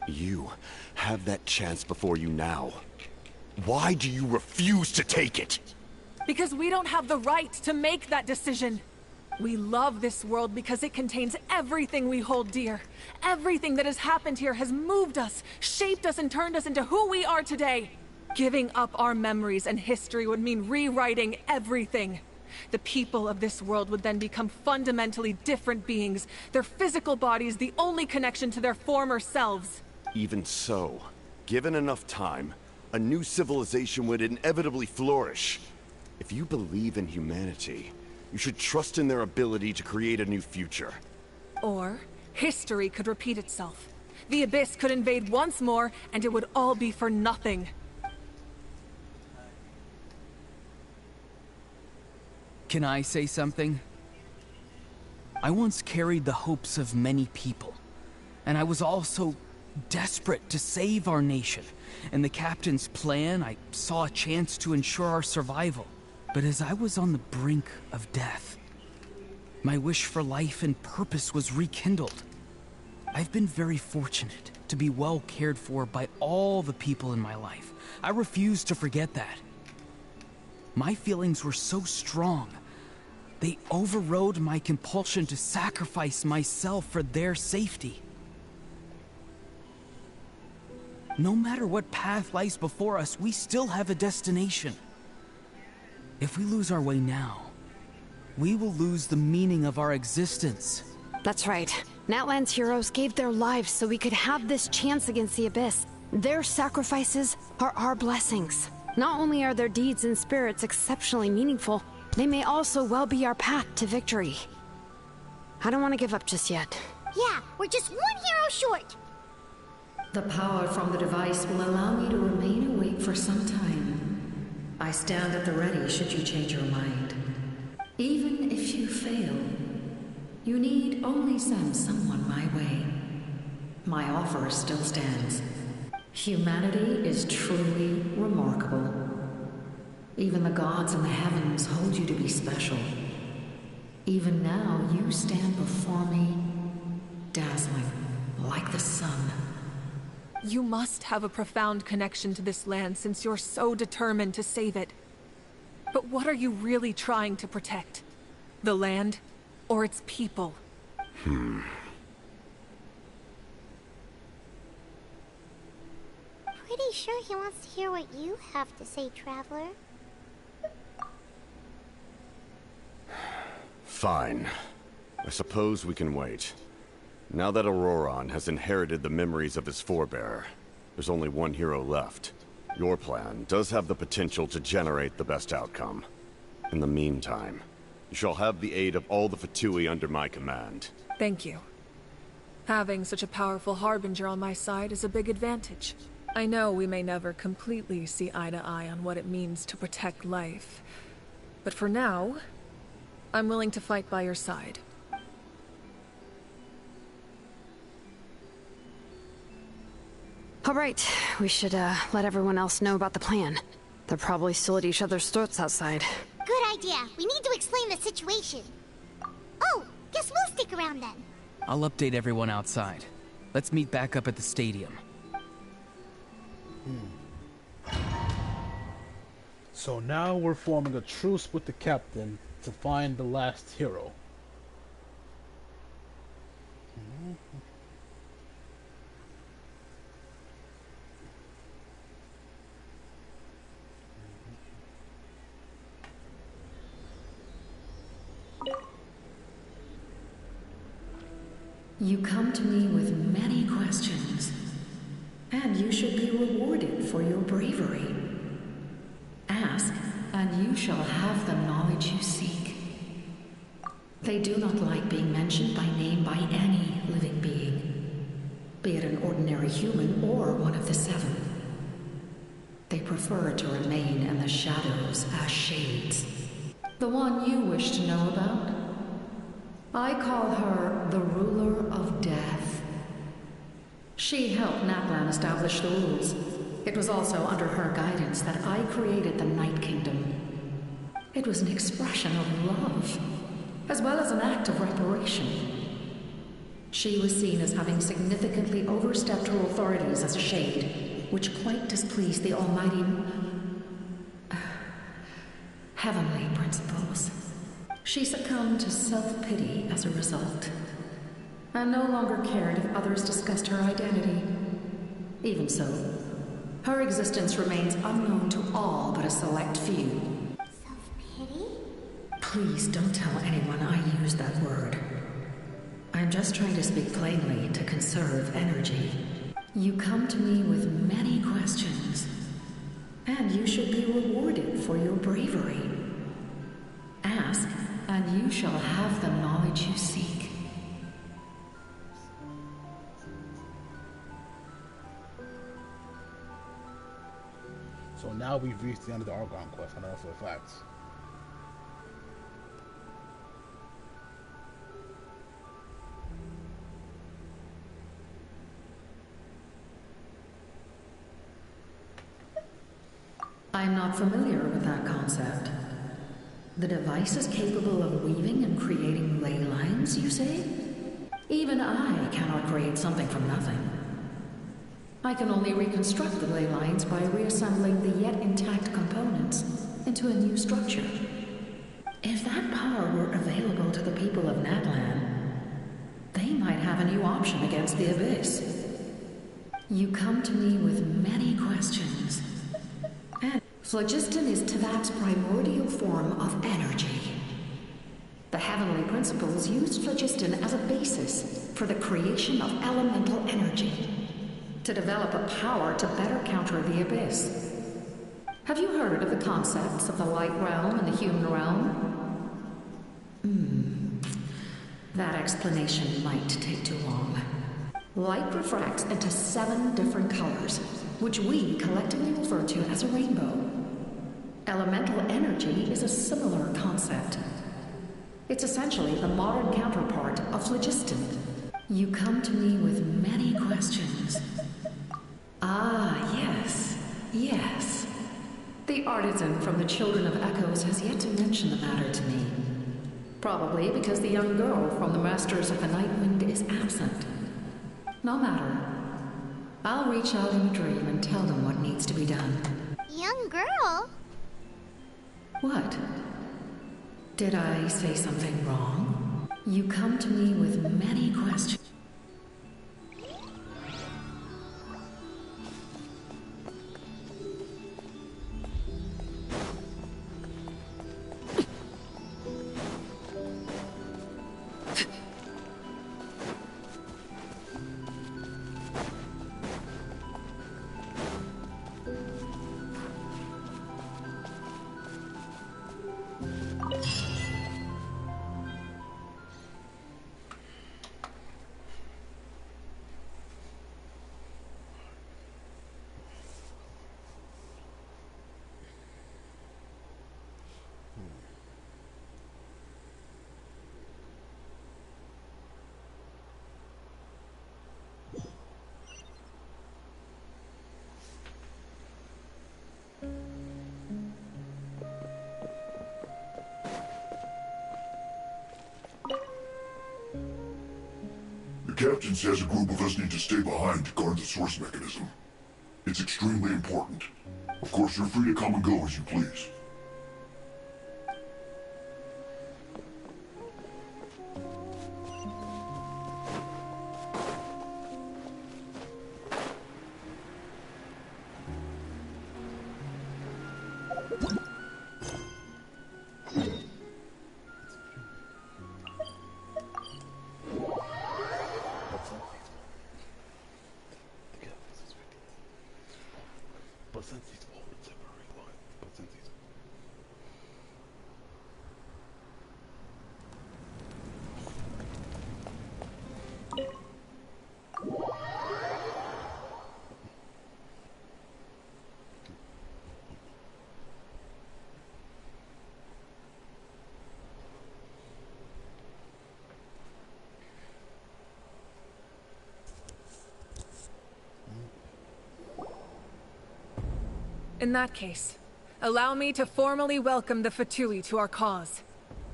You have that chance before you now. Why do you refuse to take it? Because we don't have the right to make that decision. We love this world because it contains everything we hold dear. Everything that has happened here has moved us, shaped us, and turned us into who we are today. Giving up our memories and history would mean rewriting everything. The people of this world would then become fundamentally different beings, their physical bodies the only connection to their former selves. Even so, given enough time, a new civilization would inevitably flourish. If you believe in humanity, you should trust in their ability to create a new future. Or, history could repeat itself. The Abyss could invade once more, and it would all be for nothing. Can I say something? I once carried the hopes of many people, and I was also desperate to save our nation. In the captain's plan, I saw a chance to ensure our survival. But as I was on the brink of death, my wish for life and purpose was rekindled. I've been very fortunate to be well cared for by all the people in my life. I refuse to forget that. My feelings were so strong, they overrode my compulsion to sacrifice myself for their safety. No matter what path lies before us, we still have a destination. If we lose our way now, we will lose the meaning of our existence. That's right. Natlan's heroes gave their lives so we could have this chance against the Abyss. Their sacrifices are our blessings. Not only are their deeds and spirits exceptionally meaningful, they may also well be our path to victory. I don't want to give up just yet. Yeah, we're just one hero short. The power from the device will allow me to remain awake for some time. I stand at the ready should you change your mind. Even if you fail, you need only send someone my way. My offer still stands. Humanity is truly remarkable. Even the gods in the heavens hold you to be special. Even now, you stand before me, dazzling, like the sun. You must have a profound connection to this land since you're so determined to save it. But what are you really trying to protect? The land, or its people? Pretty sure he wants to hear what you have to say, Traveler. Fine. I suppose we can wait. Now that Auroron has inherited the memories of his forebear, there's only one hero left. Your plan does have the potential to generate the best outcome. In the meantime, you shall have the aid of all the Fatui under my command. Thank you. Having such a powerful harbinger on my side is a big advantage. I know we may never completely see eye to eye on what it means to protect life. But for now, I'm willing to fight by your side. All right, we should let everyone else know about the plan. They're probably still at each other's throats outside. Good idea. We need to explain the situation. Oh, guess we'll stick around then. I'll update everyone outside. Let's meet back up at the stadium. So now we're forming a truce with the captain to find the last hero. You come to me with many questions, and you should be rewarded for your bravery. Ask, and you shall have the knowledge you seek. They do not like being mentioned by name by any living being, be it an ordinary human or one of the seven. They prefer to remain in the shadows as shades. The one you wish to know about? I call her the Ruler of Death. She helped Natlan establish the rules. It was also under her guidance that I created the Night Kingdom. It was an expression of love, as well as an act of reparation. She was seen as having significantly overstepped her authorities as a shade, which quite displeased the almighty... heavenly principles. She succumbed to self-pity as a result, and no longer cared if others discussed her identity. Even so, her existence remains unknown to all but a select few. Self-pity? Please don't tell anyone I used that word. I'm just trying to speak plainly to conserve energy. You come to me with many questions, and you should be rewarded for your bravery. Ask, and you shall have the knowledge you seek. So now we've reached the end of the Archon quest, I know for a fact. not familiar with that concept. The device is capable of weaving and creating ley lines, you say? Even I cannot create something from nothing. I can only reconstruct the ley lines by reassembling the yet intact components into a new structure. If that power were available to the people of Natlan, they might have a new option against the Abyss. You come to me with many questions. And phlogiston is Teyvat's primordial form of energy. The heavenly principles used phlogiston as a basis for the creation of elemental energy, to develop a power to better counter the Abyss. Have you heard of the concepts of the light realm and the human realm? That explanation might take too long. Light refracts into 7 different colors, which we collectively refer to as a rainbow. Elemental energy is a similar concept. It's essentially the modern counterpart of phlogiston. You come to me with many questions. Ah, yes, yes. The artisan from the Children of Echoes has yet to mention the matter to me. Probably because the young girl from the Masters of the Nightwind is absent. No matter. I'll reach out in a dream and tell them what needs to be done. Young girl? What? Did I say something wrong? You come to me with many questions. The captain says a group of us need to stay behind to guard the source mechanism. It's extremely important. Of course, you're free to come and go as you please. In that case, allow me to formally welcome the Fatui to our cause.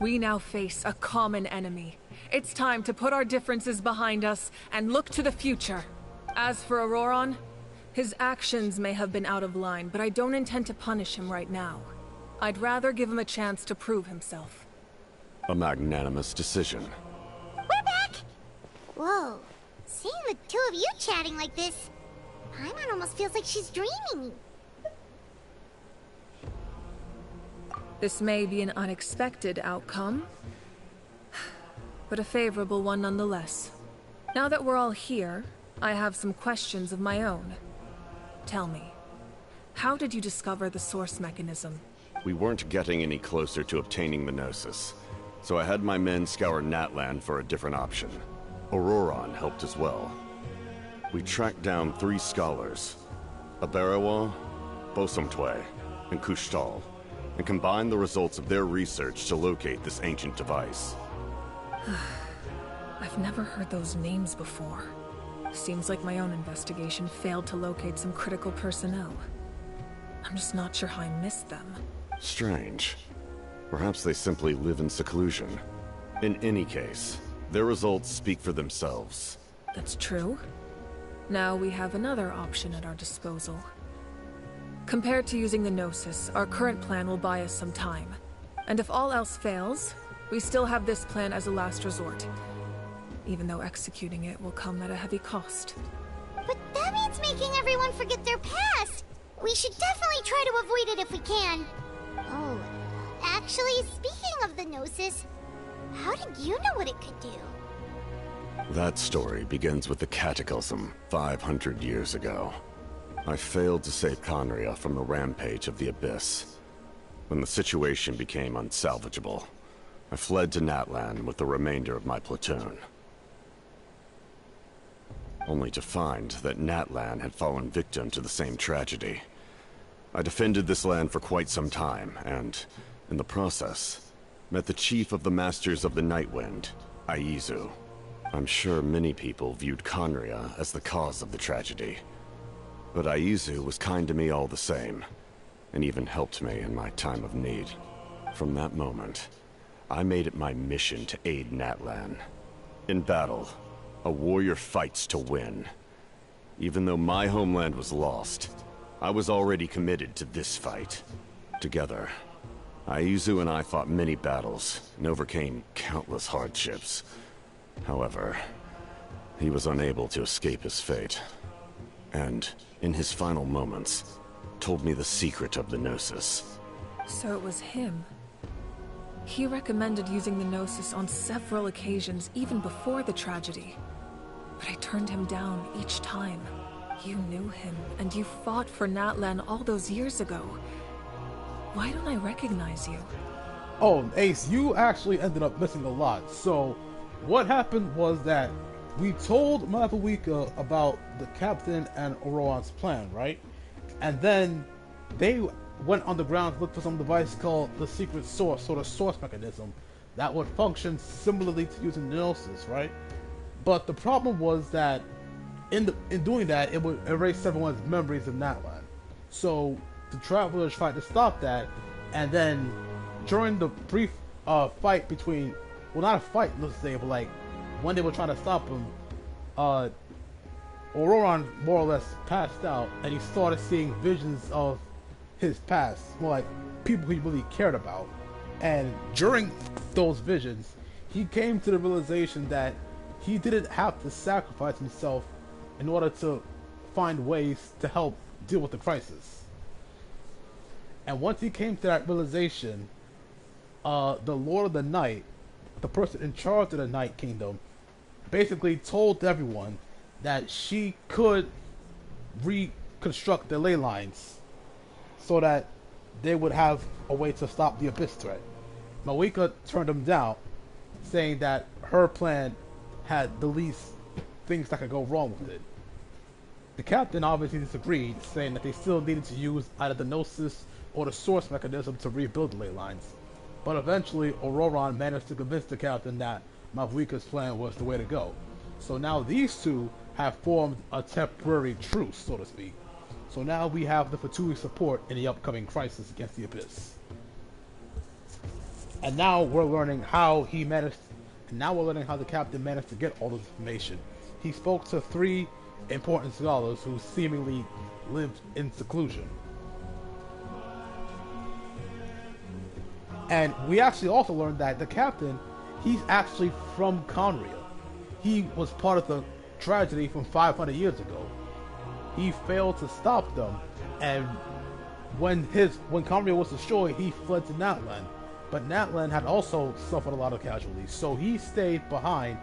We now face a common enemy. It's time to put our differences behind us and look to the future. As for Auroron, his actions may have been out of line, but I don't intend to punish him right now. I'd rather give him a chance to prove himself. A magnanimous decision. We're back! Whoa, seeing the two of you chatting like this, Paimon almost feels like she's dreaming. This may be an unexpected outcome, but a favorable one nonetheless. Now that we're all here, I have some questions of my own. Tell me, how did you discover the source mechanism? We weren't getting any closer to obtaining the Gnosis, so I had my men scour Natlan for a different option. Auroron helped as well. We tracked down 3 scholars, Abarawa, Bosomtwe, and Kushtal, and combined the results of their research to locate this ancient device. I've never heard those names before. Seems like my own investigation failed to locate some critical personnel. I'm just not sure how I missed them. Strange. Perhaps they simply live in seclusion. In any case, their results speak for themselves. That's true. Now we have another option at our disposal. Compared to using the Gnosis, our current plan will buy us some time. And if all else fails, we still have this plan as a last resort. Even though executing it will come at a heavy cost. But that means making everyone forget their past! We should definitely try to avoid it if we can. Oh, actually, speaking of the Gnosis, how did you know what it could do? That story begins with the Cataclysm 500 years ago. I failed to save Conria from the rampage of the Abyss. When the situation became unsalvageable, I fled to Natlan with the remainder of my platoon. Only to find that Natlan had fallen victim to the same tragedy. I defended this land for quite some time, and, in the process, met the chief of the Masters of the Nightwind, Aizu. I'm sure many people viewed Conria as the cause of the tragedy. But Aizu was kind to me all the same, and even helped me in my time of need. From that moment, I made it my mission to aid Natlan. In battle, a warrior fights to win. Even though my homeland was lost, I was already committed to this fight. Together, Aizu and I fought many battles and overcame countless hardships. However, he was unable to escape his fate. And, in his final moments, told me the secret of the Gnosis. So it was him. He recommended using the Gnosis on several occasions, even before the tragedy. But I turned him down each time. You knew him, and you fought for Natlan all those years ago. Why don't I recognize you? Oh, Ace, you actually ended up missing a lot. So, what happened was that we told Mavuika about the captain and Oroan's plan, right? And then they went underground to look for some device called the secret source, or the source mechanism, that would function similarly to using the Gnosis, right? But the problem was that in doing that, it would erase everyone's memories of Natlan. So the travelers tried to stop that, and then during the brief fight between, well, not a fight, let's say, but like when they were trying to stop him, Oroan more or less passed out, and he started seeing visions of his past, more like people he really cared about. And during those visions, he came to the realization that he didn't have to sacrifice himself in order to find ways to help deal with the crisis. And once he came to that realization, the Lord of the Night, the person in charge of the Night Kingdom, basically told everyone that she could reconstruct the ley lines so that they would have a way to stop the Abyss threat. Mawika turned him down, saying that her plan had the least things that could go wrong with it. The captain obviously disagreed, saying that they still needed to use either the Gnosis or the source mechanism to rebuild the ley lines. But eventually, Ororan managed to convince the captain that Mavuika's plan was the way to go. So now these two have formed a temporary truce, so to speak. So now we have the Fatui support in the upcoming crisis against the Abyss. And now we're learning how he managed, and now we're learning how the captain managed to get all this information. He spoke to 3 important scholars who seemingly lived in seclusion. And we actually also learned that the captain, he's actually from Conria. He was part of the tragedy from 500 years ago. He failed to stop them, and when Conria was destroyed, he fled to Natlan. But Natlan had also suffered a lot of casualties, so he stayed behind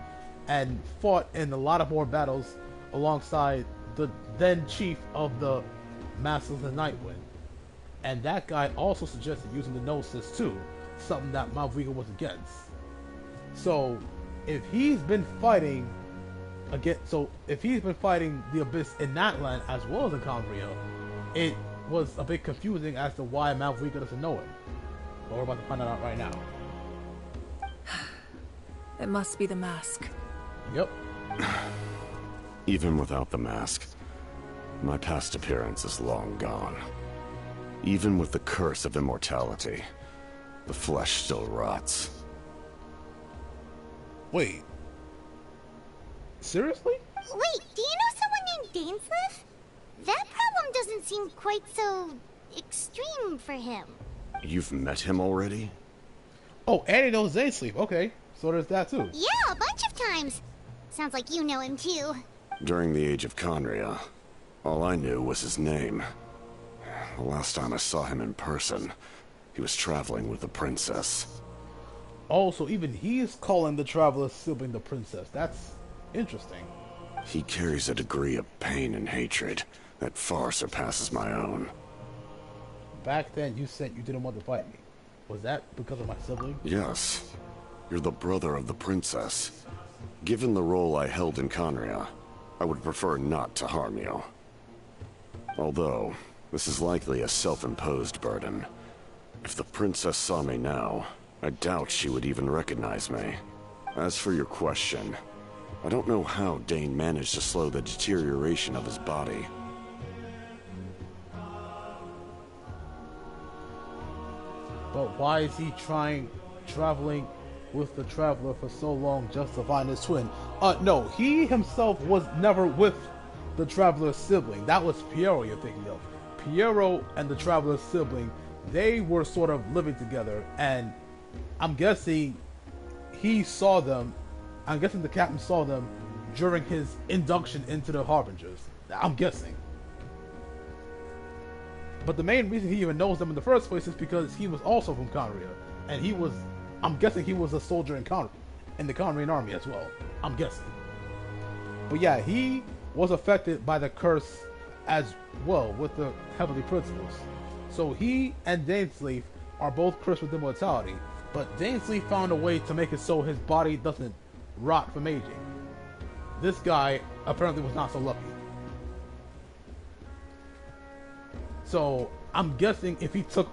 and fought in a lot of more battles alongside the then chief of the Masters of the Nightwind. And that guy also suggested using the Gnosis too, something that Mavuika was against. So if he's been fighting the Abyss in Natlan as well as in Conria, it was a bit confusing as to why Mavuika doesn't know him. But we're about to find that out right now. It must be the mask. Yep. Even without the mask, my past appearance is long gone. Even with the curse of immortality, the flesh still rots. Wait. Seriously? Wait, do you know someone named Dainsleif? That problem doesn't seem quite so extreme for him. You've met him already? Oh, and he knows Dainsleif. Okay, so there's that too. Yeah, a bunch of times. Sounds like you know him too. During the Age of Conria, all I knew was his name. The last time I saw him in person, he was traveling with the princess. Oh, so even he's calling the traveler's sibling the princess. That's interesting. He carries a degree of pain and hatred that far surpasses my own. Back then, you said you didn't want to fight me. Was that because of my sibling? Yes. You're the brother of the princess. Given the role I held in Conria, I would prefer not to harm you. Although, this is likely a self-imposed burden. If the princess saw me now, I doubt she would even recognize me. As for your question, I don't know how Dane managed to slow the deterioration of his body. But why is he traveling with the traveler for so long just to find his twin? No, he himself was never with the traveler's sibling. That was Piero you're thinking of. Piero and the traveler's sibling, they were sort of living together, and I'm guessing he saw them. I'm guessing the captain saw them during his induction into the Harbingers. I'm guessing. But the main reason he even knows them in the first place is because he was also from Conria, and he was, I'm guessing he was a soldier in the Conrian army as well. I'm guessing. But yeah, he was affected by the curse as well with the Heavenly Principles. So he and Dainsleif are both cursed with immortality, but Dainsleif found a way to make it so his body doesn't rot from aging. This guy apparently was not so lucky. So I'm guessing if he took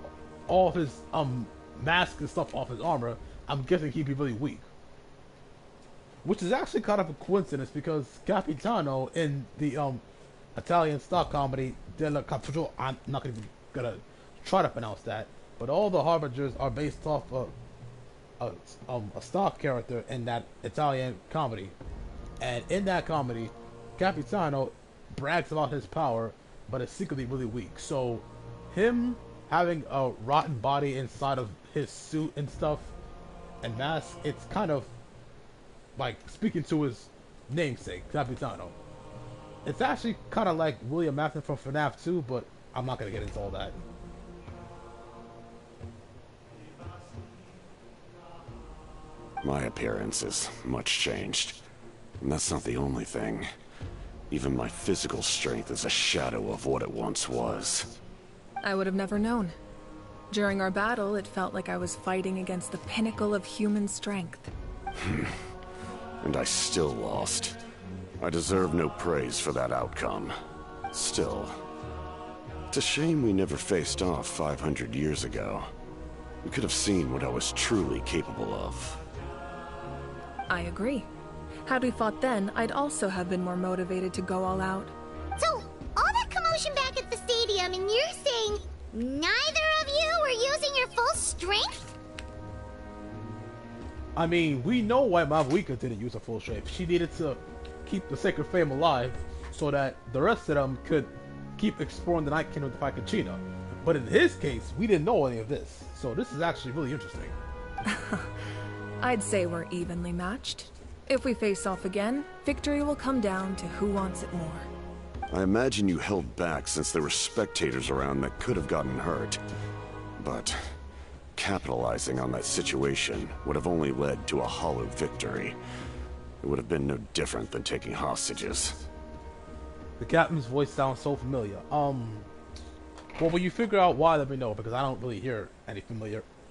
all of his mask and stuff off his armor, I'm guessing he'd be really weak. Which is actually kind of a coincidence because Capitano in the Italian stock comedy Della Capitolo, I'm not even gonna try to pronounce that, but all the Harbingers are based off a stock character in that Italian comedy. And in that comedy, Capitano brags about his power, but is secretly really weak. So him having a rotten body inside of his suit and stuff and mask, it's kind of like speaking to his namesake, Capitano. It's actually kind of like William Afton from FNAF 2, but I'm not going to get into all that. My appearance is much changed. And that's not the only thing. Even my physical strength is a shadow of what it once was. I would have never known. During our battle, it felt like I was fighting against the pinnacle of human strength. And I still lost. I deserve no praise for that outcome. Still, it's a shame we never faced off 500 years ago. We could have seen what I was truly capable of. I agree. Had we fought then, I'd also have been more motivated to go all out. So, all that commotion back at the stadium, and you're saying neither of you were using your full strength? I mean, we know why Mavuika didn't use her full strength. She needed to keep the Sacred Flame alive so that the rest of them could keep exploring the Night Kingdom to fight Kachina. But in his case, we didn't know any of this. So this is actually really interesting. I'd say we're evenly matched. If we face off again, victory will come down to who wants it more. I imagine you held back since there were spectators around that could have gotten hurt. But capitalizing on that situation would have only led to a hollow victory. It would have been no different than taking hostages. The captain's voice sounds so familiar. Well, when you figure out why, let me know, because I don't really hear any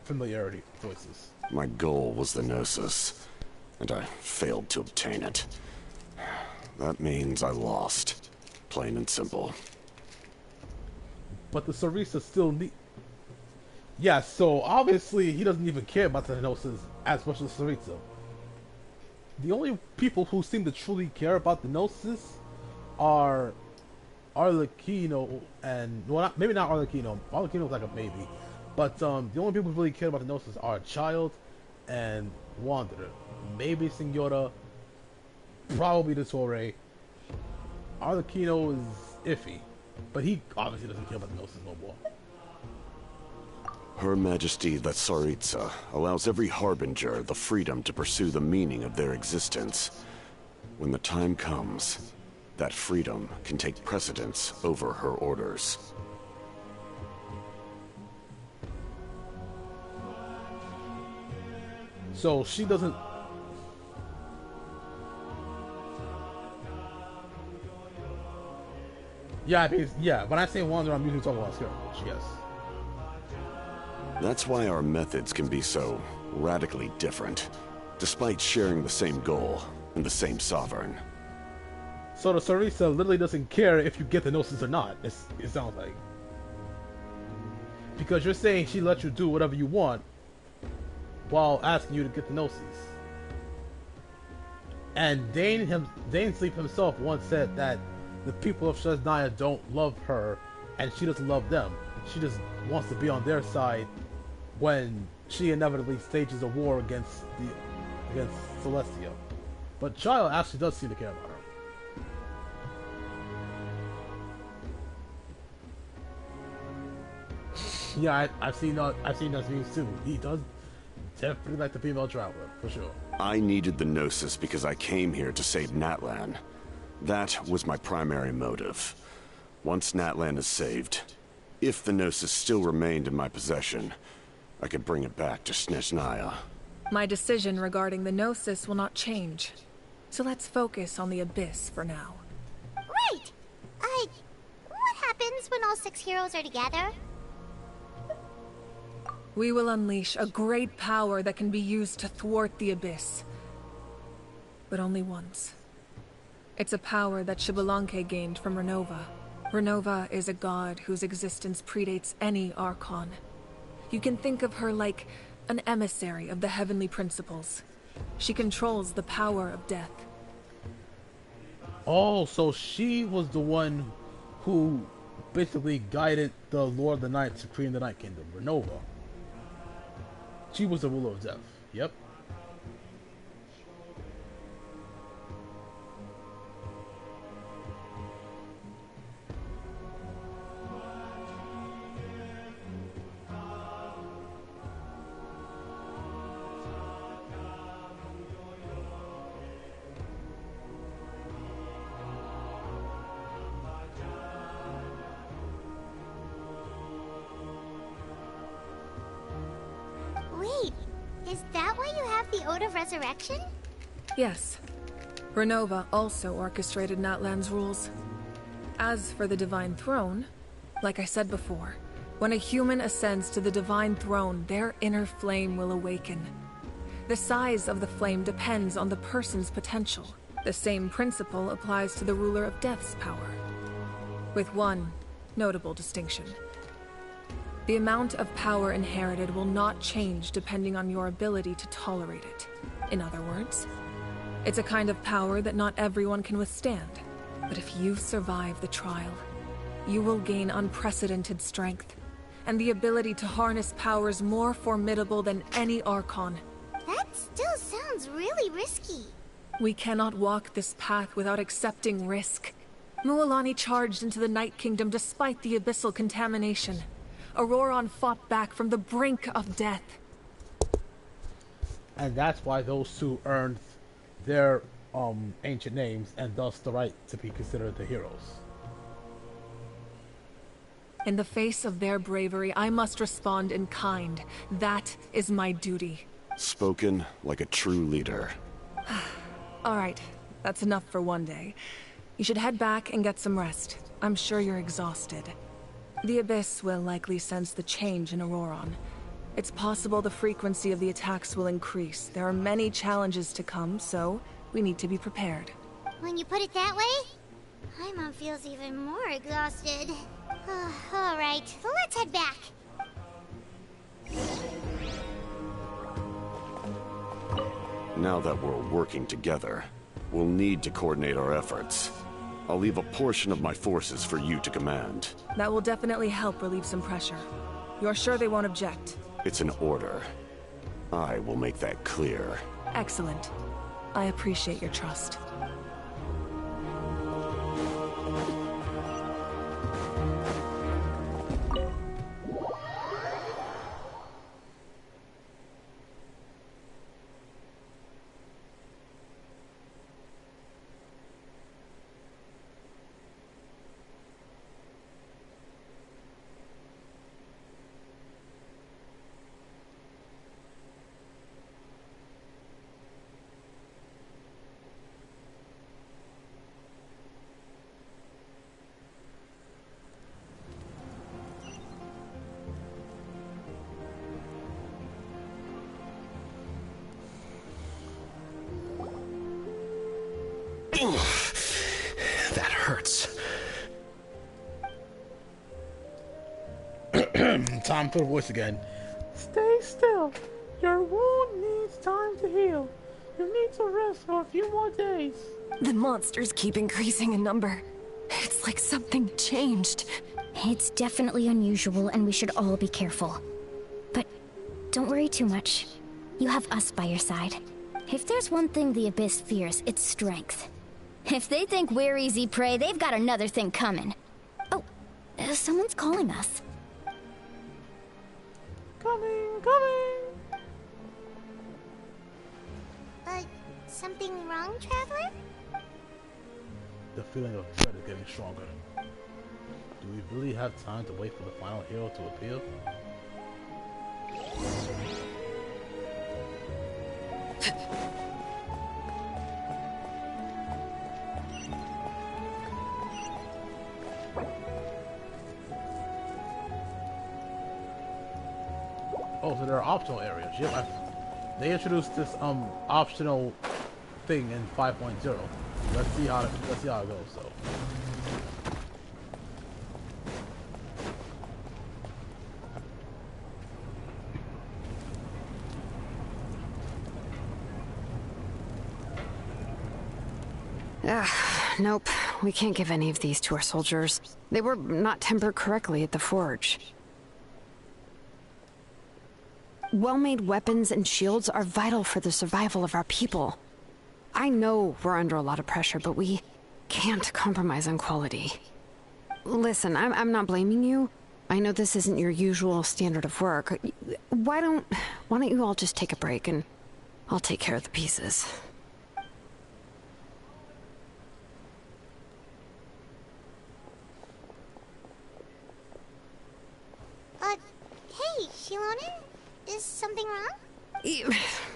familiarity voices. My goal was the Gnosis, and I failed to obtain it. That means I lost. Plain and simple. But the Sarisa still need... Yeah, so obviously he doesn't even care about the Gnosis as much as Sarisa. The only people who seem to truly care about the Gnosis are Arlecchino and well, maybe not Arlecchino. Arlecchino's like a baby, but the only people who really care about the Gnosis are Child and Wanderer. Maybe Senora, probably the Torre. Arlecchino is iffy, but he obviously doesn't care about the Gnosis no more. Her Majesty the Tsaritsa allows every harbinger the freedom to pursue the meaning of their existence. When the time comes, that freedom can take precedence over her orders. So she doesn't... Yeah, yeah, when I say Wanderer, I'm usually talking about Scaramouche, yes. That's why our methods can be so radically different, despite sharing the same goal and the same sovereign. So the Tsaritsa literally doesn't care if you get the Gnosis or not, it sounds like. Because you're saying she lets you do whatever you want while asking you to get the Gnosis. And Dane Sleep himself once said that the people of Shesnaya don't love her and she doesn't love them. She just wants to be on their side when she inevitably stages a war against Celestia. But Child actually does seem to care about her. Yeah, I've seen those views too. He does definitely like the female traveler, for sure. I needed the Gnosis because I came here to save Natlan. That was my primary motive. Once Natlan is saved, if the Gnosis still remained in my possession, I could bring it back to Snezhnaya. My decision regarding the Gnosis will not change. So let's focus on the Abyss for now. Right! What happens when all 6 heroes are together? We will unleash a great power that can be used to thwart the Abyss. But only once. It's a power that Xbalanque gained from Renova. Renova is a god whose existence predates any archon. You can think of her like an emissary of the heavenly principles. She controls the power of death. Oh, so she was the one who basically guided the Lord of the Night to create the Night Kingdom, Renova. She was the ruler of death. Yep. Wait, is that why you have the Ode of Resurrection? Yes. Renova also orchestrated Natlan's rules. As for the Divine Throne, like I said before, when a human ascends to the Divine Throne, their inner flame will awaken. The size of the flame depends on the person's potential. The same principle applies to the ruler of Death's power, with one notable distinction. The amount of power inherited will not change depending on your ability to tolerate it. In other words, it's a kind of power that not everyone can withstand. But if you survive the trial, you will gain unprecedented strength, and the ability to harness powers more formidable than any archon. That still sounds really risky. We cannot walk this path without accepting risk. Mualani charged into the Night Kingdom despite the abyssal contamination. Auroron fought back from the brink of death. And that's why those two earned their ancient names and thus the right to be considered the heroes. In the face of their bravery, I must respond in kind. That is my duty. Spoken like a true leader. All right, that's enough for one day. You should head back and get some rest. I'm sure you're exhausted. The Abyss will likely sense the change in Auroron. It's possible the frequency of the attacks will increase. There are many challenges to come, so we need to be prepared. When you put it that way, Paimon feels even more exhausted. All right, let's head back. Now that we're working together, we'll need to coordinate our efforts. I'll leave a portion of my forces for you to command. That will definitely help relieve some pressure. You're sure they won't object? It's an order. I will make that clear. Excellent. I appreciate your trust. That hurts. Time for the voice again. Stay still. Your wound needs time to heal. You need to rest for a few more days. The monsters keep increasing in number. It's like something changed. It's definitely unusual, and we should all be careful. But don't worry too much. You have us by your side. If there's one thing the Abyss fears, it's strength. If they think we're easy prey, they've got another thing coming. Oh, someone's calling us. Coming. Something wrong, Traveler? The feeling of dread is getting stronger. Do we really have time to wait for the final hero to appear? Oh, so there are optional areas. Yep, they introduced this optional thing in 5.0. Let's see how it goes. So. Nope. We can't give any of these to our soldiers. They were not tempered correctly at the forge. Well-made weapons and shields are vital for the survival of our people. I know we're under a lot of pressure, but we can't compromise on quality. Listen, I'm not blaming you. I know this isn't your usual standard of work. Why don't you all just take a break and I'll take care of the pieces. Hey, Shilona? Is something wrong?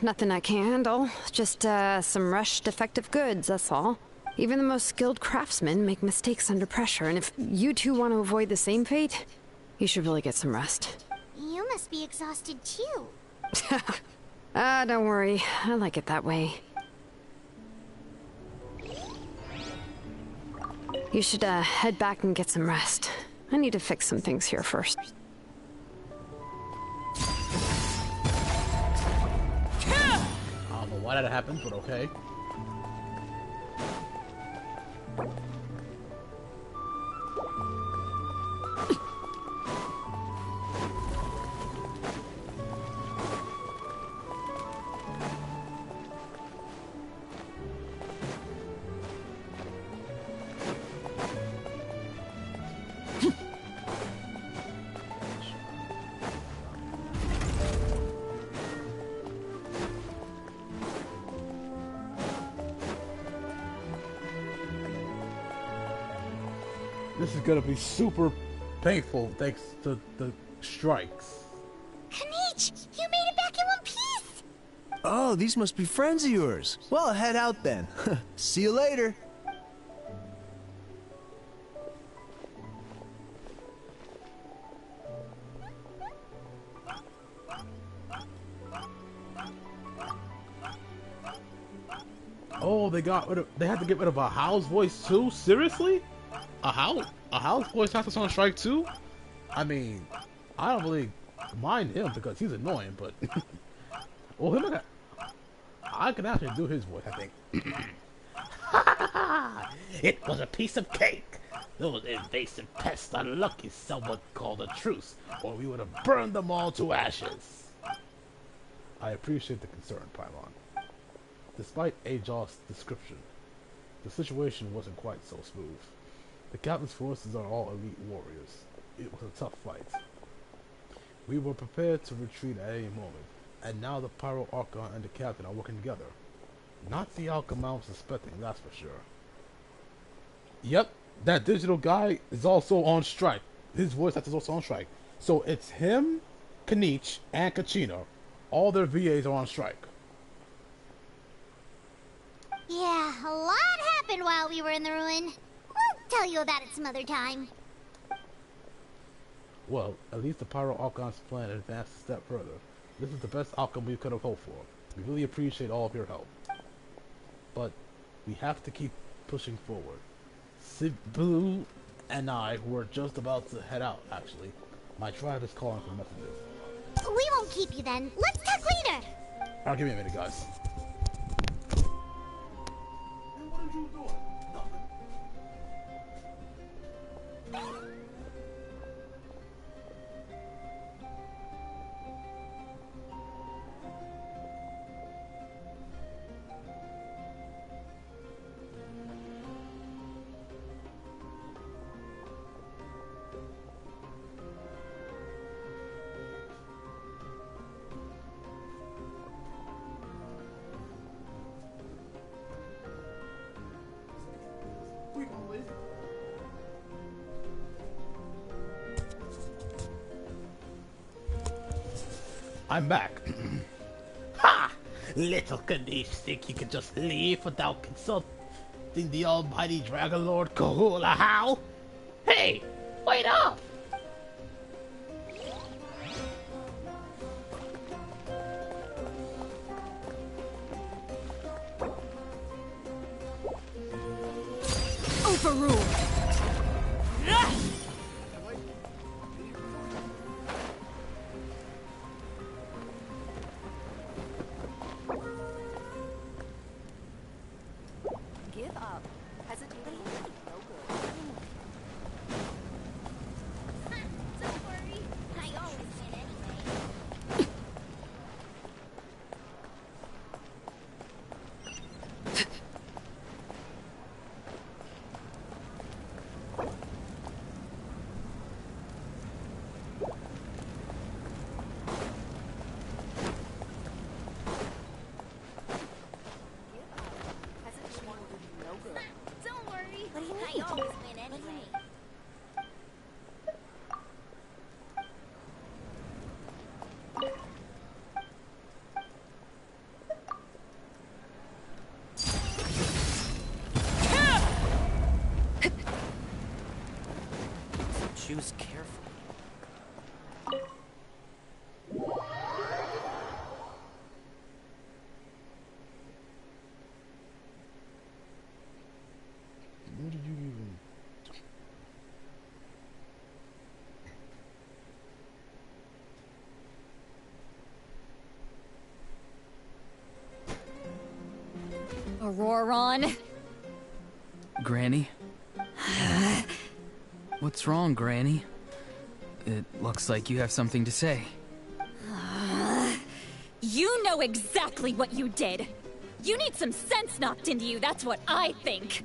Nothing I can handle. Just, some rushed defective goods, that's all. Even the most skilled craftsmen make mistakes under pressure, and if you two want to avoid the same fate, you should really get some rest. You must be exhausted too. Don't worry. I like it that way. You should, head back and get some rest. I need to fix some things here first. I don't know why that happened, but okay. This is gonna be super painful thanks to the strikes. Kanich, you made it back in one piece! Oh, these must be friends of yours. Well, head out then. See you later. Oh, they had to get rid of a Howl's voice too? Seriously? A Howl's voice has to on strike too? I mean, I don't really mind him because he's annoying, but well, I can actually do his voice, I think. It was a piece of cake. Those invasive pests unlucky someone called a truce, or we would have burned them all to ashes. I appreciate the concern, Pylon. Despite Ajos's description, the situation wasn't quite so smooth. The captain's forces are all elite warriors. It was a tough fight. We were prepared to retreat at any moment, and now the Pyro Archon and the captain are working together. Not the outcome I was suspecting, that's for sure. Yep, that digital guy is also on strike. His voice actor is also on strike. So it's him, Kanich, and Kachina. All their VAs are on strike. Yeah, a lot happened while we were in the ruin. We'll tell you about it some other time. Well, at least the Pyro Archon's plan advanced a step further. This is the best outcome we could have hoped for. We really appreciate all of your help. But we have to keep pushing forward. Blue and I were just about to head out, actually. My tribe is calling for messages. We won't keep you then. Let's talk later. Alright, give me a minute, guys. What are you doing? Nothing. I'm back. Ha! Little Kanish think you can just leave without consulting the almighty Dragon Lord Kahula how? Hey! Wait up! Overruled. Give up. Hesitating is no good. Don't worry. I always win anyway. Don't worry. What do you mean? I always win anyway. Choose carefully. Where did you even... Auroron. Granny? What's wrong, Granny? It looks like you have something to say. You know exactly what you did. You need some sense knocked into you, that's what I think.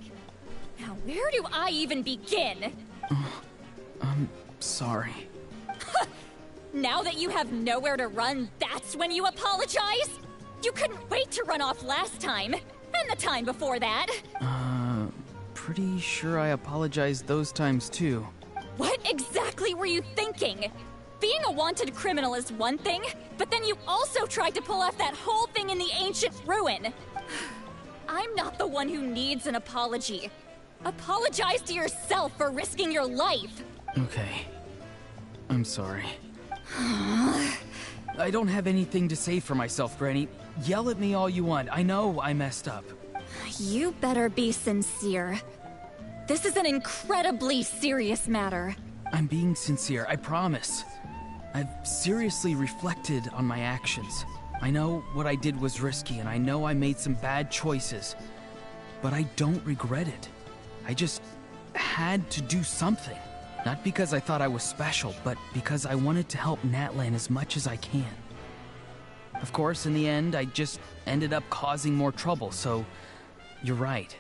Now, where do I even begin? I'm sorry. Now that you have nowhere to run, that's when you apologize? You couldn't wait to run off last time, and the time before that. Pretty sure I apologized those times too. What exactly were you thinking? Being a wanted criminal is one thing, but then you also tried to pull off that whole thing in the ancient ruin. I'm not the one who needs an apology. Apologize to yourself for risking your life. Okay. I'm sorry. I don't have anything to say for myself, Granny. Yell at me all you want. I know I messed up. You better be sincere. This is an incredibly serious matter. I'm being sincere, I promise. I've seriously reflected on my actions. I know what I did was risky, and I know I made some bad choices. but I don't regret it. I just had to do something. Not because I thought I was special, but because I wanted to help Natlan as much as I can. Of course, in the end, I just ended up causing more trouble, so you're right.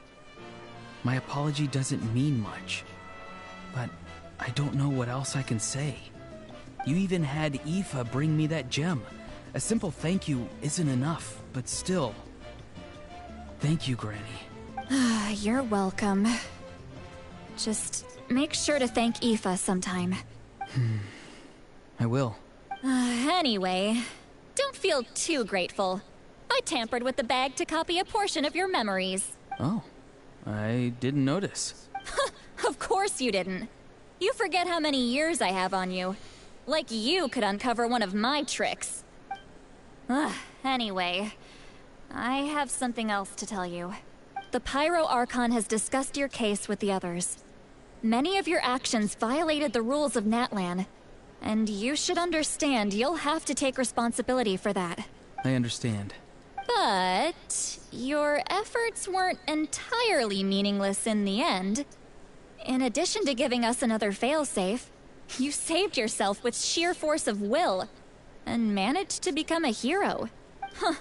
My apology doesn't mean much, but I don't know what else I can say. You even had Aoife bring me that gem. A simple thank you isn't enough, but still. Thank you, Granny. You're welcome. Just make sure to thank Aoife sometime. I will. Anyway, don't feel too grateful. I tampered with the bag to copy a portion of your memories. Oh, I didn't notice. Of course you didn't. You forget how many years I have on you. Like you could uncover one of my tricks. Anyway, I have something else to tell you. The Pyro Archon has discussed your case with the others. Many of your actions violated the rules of Natlan, and you should understand you'll have to take responsibility for that. I understand. But your efforts weren't entirely meaningless in the end. In addition to giving us another failsafe, you saved yourself with sheer force of will, and managed to become a hero. Huh.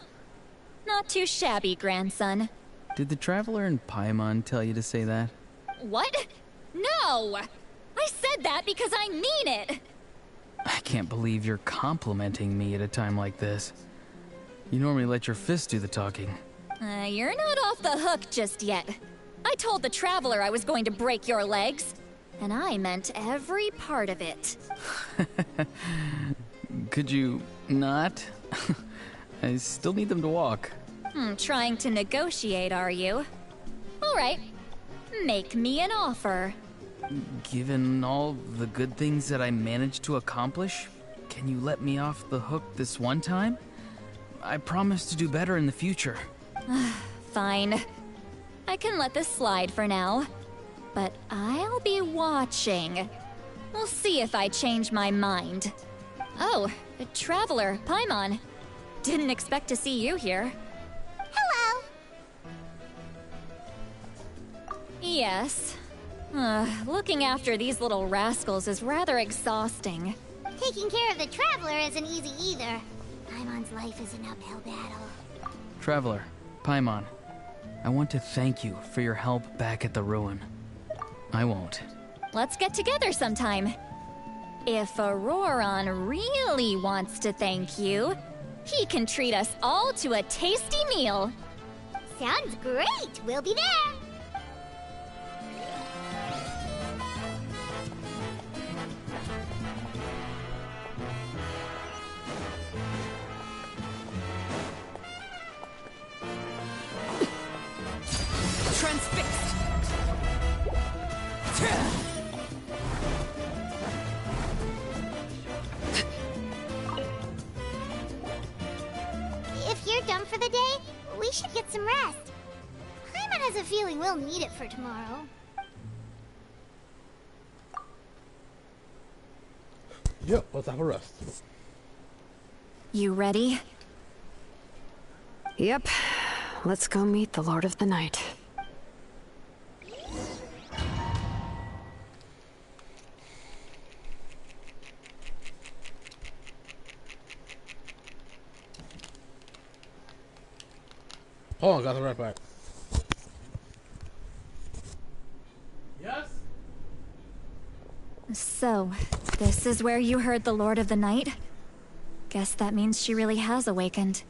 Not too shabby, grandson. Did the Traveler in Paimon tell you to say that? What? No! I said that because I mean it! I can't believe you're complimenting me at a time like this. You normally let your fist do the talking. You're not off the hook just yet. I told the Traveler I was going to break your legs, and I meant every part of it. Could you not? I still need them to walk. Trying to negotiate, are you? All right. Make me an offer. Given all the good things that I managed to accomplish, can you let me off the hook this one time? I promise to do better in the future. Fine. I can let this slide for now. But I'll be watching. We'll see if I change my mind. Oh, Traveler, Paimon. Didn't expect to see you here. Hello! Yes. Looking after these little rascals is rather exhausting. Taking care of the Traveler isn't easy either. Paimon's life is an uphill battle. Traveler, Paimon, I want to thank you for your help back at the ruin. I won't. Let's get together sometime. If Auroron really wants to thank you, he can treat us all to a tasty meal. Sounds great! We'll be there! Transfixed! If you're done for the day, we should get some rest. Paimon has a feeling we'll need it for tomorrow. Yep, let's have a rest. You ready? Yep. Let's go meet the Lord of the Night. Hold on, got the right back. Yes? So, this is where you heard the Lord of the Night? Guess that means she really has awakened.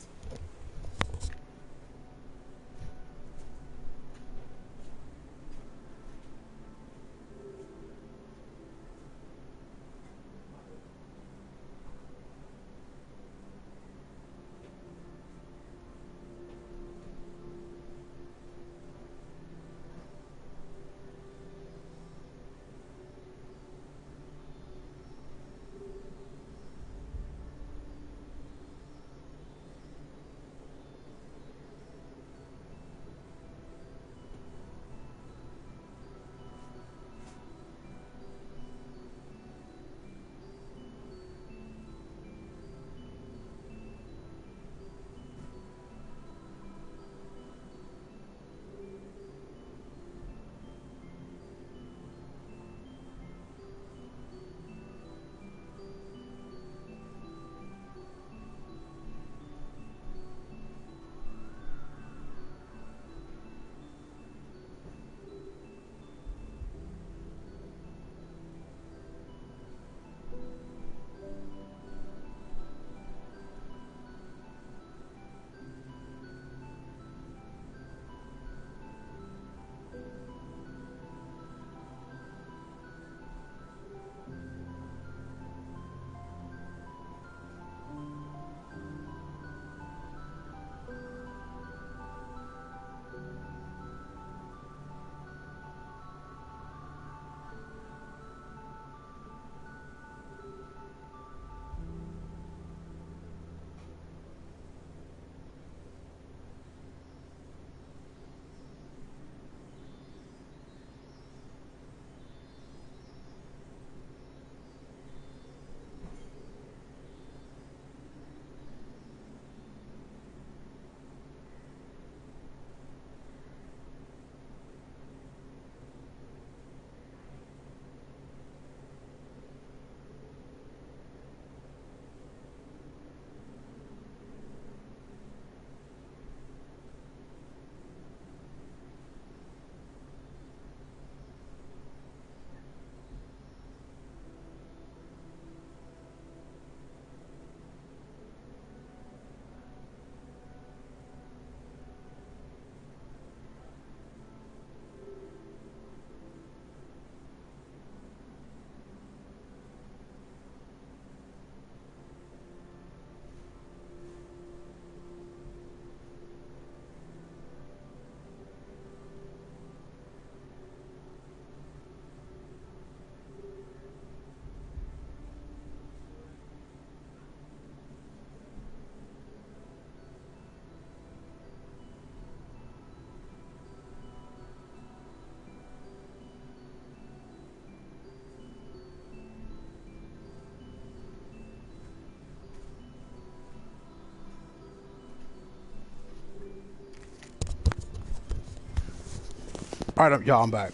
Alright, y'all, I'm back.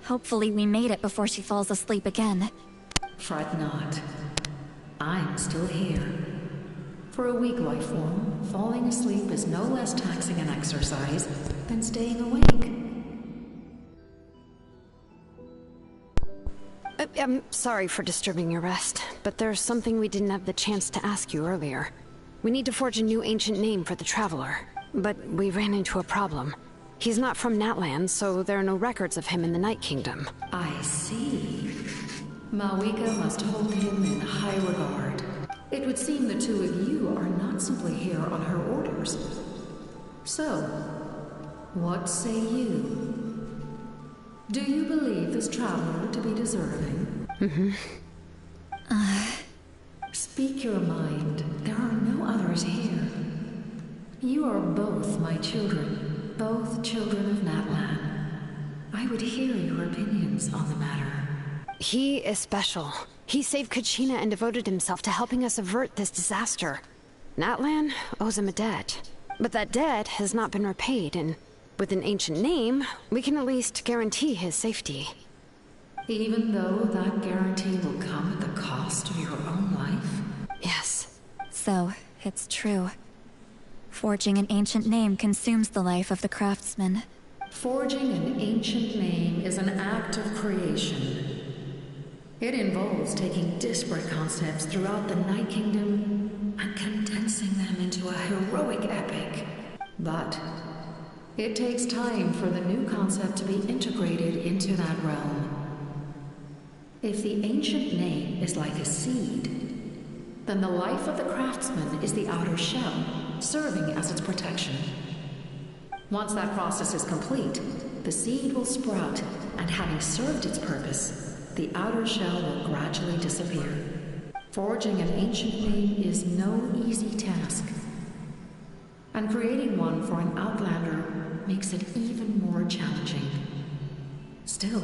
Hopefully we made it before she falls asleep again. Fret not. I'm still here. For a weak life form, falling asleep is no less taxing an exercise than staying awake. I'm sorry for disturbing your rest, but there's something we didn't have the chance to ask you earlier. We need to forge a new ancient name for the Traveler, but we ran into a problem. He's not from Natlan, so there are no records of him in the Night Kingdom. I see. Mawika must hold him in high regard. It would seem the two of you are not simply here on her orders. So, what say you? Do you believe this traveler to be deserving? Speak your mind. There are no others here. You are both my children, both children of Natlan. I would hear your opinions on the matter. He is special. He saved Kachina and devoted himself to helping us avert this disaster. Natlan owes him a debt. But that debt has not been repaid, and with an ancient name, we can at least guarantee his safety. Even though that guarantee will come at the cost of your own life? Yes. So, it's true. Forging an ancient name consumes the life of the craftsman. Forging an ancient name is an act of creation. It involves taking disparate concepts throughout the Night Kingdom and condensing them into a heroic epic. But it takes time for the new concept to be integrated into that realm. If the ancient name is like a seed, then the life of the craftsman is the outer shell, serving as its protection. Once that process is complete, the seed will sprout, and having served its purpose, the outer shell will gradually disappear. Forging an ancient name is no easy task, and creating one for an outlander makes it even more challenging. Still,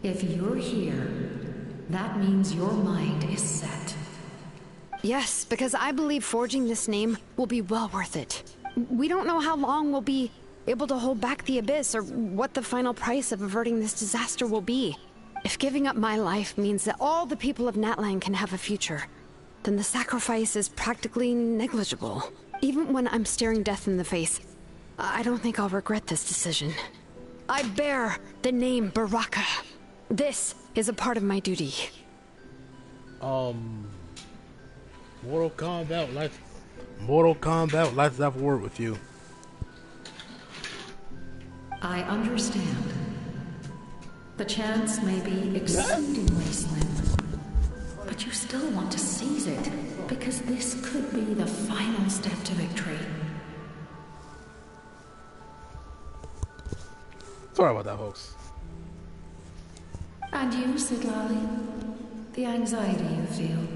if you're here, that means your mind is set. Yes, because I believe forging this name will be well worth it. We don't know how long we'll be able to hold back the Abyss, or what the final price of averting this disaster will be. If giving up my life means that all the people of Natlan can have a future, then the sacrifice is practically negligible. Even when I'm staring death in the face, I don't think I'll regret this decision. I bear the name Baraka. This is a part of my duty. Mortal Kombat, let's have a word with you. I understand. The chance may be exceedingly slim, but you still want to seize it, because this could be the final step to victory. Sorry about that, folks. And you, Siglali? The anxiety you feel.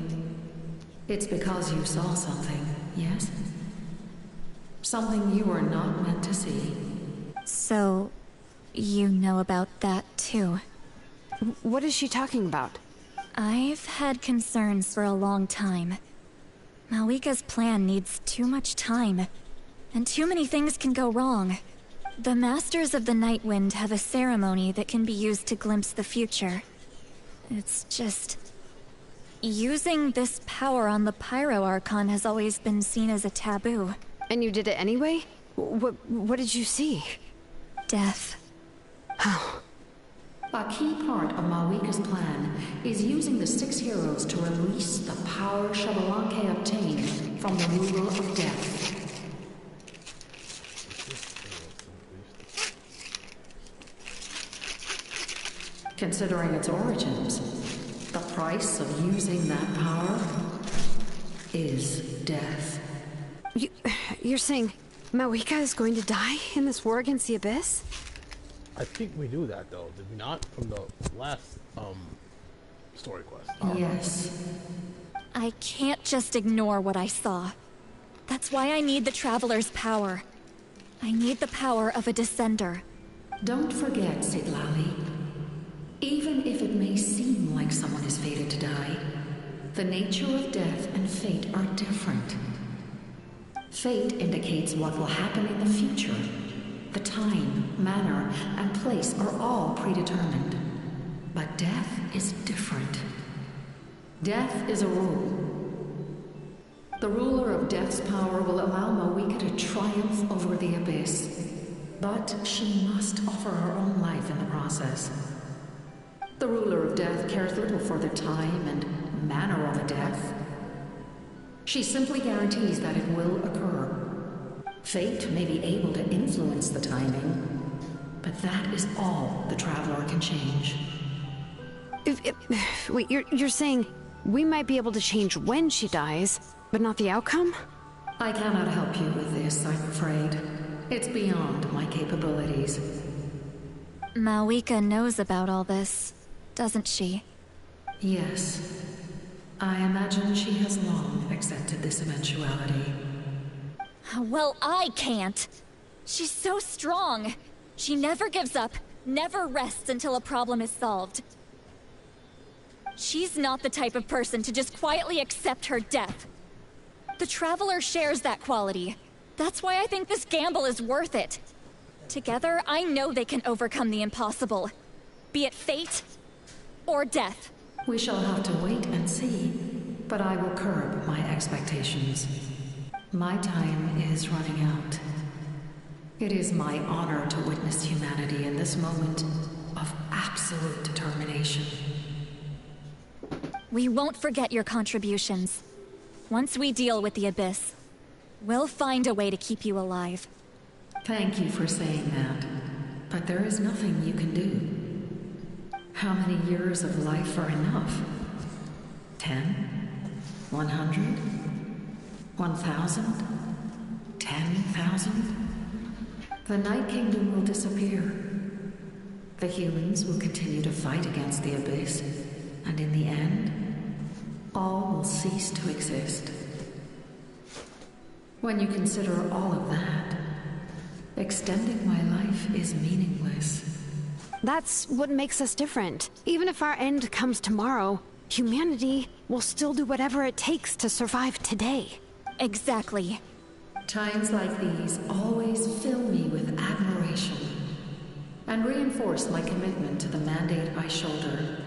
It's because you saw something, yes? Something you were not meant to see. So, you know about that too. What is she talking about? I've had concerns for a long time. Mawika's plan needs too much time, and too many things can go wrong. The Masters of the Night Wind have a ceremony that can be used to glimpse the future. It's just... using this power on the Pyro Archon has always been seen as a taboo. And you did it anyway? What did you see? Death. How? A key part of Mawika's plan is using the 6 heroes to release the power Xbalanque obtained from the rule of death. Considering its origins, the price of using that power is death. You're saying Mawika is going to die in this war against the Abyss? I think we knew that, though, did we not? From the last, story quest. Yes. I can't just ignore what I saw. That's why I need the Traveler's power. I need the power of a Descender. Don't forget, Siglali. Even if it may seem like someone is fated to die, the nature of death and fate are different. Fate indicates what will happen in the future, The time, manner, and place are all predetermined. But death is different. Death is a rule. The ruler of Death's power will allow Moeka to triumph over the Abyss. But she must offer her own life in the process. The ruler of Death cares little for the time and manner of a death. She simply guarantees that it will occur. Fate may be able to influence the timing, but that is all the Traveler can change. Wait, you're saying we might be able to change when she dies, but not the outcome? I cannot help you with this, I'm afraid. It's beyond my capabilities. Moeka knows about all this, doesn't she? Yes. I imagine she has long accepted this eventuality. Well, I can't. She's so strong. She never gives up, never rests until a problem is solved. She's not the type of person to just quietly accept her death. The Traveler shares that quality. That's why I think this gamble is worth it. Together, I know they can overcome the impossible. Be it fate or death. We shall have to wait and see, but I will curb my expectations. My time is running out. It is my honor to witness humanity in this moment of absolute determination. We won't forget your contributions. Once we deal with the Abyss, we'll find a way to keep you alive. Thank you for saying that, but there is nothing you can do. How many years of life are enough? 10? 100? 1,000? 10,000? The Night Kingdom will disappear. The humans will continue to fight against the Abyss, and in the end, all will cease to exist. When you consider all of that, extending my life is meaningless. That's what makes us different. Even if our end comes tomorrow, humanity will still do whatever it takes to survive today. Exactly. Times like these always fill me with admiration and reinforce my commitment to the mandate I shoulder.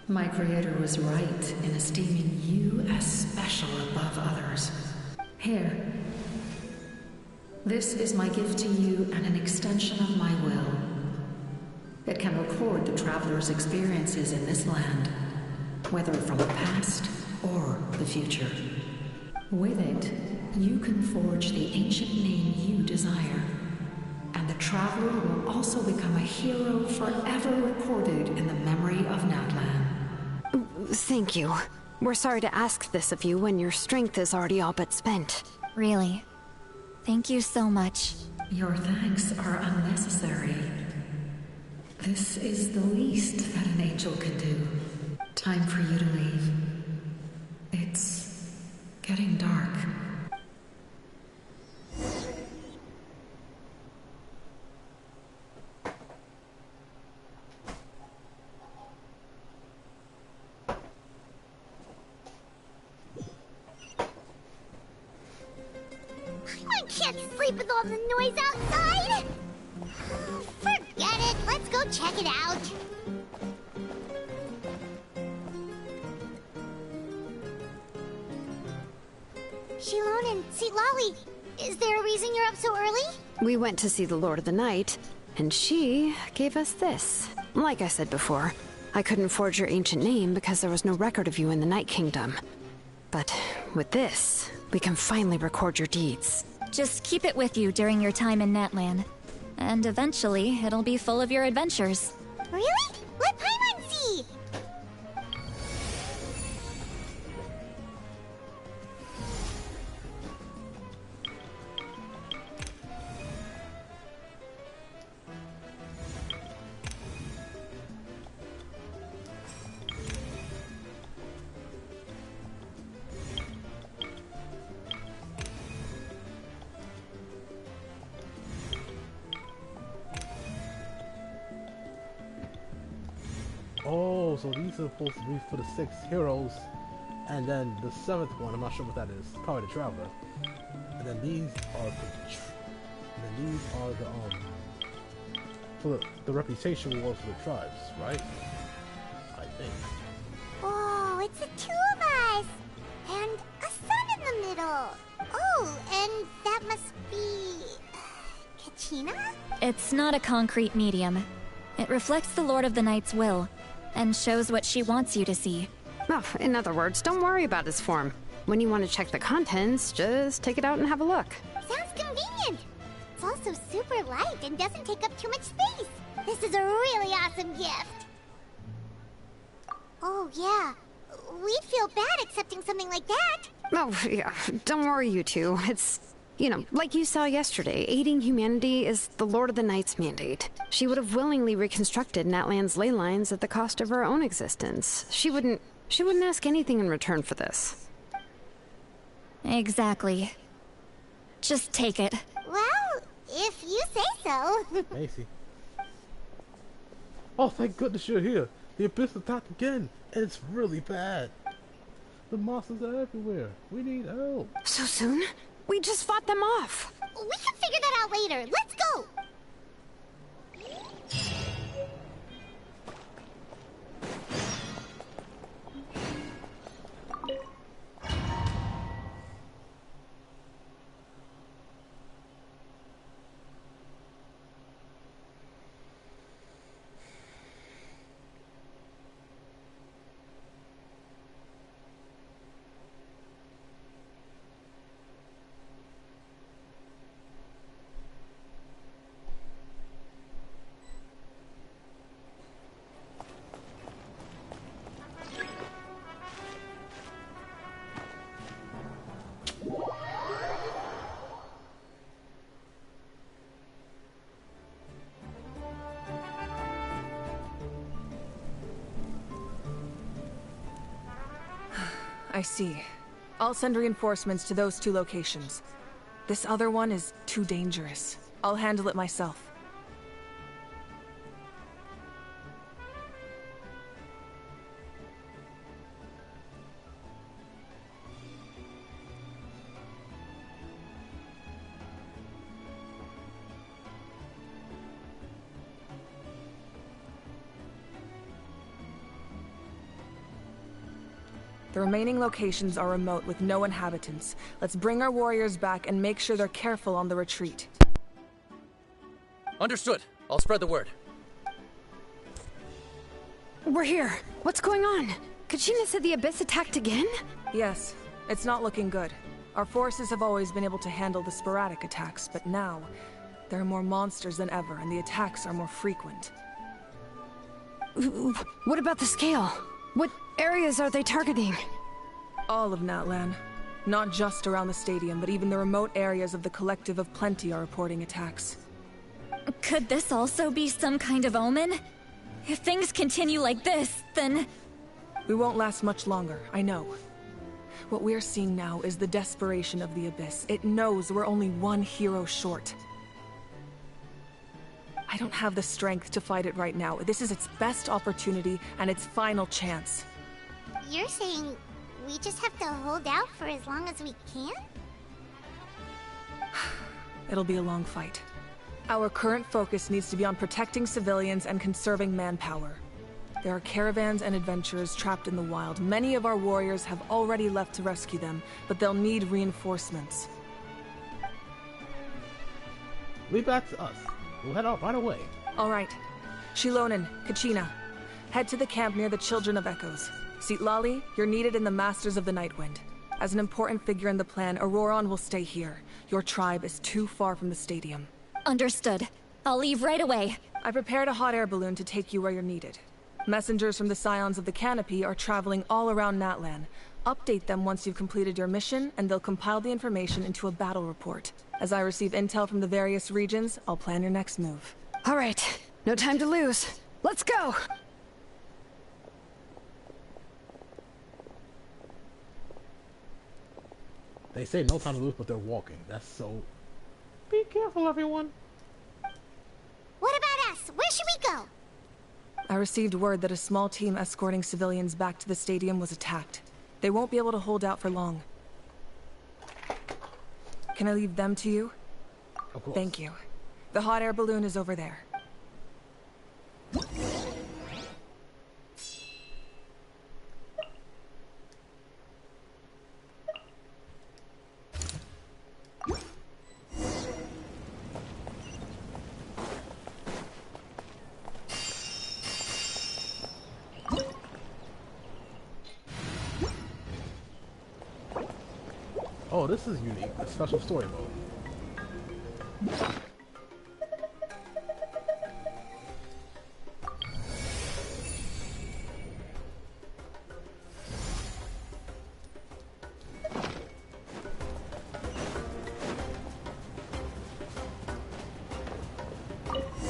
My creator was right in esteeming you as special above others. Here. This is my gift to you and an extension of my will. It can record the Traveler's experiences in this land, whether from the past or the future. With it, you can forge the ancient name you desire, and the Traveler will also become a hero forever recorded in the memory of Natlan. Thank you. We're sorry to ask this of you when your strength is already all but spent. Really. Thank you so much. Your thanks are unnecessary. This is the least that an angel can do. Time for you to leave. It's getting dark. I can't sleep with all the noise outside! Forget it, let's go check it out. Shilon and Lolly, is there a reason you're up so early? We went to see the Lord of the Night, and she gave us this. Like I said before, I couldn't forge your ancient name because there was no record of you in the Night Kingdom. But with this, we can finally record your deeds. Just keep it with you during your time in Natlan. And eventually, it'll be full of your adventures. Really? Let Paimon see! Oh, so these are supposed to be for the 6 heroes, and then the 7th one, I'm not sure what that is, probably the Traveler. And then these are the for the reputation wars for the tribes, right? I think. Oh, it's the two of us! And a sun in the middle! Oh, and that must be... Kachina? It's not a concrete medium. It reflects the Lord of the Night's will, and shows what she wants you to see. Oh, in other words, don't worry about his form. When you want to check the contents, just take it out and have a look. Sounds convenient! It's also super light and doesn't take up too much space. This is a really awesome gift. Oh, yeah. We'd feel bad accepting something like that. Oh, yeah. Don't worry, you two. It's, you know, like you saw yesterday, aiding humanity is the Lord of the Night's mandate. She would have willingly reconstructed Natlan's ley lines at the cost of her own existence. She wouldn't ask anything in return for this. Exactly. Just take it. Well, if you say so. Macy. Oh, thank goodness you're here. The Abyss attacked again, and it's really bad. The monsters are everywhere. We need help. So soon? We just fought them off. We can figure that out later. Let's go! I see. I'll send reinforcements to those two locations. This other one is too dangerous. I'll handle it myself. The remaining locations are remote with no inhabitants. Let's bring our warriors back and make sure they're careful on the retreat. Understood. I'll spread the word. We're here. What's going on? Kachina said the Abyss attacked again? Yes, it's not looking good. Our forces have always been able to handle the sporadic attacks, but now there are more monsters than ever, and the attacks are more frequent. What about the scale? What areas are they targeting? All of Natlan. Not just around the stadium, but even the remote areas of the Collective of Plenty are reporting attacks. Could this also be some kind of omen? If things continue like this, then... We won't last much longer, I know. What we're seeing now is the desperation of the Abyss. It knows we're only one hero short. I don't have the strength to fight it right now. This is its best opportunity and its final chance. You're saying we just have to hold out for as long as we can? It'll be a long fight. Our current focus needs to be on protecting civilians and conserving manpower. There are caravans and adventurers trapped in the wild. Many of our warriors have already left to rescue them, but they'll need reinforcements. Leave that to us. We'll head out right away. All right. Shilonen, Kachina, head to the camp near the Children of Echoes. Lali, you're needed in the Masters of the Nightwind. As an important figure in the plan, Auroron will stay here. Your tribe is too far from the stadium. Understood. I'll leave right away. I prepared a hot air balloon to take you where you're needed. Messengers from the Scions of the Canopy are traveling all around Natlan. Update them once you've completed your mission, and they'll compile the information into a battle report. As I receive intel from the various regions, I'll plan your next move. All right. No time to lose. Let's go! They say no time to lose, but they're walking. That's so... Be careful, everyone. What about us? Where should we go? I received word that a small team escorting civilians back to the stadium was attacked. They won't be able to hold out for long. Can I leave them to you? Of course. Thank you. The hot air balloon is over there. Oh, this is unique. A special story mode. And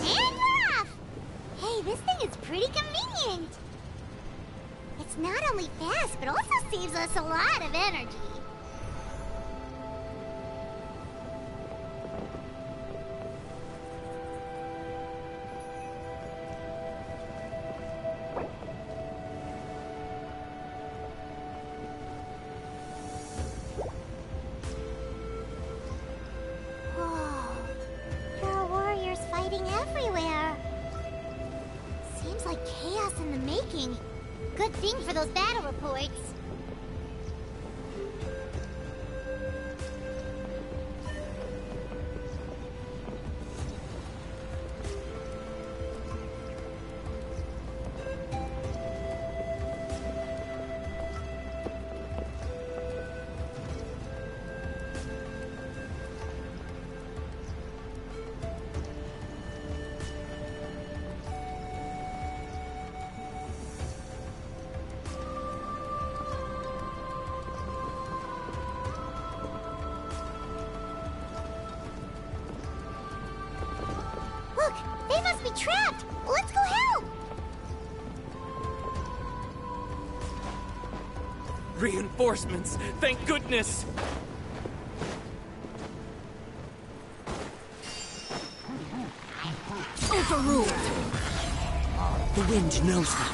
we're off! Hey, this thing is pretty convenient. It's not only fast, but also saves us a lot of energy. Whoa, there are warriors fighting everywhere. Seems like chaos in the making. Good thing for those battle reports. Look, they must be trapped. Let's go help. Reinforcements! Thank goodness! Overruled! The wind knows me.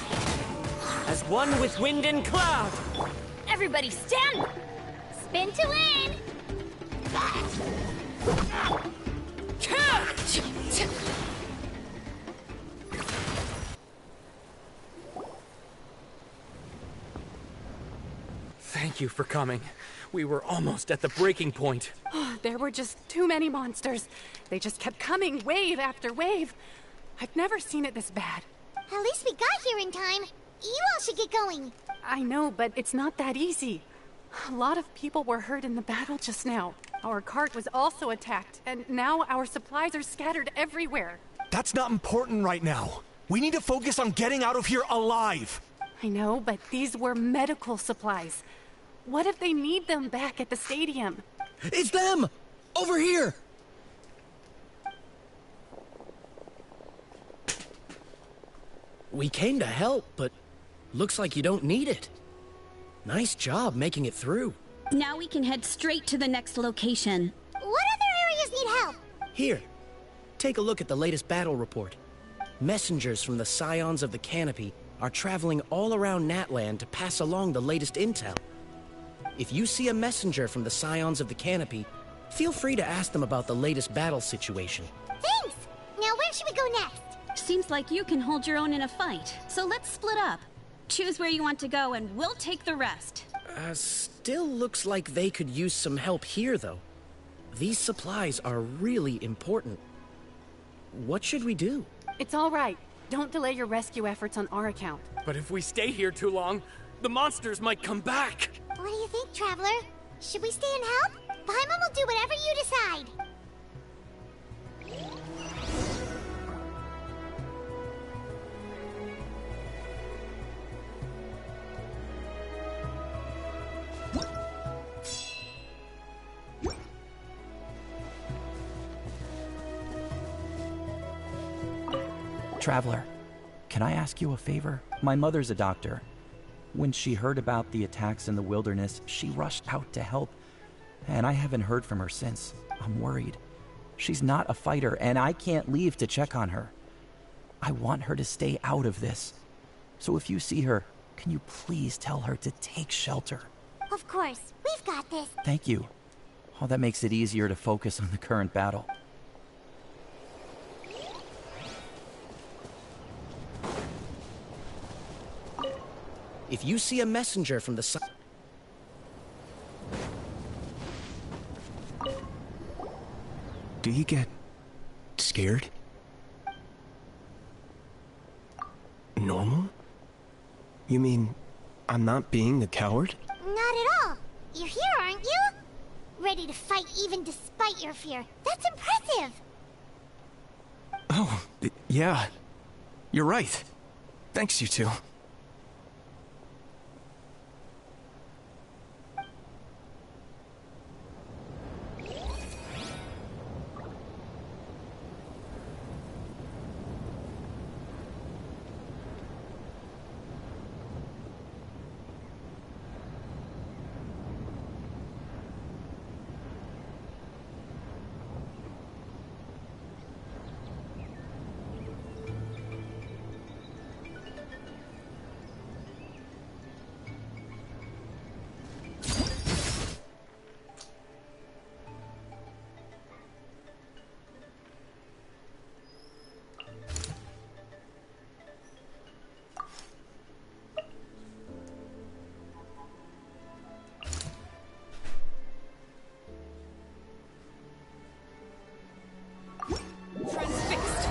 As one with wind and cloud! Everybody stand. Spin to win. Thank you for coming. We were almost at the breaking point. There were just too many monsters. They just kept coming, wave after wave. I've never seen it this bad. At least we got here in time. You all should get going. I know, but it's not that easy. A lot of people were hurt in the battle just now. Our cart was also attacked, and now our supplies are scattered everywhere. That's not important right now. We need to focus on getting out of here alive. I know, but these were medical supplies. What if they need them back at the stadium? It's them! Over here! We came to help, but looks like you don't need it. Nice job making it through. Now we can head straight to the next location. What other areas need help? Here, take a look at the latest battle report. Messengers from the Scions of the Canopy are traveling all around Natlan to pass along the latest intel. If you see a messenger from the Scions of the Canopy, feel free to ask them about the latest battle situation. Thanks! Now where should we go next? Seems like you can hold your own in a fight, so let's split up. Choose where you want to go and we'll take the rest. Still looks like they could use some help here, though. These supplies are really important. What should we do? It's all right. Don't delay your rescue efforts on our account. But if we stay here too long, the monsters might come back. What do you think, Traveler? Should we stay and help? Paimon will do whatever you decide. Traveler, can I ask you a favor? My mother's a doctor. When she heard about the attacks in the wilderness, she rushed out to help, and I haven't heard from her since. I'm worried. She's not a fighter, and I can't leave to check on her. I want her to stay out of this. So if you see her, can you please tell her to take shelter? Of course. We've got this. Thank you. Oh, that makes it easier to focus on the current battle. If you see a messenger from the Do you get scared? Normal? You mean I'm not being a coward? Not at all. You're here, aren't you? ready to fight even despite your fear. That's impressive! Oh, yeah. You're right. Thanks, you two. Transfixed.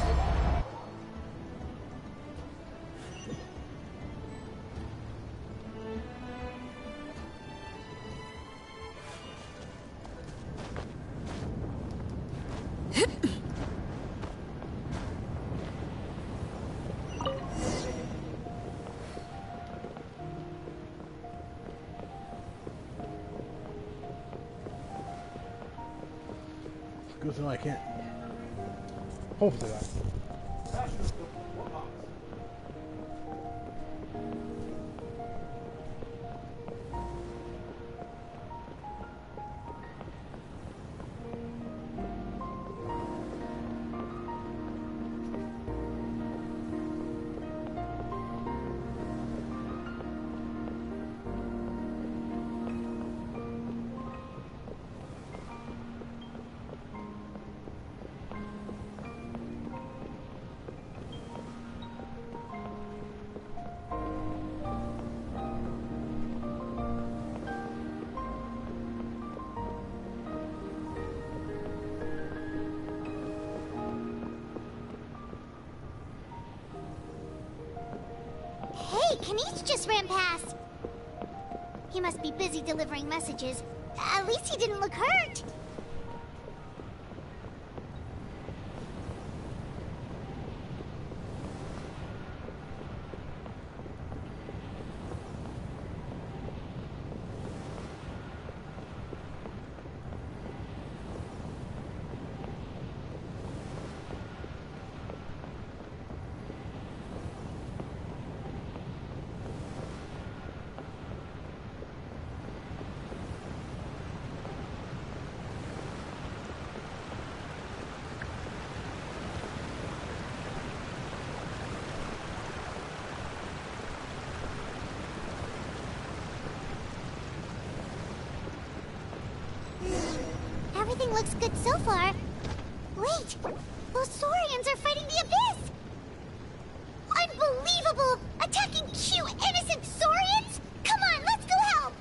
Good to know I can't. Hopefully that. Hey, Kanice just ran past! He must be busy delivering messages. At least he didn't look hurt! Everything looks good so far. Wait, those Saurians are fighting the Abyss! Unbelievable! Attacking cute, innocent Saurians? Come on, let's go help!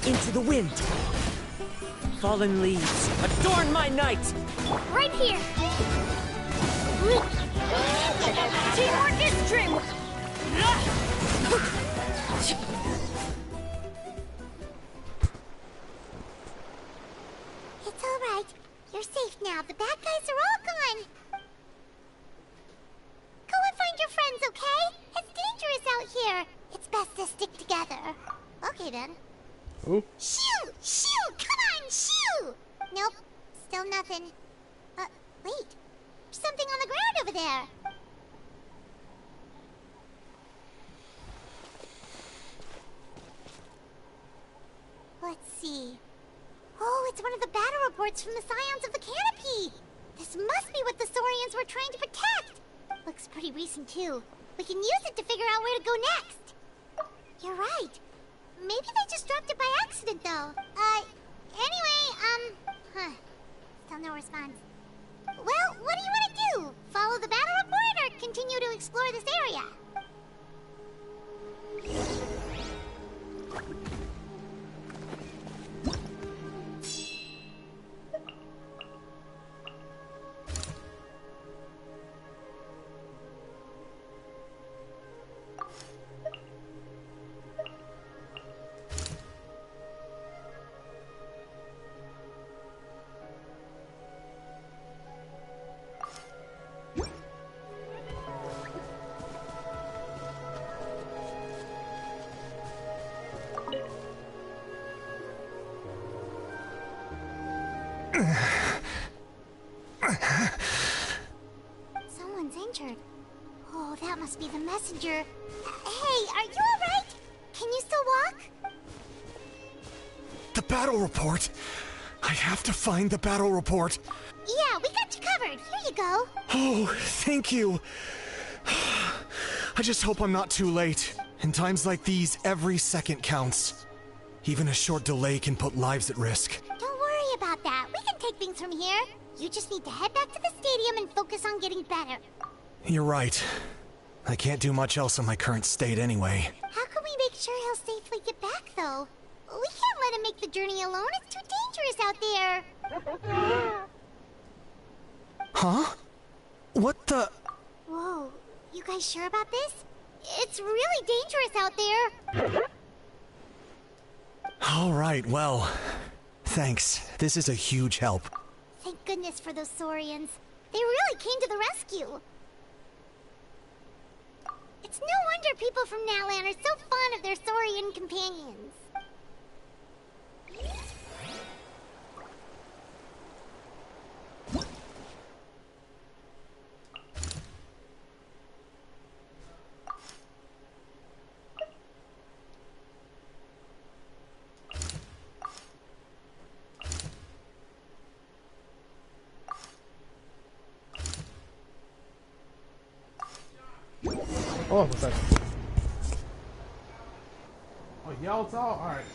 Into the wind. Fallen leaves, adorn my night. Right here! Teamwork is strength! It's alright. You're safe now. The bad guys are all gone. Go and find your friends, okay? It's dangerous out here. It's best to stick together. Okay then. Ooh. Shoo! Shoo! Come on, shoo! Nope. Still nothing. Wait. There's something on the ground over there. Let's see. Oh, it's one of the battle reports from the Scions of the Canopy! This must be what the Saurians were trying to protect! Looks pretty recent too. We can use it to figure out where to go next. You're right. Maybe they just dropped it by accident though. Anyway, still no response. Well, what do you want to do? Follow the battle report or continue to explore this area? Someone's injured. Oh, that must be the messenger. Hey, are you alright? Can you still walk? The battle report! I have to find the battle report. Yeah, we got you covered. Here you go. Oh, thank you. I just hope I'm not too late. In times like these, every second counts. Even a short delay can put lives at risk. Don't worry about that. We can take things from here. You just need to head back to the stadium and focus on getting better. You're right. I can't do much else in my current state anyway. How can we make sure he'll safely get back, though? We can't let him make the journey alone. It's too dangerous out there. Huh? What the... Whoa, you guys sure about this? It's really dangerous out there. All right, well, thanks. This is a huge help. Thank goodness for those Saurians. They really came to the rescue. It's no wonder people from Natlan are so fond of their Saurian companions. Oh, what's that? Oh, yell's out? Alright.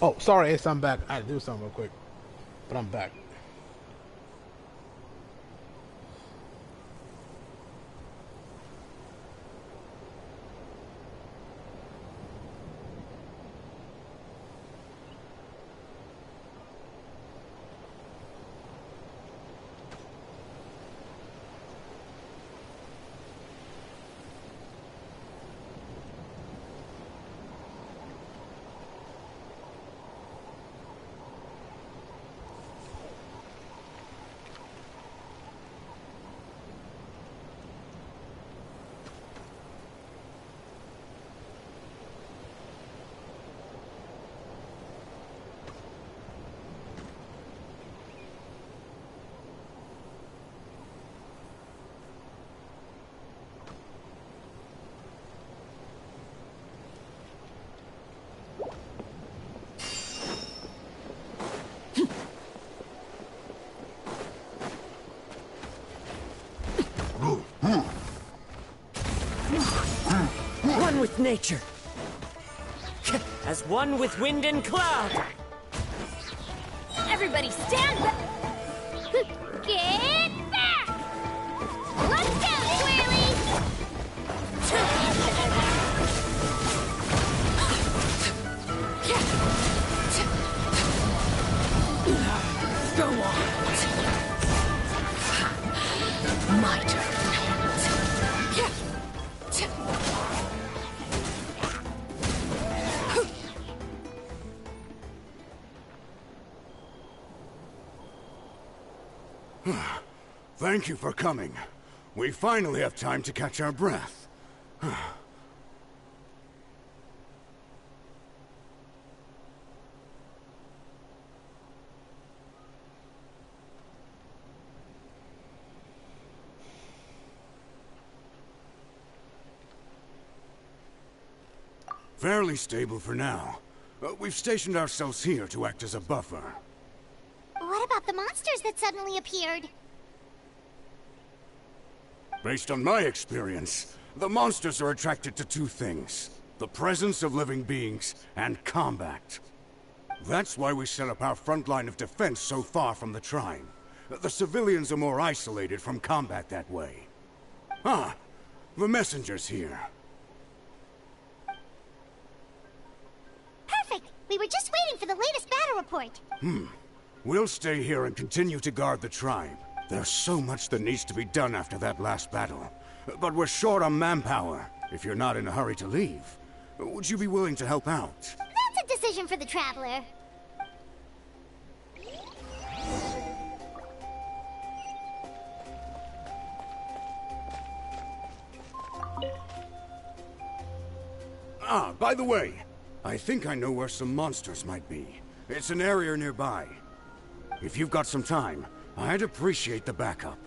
Oh, sorry, Ace, I'm back. I had to do something real quick, but I'm back. One with nature. As one with wind and cloud. Everybody stand back! Get back! Let's go, Swirly! Go on. My turn. Thank you for coming. We finally have time to catch our breath. Fairly stable for now. We've stationed ourselves here to act as a buffer. What about the monsters that suddenly appeared? Based on my experience, the monsters are attracted to two things: the presence of living beings and combat. That's why we set up our front line of defense so far from the tribe. The civilians are more isolated from combat that way. Ah, the messenger's here. Perfect! We were just waiting for the latest battle report. We'll stay here and continue to guard the tribe. There's so much that needs to be done after that last battle. But we're short on manpower. If you're not in a hurry to leave, would you be willing to help out? That's a decision for the Traveler. Ah, by the way, I think I know where some monsters might be. It's an area nearby. If you've got some time, I'd appreciate the backup.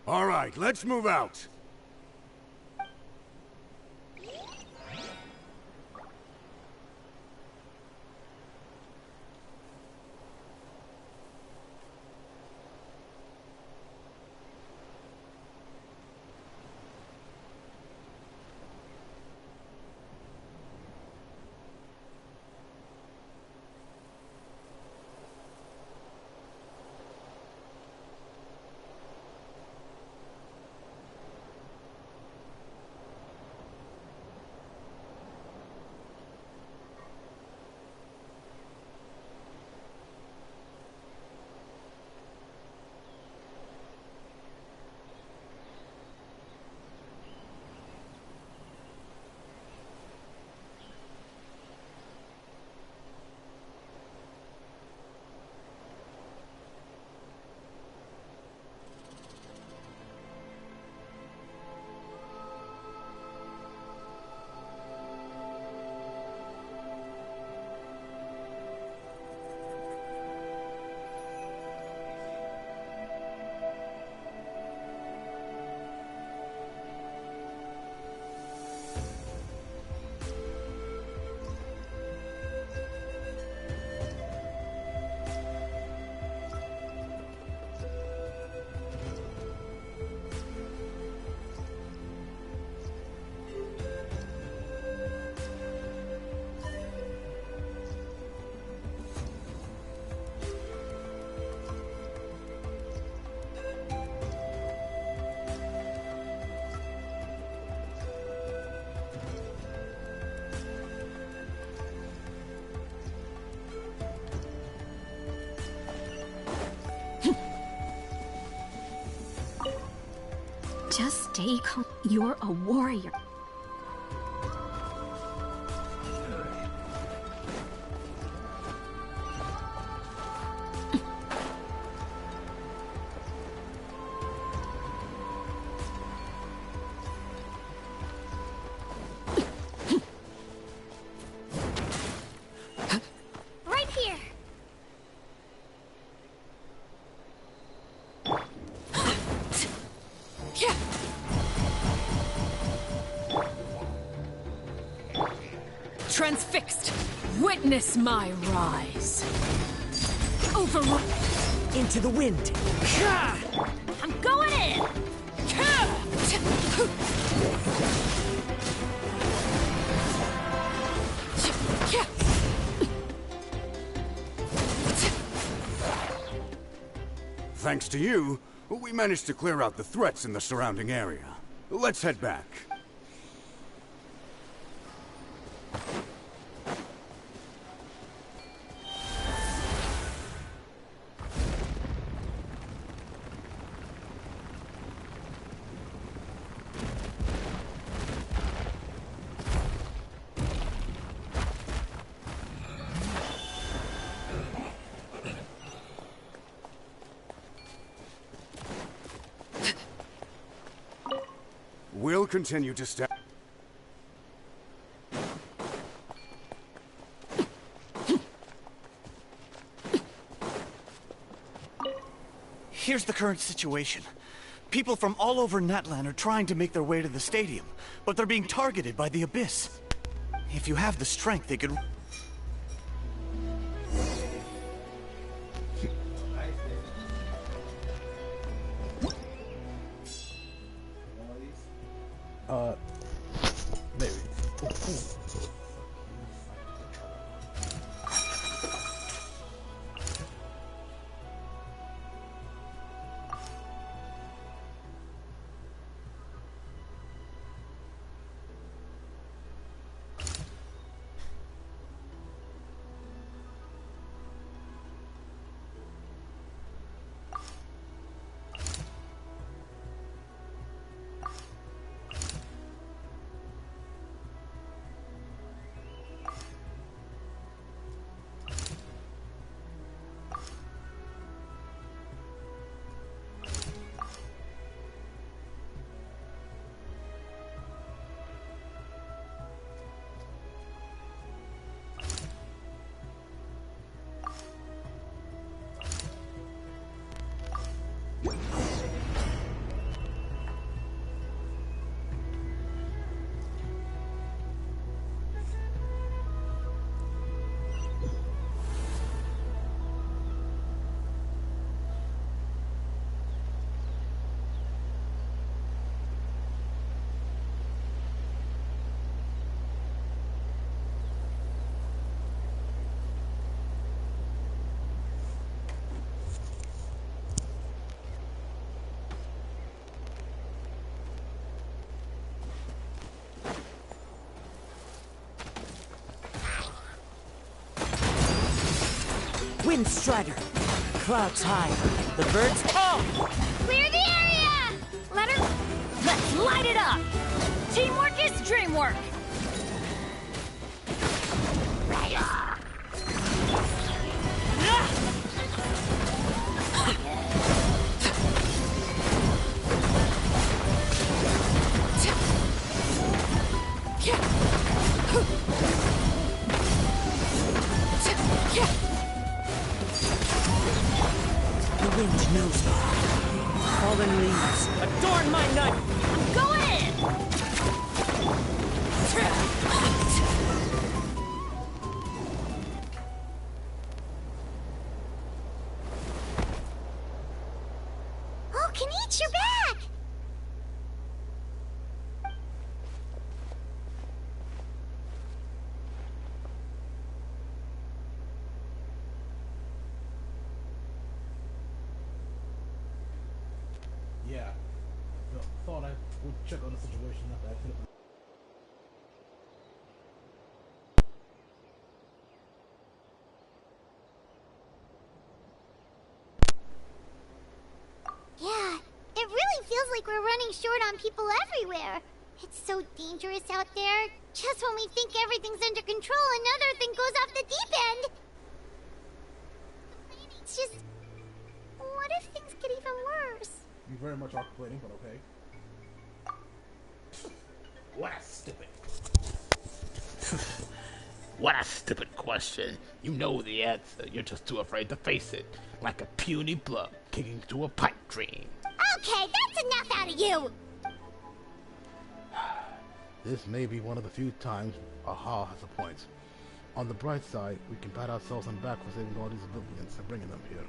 All right, let's move out. Stay calm. You're a warrior. Right here. Transfixed! Witness my rise! Overrun! Into the wind! I'm going in! Thanks to you, we managed to clear out the threats in the surrounding area. Let's head back. We'll continue to step. Here's the current situation. People from all over Natlan are trying to make their way to the stadium, but they're being targeted by the Abyss. If you have the strength, they could... Maybe. Wind Strider! Clouds high. The birds call! Clear the area! Let's light it up! Teamwork is dreamwork! The wind knows me. Fallen leaves, adorn my night! I'm going in! Oh, Kanich, you're back! Yeah. Thought I would check on the situation after I finished. Yeah, it really feels like we're running running short on people everywhere. It's so dangerous out there. Just when we think everything's under control, another thing goes off the deep end. It's just... what if things get even worse? You very much are complaining, but okay. What a stupid... What a stupid question. You know the answer. You're just too afraid to face it. Like a puny bug kicking to a pipe dream. Okay, that's enough out of you! This may be one of the few times Aha has a point. On the bright side, we can pat ourselves on the back for saving all these civilians and bringing them here.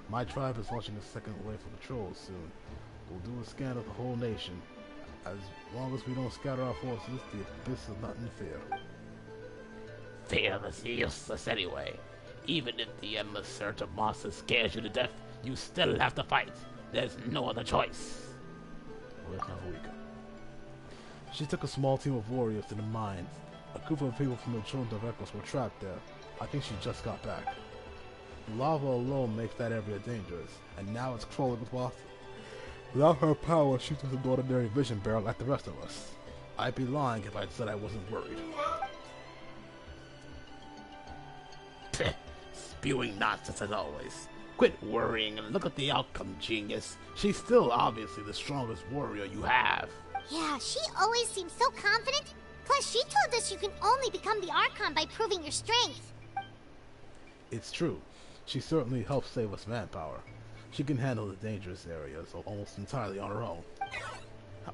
My tribe is launching a second wave of patrols soon. We'll do a scan of the whole nation. As long as we don't scatter our forces, the abyss is nothing fear. Fear is useless anyway. Even if the emissary of monster scares you to death, you still have to fight. There's no other choice. Well, that's not a week. She took a small team of warriors to the mines. A group of people from the Children of Echoes were trapped there. I think she just got back. Lava alone makes that area dangerous, and now it's crawling with water. Without her power, she's just an ordinary vision bearer like the rest of us. I'd be lying if I said I wasn't worried. Spewing nonsense as always. Quit worrying and look at the outcome, genius. She's still obviously the strongest warrior you have. Yeah, she always seems so confident. Plus, she told us you can only become the Archon by proving your strength. It's true. She certainly helps save us manpower. She can handle the dangerous areas almost entirely on her own.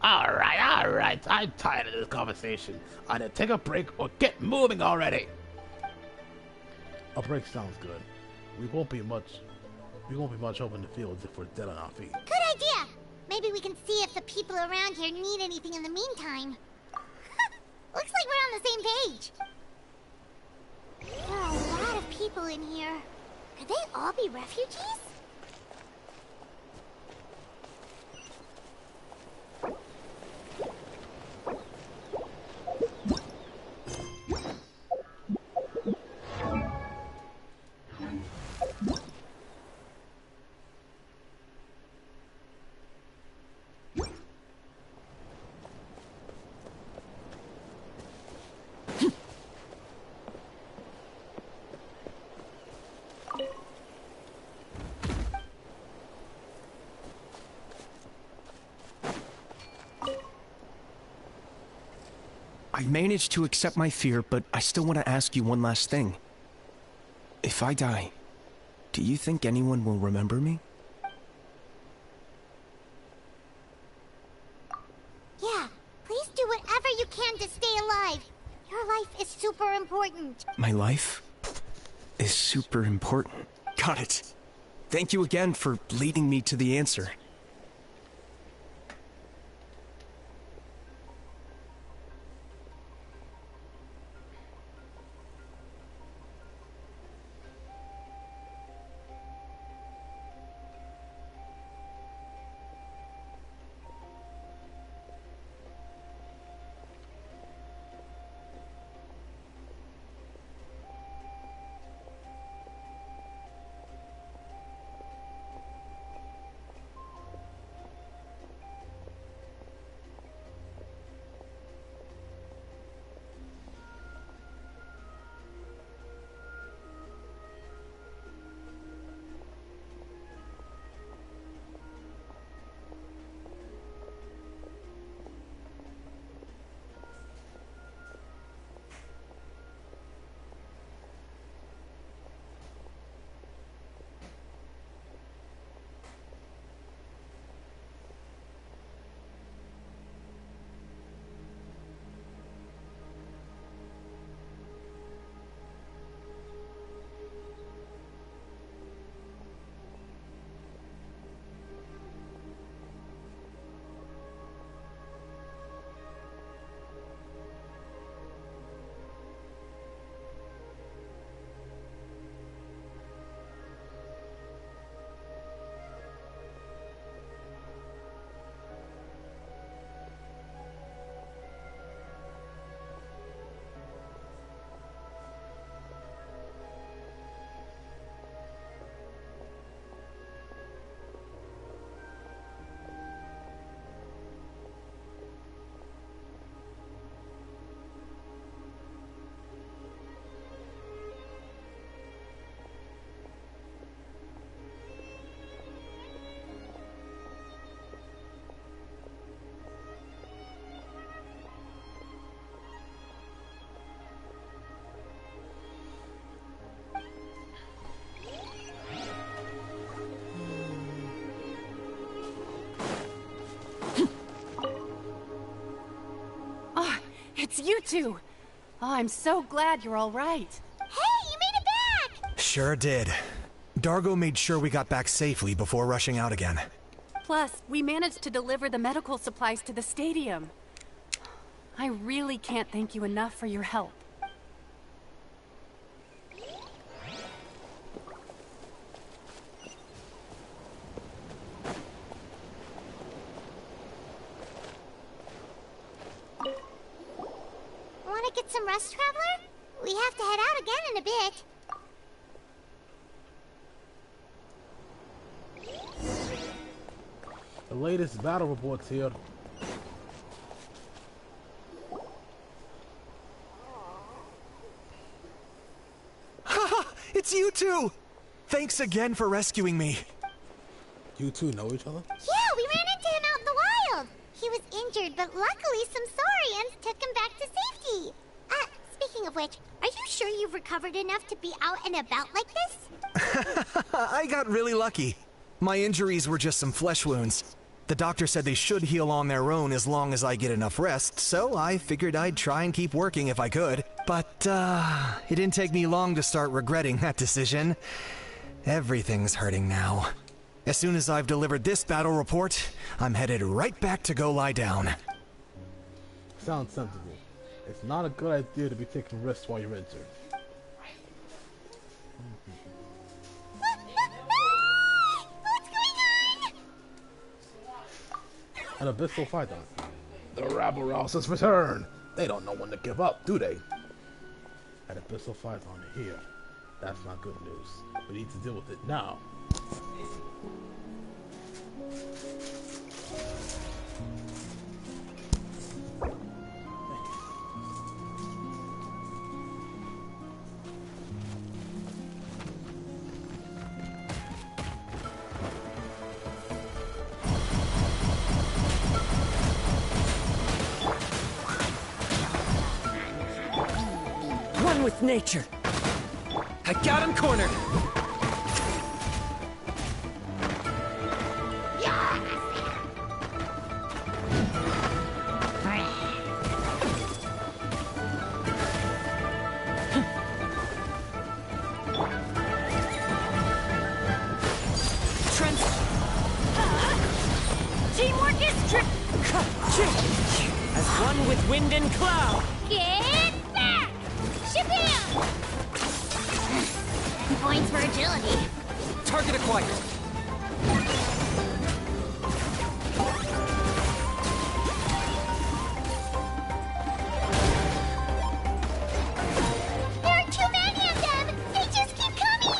Alright. I'm tired of this conversation. Either take a break or get moving already. A break sounds good. We won't be much up in the fields if we're dead on our feet. Good idea! Maybe we can see if the people around here need anything in the meantime. Looks like we're on the same page. There are a lot of people in here. Could they all be refugees? I managed to accept my fear, but I still want to ask you one last thing. If I die, do you think anyone will remember me? Yeah, please do whatever you can to stay alive. Your life is super important. My life is super important. Got it. Thank you again for leading me to the answer. It's you two! Oh, I'm so glad you're all right. Hey, you made it back! Sure did. Dargo made sure we got back safely before rushing out again. Plus, we managed to deliver the medical supplies to the stadium. I really can't thank you enough for your help. Want to get some rest, Traveler? We have to head out again in a bit. The latest battle reports here. Haha! It's you two! Thanks again for rescuing me. You two know each other? Yeah, we ran into him out in the wild. He was injured, but luckily some saurians took him back to safety. Speaking of which, are you sure you've recovered enough to be out and about like this? I got really lucky. My injuries were just some flesh wounds. The doctor said they should heal on their own as long as I get enough rest, so I figured I'd try and keep working if I could. But, it didn't take me long to start regretting that decision. Everything's hurting now. As soon as I've delivered this battle report, I'm headed right back to go lie down. Sounds sensible. It's not a good idea to be taking risks while you're injured. What's going on? An abyssal python. The rabble-rouse has returned. They don't know when to give up, do they? An abyssal python here. That's not good news. We need to deal with it now. One with nature. I got him cornered. Teamwork is trick. As one with wind and cloud. Get back! Shabam! Points for agility. Target acquired. There are too many of them! They just keep coming!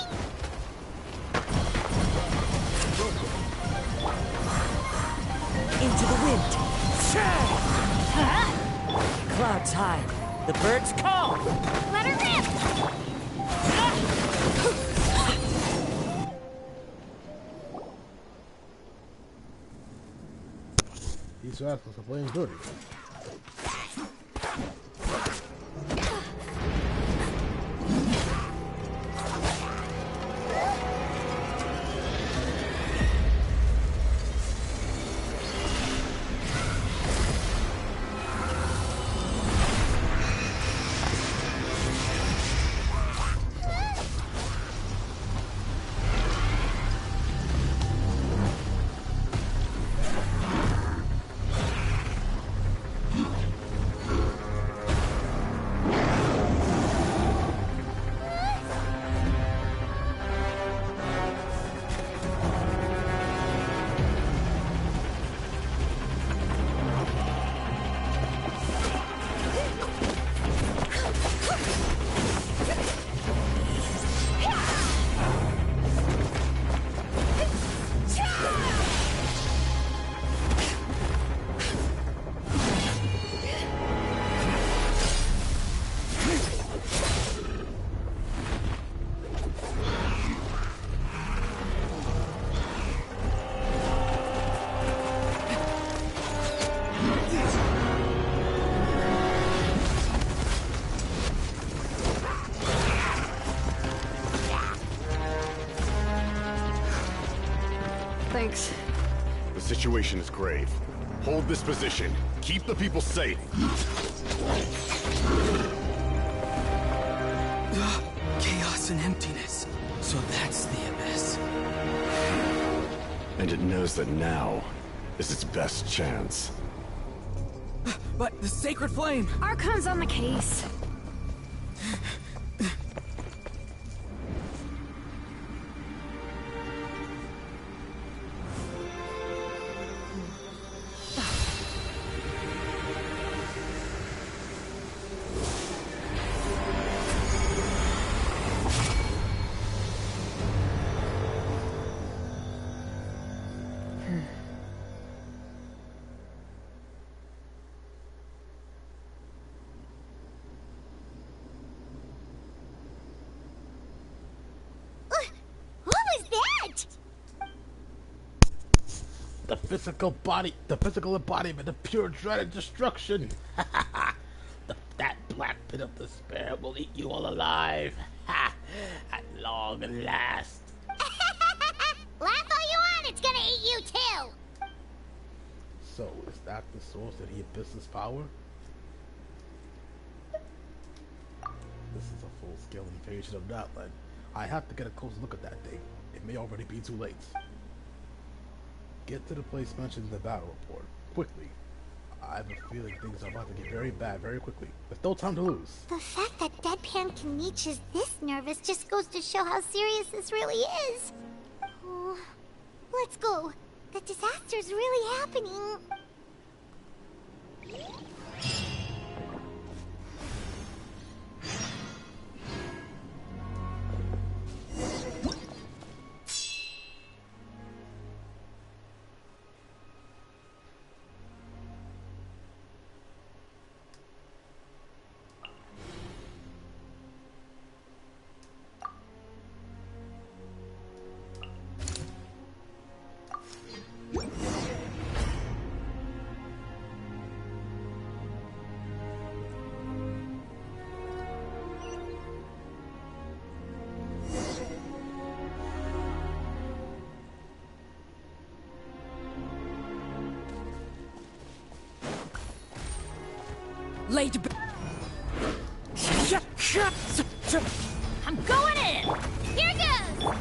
Into the wind. Clouds high. The birds call. Let her rip! These rascals are playing dirty. Thanks. The situation is grave. Hold this position. Keep the people safe. Chaos and emptiness. So that's the abyss. And it knows that now is its best chance. But the sacred flame! Archon's on the case. The physical embodiment of pure dread and destruction. That black pit of despair will eat you all alive. At long last. Laugh all you want, it's gonna eat you too! So, is that the source of the abyss's power? This is a full-scale invasion of Natlan. I have to get a close look at that thing. It may already be too late. Get to the place mentioned in the battle report. Quickly. I have a feeling things are about to get very bad very quickly. There's no time to lose. The fact that Deadpan Kaniche is this nervous just goes to show how serious this really is. Oh, let's go. The disaster's really happening. Laid I'm going in! Here goes!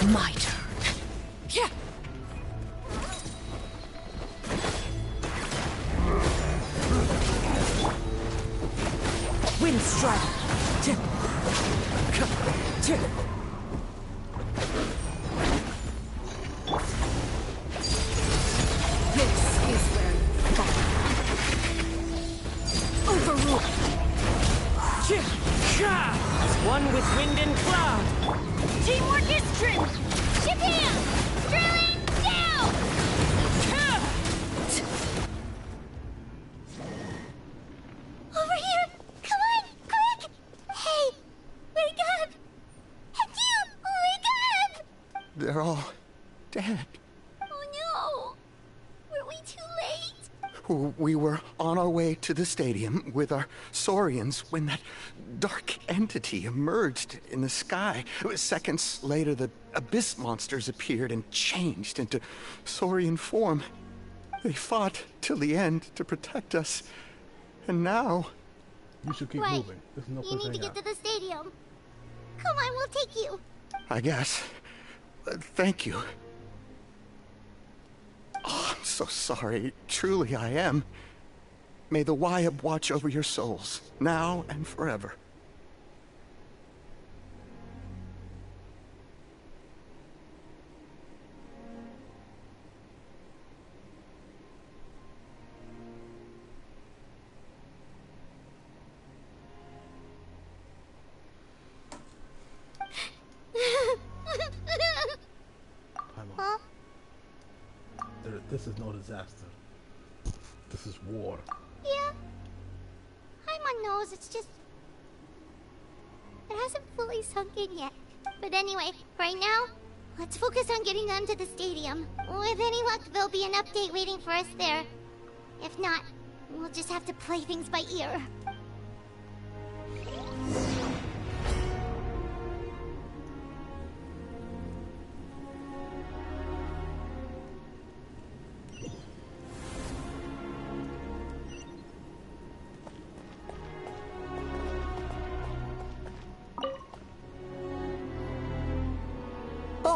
My turn. Wind strike. One with wind and cloud. Teamwork is strength! Shabam! Drilling down! Over here! Come on! Quick! Hey! Wake up! Achoo! Wake up! They're all dead. Oh no! Were we too late? We were on our way to the stadium with our saurians when that dark entity emerged in the sky. Seconds later, the abyss monsters appeared and changed into saurian form. They fought till the end to protect us. And now... You should keep right. moving. There's no You need to get to the stadium. Come on, we'll take you. I guess. Thank you. Oh, I'm so sorry. Truly, I am. May the Wyab watch over your souls, now and forever. Huh? This is no disaster. This is war. Yeah. I'm on nose, it's just... It hasn't fully sunk in yet. But anyway, right now, let's focus on getting them to the stadium. With any luck, there'll be an update waiting for us there. If not, we'll just have to play things by ear.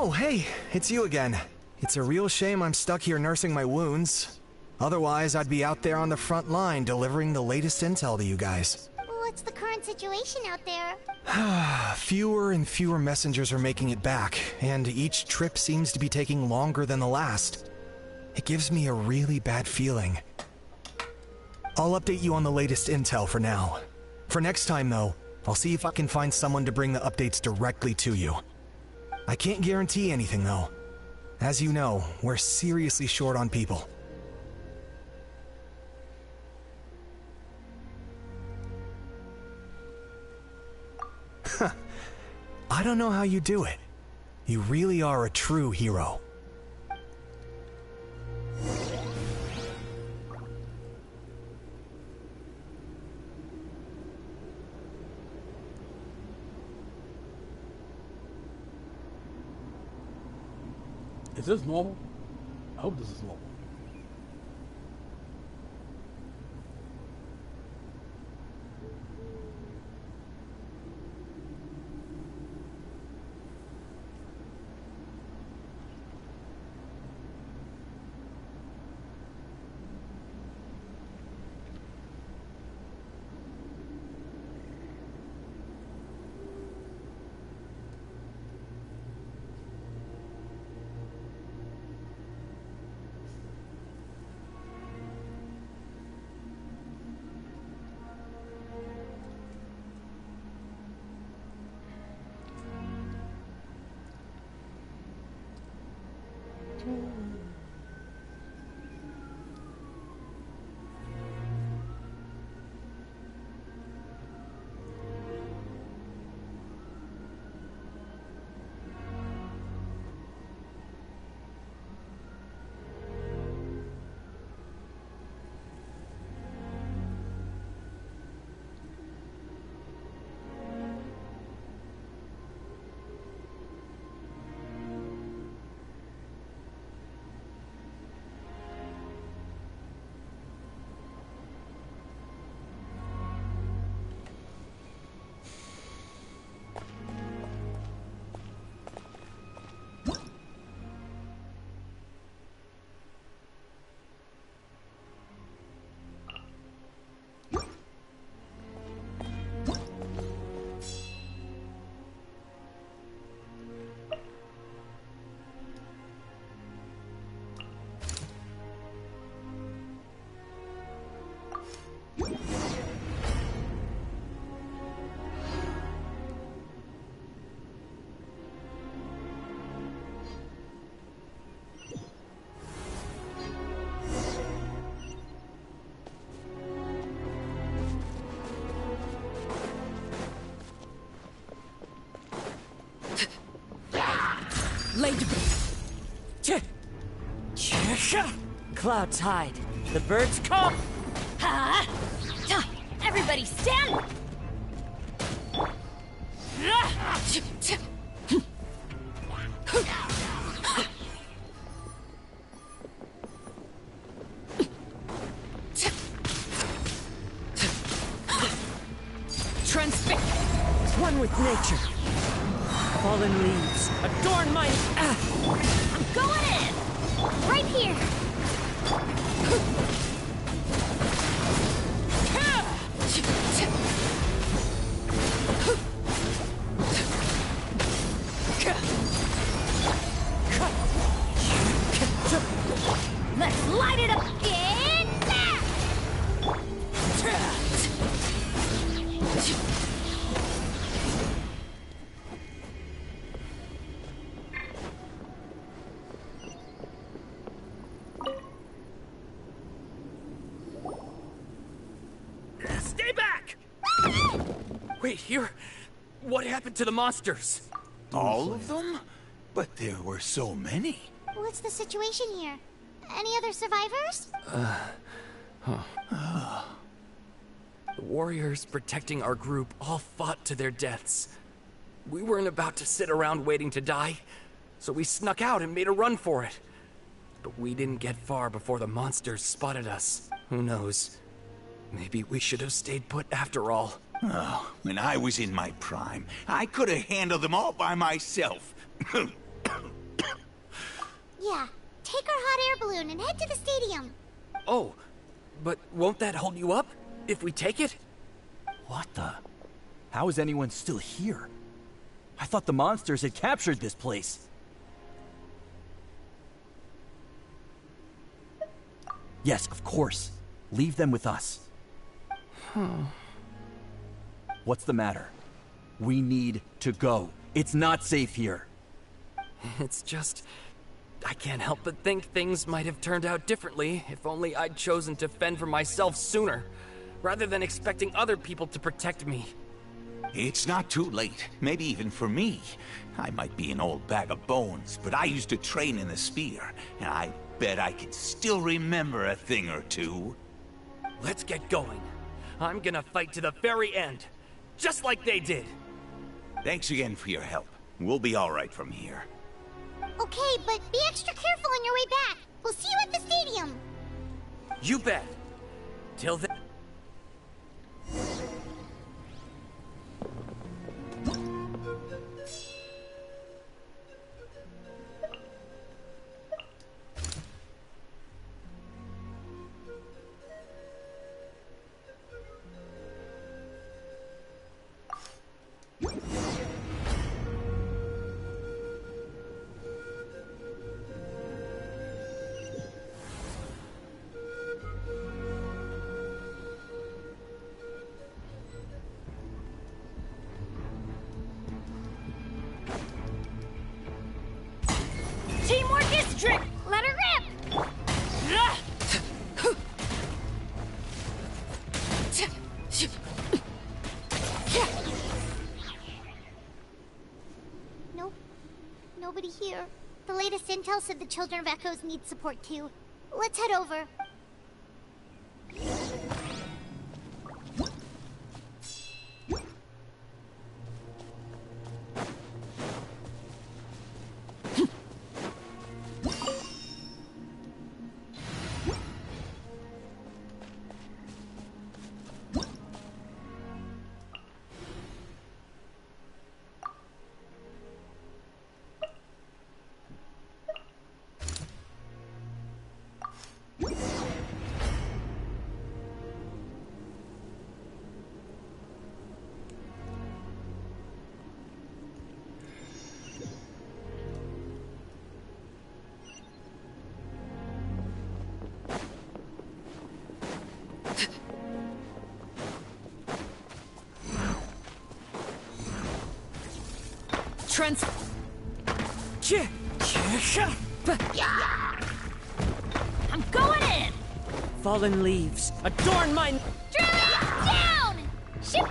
Oh, hey, it's you again. It's a real shame I'm stuck here nursing my wounds. Otherwise, I'd be out there on the front line delivering the latest intel to you guys. What's the current situation out there? Fewer and fewer messengers are making it back, and each trip seems to be taking longer than the last. It gives me a really bad feeling. I'll update you on the latest intel for now. For next time, though, I'll see if I can find someone to bring the updates directly to you. I can't guarantee anything, though. As you know, we're seriously short on people. I don't know how you do it. You really are a true hero. Is this normal? I hope this is normal. Clouds hide. The birds come. Ha! Everybody stand! Transfix! One with nature. Fallen leaves adorn my... I'm going in! Right here! Let's light it up in there! Stay back! Wait, here? What happened to the monsters? All of them? But there were so many. What's the situation here? Any other survivors? The warriors protecting our group all fought to their deaths. We weren't about to sit around waiting to die, so we snuck out and made a run for it. But we didn't get far before the monsters spotted us. Who knows? Maybe we should have stayed put after all. Oh, when I was in my prime, I could have handled them all by myself. Yeah, take our hot air balloon and head to the stadium. Oh, but won't that hold you up if we take it? What the? How is anyone still here? I thought the monsters had captured this place. Yes, of course. Leave them with us. What's the matter? We need to go. It's not safe here. It's just... I can't help but think things might have turned out differently if only I'd chosen to fend for myself sooner, rather than expecting other people to protect me. It's not too late, maybe even for me. I might be an old bag of bones, but I used to train in the spear, and I bet I can still remember a thing or two. Let's get going. I'm gonna fight to the very end, just like they did. Thanks again for your help. We'll be all right from here. Okay, but be extra careful on your way back. We'll see you at the stadium. You bet. Till then... Teamwork is trick! Let her rip! Nope. Nobody here. The latest intel said the Children of Echoes need support too. Let's head over. Trans... I'm going in! Fallen leaves, adorn my... Down! Ship!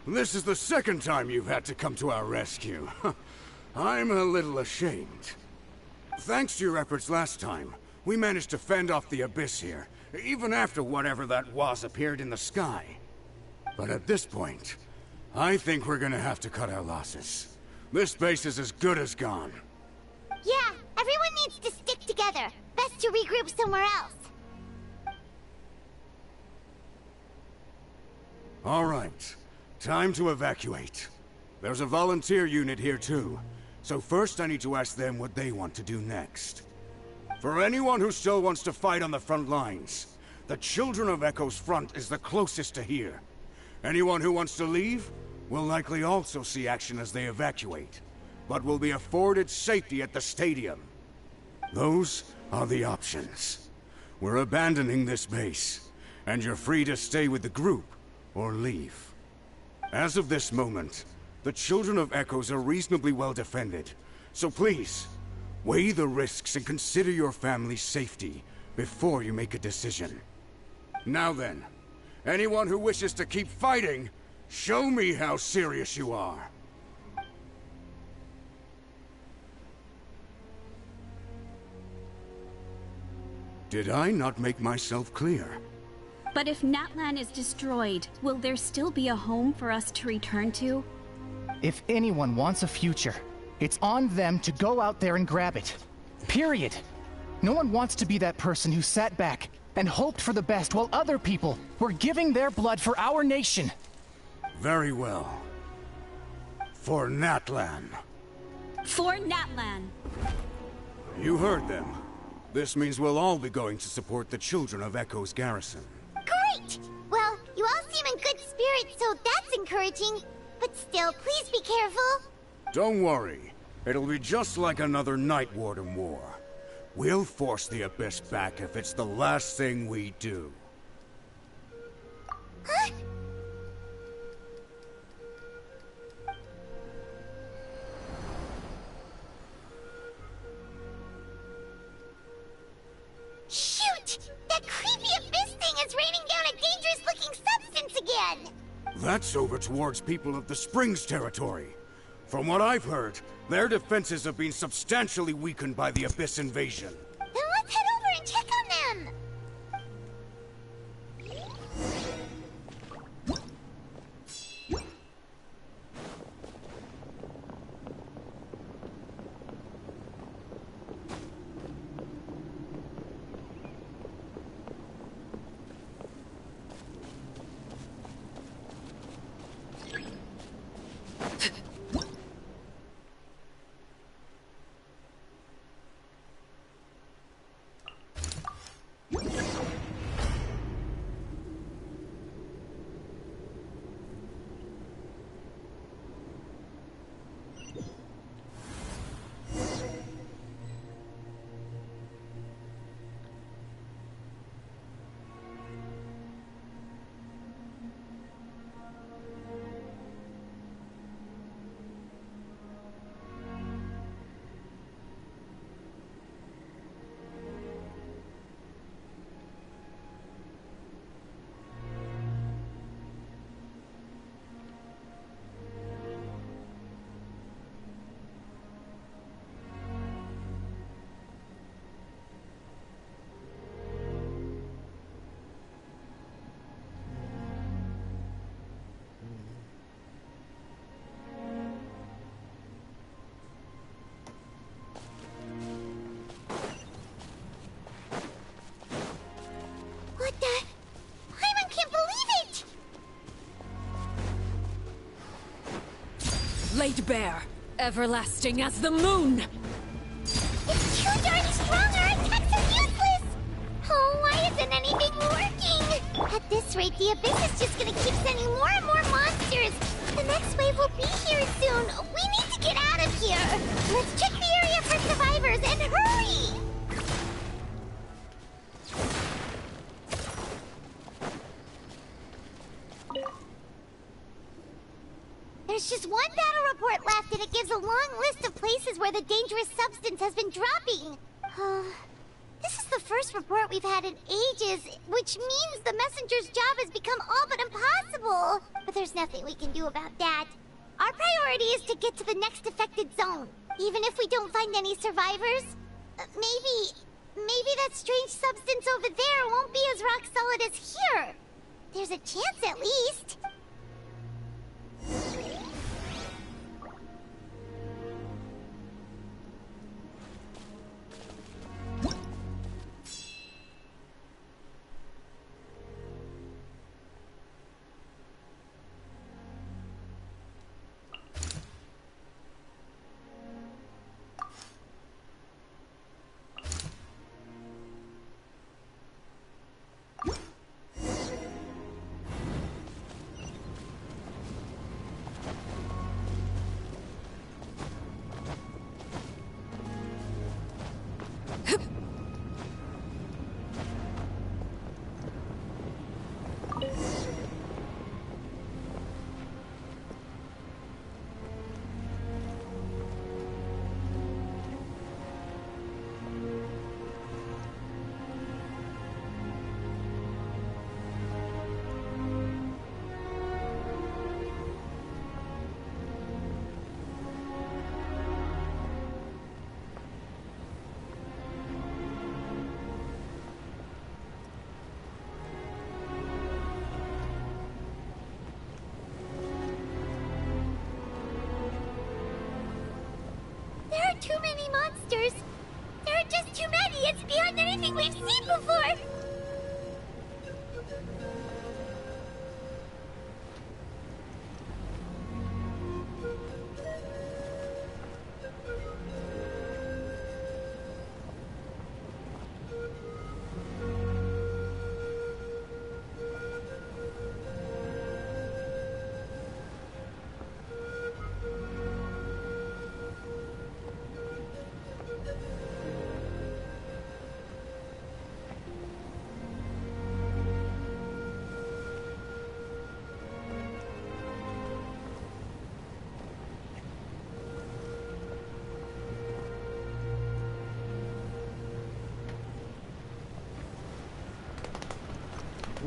This is the second time you've had to come to our rescue. I'm a little ashamed. Thanks to your efforts last time, we managed to fend off the Abyss here, even after whatever that was appeared in the sky. But at this point, I think we're gonna have to cut our losses. This base is as good as gone. Yeah, everyone needs to stick together. Best to regroup somewhere else. All right. Time to evacuate. There's a volunteer unit here too, so first I need to ask them what they want to do next. For anyone who still wants to fight on the front lines, the Children of Echo's front is the closest to here. Anyone who wants to leave will likely also see action as they evacuate, but will be afforded safety at the stadium. Those are the options. We're abandoning this base, and you're free to stay with the group or leave. As of this moment, the Children of Echoes are reasonably well defended, so please, weigh the risks and consider your family's safety before you make a decision. Now then, anyone who wishes to keep fighting, show me how serious you are. Did I not make myself clear? But if Natlan is destroyed, will there still be a home for us to return to? If anyone wants a future, It's on them to go out there and grab it. Period. No one wants to be that person who sat back and hoped for the best while other people were giving their blood for our nation. Very well. For Natlan. For Natlan. You heard them. This means we'll all be going to support the children of Echo's garrison. Great! Well, you all seem in good spirits, so that's encouraging. But still, please be careful. Don't worry. It'll be just like another Night Warden war. We'll force the Abyss back if it's the last thing we do. Huh? Shoot! That creepy Abyss thing is raining down a dangerous-looking substance again! That's over towards people of the Springs territory. From what I've heard, their defenses have been substantially weakened by the Abyss invasion. Then let's head over and check on them! What the? Hyman can't believe it! Laid bare, everlasting as the moon! It's too darn strong! Our attacks are useless! Oh, why isn't anything working? At this rate, the Abyss is just gonna keep sending more and more monsters! The next wave will be here soon! We need to get out of here! Let's check the area for survivors, and hurry! There's just one battle report left, and it gives a long list of places where the dangerous substance has been dropping. This is the first report we've had in ages, which means the messenger's job has become all but impossible. But there's nothing we can do about that. Our priority is to get to the next affected zone. Even if we don't find any survivors, maybe that strange substance over there won't be as rock solid as here. There's a chance at least. monsters. There are just too many. It's beyond anything we've seen before.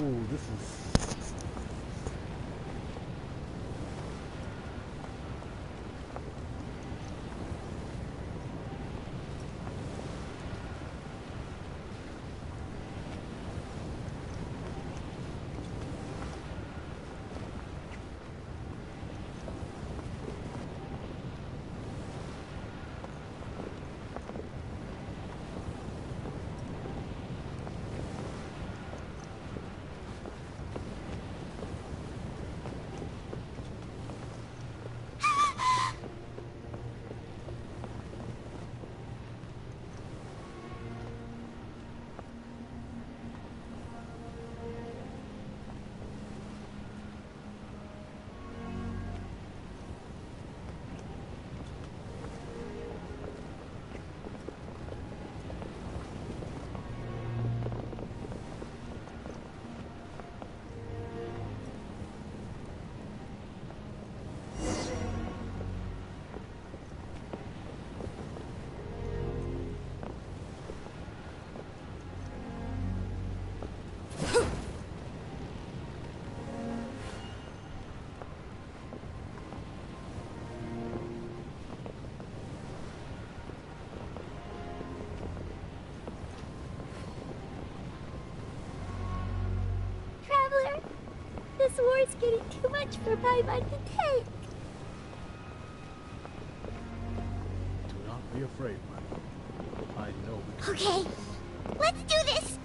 Ooh, this is... Traveler, this war's getting too much for my mind to take. Do not be afraid, man. I know we can. Okay, let's do this!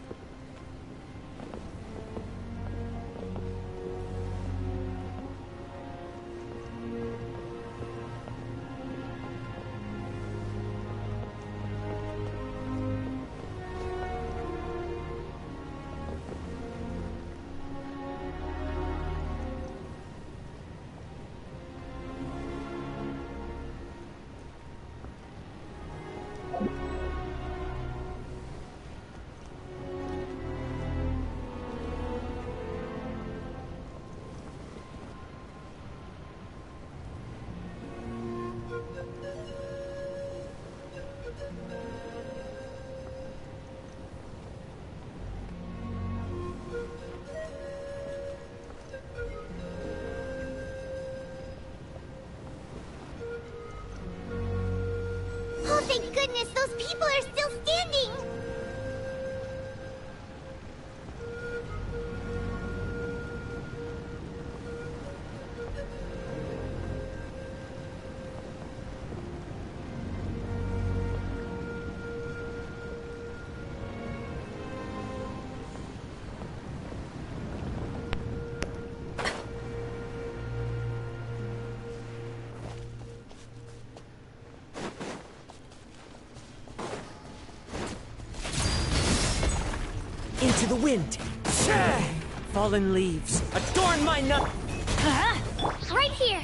Oh, thank goodness, those people are still standing! Into the wind. Fallen leaves, adorn my nut. Right here!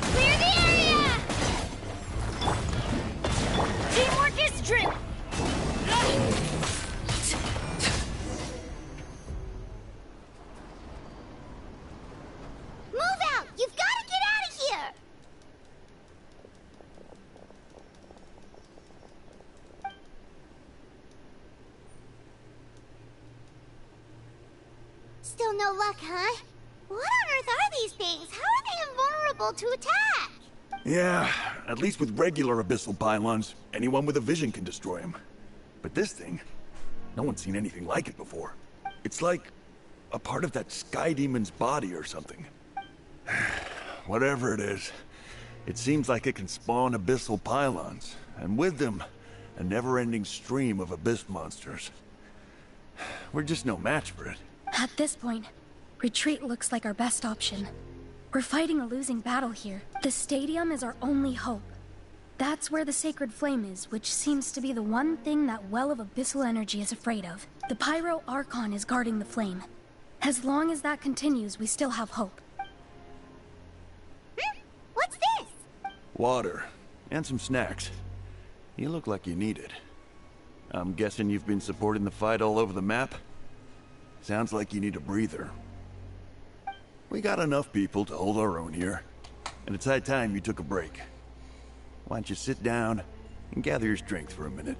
Clear the area! Teamwork is true! Move out! You've got to get out of here! Still no luck, huh? What on earth are these things? How are they invulnerable to attack? Yeah, at least with regular abyssal pylons, anyone with a vision can destroy them. But this thing, no one's seen anything like it before. It's like a part of that sky demon's body or something. Whatever it is, it seems like it can spawn abyssal pylons. And with them, a never-ending stream of abyss monsters. We're just no match for it. At this point, retreat looks like our best option. We're fighting a losing battle here. The stadium is our only hope. That's where the sacred flame is, which seems to be the one thing that well of abyssal energy is afraid of. The pyro archon is guarding the flame. As long as that continues, we still have hope. What's this? Water. And some snacks. You look like you need it. I'm guessing you've been supporting the fight all over the map? Sounds like you need a breather. We got enough people to hold our own here, and it's high time you took a break. Why don't you sit down and gather your strength for a minute?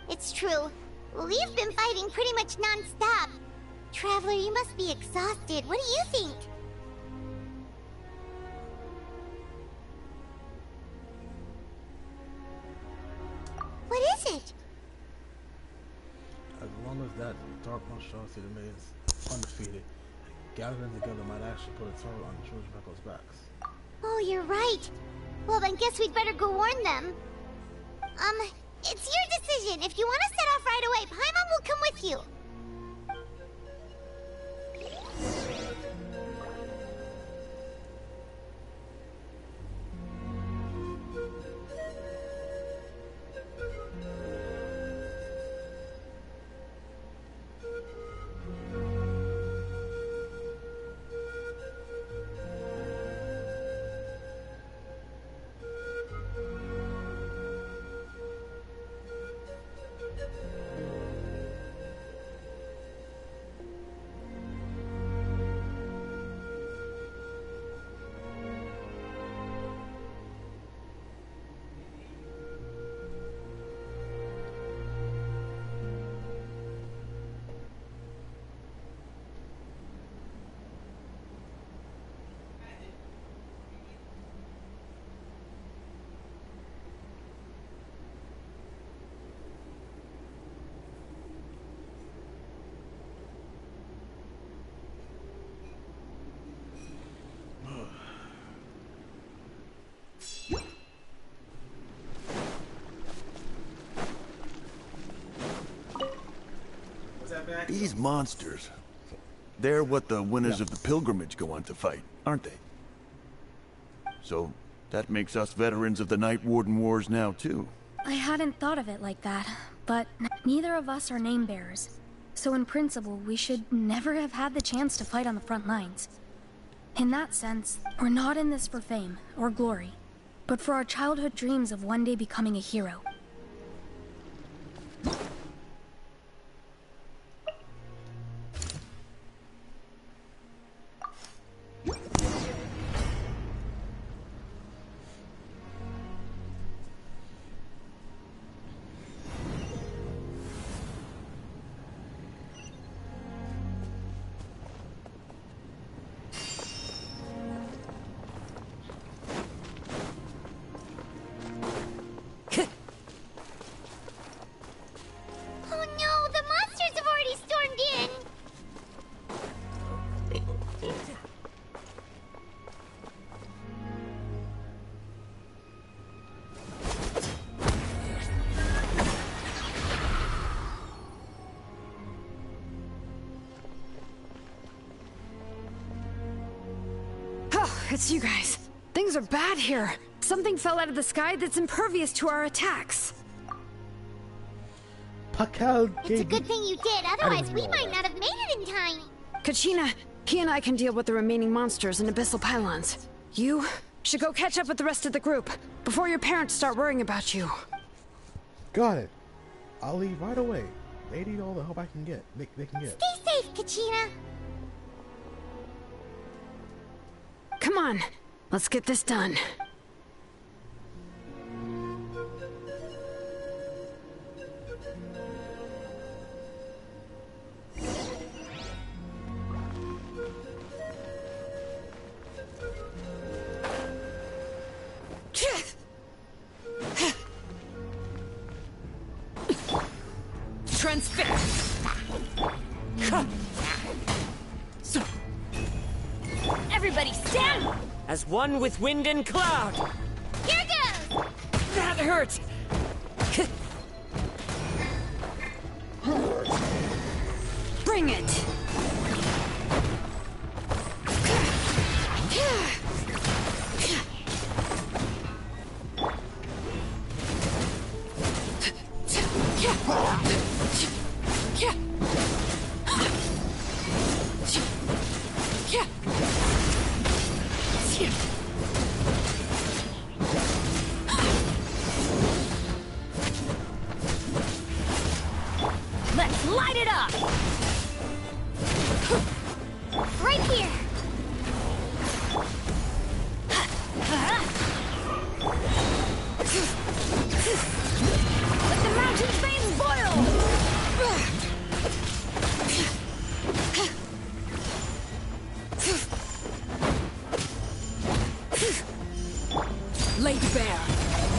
It's true. We've been fighting pretty much non-stop. Traveler, you must be exhausted. What do you think? What is it? As long as that dark monstrosity remains undefeated, gathering them together might actually put a toll on the children's records' backs. Oh, you're right. Well, then guess we'd better go warn them. It's your decision. If you want to set off right away, Paimon will come with you. These monsters, they're what the winners of the pilgrimage go on to fight, aren't they? So, that makes us veterans of the Night Warden Wars now, too. I hadn't thought of it like that, but neither of us are name bearers. So in principle, we should never have had the chance to fight on the front lines. In that sense, we're not in this for fame or glory, but for our childhood dreams of one day becoming a hero. It's you guys. Things are bad here. Something fell out of the sky that's impervious to our attacks. It's a good thing you did, otherwise we might not have made it in time. Kachina, he and I can deal with the remaining monsters and abyssal pylons. You should go catch up with the rest of the group before your parents start worrying about you. Got it. I'll leave right away. They need all the help I can get. They can get. Stay safe, Kachina. Come on, let's get this done. Transfix! Everybody stand! As one with wind and cloud! Here goes! hurt! Bring it! Let's light it up! Right here! Let the mountain flames boil! Lake Bear,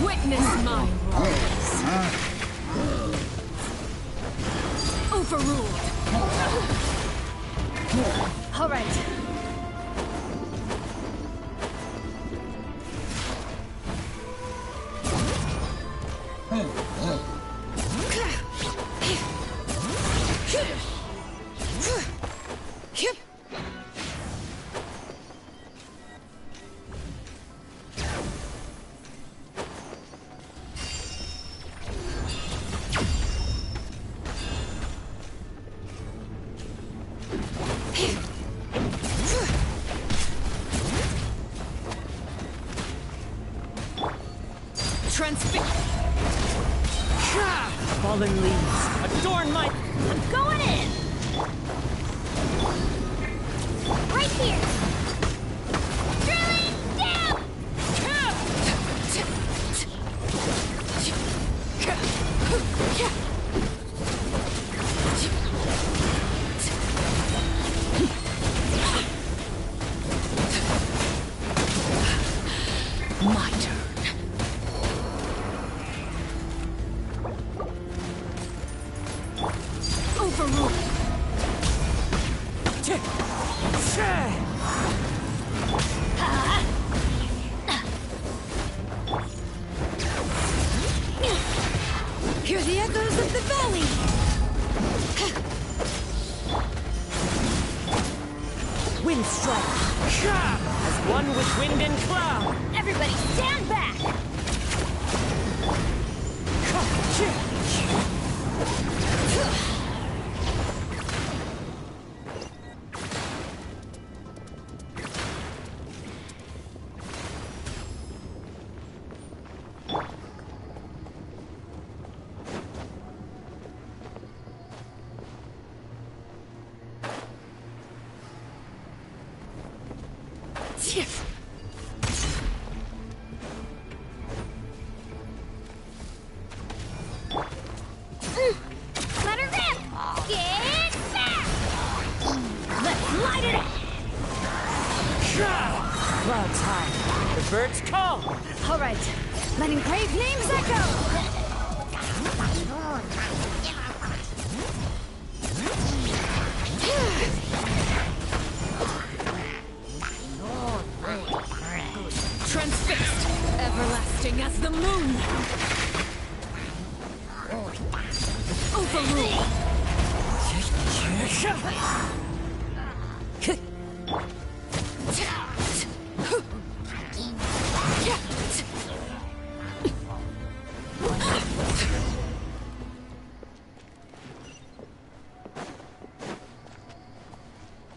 witness my wrongs. Overruled. All right. Fallen leaves, adorn my... I'm going in! Right here! Drilling down! My turn. Overruled. Hear the echoes of the valley! Wind strike. As one with wind and cloud. Everybody stand back! Let her rip! Get back! Let's light it up! Clouds high. The birds call. All right. Letting brave names echo! Transfixed, everlasting as the moon. Overruled.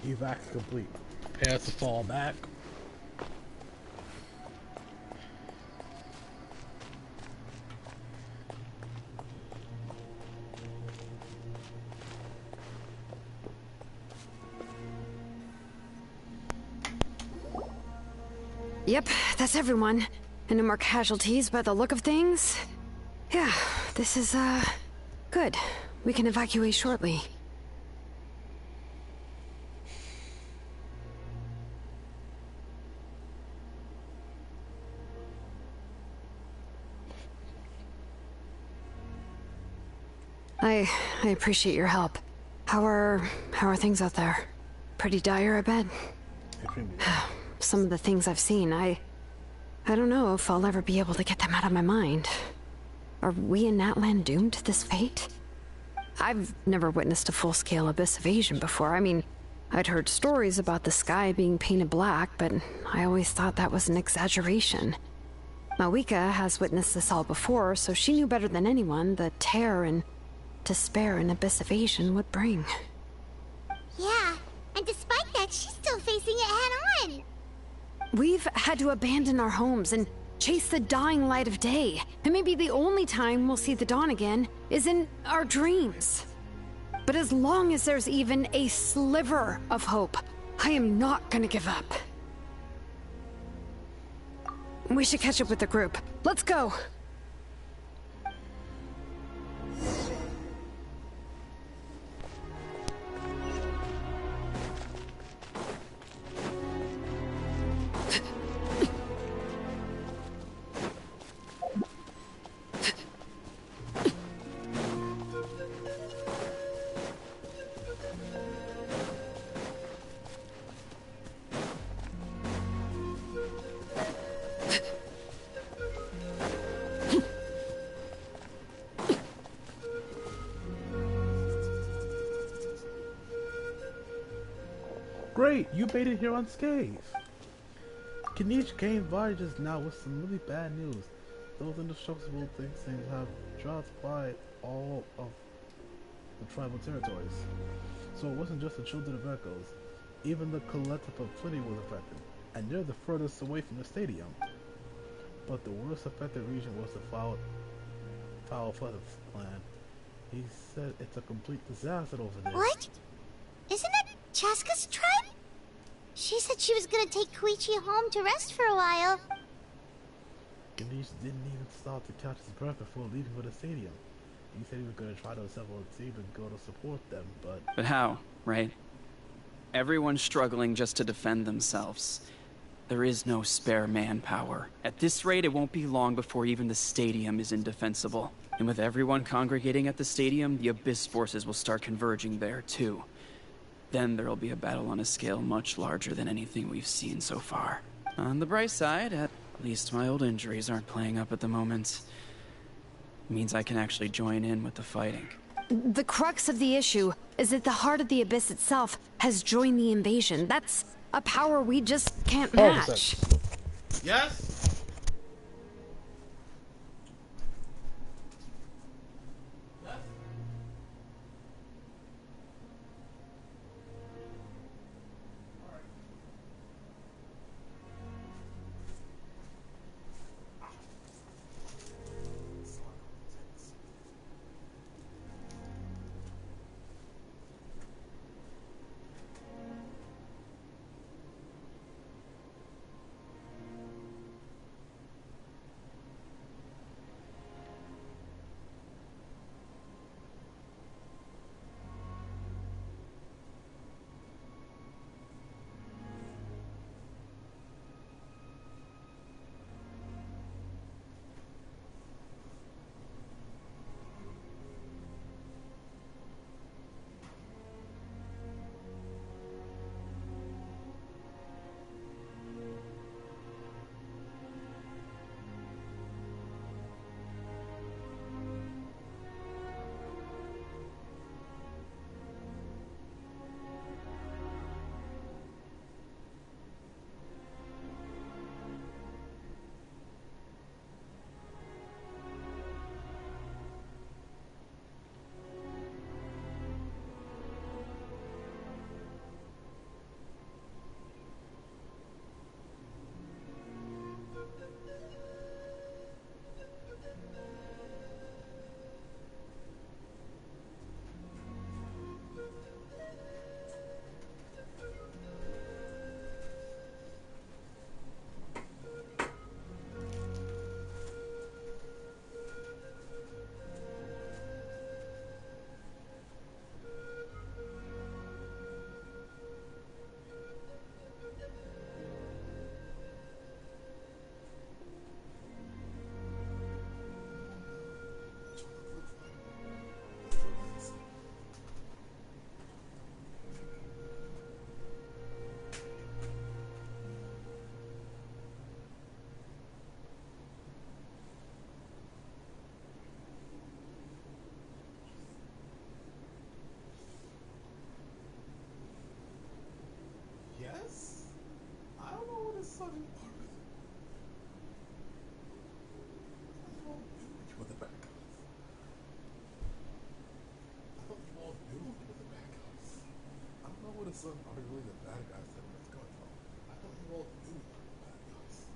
Evac's complete. Prepare to fall back. Yep, that's everyone. And no more casualties by the look of things. Yeah, this is, good. We can evacuate shortly. I appreciate your help. How are things out there? Pretty dire, I bet. Some of the things I've seen, I don't know if I'll ever be able to get them out of my mind. Are we in Natlan doomed to this fate? I've never witnessed a full-scale abyss invasion before. I mean, I'd heard stories about the sky being painted black, but I always thought that was an exaggeration. Mawika has witnessed this all before, so she knew better than anyone the terror and despair an abyss invasion would bring. Yeah, and despite that, she's still facing it head-on. We've had to abandon our homes and chase the dying light of day. And maybe the only time we'll see the dawn again is in our dreams. But as long as there's even a sliver of hope, I am not gonna give up. We should catch up with the group. Let's go! Great, you made it here unscathed. Kanish came by just now with some really bad news. Those indestructible things seem to have dropped by all of the tribal territories. So it wasn't just the children of Echoes. Even the collective of Plenty was affected, and they're the furthest away from the stadium. But the worst affected region was the Foul Feathers clan. He said it's a complete disaster over there. What? Isn't it Chaska's tribe? She said she was gonna take Koichi home to rest for a while. Ganesh didn't even stop to catch his breath before leaving for the stadium. He said he was gonna try to assemble a team and go to support them, but... But how, right? Everyone's struggling just to defend themselves. There is no spare manpower. At this rate, it won't be long before even the stadium is indefensible. And with everyone congregating at the stadium, the Abyss forces will start converging there, too. Then there'll be a battle on a scale much larger than anything we've seen so far. On the bright side, at least my old injuries aren't playing up at the moment. It means I can actually join in with the fighting. The crux of the issue is that the heart of the Abyss itself has joined the invasion. That's a power we just can't match. Yes? son are really the bad guys that was going on? I thought he rolled you bad guys.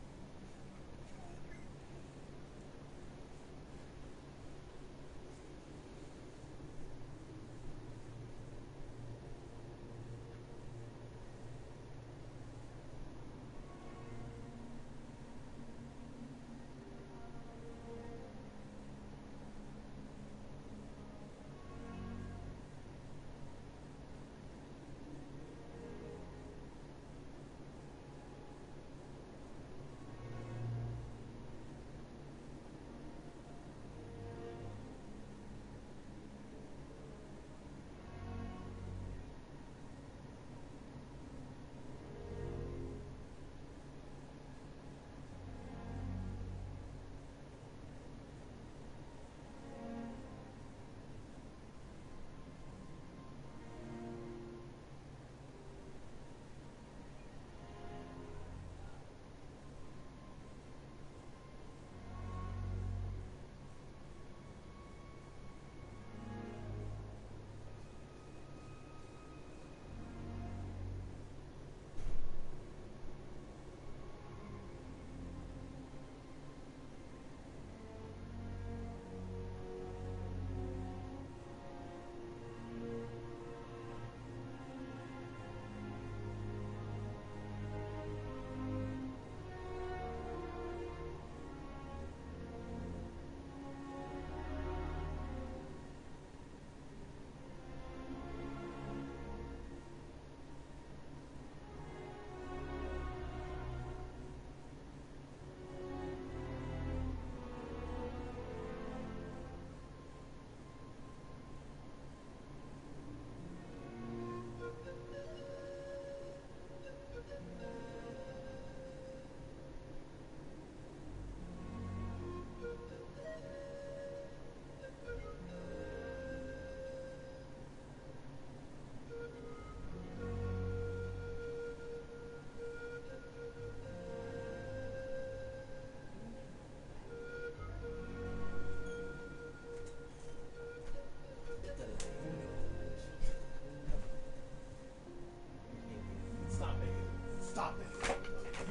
Stop it.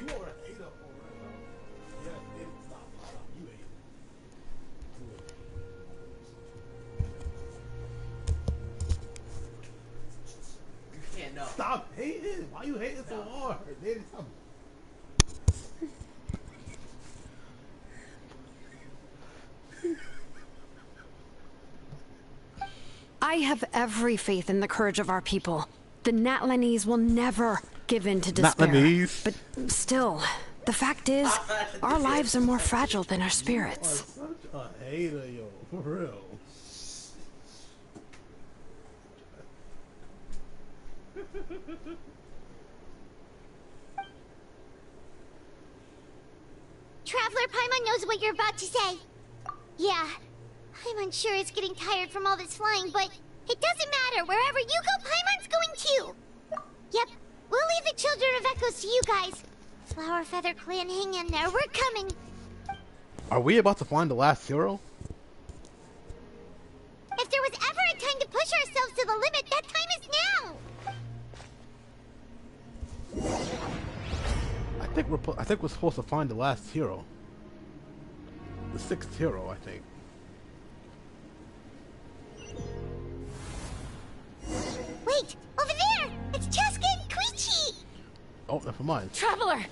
You are an 8 up over it. Yeah, it stop. You 8. You can't know. Stop hating. Why you hating so hard? Stop. I have every faith in the courage of our people. The Natlanese will never give in to despair. Natlanese. But still, the fact is, our lives are more fragile than our spirits. You are such a hater, yo. For real. Traveler Paimon knows what you're about to say. Yeah, I'm unsure it's getting tired from all this flying, but it doesn't matter. Wherever you go, Paimon's going too. Yep, we'll leave the Children of Echoes to you guys. Flower Feather Clan, hang in there. We're coming. Are we about to find the last hero? If there was ever a time to push ourselves to the limit, that time is now. I think we're supposed to find the last hero. The 6th hero, I think. Wait, over there! It's Cheska and Koichi! Oh, never mind. Traveler!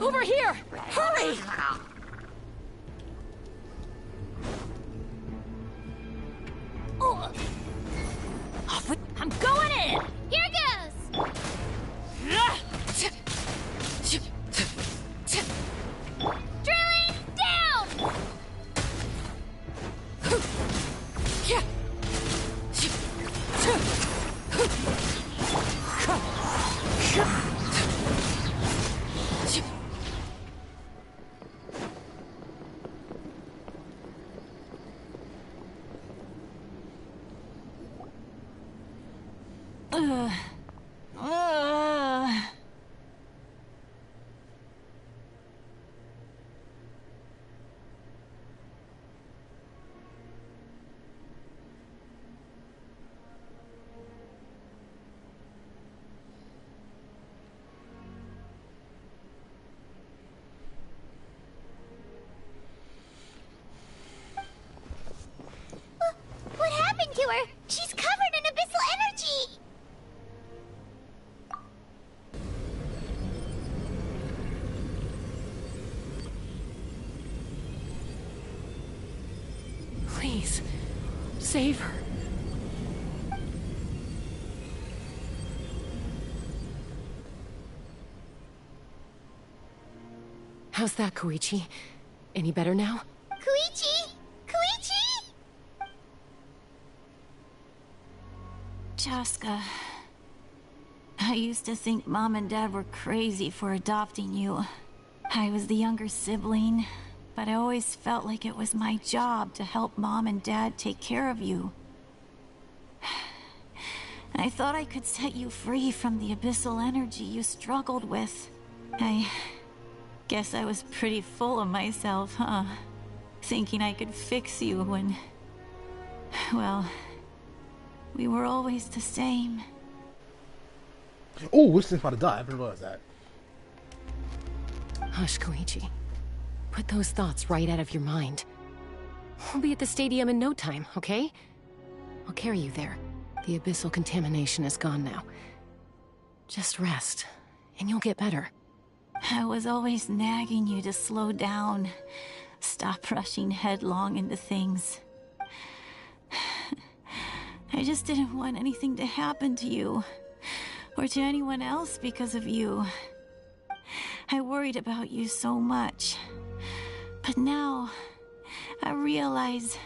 Over here! Hurry! Oh. I'm going in! Here goes! Drilling down! her! She's covered in abyssal energy! Please, save her. How's that, Koichi? Any better now? Koichi! Koichi! Chaska, I used to think Mom and Dad were crazy for adopting you. I was the younger sibling, but I always felt like it was my job to help Mom and Dad take care of you. I thought I could set you free from the abyssal energy you struggled with. I guess I was pretty full of myself, huh? Thinking I could fix you when... well, we were always the same. Oh, this thing's about to die. I didn't realize that. Hush, Koichi. Put those thoughts right out of your mind. We'll be at the stadium in no time, okay? I'll carry you there. The abyssal contamination is gone now. Just rest, and you'll get better. I was always nagging you to slow down. Stop rushing headlong into things. I just didn't want anything to happen to you, or to anyone else because of you. I worried about you so much. But now, I realize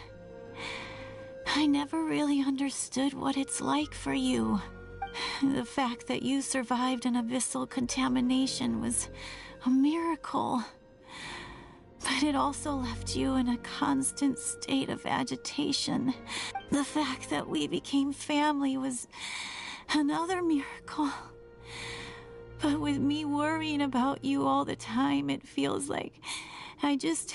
I never really understood what it's like for you. The fact that you survived an abyssal contamination was a miracle. But it also left you in a constant state of agitation. The fact that we became family was another miracle. But with me worrying about you all the time, it feels like I just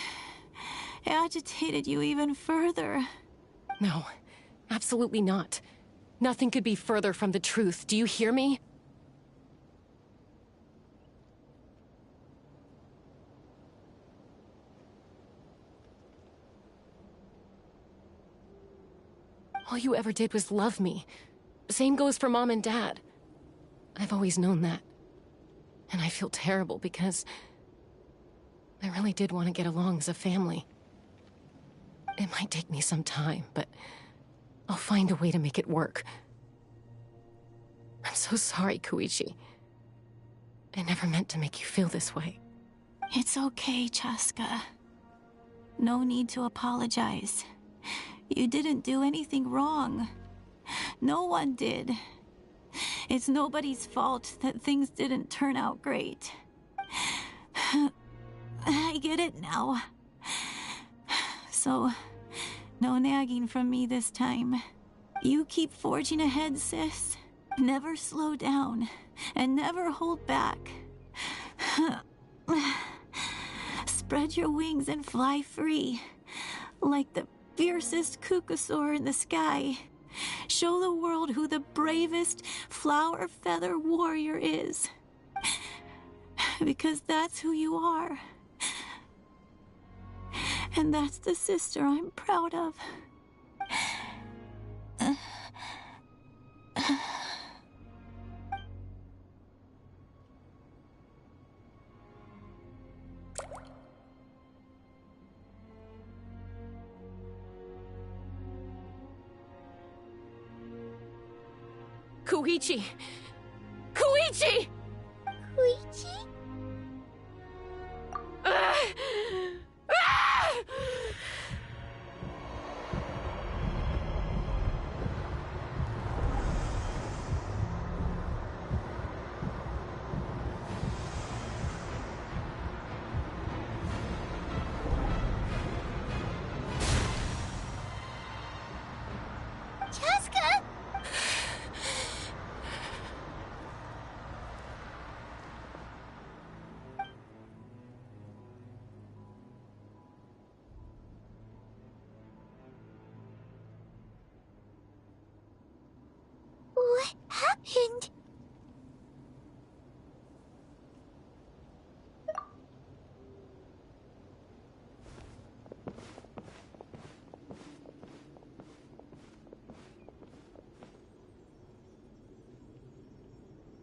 agitated you even further. No, absolutely not. Nothing could be further from the truth. Do you hear me? All you ever did was love me. Same goes for Mom and Dad. I've always known that. And I feel terrible because I really did want to get along as a family. It might take me some time, but I'll find a way to make it work. I'm so sorry, Koichi. I never meant to make you feel this way. It's okay, Chaska. No need to apologize. You didn't do anything wrong. No one did. It's nobody's fault that things didn't turn out great. I get it now. So, no nagging from me this time. You keep forging ahead, sis. Never slow down, and never hold back. Spread your wings and fly free, like the fiercest kukasaur in the sky. Show the world who the bravest flower feather warrior is. Because that's who you are. And that's the sister I'm proud of. Koichi! Koichi! Koichi? Chaska! What happened?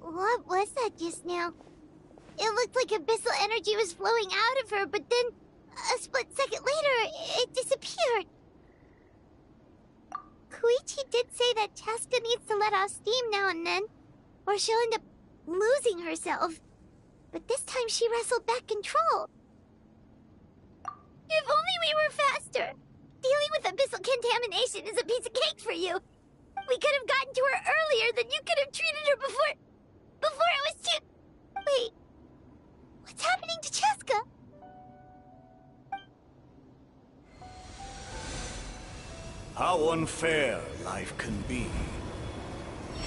What was that just now? It looked like abyssal energy was flowing out of her, but then, a split second later, it disappeared. Koichi did say that Chaska needs to let off steam now and then, or she'll end up losing herself. But this time she wrestled back control. If only we were faster! Dealing with abyssal contamination is a piece of cake for you. We could have gotten to her earlier, then you could have treated her before it was too... Wait, what's happening to Chaska? How unfair life can be.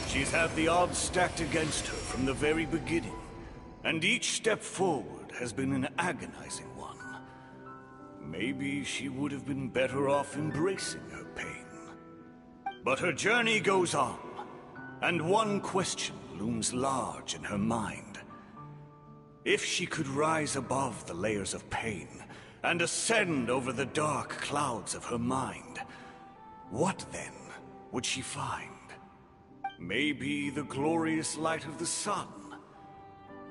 She's had the odds stacked against her from the very beginning, and each step forward has been an agonizing one. Maybe she would have been better off embracing her pain. But her journey goes on, and one question looms large in her mind. If she could rise above the layers of pain and ascend over the dark clouds of her mind, what then would she find? Maybe the glorious light of the sun,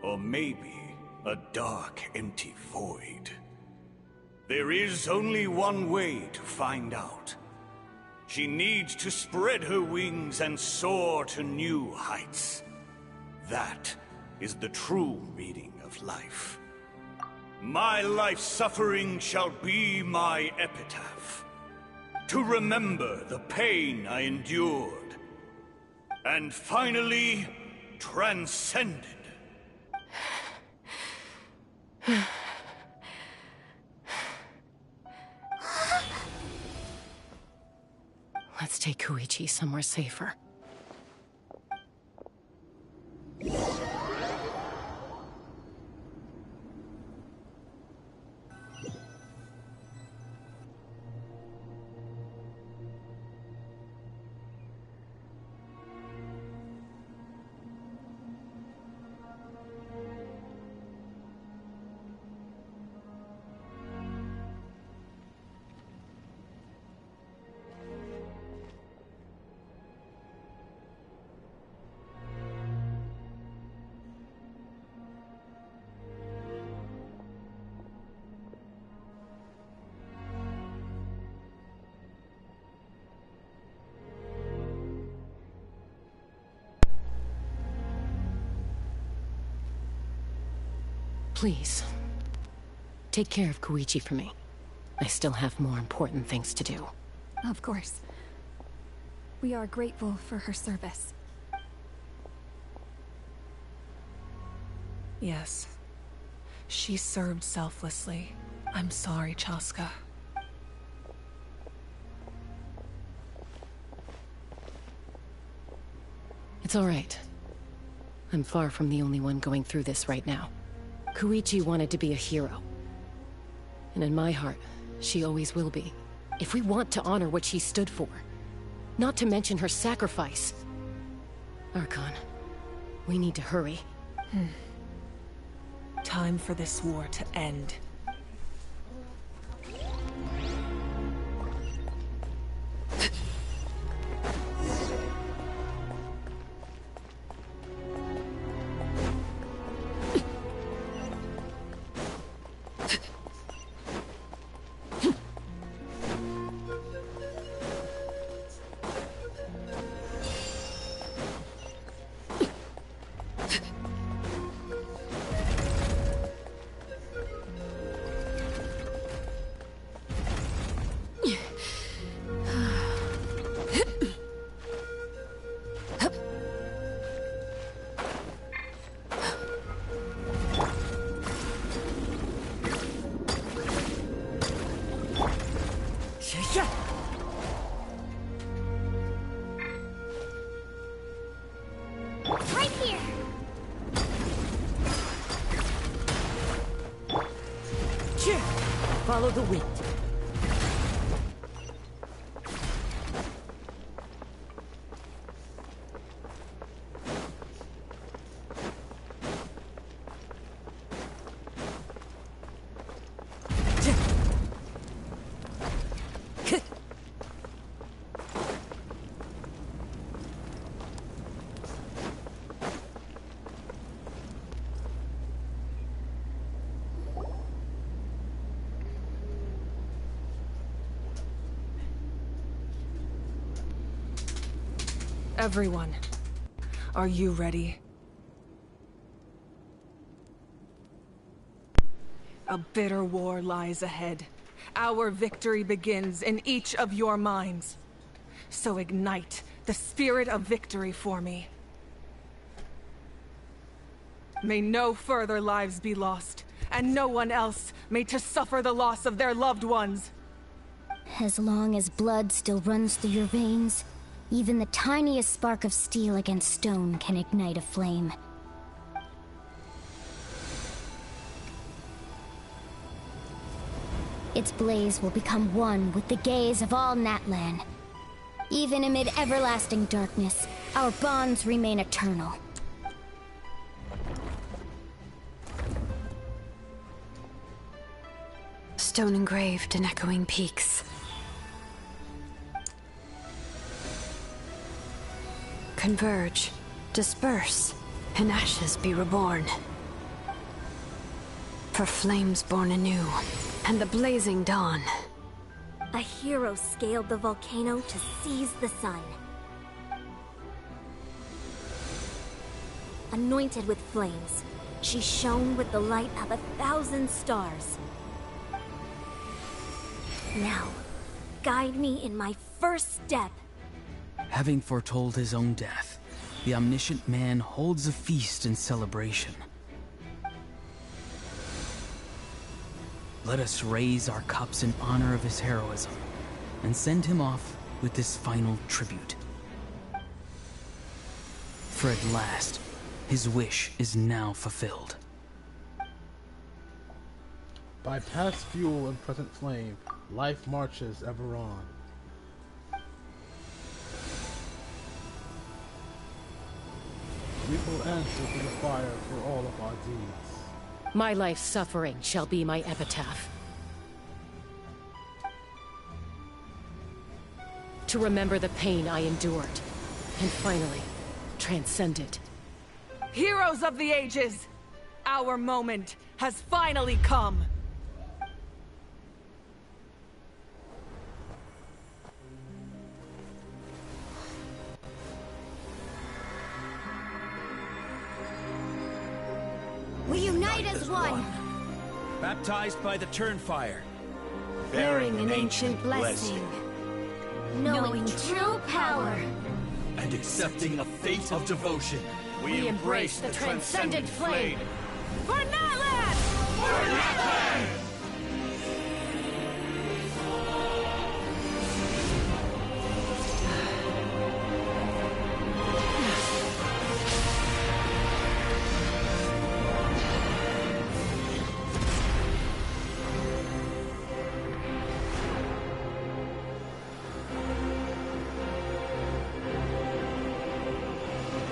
or maybe a dark, empty void. There is only one way to find out. She needs to spread her wings and soar to new heights. That is the true meaning of life. My life's suffering shall be my epitaph, to remember the pain I endured, and finally transcended. Let's take Koichi somewhere safer. Please, take care of Koichi for me. I still have more important things to do. Of course. We are grateful for her service. Yes. She served selflessly. I'm sorry, Chaska. It's all right. I'm far from the only one going through this right now. Koichi wanted to be a hero. And in my heart, she always will be. If we want to honor what she stood for, not to mention her sacrifice. Archon, we need to hurry. Time for this war to end. Right here! Follow the wind. Everyone, are you ready? A bitter war lies ahead. Our victory begins in each of your minds. So ignite the spirit of victory for me. May no further lives be lost, and no one else may to suffer the loss of their loved ones. As long as blood still runs through your veins, even the tiniest spark of steel against stone can ignite a flame. Its blaze will become one with the gaze of all Natlan. Even amid everlasting darkness, our bonds remain eternal. Stone engraved in echoing peaks. Converge, disperse, and ashes be reborn. For flames born anew, and the blazing dawn. A hero scaled the volcano to seize the sun. Anointed with flames, she shone with the light of 1,000 stars. Now, guide me in my first step. Having foretold his own death, the omniscient man holds a feast in celebration. Let us raise our cups in honor of his heroism, and send him off with this final tribute. For at last, his wish is now fulfilled. By past fuel and present flame, life marches ever on. We will answer to the fire for all of our deeds. My life's suffering shall be my epitaph. To remember the pain I endured, and finally, transcend it. Heroes of the ages! Our moment has finally come! We unite as one! Baptized by the Turnfire. Bearing an ancient blessing. Knowing true power. And accepting a fate of devotion. We embrace the transcendent flame. For Natlan! For Natlan!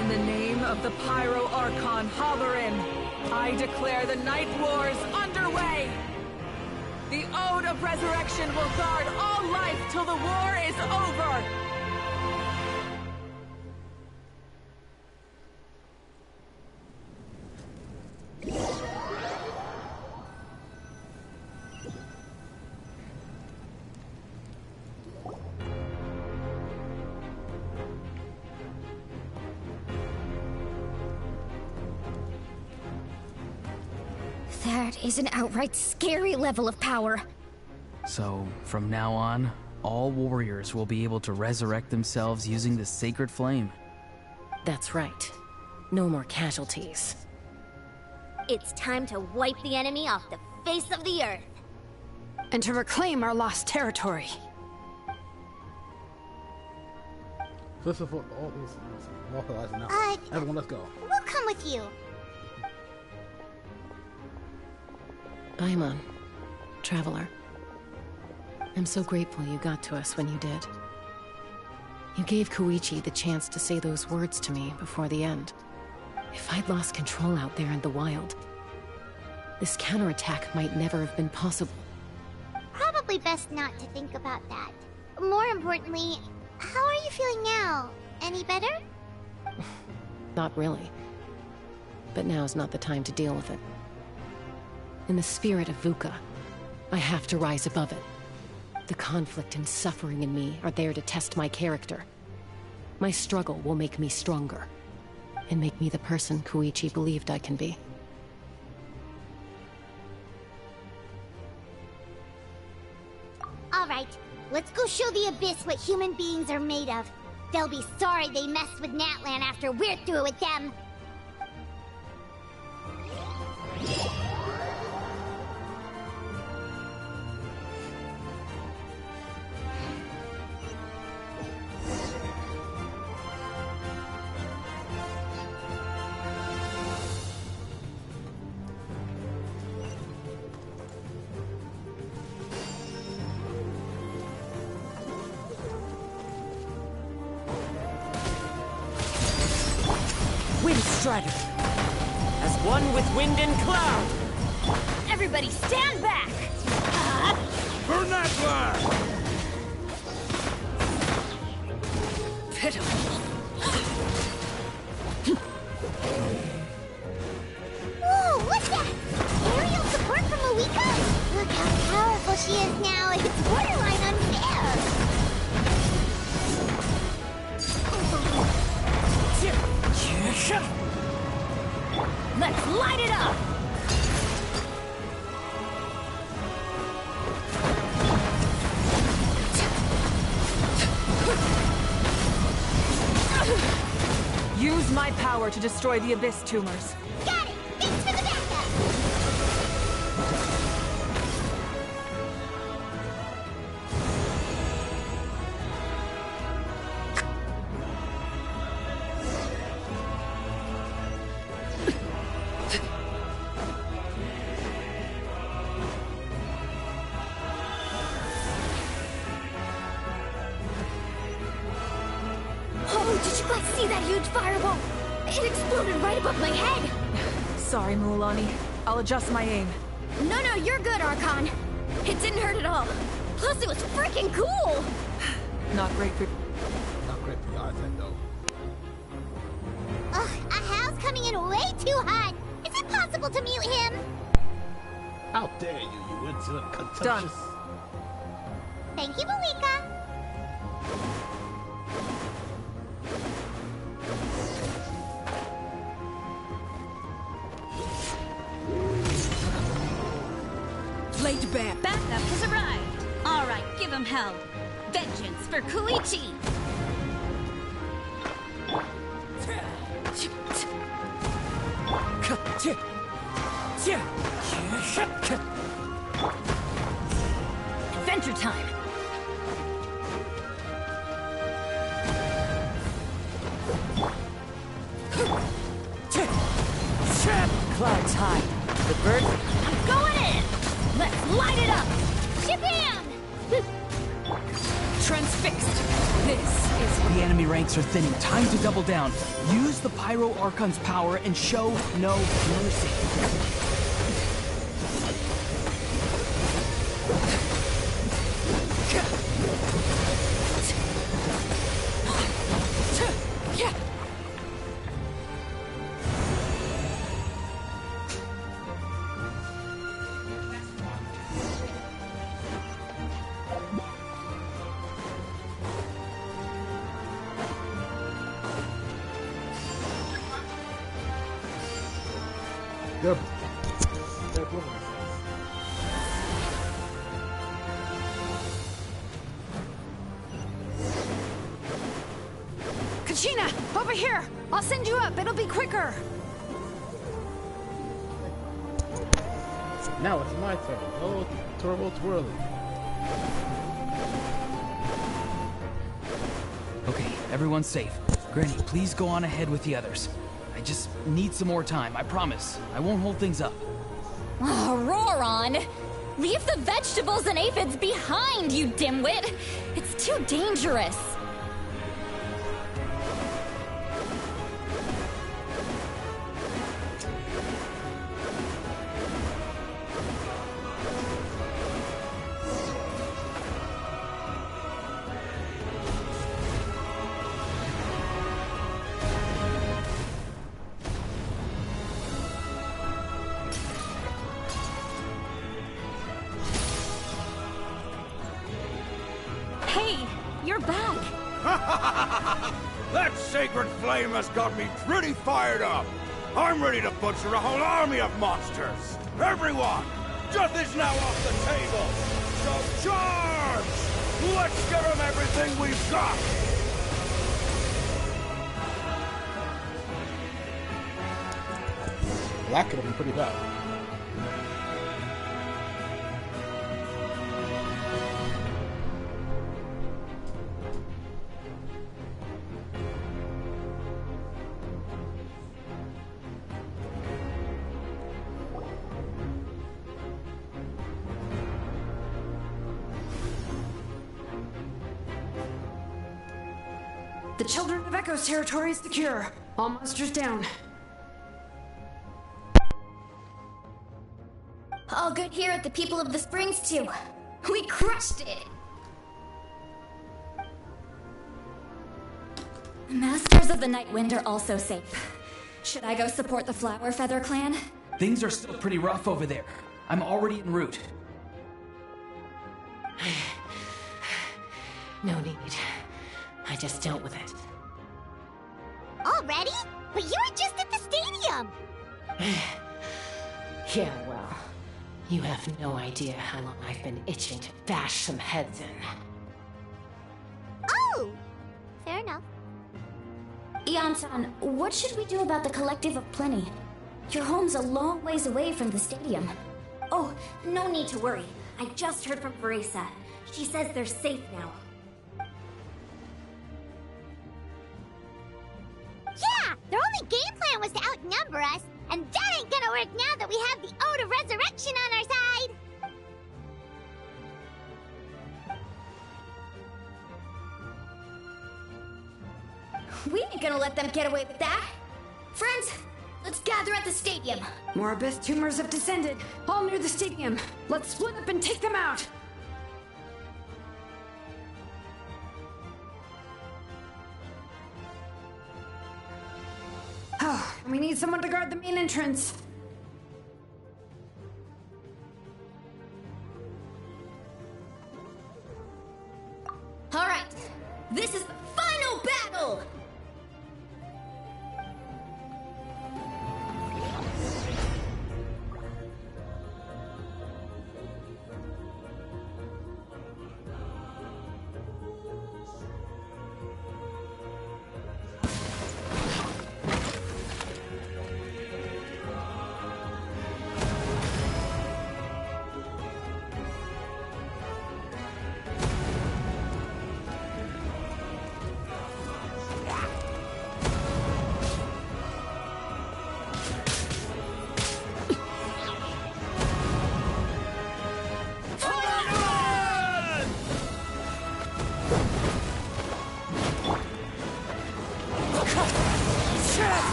In the name of the Pyro Archon Hoyoverse, I declare the Night Wars underway! The Ode of Resurrection will guard all life till the war is over! That is an outright scary level of power. So, from now on, all warriors will be able to resurrect themselves using the sacred flame. That's right. No more casualties. It's time to wipe the enemy off the face of the earth. And to reclaim our lost territory. First of all these localized now. Everyone, let's go. We'll come with you. Paimon, traveler. I'm so grateful you got to us when you did. You gave Koichi the chance to say those words to me before the end. If I'd lost control out there in the wild, this counterattack might never have been possible. Probably best not to think about that. More importantly, how are you feeling now? Any better? Not really. But now's not the time to deal with it. In the spirit of VUCA, I have to rise above it. The conflict and suffering in me are there to test my character. My struggle will make me stronger, and make me the person Koichi believed I can be. Alright, let's go show the Abyss what human beings are made of. They'll be sorry they messed with Natlan after we're through with them. Strider. As one with wind and cloud. Everybody stand back! For Natlan! Pitiful. Whoa, what's that? Aerial support from Moika? Look how powerful she is now. It's borderline unfair. Let's light it up! Use my power to destroy the Abyss tumors. Got it! Thanks for the backup! Did you guys see that huge fireball? It exploded right above my head! Sorry, Mualani. I'll adjust my aim. No, you're good, Archon. It didn't hurt at all. Plus, it was freaking cool! Not great for the artist, though. Ugh, Ahal's coming in way too hot! Is it possible to mute him? How dare you insolent contemptuous... Done. Thank you, Malika! Blade Bear. Backup has arrived. All right, give him hell. Vengeance for Koichi. Adventure time. Clouds high. The bird. I'm going in. Let's light it up. Shabam! Transfixed. This is... The enemy ranks are thinning. Time to double down. Use the Pyro Archon's power and show no mercy. They're both. Kachina, over here! I'll send you up, it'll be quicker! Now it's my turn. Oh, turbo twirling. Okay, everyone's safe. Granny, please go on ahead with the others. I just need some more time, I promise. I won't hold things up. Oh, Roron! Leave the vegetables and aphids behind, you dimwit! It's too dangerous! Hey, you're back! That sacred flame has got me pretty fired up! I'm ready to butcher a whole army of monsters! Everyone! Death is now off the table! So charge! Let's give them everything we've got! That could have been pretty bad. The Children of Echo's territory is secure. All monsters down. All good here at the People of the Springs, too. We crushed it! Masters of the Nightwind are also safe. Should I go support the Flower Feather clan? Things are still pretty rough over there. I'm already en route. No need. I just dealt with it. Already? But you were just at the stadium! Yeah, well, you have no idea how long I've been itching to bash some heads in. Oh! Fair enough. Ian-san, what should we do about the Collective of Plenty? Your home's a long ways away from the stadium. Oh, no need to worry. I just heard from Veresa. She says they're safe now. Yeah! Their only game plan was to outnumber us, and that ain't gonna work now that we have the Ode of Resurrection on our side! We ain't gonna let them get away with that! Friends, let's gather at the stadium! More abyss tumors have descended, all near the stadium. Let's split up and take them out! Oh, we need someone to guard the main entrance. Alright, this is the final battle!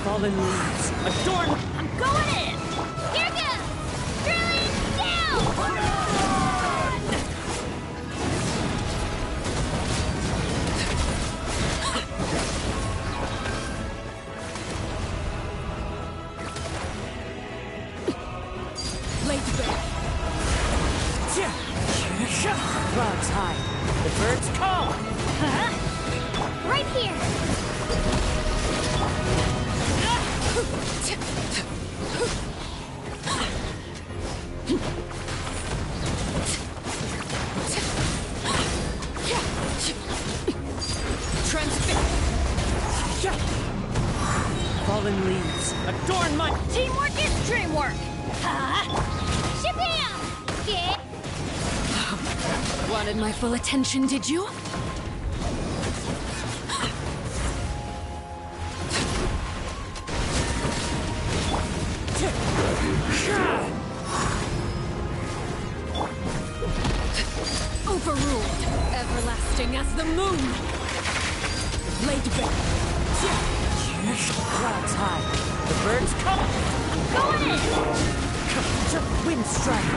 Fallen leaves, adorn. I'm going in! Here goes! Drilling down! Blades back. Clouds high. The birds call. Right here! Fallen leaves, adorn my... Teamwork is dreamwork! Shabam! Yeah! Wanted my full attention, did you? Overruled, everlasting as the moon. Laid bare. Clouds high. The birds come. Going in! Wind strike.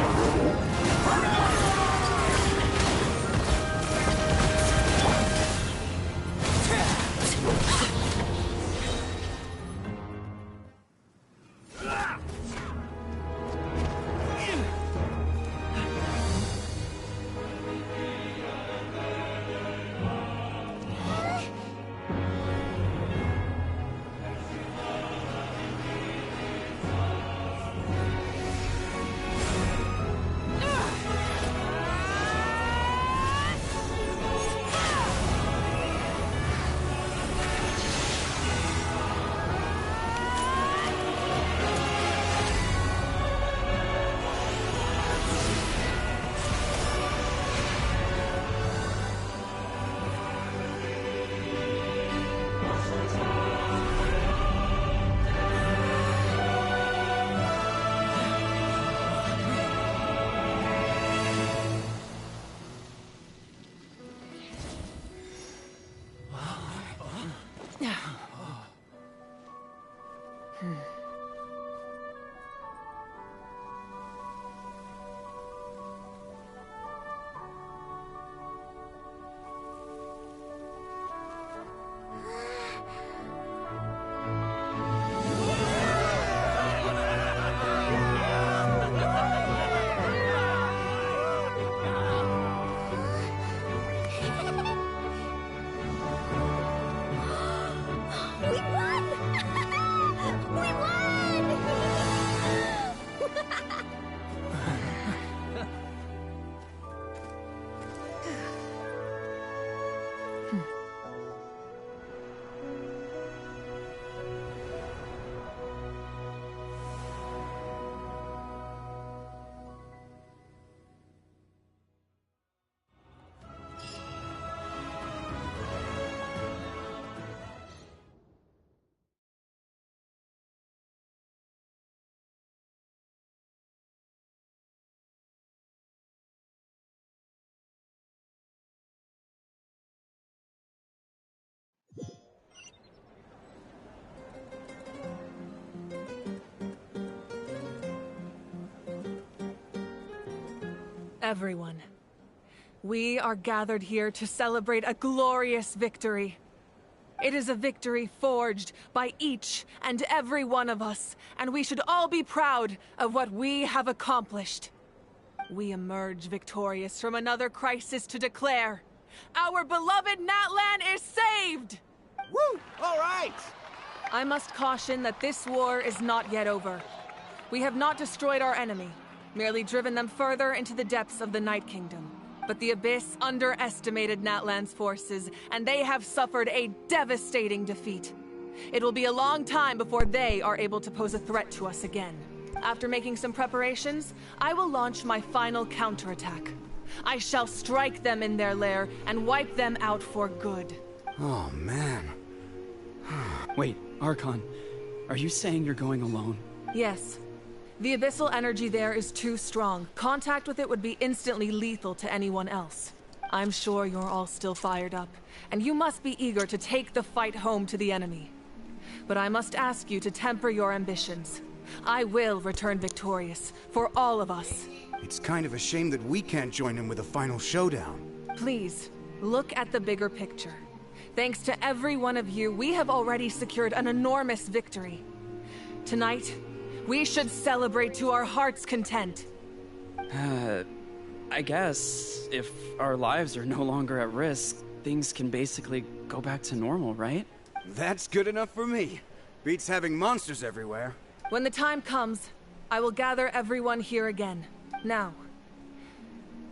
Everyone, we are gathered here to celebrate a glorious victory. It is a victory forged by each and every one of us, and we should all be proud of what we have accomplished. We emerge victorious from another crisis to declare, our beloved Natlan is saved! Woo! All right! I must caution that this war is not yet over. We have not destroyed our enemy, merely driven them further into the depths of the Night Kingdom. But the Abyss underestimated Natlan's forces, and they have suffered a devastating defeat. It will be a long time before they are able to pose a threat to us again. After making some preparations, I will launch my final counterattack. I shall strike them in their lair and wipe them out for good. Oh, man. Wait, Archon, are you saying you're going alone? Yes. The abyssal energy there is too strong. Contact with it would be instantly lethal to anyone else. I'm sure you're all still fired up, and you must be eager to take the fight home to the enemy. But I must ask you to temper your ambitions. I will return victorious, for all of us. It's kind of a shame that we can't join in with a final showdown. Please, look at the bigger picture. Thanks to every one of you, we have already secured an enormous victory. Tonight, we should celebrate to our heart's content. I guess if our lives are no longer at risk, things can basically go back to normal, right? That's good enough for me. Beats having monsters everywhere. When the time comes, I will gather everyone here again. Now,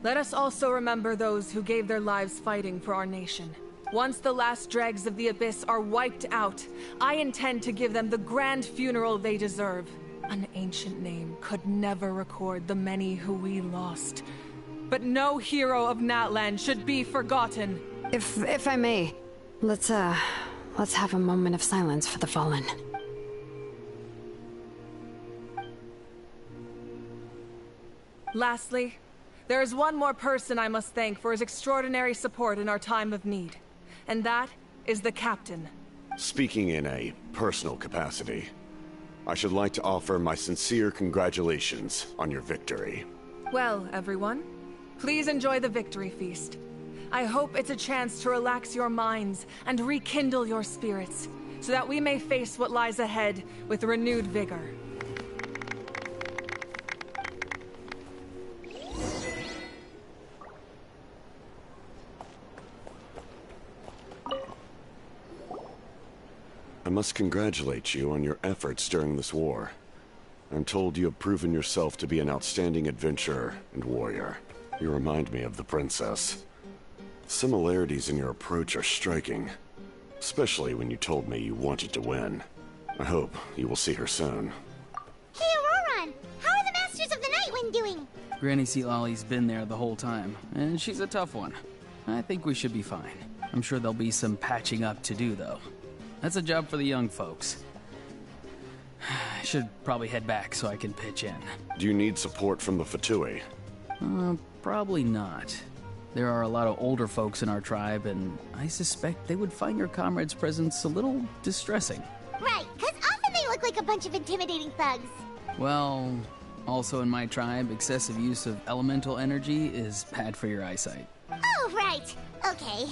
let us also remember those who gave their lives fighting for our nation. Once the last dregs of the Abyss are wiped out, I intend to give them the grand funeral they deserve. An ancient name could never record the many who we lost. But no hero of Natlan should be forgotten. If I may, let's have a moment of silence for the fallen. Lastly, there is one more person I must thank for his extraordinary support in our time of need. And that is the Captain. Speaking in a personal capacity, I should like to offer my sincere congratulations on your victory. Well, everyone, please enjoy the victory feast. I hope it's a chance to relax your minds and rekindle your spirits, so that we may face what lies ahead with renewed vigor. I must congratulate you on your efforts during this war. I'm told you have proven yourself to be an outstanding adventurer and warrior. You remind me of the princess. Similarities in your approach are striking, especially when you told me you wanted to win. I hope you will see her soon. Hey, Auroran! How are the Masters of the Nightwind doing? Granny Sealolly's been there the whole time, and she's a tough one. I think we should be fine. I'm sure there'll be some patching up to do, though. That's a job for the young folks. I should probably head back so I can pitch in. Do you need support from the Fatui? Probably not. There are a lot of older folks in our tribe, and I suspect they would find your comrade's presence a little distressing. Right, because often they look like a bunch of intimidating thugs. Well, also in my tribe, excessive use of elemental energy is bad for your eyesight. Oh, right. Okay.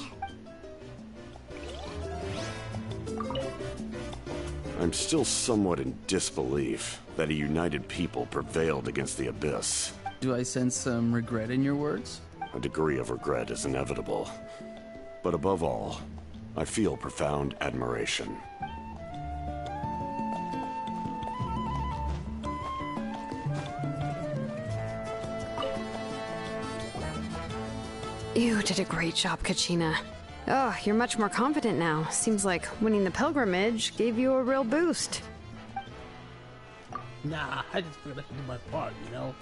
I'm still somewhat in disbelief that a united people prevailed against the Abyss. Do I sense some regret in your words? A degree of regret is inevitable. But above all, I feel profound admiration. You did a great job, Kachina. Oh, you're much more confident now. Seems like winning the pilgrimage gave you a real boost. Nah, I just figured I should do my part, you know?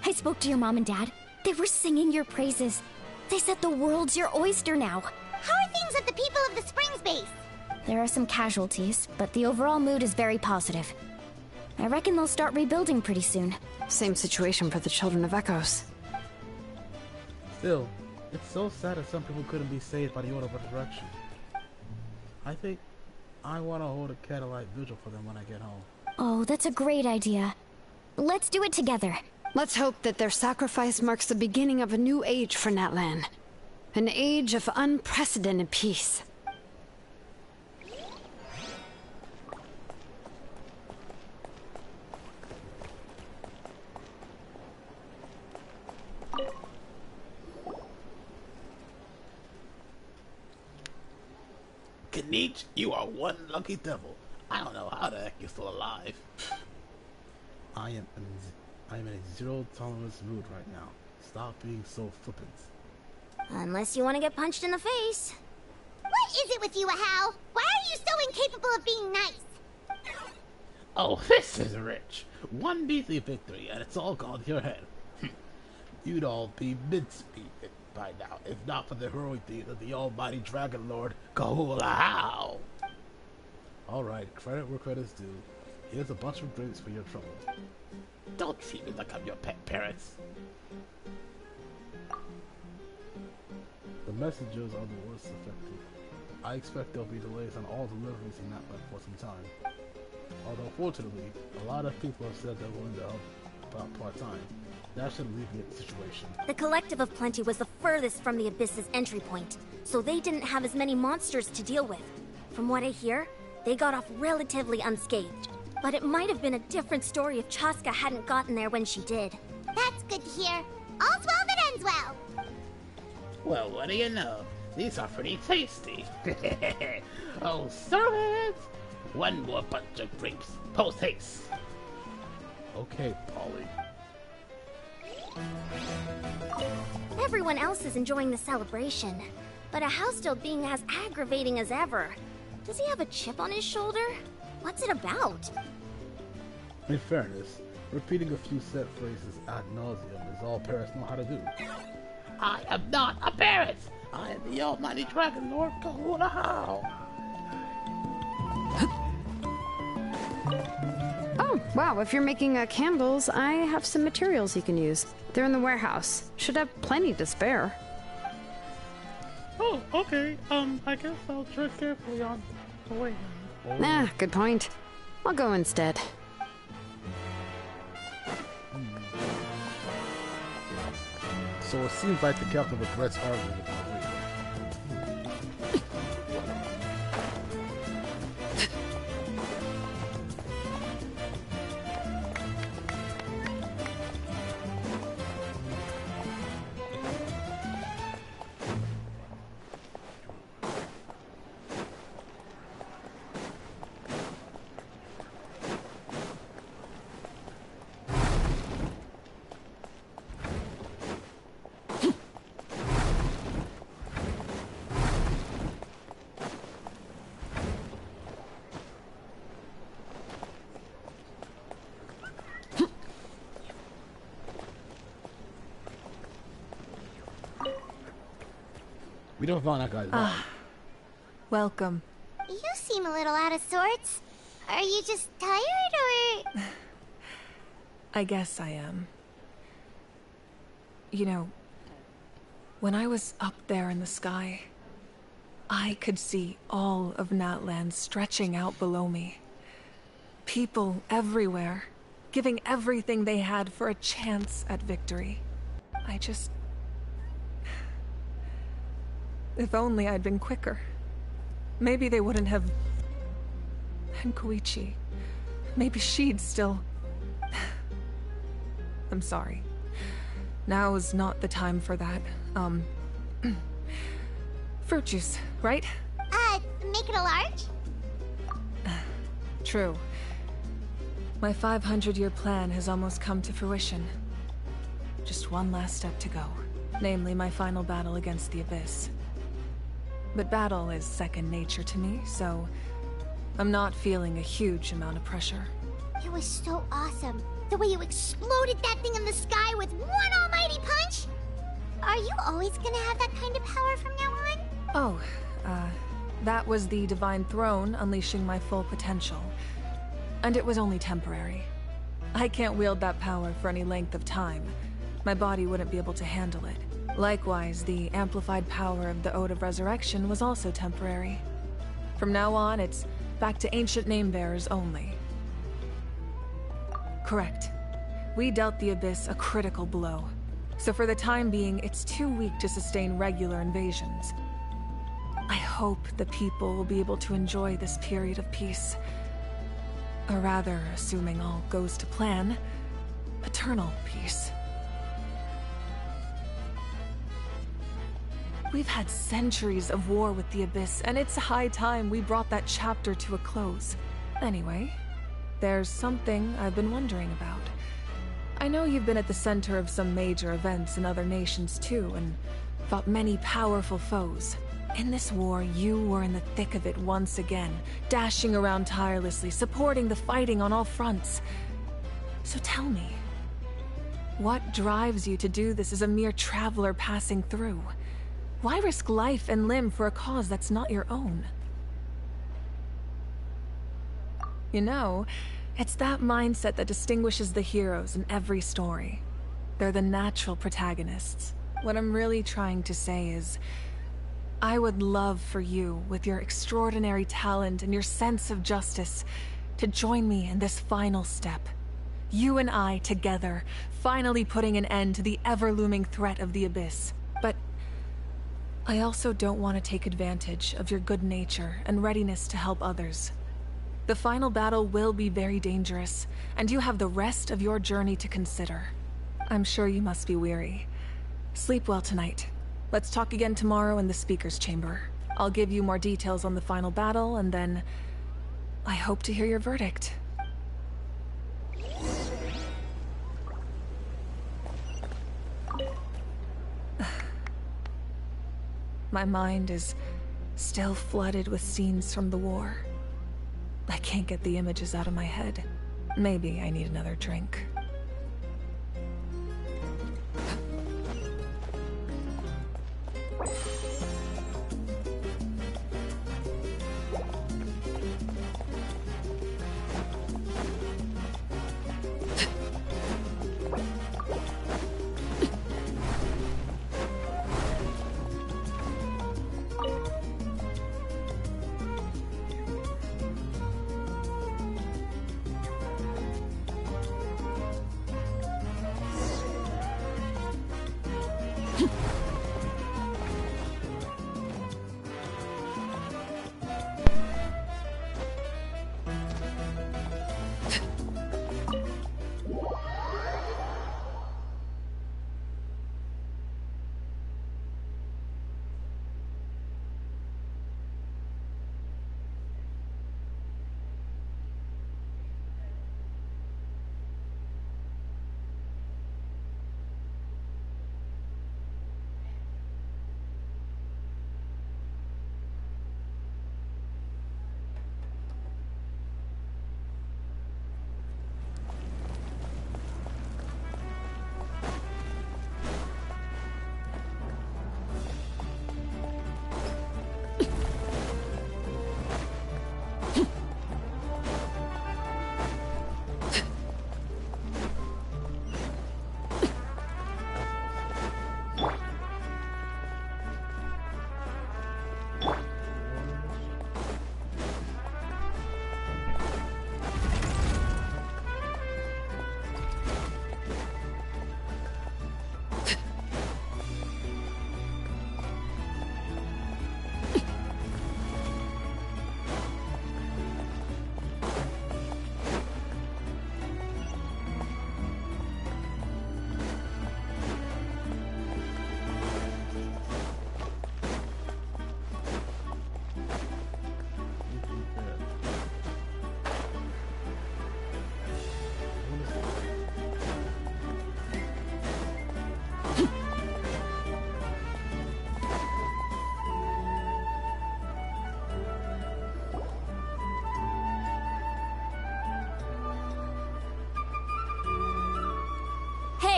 I spoke to your mom and dad. They were singing your praises. They said the world's your oyster now. How are things at the People of the Springs base? There are some casualties, but the overall mood is very positive. I reckon they'll start rebuilding pretty soon. Same situation for the Children of Echoes. Still, it's so sad that some people couldn't be saved by the Order of Resurrection. I think I want to hold a candlelight vigil for them when I get home. Oh, that's a great idea. Let's do it together. Let's hope that their sacrifice marks the beginning of a new age for Natlan. An age of unprecedented peace. Kanich, you are one lucky devil. I don't know how the heck you're still alive. I am in a zero tolerance mood right now. Stop being so flippant. Unless you want to get punched in the face. What is it with you, Ahau? Why are you so incapable of being nice? Oh, this is rich. One measly victory, and it's all gone to your head. You'd all be mincemeat by now, if not for the heroic deed of the almighty Dragon Lord, Kahulahau. Alright, credit where credit's due. Here's a bunch of drinks for your trouble. Don't treat me like I'm your pet parrots. The messengers are the worst affected. I expect there'll be delays on all deliveries in Natlan for some time. Although fortunately, a lot of people have said they're willing to help about part-time. That should alleviate the situation. The Collective of Plenty was the furthest from the Abyss's entry point, so they didn't have as many monsters to deal with. From what I hear, they got off relatively unscathed. But it might have been a different story if Chaska hadn't gotten there when she did. That's good to hear. All's well that ends well. Well, what do you know? These are pretty tasty. Oh, servants! One more bunch of grapes. Post haste. Okay, Polly. Everyone else is enjoying the celebration, but Ahau's still being as aggravating as ever. Does he have a chip on his shoulder? What's it about? In fairness, repeating a few set phrases ad nauseum is all parrots know how to do. I am not a parrot! I am the almighty Dragon Lord Kahulahau! Oh, wow, if you're making candles, I have some materials you can use. They're in the warehouse. Should have plenty to spare. Oh, okay. I guess I'll tread carefully on the way. Nah, good point. I'll go instead. So it seems like the captain regrets arguing with my way. We don't found that guy's body. Welcome. You seem a little out of sorts. Are you just tired, or...? I guess I am. You know, When I was up there in the sky, I could see all of Natlan stretching out below me. People everywhere, giving everything they had for a chance at victory. If only I'd been quicker. Maybe they wouldn't have... And Koichi, maybe she'd still... I'm sorry. Now is not the time for that. Fruit juice, right? Make it a large? True. My 500-year plan has almost come to fruition. Just one last step to go. Namely, my final battle against the Abyss. But battle is second nature to me, so I'm not feeling a huge amount of pressure. It was so awesome. The way you exploded that thing in the sky with one almighty punch! Are you always gonna have that kind of power from now on? Oh, that was the Divine Throne unleashing my full potential. And it was only temporary. I can't wield that power for any length of time. My body wouldn't be able to handle it. Likewise, the amplified power of the Ode of Resurrection was also temporary. From now on, it's back to ancient name-bearers only. Correct. We dealt the Abyss a critical blow. So for the time being, it's too weak to sustain regular invasions. I hope the people will be able to enjoy this period of peace. Or rather, assuming all goes to plan, eternal peace. We've had centuries of war with the Abyss, and it's high time we brought that chapter to a close. Anyway, there's something I've been wondering about. I know you've been at the center of some major events in other nations too, and fought many powerful foes. In this war, you were in the thick of it once again, dashing around tirelessly, supporting the fighting on all fronts. So tell me, what drives you to do this as a mere traveler passing through? Why risk life and limb for a cause that's not your own? You know, it's that mindset that distinguishes the heroes in every story. They're the natural protagonists. What I'm really trying to say is, I would love for you, with your extraordinary talent and your sense of justice, to join me in this final step. You and I together, finally putting an end to the ever-looming threat of the Abyss. But I also don't want to take advantage of your good nature and readiness to help others. The final battle will be very dangerous, and you have the rest of your journey to consider. I'm sure you must be weary. Sleep well tonight. Let's talk again tomorrow in the speaker's chamber. I'll give you more details on the final battle, and then I hope to hear your verdict. My mind is still flooded with scenes from the war. I can't get the images out of my head. Maybe I need another drink.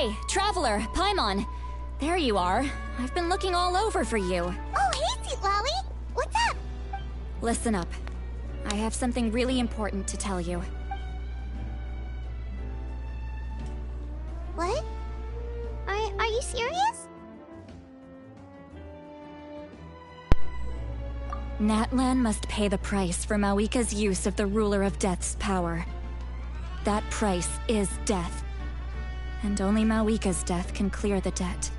Hey, Traveler, Paimon. There you are. I've been looking all over for you. Oh, hey, Sweet Lolly! What's up? Listen up. I have something really important to tell you. What? Are you serious? Natlan must pay the price for Mawika's use of the Ruler of Death's power. That price is death. And only Mawika's death can clear the debt.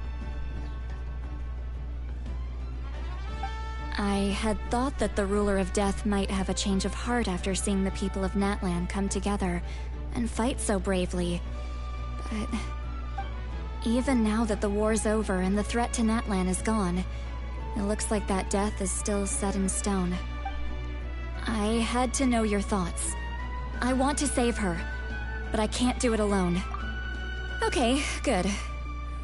I had thought that the Ruler of Death might have a change of heart after seeing the people of Natlan come together and fight so bravely. But even now that the war's over and the threat to Natlan is gone, it looks like that death is still set in stone. I had to know your thoughts. I want to save her, but I can't do it alone. Okay, good.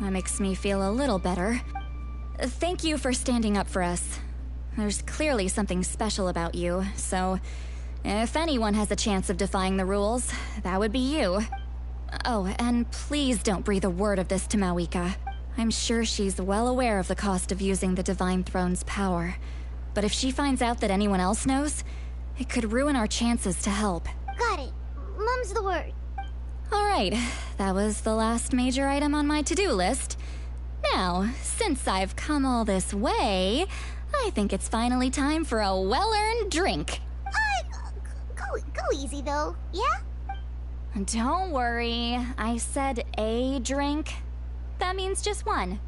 That makes me feel a little better. Thank you for standing up for us. There's clearly something special about you, so if anyone has a chance of defying the rules, that would be you. Oh, and please don't breathe a word of this to Mawika. I'm sure she's well aware of the cost of using the Divine Throne's power. But if she finds out that anyone else knows, it could ruin our chances to help. Got it. Mum's the word. Alright, that was the last major item on my to-do list. Now, since I've come all this way, I think it's finally time for a well-earned drink. Go easy though, yeah? Don't worry, I said a drink. That means just one.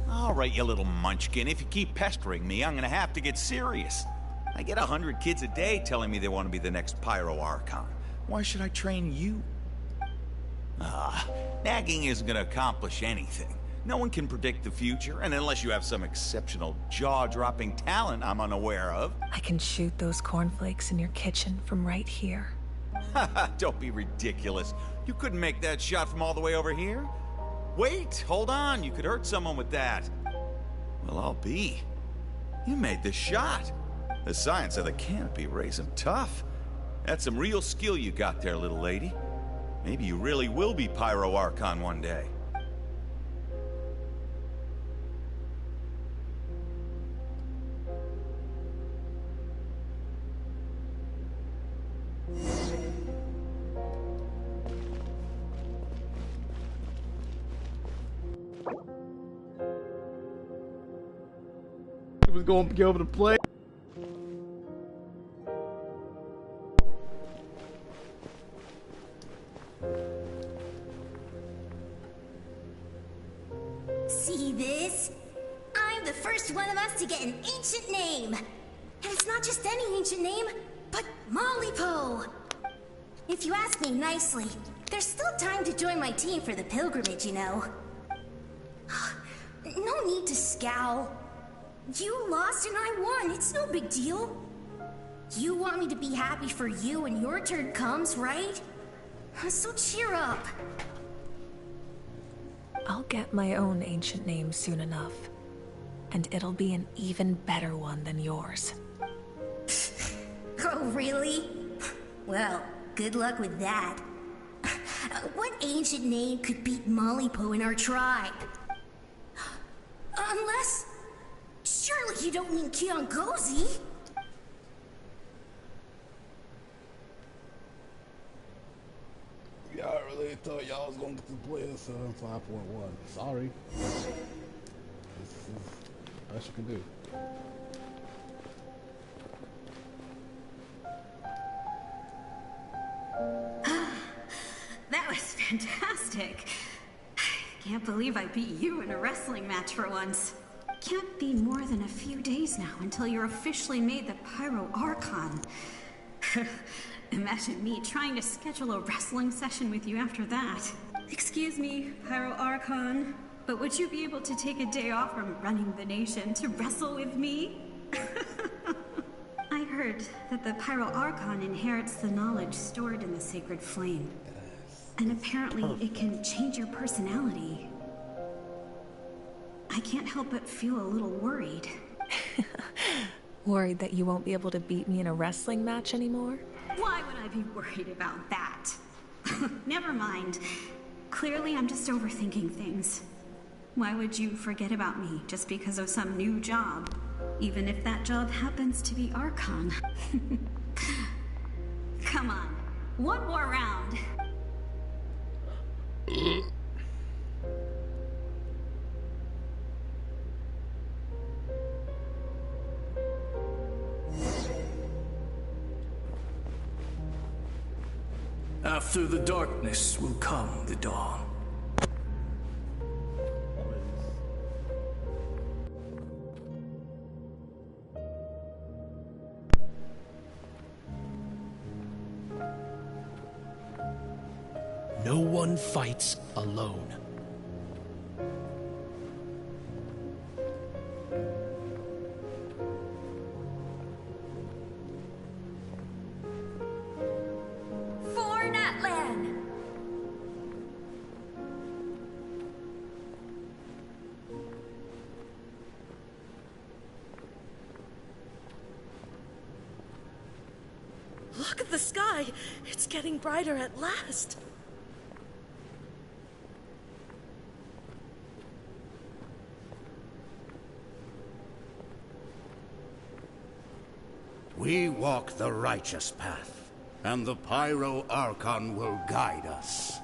All right, you little munchkin. If you keep pestering me, I'm gonna have to get serious. I get 100 kids a day telling me they want to be the next Pyro Archon. Why should I train you? Nagging isn't gonna accomplish anything. No one can predict the future, and unless you have some exceptional jaw-dropping talent I'm unaware of... I can shoot those cornflakes in your kitchen from right here. Haha, don't be ridiculous. You couldn't make that shot from all the way over here? Wait, hold on, you could hurt someone with that. Well, I'll be. You made the shot. The science of the canopy raising tough. That's some real skill you got there, little lady. Maybe you really will be Pyro Archon one day. He was going to be able to play. See this? I'm the first one of us to get an ancient name. And it's not just any ancient name, but Malipo. If you ask me nicely, there's still time to join my team for the pilgrimage, you know. No need to scowl. You lost and I won, it's no big deal. You want me to be happy for you when your turn comes, right? So cheer up. I'll get my own ancient name soon enough. And it'll be an even better one than yours. Oh, really? Well, good luck with that. What ancient name could beat Malipo in our tribe? Unless... surely you don't mean Kiangozi? Yeah, I really thought y'all was gonna get to play this 5.1. Sorry. This is the best you can do. That was fantastic. Can't believe I beat you in a wrestling match for once. Can't be more than a few days now until you're officially made the Pyro Archon. Imagine me trying to schedule a wrestling session with you after that. Excuse me, Pyro Archon, but would you be able to take a day off from running the nation to wrestle with me? I heard heard that the Pyro Archon inherits the knowledge stored in the sacred flame. And apparently it can change your personality. I can't help but feel a little worried. Worried that you won't be able to beat me in a wrestling match anymore? Why would I be worried about that? Never mind. Clearly I'm just overthinking things. Why would you forget about me just because of some new job? Even if that job happens to be Archon. Come on, one more round. After the darkness will come the dawn. No one fights alone. For Natlan! Look at the sky! It's getting brighter at last! We walk the righteous path, and the Pyro Archon will guide us.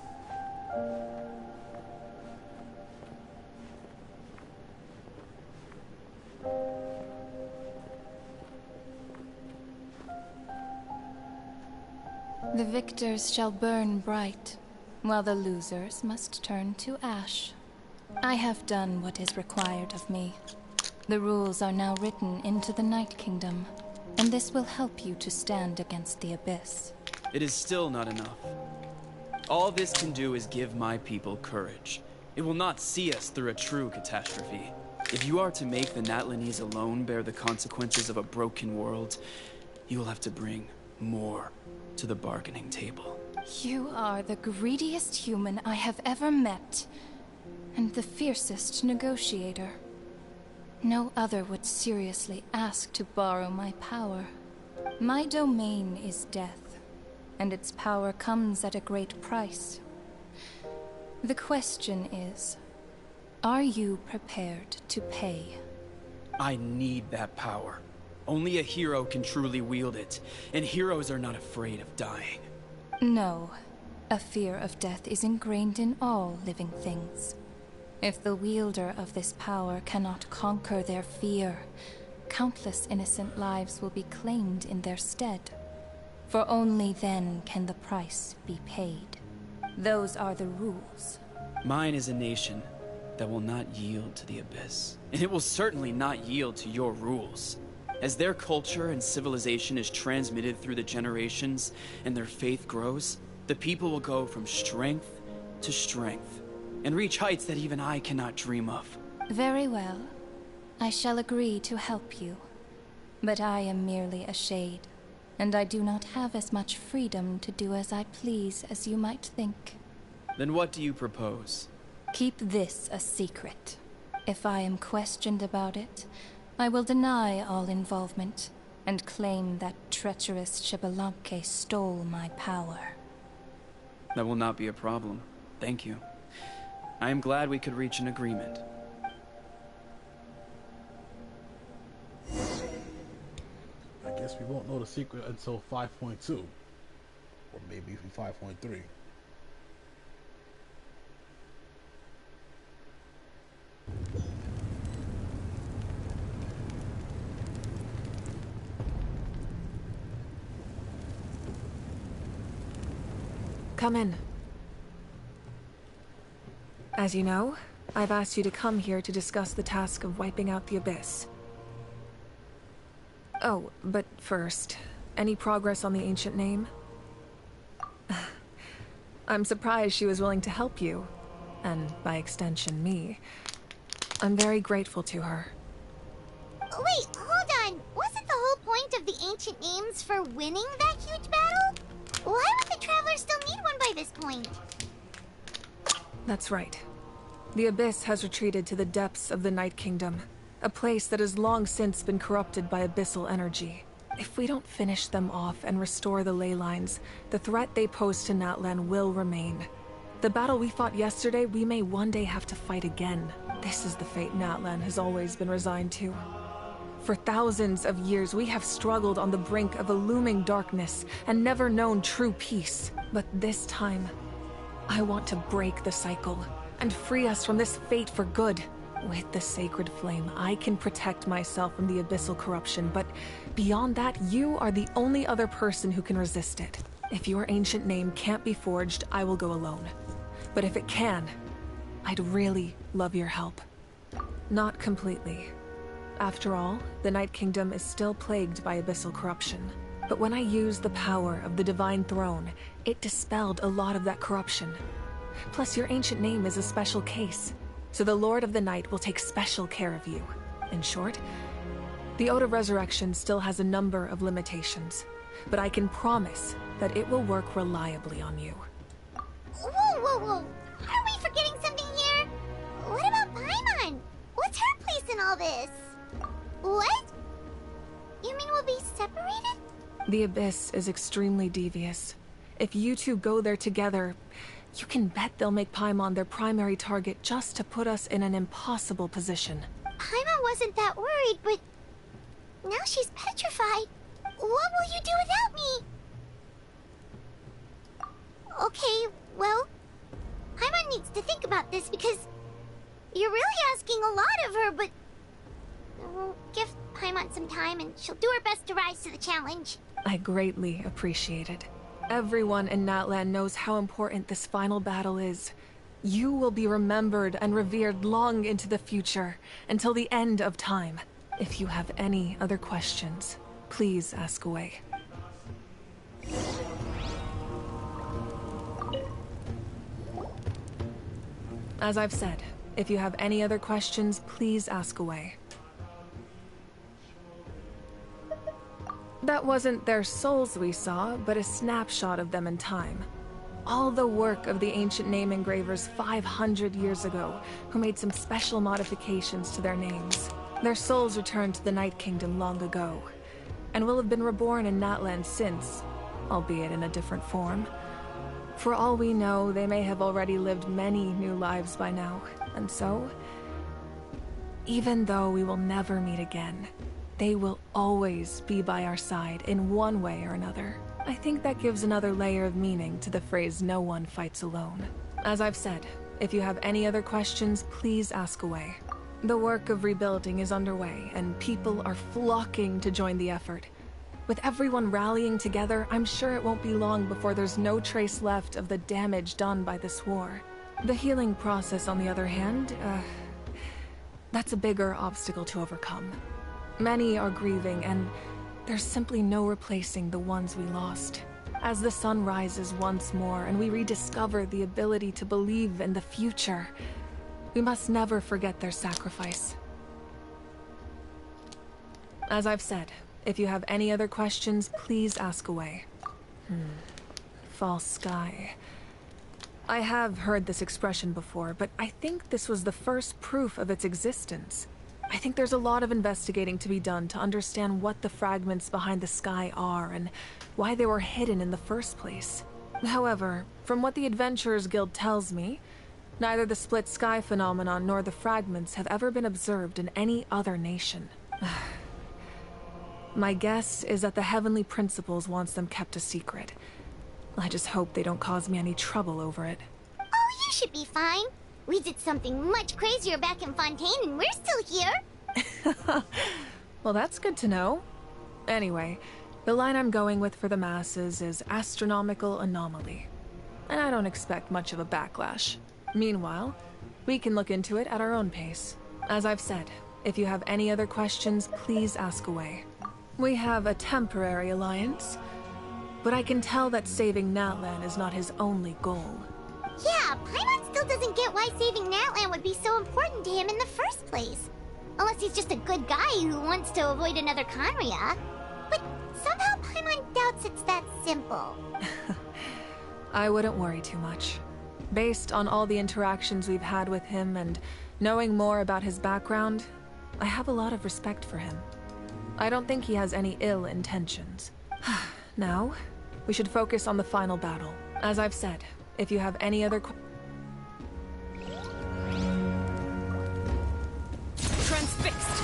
The victors shall burn bright, while the losers must turn to ash. I have done what is required of me. The rules are now written into the Night Kingdom, and this will help you to stand against the Abyss. It is still not enough. All this can do is give my people courage. It will not see us through a true catastrophe. If you are to make the Natlanese alone bear the consequences of a broken world, you will have to bring more to the bargaining table. You are the greediest human I have ever met, and the fiercest negotiator. No other would seriously ask to borrow my power. My domain is death, and its power comes at a great price. The question is, are you prepared to pay? I need that power. Only a hero can truly wield it, and heroes are not afraid of dying. No. A fear of death is ingrained in all living things. If the wielder of this power cannot conquer their fear, countless innocent lives will be claimed in their stead. For only then can the price be paid. Those are the rules. Mine is a nation that will not yield to the Abyss, and it will certainly not yield to your rules. As their culture and civilization is transmitted through the generations and their faith grows, the people will go from strength to strength and reach heights that even I cannot dream of. Very well. I shall agree to help you. But I am merely a shade, and I do not have as much freedom to do as I please as you might think. Then what do you propose? Keep this a secret. If I am questioned about it, I will deny all involvement and claim that treacherous Xbalanque stole my power. That will not be a problem. Thank you. I am glad we could reach an agreement. I guess we won't know the secret until 5.2. Or maybe even 5.3. Come in. As you know, I've asked you to come here to discuss the task of wiping out the Abyss. Oh, but first, any progress on the ancient name? I'm surprised she was willing to help you, and by extension me. I'm very grateful to her. Wait, hold on. Wasn't the whole point of the ancient names for winning that huge battle? Why would the Travelers still need one by this point? That's right. The Abyss has retreated to the depths of the Night Kingdom, a place that has long since been corrupted by abyssal energy. If we don't finish them off and restore the ley lines, the threat they pose to Natlan will remain. The battle we fought yesterday, we may one day have to fight again. This is the fate Natlan has always been resigned to. For thousands of years, we have struggled on the brink of a looming darkness and never known true peace. But this time, I want to break the cycle and free us from this fate for good. With the sacred flame, I can protect myself from the abyssal corruption, but beyond that, you are the only other person who can resist it. If your ancient name can't be forged, I will go alone. But if it can, I'd really love your help. Not completely. After all, the Night Kingdom is still plagued by abyssal corruption. But when I used the power of the Divine Throne, it dispelled a lot of that corruption. Plus, your ancient name is a special case, so the Lord of the Night will take special care of you. In short, the Ode of Resurrection still has a number of limitations, but I can promise that it will work reliably on you. Whoa, whoa, whoa! Are we forgetting something here? What about Paimon? What's her place in all this? What? You mean we'll be separated? The Abyss is extremely devious. If you two go there together, you can bet they'll make Paimon their primary target just to put us in an impossible position. Paimon wasn't that worried, but now she's petrified. What will you do without me? Okay, well, Paimon needs to think about this because you're really asking a lot of her, but we'll give Paimon some time and she'll do her best to rise to the challenge. I greatly appreciate it. Everyone in Natlan knows how important this final battle is. You will be remembered and revered long into the future, until the end of time. If you have any other questions, please ask away. As I've said, if you have any other questions, please ask away. That wasn't their souls we saw, but a snapshot of them in time. All the work of the ancient name engravers 500 years ago, who made some special modifications to their names. Their souls returned to the Night Kingdom long ago, and will have been reborn in Natlan since, albeit in a different form. For all we know, they may have already lived many new lives by now, and so, even though we will never meet again, they will always be by our side in one way or another. I think that gives another layer of meaning to the phrase, "No one fights alone." As I've said, if you have any other questions, please ask away. The work of rebuilding is underway, and people are flocking to join the effort. With everyone rallying together, I'm sure it won't be long before there's no trace left of the damage done by this war. The healing process, on the other hand, that's a bigger obstacle to overcome. Many are grieving, and there's simply no replacing the ones we lost. As the sun rises once more and we rediscover the ability to believe in the future, we must never forget their sacrifice. As I've said, if you have any other questions, please ask away. False sky. I have heard this expression before, but I think this was the first proof of its existence. I think there's a lot of investigating to be done to understand what the fragments behind the sky are and why they were hidden in the first place. However, from what the Adventurers Guild tells me, neither the split sky phenomenon nor the fragments have ever been observed in any other nation. My guess is that the Heavenly Principles wants them kept a secret. I just hope they don't cause me any trouble over it. Oh, you should be fine. We did something much crazier back in Fontaine and we're still here. Well, that's good to know. Anyway, the line I'm going with for the masses is astronomical anomaly. And I don't expect much of a backlash. Meanwhile, we can look into it at our own pace. As I've said, if you have any other questions, please ask away. We have a temporary alliance, but I can tell that saving Natlan is not his only goal. Yeah, Paimon still doesn't get why saving Natlan would be so important to him in the first place. Unless he's just a good guy who wants to avoid another Conria. But chance it's that simple. I wouldn't worry too much. Based on all the interactions we've had with him and knowing more about his background, I have a lot of respect for him. I don't think he has any ill intentions. Now, we should focus on the final battle. As I've said, if you have any other Transfixed!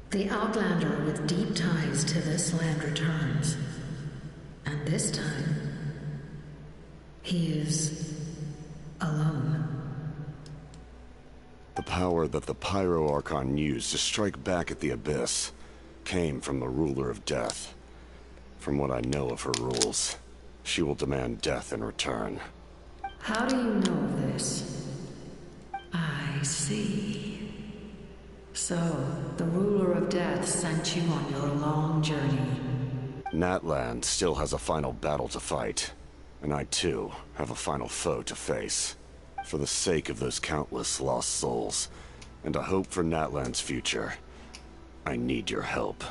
The Outlander with deep ties to this land returns. And this time, he is alone. The power that the Pyro Archon used to strike back at the Abyss came from the Ruler of Death. From what I know of her rules, she will demand death in return. How do you know this? I see. So, the Ruler of Death sent you on your long journey. Natlan still has a final battle to fight, and I too have a final foe to face. For the sake of those countless lost souls, and a hope for Natlan's future, I need your help.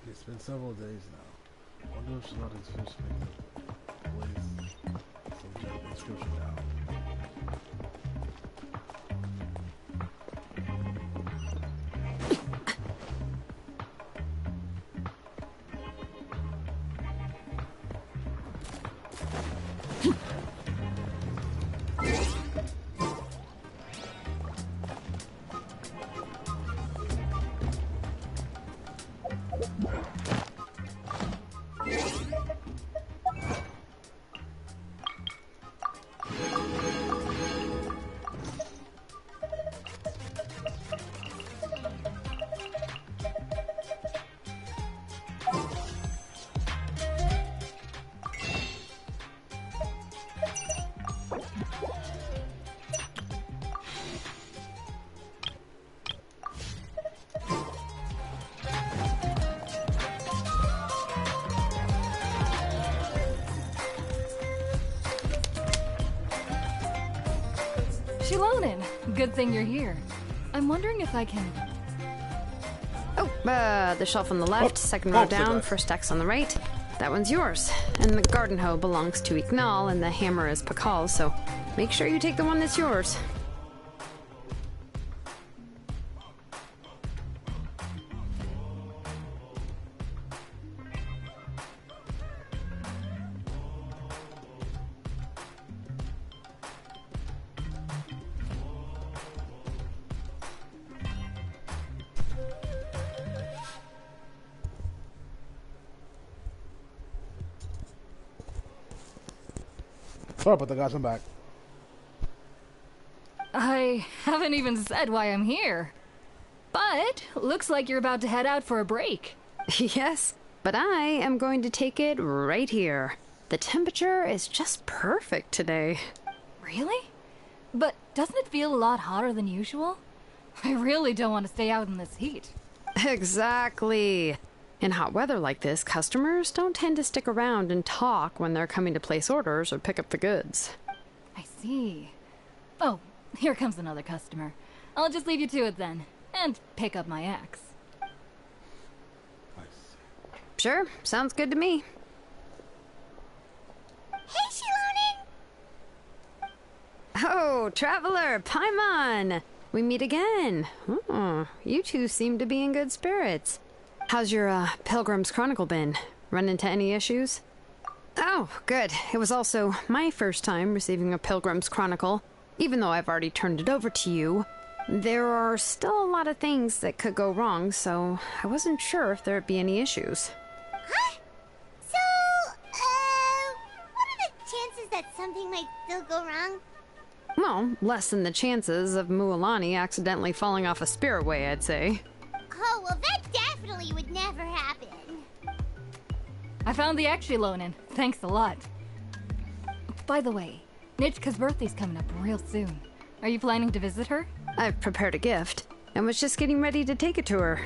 It's been several days now. I wonder if she's not as finished making the blaze some general inscription now. Shilonin, good thing you're here. I'm wondering if I can... Oh, the shelf on the left, second row down, first X on the right. That one's yours. And the garden hoe belongs to Ignal, and the hammer is Pakal's, so make sure you take the one that's yours. Sorry about that, guys. I'm back. I haven't even said why I'm here. But looks like you're about to head out for a break. Yes, but I am going to take it right here. The temperature is just perfect today. Really? But doesn't it feel a lot hotter than usual? I really don't want to stay out in this heat. Exactly. In hot weather like this, customers don't tend to stick around and talk when they're coming to place orders or pick up the goods. I see. Oh, here comes another customer. I'll just leave you to it then, and pick up my axe. Sure, sounds good to me. Hey, Shilonen! Oh, Traveler, Paimon! We meet again. Oh, you two seem to be in good spirits. How's your, Pilgrim's Chronicle been? Run into any issues? Oh, good. It was also my first time receiving a Pilgrim's Chronicle. Even though I've already turned it over to you, there are still a lot of things that could go wrong, so I wasn't sure if there'd be any issues. Huh? So, what are the chances that something might still go wrong? Well, less than the chances of Mualani accidentally falling off a spiritway, I'd say. Oh, well, that definitely would never happen. I found the Shilonen. Thanks a lot. By the way, Nichka's birthday's coming up real soon. Are you planning to visit her? I've prepared a gift, and was just getting ready to take it to her.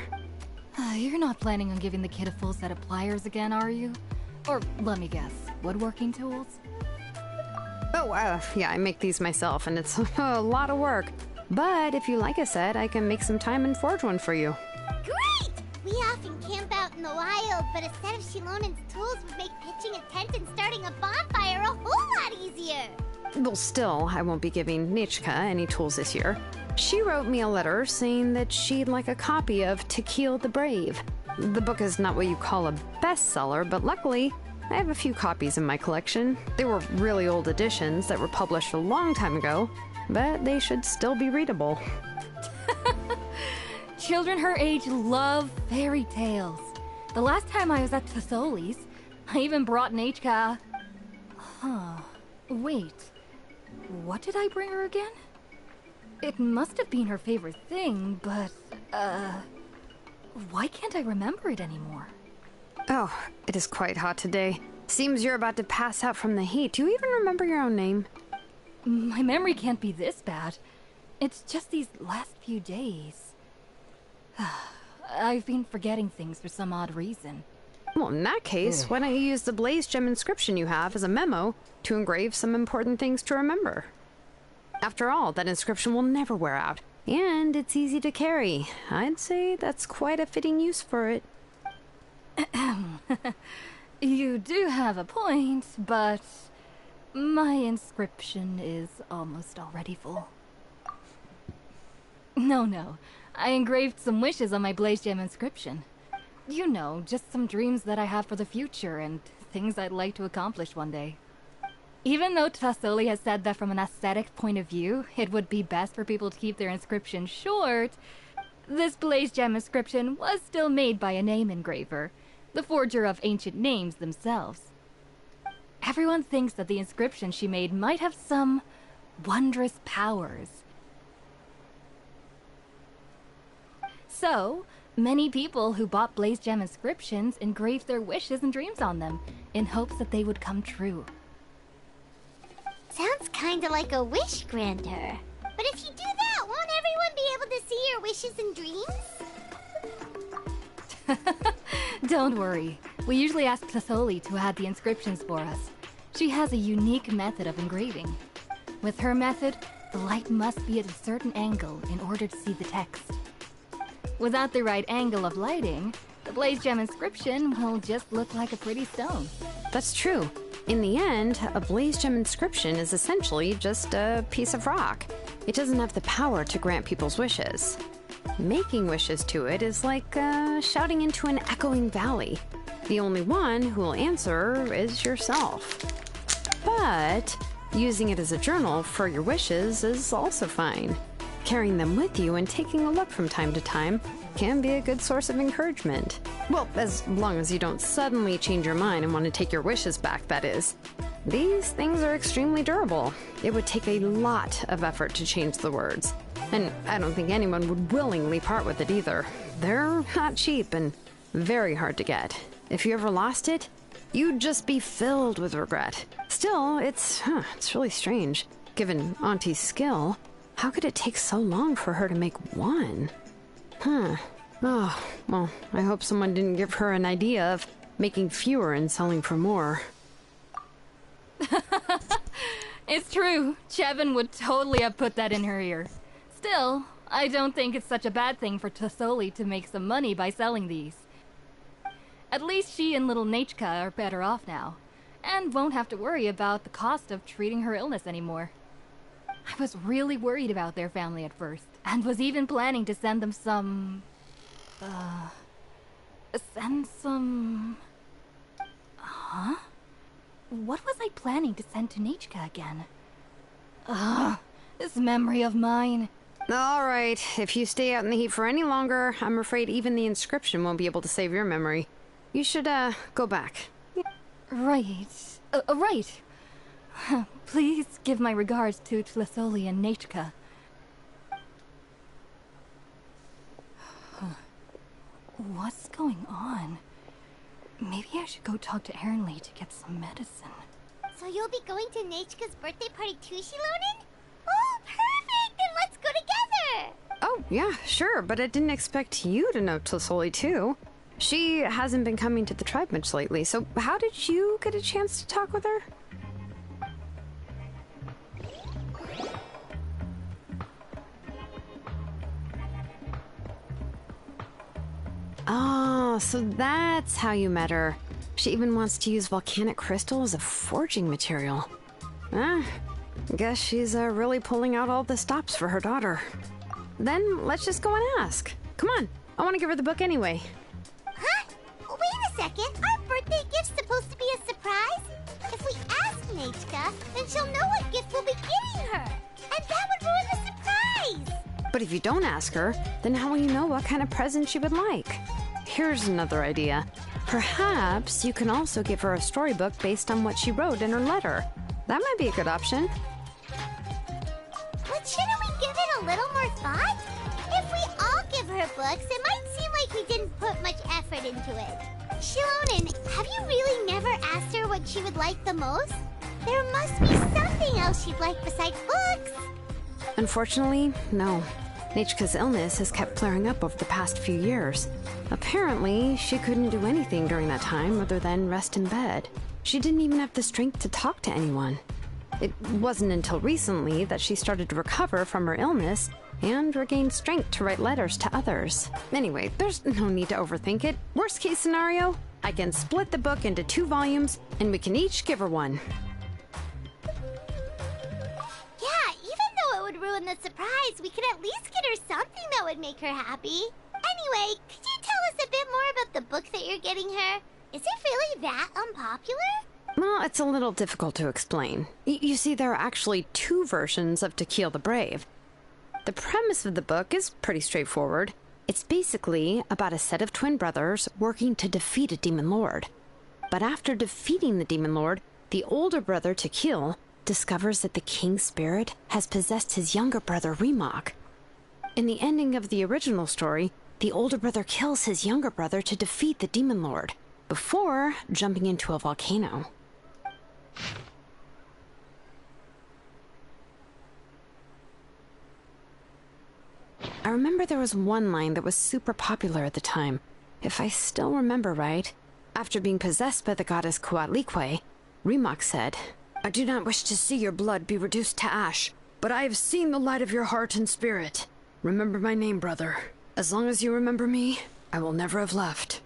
You're not planning on giving the kid a full set of pliers again, are you? Or, let me guess, woodworking tools? Oh, yeah, I make these myself, and it's a lot of work. But if you like a set, I can make some time and forge one for you. Great! We often camp out in the wild, but a set of Shilonen's tools would make pitching a tent and starting a bonfire a whole lot easier. Well, still, I won't be giving Nichka any tools this year. She wrote me a letter saying that she'd like a copy of Tequil the Brave. The book is not what you call a bestseller, but luckily, I have a few copies in my collection. They were really old editions that were published a long time ago, but they should still be readable. Children her age love fairy tales. The last time I was at Thesoli's, I even brought Nichka. Huh. Wait. What did I bring her again? It must have been her favorite thing, but, why can't I remember it anymore? Oh, it is quite hot today. Seems you're about to pass out from the heat. Do you even remember your own name? My memory can't be this bad. It's just these last few days. I've been forgetting things for some odd reason. Well, in that case, why don't you use the Blaze Gem inscription you have as a memo to engrave some important things to remember? After all, that inscription will never wear out, and it's easy to carry. I'd say that's quite a fitting use for it. You do have a point, but my inscription is almost already full. No, I engraved some wishes on my Blaze Gem inscription. You know, just some dreams that I have for the future and things I'd like to accomplish one day. Even though Thesoli has said that from an aesthetic point of view, it would be best for people to keep their inscription short, this Blaze Gem inscription was still made by a name engraver, the forger of ancient names themselves. Everyone thinks that the inscription she made might have some wondrous powers. So, many people who bought Blaze Gem inscriptions engraved their wishes and dreams on them, in hopes that they would come true. Sounds kinda like a wish granter. But if you do that, won't everyone be able to see your wishes and dreams? Don't worry. We usually ask Thesoli to add the inscriptions for us. She has a unique method of engraving. With her method, the light must be at a certain angle in order to see the text. Without the right angle of lighting, the Blaze Gem inscription will just look like a pretty stone. That's true. In the end, a Blaze Gem inscription is essentially just a piece of rock. It doesn't have the power to grant people's wishes. Making wishes to it is like shouting into an echoing valley. The only one who will answer is yourself. But using it as a journal for your wishes is also fine. Carrying them with you and taking a look from time to time can be a good source of encouragement. Well, as long as you don't suddenly change your mind and want to take your wishes back, that is. These things are extremely durable. It would take a lot of effort to change the words. And I don't think anyone would willingly part with it either. They're not cheap and very hard to get. If you ever lost it, you'd just be filled with regret. Still, it's really strange. Given Auntie's skill, how could it take so long for her to make one? Oh, well, I hope someone didn't give her an idea of making fewer and selling for more. It's true. Chevin would totally have put that in her ear. Still, I don't think it's such a bad thing for Tasoli to make some money by selling these. At least she and little Nachka are better off now, and won't have to worry about the cost of treating her illness anymore. I was really worried about their family at first, and was even planning to send them some... Huh? What was I planning to send to Nachka again? This memory of mine. Alright, if you stay out in the heat for any longer, I'm afraid even the inscription won't be able to save your memory. You should, go back. Right. Right. Please give my regards to Tlasoli and Nachka. What's going on? Maybe I should go talk to Ernly to get some medicine. So you'll be going to Nachka's birthday party too, Shilonen? Oh, perfect! Then let's go together! Oh, yeah, sure, but I didn't expect you to know Tlasoli too. She hasn't been coming to the tribe much lately, so how did you get a chance to talk with her? Oh, so that's how you met her. She even wants to use volcanic crystal as a forging material. Guess she's really pulling out all the stops for her daughter. Then let's just go and ask. Come on, I want to give her the book anyway. Huh? Wait a second. Our birthday gift's supposed to be a surprise? If we ask Nachka, then she'll know what gift we'll be getting her. And that would ruin the surprise! But if you don't ask her, then how will you know what kind of present she would like? Here's another idea. Perhaps you can also give her a storybook based on what she wrote in her letter. That might be a good option. But shouldn't we give it a little more thought? If we all give her books, it might seem like we didn't put much effort into it. Shilonen, have you really never asked her what she would like the most? There must be something else she'd like besides books. Unfortunately, no. Nachka's illness has kept flaring up over the past few years. Apparently, she couldn't do anything during that time other than rest in bed. She didn't even have the strength to talk to anyone. It wasn't until recently that she started to recover from her illness and regained strength to write letters to others. Anyway, there's no need to overthink it. Worst case scenario, I can split the book into 2 volumes and we can each give her one. Yeah, even though it would ruin the surprise, we could at least get her something that would make her happy. Anyway, could you tell us a bit more about the book that you're getting her? Is it really that unpopular? Well, it's a little difficult to explain. You see, there are actually 2 versions of To Kill the Brave. The premise of the book is pretty straightforward. It's basically about a set of twin brothers working to defeat a demon lord. But after defeating the demon lord, the older brother, To Kill, discovers that the king's spirit has possessed his younger brother, Remok. In the ending of the original story, the older brother kills his younger brother to defeat the demon lord, before jumping into a volcano. I remember there was one line that was super popular at the time. If I still remember right, after being possessed by the goddess Coatlicue, Remok said, "I do not wish to see your blood be reduced to ash, but I have seen the light of your heart and spirit. Remember my name, brother. As long as you remember me, I will never have left."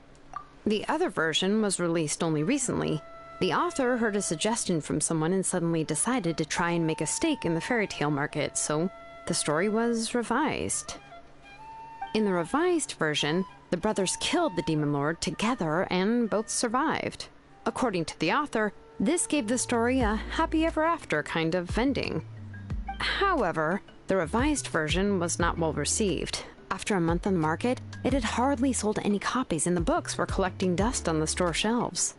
The other version was released only recently. The author heard a suggestion from someone and suddenly decided to try and make a stake in the fairy tale market, so the story was revised. In the revised version, the brothers killed the demon lord together and both survived. According to the author, this gave the story a happy ever after kind of ending. However, the revised version was not well received. After a month on the market, it had hardly sold any copies and the books were collecting dust on the store shelves.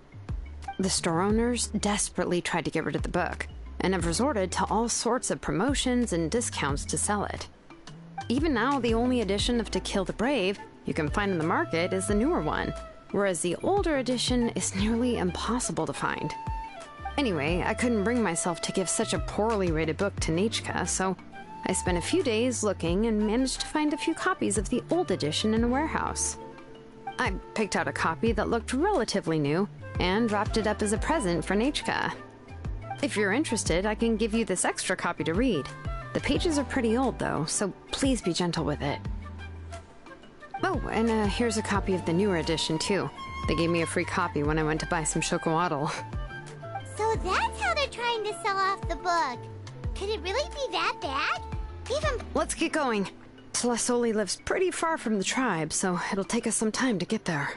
The store owners desperately tried to get rid of the book, and have resorted to all sorts of promotions and discounts to sell it. Even now, the only edition of To Kill the Brave you can find in the market is the newer one, whereas the older edition is nearly impossible to find. Anyway, I couldn't bring myself to give such a poorly rated book to Nechka, so I spent a few days looking and managed to find a few copies of the old edition in a warehouse. I picked out a copy that looked relatively new and wrapped it up as a present for Nechka. If you're interested, I can give you this extra copy to read. The pages are pretty old, though, so please be gentle with it. Oh, and here's a copy of the newer edition, too. They gave me a free copy when I went to buy some chocolatl. So that's how they're trying to sell off the book. Could it really be that bad? Even... Let's get going. Tlasoli lives pretty far from the tribe, so it'll take us some time to get there.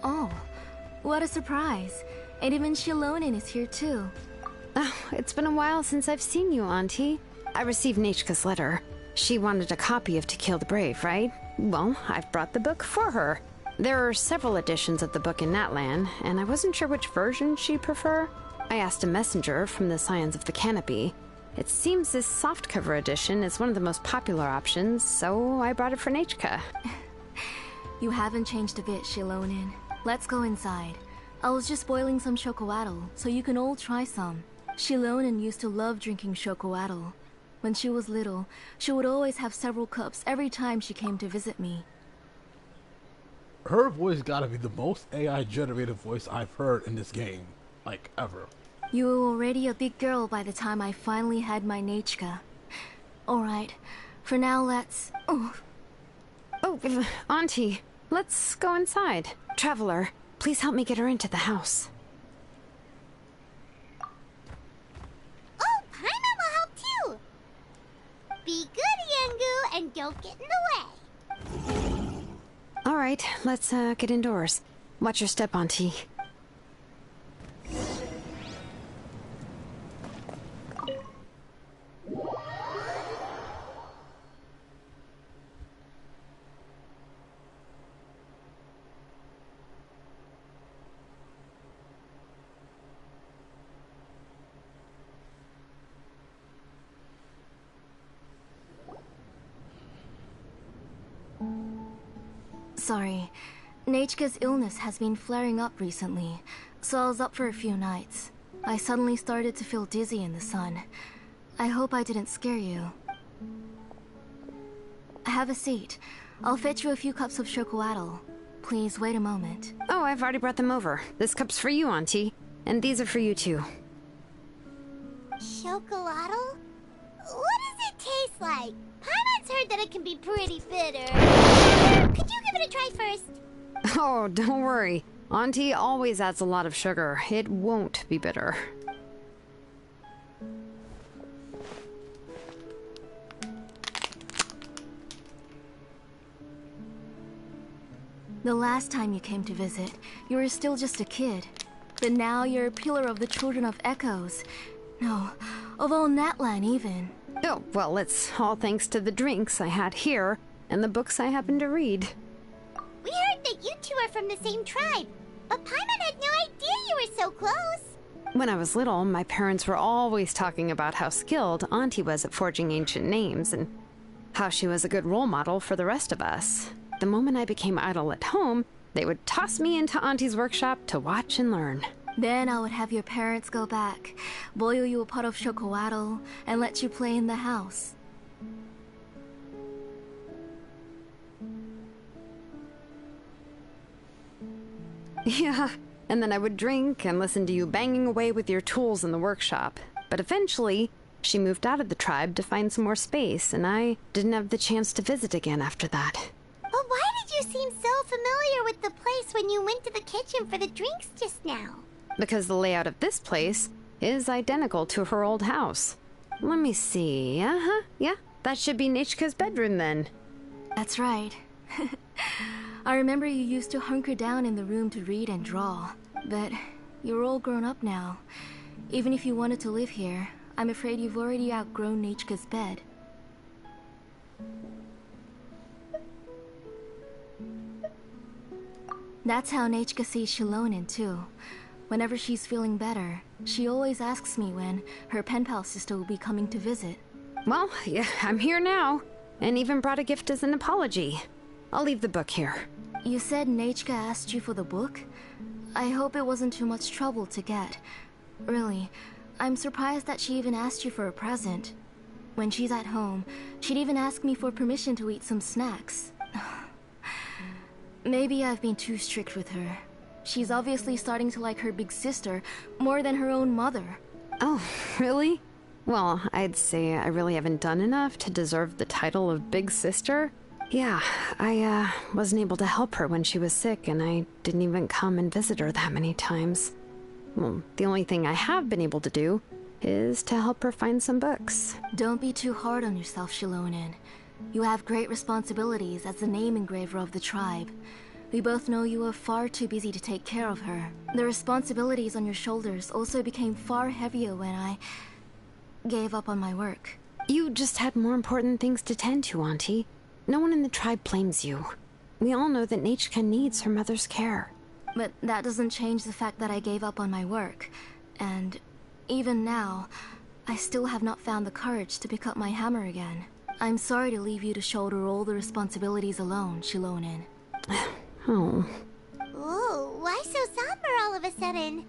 Oh, what a surprise. And even Shilonin is here too. Oh, it's been a while since I've seen you, Auntie. I received Nechka's letter. She wanted a copy of To Kill the Brave, right? Well, I've brought the book for her. There are several editions of the book in Natlan, and I wasn't sure which version she'd prefer. I asked a messenger from the Scions of the Canopy. It seems this softcover edition is one of the most popular options, so I brought it for Nechka. You haven't changed a bit, Shilonin. Let's go inside. I was just boiling some chocolatl, so you can all try some. Shilonin used to love drinking chocolatl. When she was little, she would always have several cups every time she came to visit me. Her voice gotta be the most AI-generated voice I've heard in this game, like, ever. You were already a big girl by the time I finally had my Nechka. Alright, for now let's... Oh, Auntie, let's go inside. Traveler, please help me get her into the house. Oh, Paimon will help too! Be good, Yangu, and don't get in the way. Alright, let's get indoors. Watch your step, Auntie. sorry. Nechka's illness has been flaring up recently, so I was up for a few nights. I suddenly started to feel dizzy in the sun. I hope I didn't scare you. Have a seat. I'll fetch you a few cups of chocolatl. Please wait a moment. Oh, I've already brought them over. This cup's for you, Auntie. And these are for you, too. Chocolatl? What does it taste like? Paimon's heard that it can be pretty bitter. Could you give it a try first? Oh, don't worry. Auntie always adds a lot of sugar. It won't be bitter. The last time you came to visit, you were still just a kid. But now you're a pillar of the Children of Echoes. No, of all Natlan even. Oh, well, it's all thanks to the drinks I had here and the books I happened to read. We heard that you two are from the same tribe, but Paimon had no idea you were so close. When I was little, my parents were always talking about how skilled Auntie was at forging ancient names and how she was a good role model for the rest of us. The moment I became idle at home, they would toss me into Auntie's workshop to watch and learn. Then I would have your parents go back, boil you a pot of chocolatl, and let you play in the house. Yeah, and then I would drink and listen to you banging away with your tools in the workshop. But eventually, she moved out of the tribe to find some more space, and I didn't have the chance to visit again after that. But why did you seem so familiar with the place when you went to the kitchen for the drinks just now? Because the layout of this place is identical to her old house. Let me see. Yeah, that should be Nichka's bedroom then. That's right. I remember you used to hunker down in the room to read and draw, but you're all grown up now. Even if you wanted to live here, I'm afraid you've already outgrown Nichka's bed. That's how Nichka sees Shilonen too. Whenever she's feeling better, she always asks me when her pen pal sister will be coming to visit. Well, yeah, I'm here now, and even brought a gift as an apology. I'll leave the book here. You said Nichka asked you for the book? I hope it wasn't too much trouble to get. Really, I'm surprised that she even asked you for a present. When she's at home, she'd even ask me for permission to eat some snacks. Maybe I've been too strict with her. She's obviously starting to like her big sister more than her own mother. Oh, really? Well, I'd say I really haven't done enough to deserve the title of big sister. Yeah, I wasn't able to help her when she was sick, and I didn't even come and visit her that many times. Well, the only thing I have been able to do is to help her find some books. Don't be too hard on yourself, Shilonen. You have great responsibilities as the name engraver of the tribe. We both know you are far too busy to take care of her. The responsibilities on your shoulders also became far heavier when I gave up on my work. You just had more important things to tend to, Auntie. No one in the tribe blames you. We all know that Nichka needs her mother's care. But that doesn't change the fact that I gave up on my work. And even now, I still have not found the courage to pick up my hammer again. I'm sorry to leave you to shoulder all the responsibilities alone, Shilonen. Oh. Ooh, why so somber all of a sudden?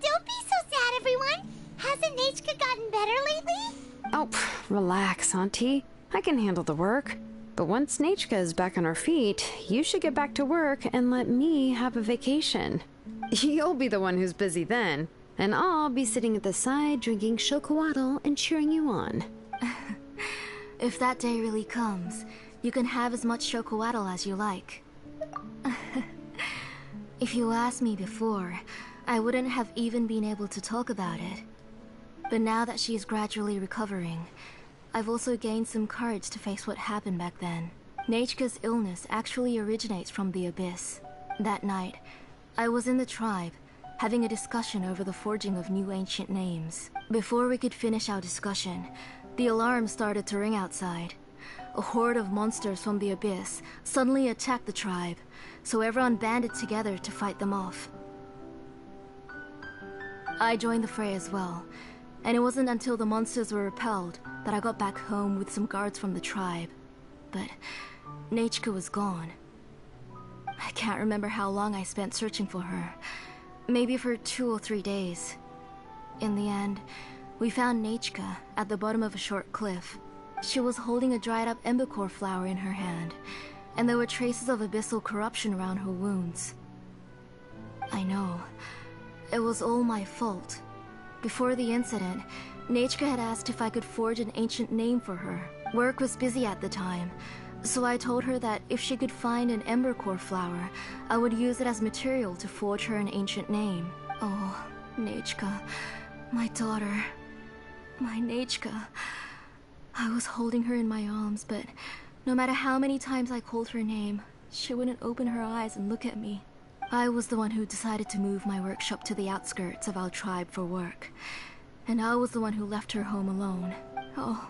Don't be so sad, everyone. Hasn't Nichka gotten better lately? Oh, relax, Auntie. I can handle the work. But once Nichka is back on her feet, you should get back to work and let me have a vacation. You'll be the one who's busy then, and I'll be sitting at the side drinking chocolatl and cheering you on. If that day really comes, you can have as much chocolatl as you like. If you asked me before, I wouldn't have even been able to talk about it. But now that she's gradually recovering, I've also gained some courage to face what happened back then. Nichka's illness actually originates from the Abyss. That night, I was in the tribe, having a discussion over the forging of new ancient names. Before we could finish our discussion, the alarm started to ring outside. A horde of monsters from the Abyss suddenly attacked the tribe, so everyone banded together to fight them off. I joined the fray as well, and it wasn't until the monsters were repelled that I got back home with some guards from the tribe. But Nichka was gone. I can't remember how long I spent searching for her. Maybe for 2 or 3 days. In the end, we found Nichka at the bottom of a short cliff. She was holding a dried-up embercore flower in her hand, and there were traces of abyssal corruption around her wounds. I know. It was all my fault. Before the incident, Nichka had asked if I could forge an ancient name for her. Work was busy at the time, so I told her that if she could find an embercore flower, I would use it as material to forge her an ancient name. Oh, Nichka, my daughter, my Nichka. I was holding her in my arms, but no matter how many times I called her name, she wouldn't open her eyes and look at me. I was the one who decided to move my workshop to the outskirts of our tribe for work. And I was the one who left her home alone. Oh,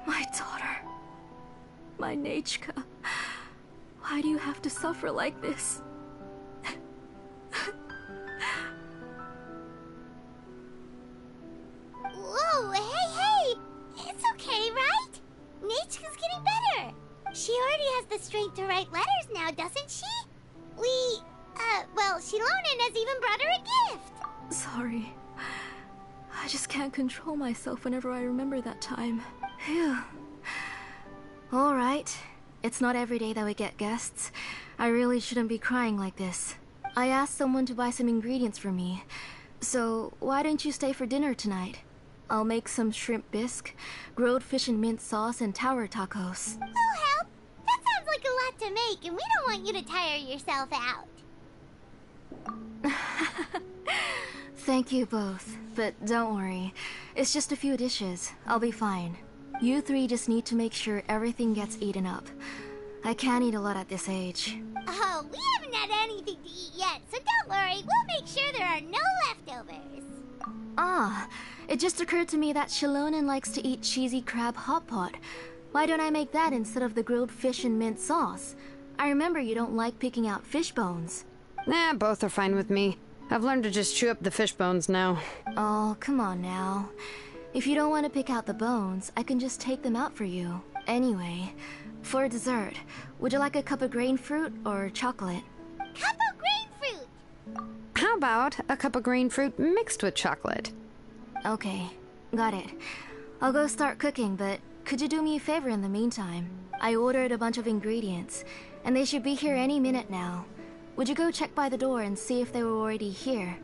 my daughter. My Nachka. Why do you have to suffer like this? Whoa, hey! It's okay, right? Nachka's getting better. She already has the strength to write letters now, doesn't she? Well, Shilonen has even brought her a gift. Sorry. I just can't control myself whenever I remember that time. Phew. Alright. It's not every day that we get guests. I really shouldn't be crying like this. I asked someone to buy some ingredients for me. So, why don't you stay for dinner tonight? I'll make some shrimp bisque, grilled fish and mint sauce, and tower tacos. I'll help. That sounds like a lot to make, and we don't want you to tire yourself out. Thank you both, but don't worry. It's just a few dishes. I'll be fine. You three just need to make sure everything gets eaten up. I can't eat a lot at this age. Oh, we haven't had anything to eat yet, so don't worry. We'll make sure there are no leftovers. Ah, it just occurred to me that Shilonen likes to eat cheesy crab hot pot. Why don't I make that instead of the grilled fish and mint sauce? I remember you don't like picking out fish bones. Nah, both are fine with me. I've learned to just chew up the fish bones now. Oh, come on now. If you don't want to pick out the bones, I can just take them out for you. Anyway, for dessert, would you like a cup of grain fruit or chocolate? Cup of grain fruit! How about a cup of grain fruit mixed with chocolate? Okay, got it. I'll go start cooking, but could you do me a favor in the meantime? I ordered a bunch of ingredients, and they should be here any minute now. Would you go check by the door and see if they were already here?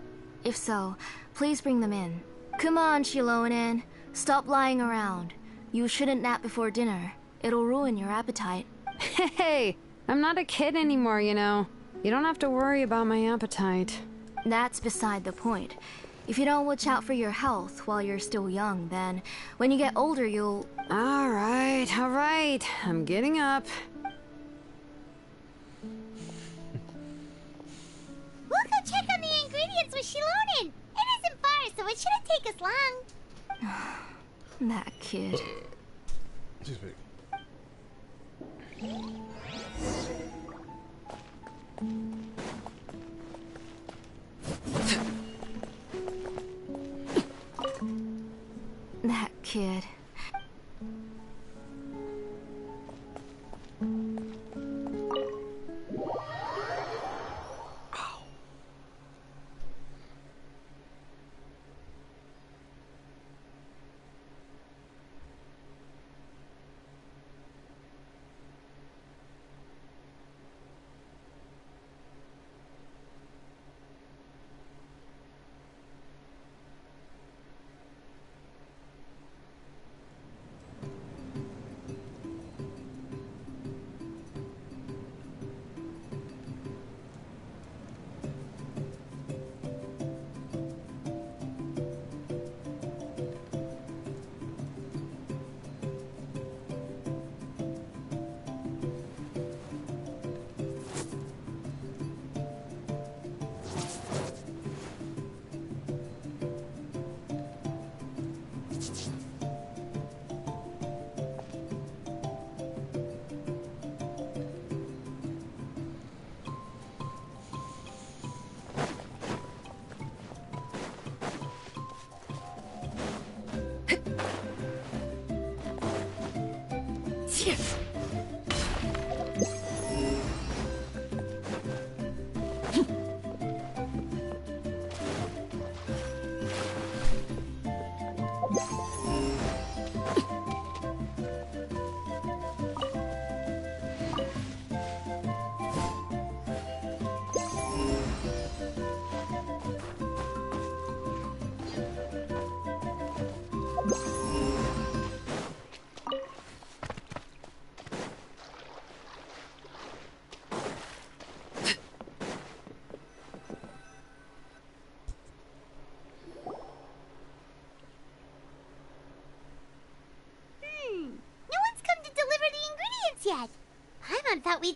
If so, please bring them in. Come on, Shilonen. Stop lying around. You shouldn't nap before dinner. It'll ruin your appetite. Hey, I'm not a kid anymore, you know. You don't have to worry about my appetite. That's beside the point. If you don't watch out for your health while you're still young, then when you get older, you'll... All right. I'm getting up. We'll go check on the ingredients with Shilonen. It isn't far, so it shouldn't take us long. That kid. Excuse me. That kid.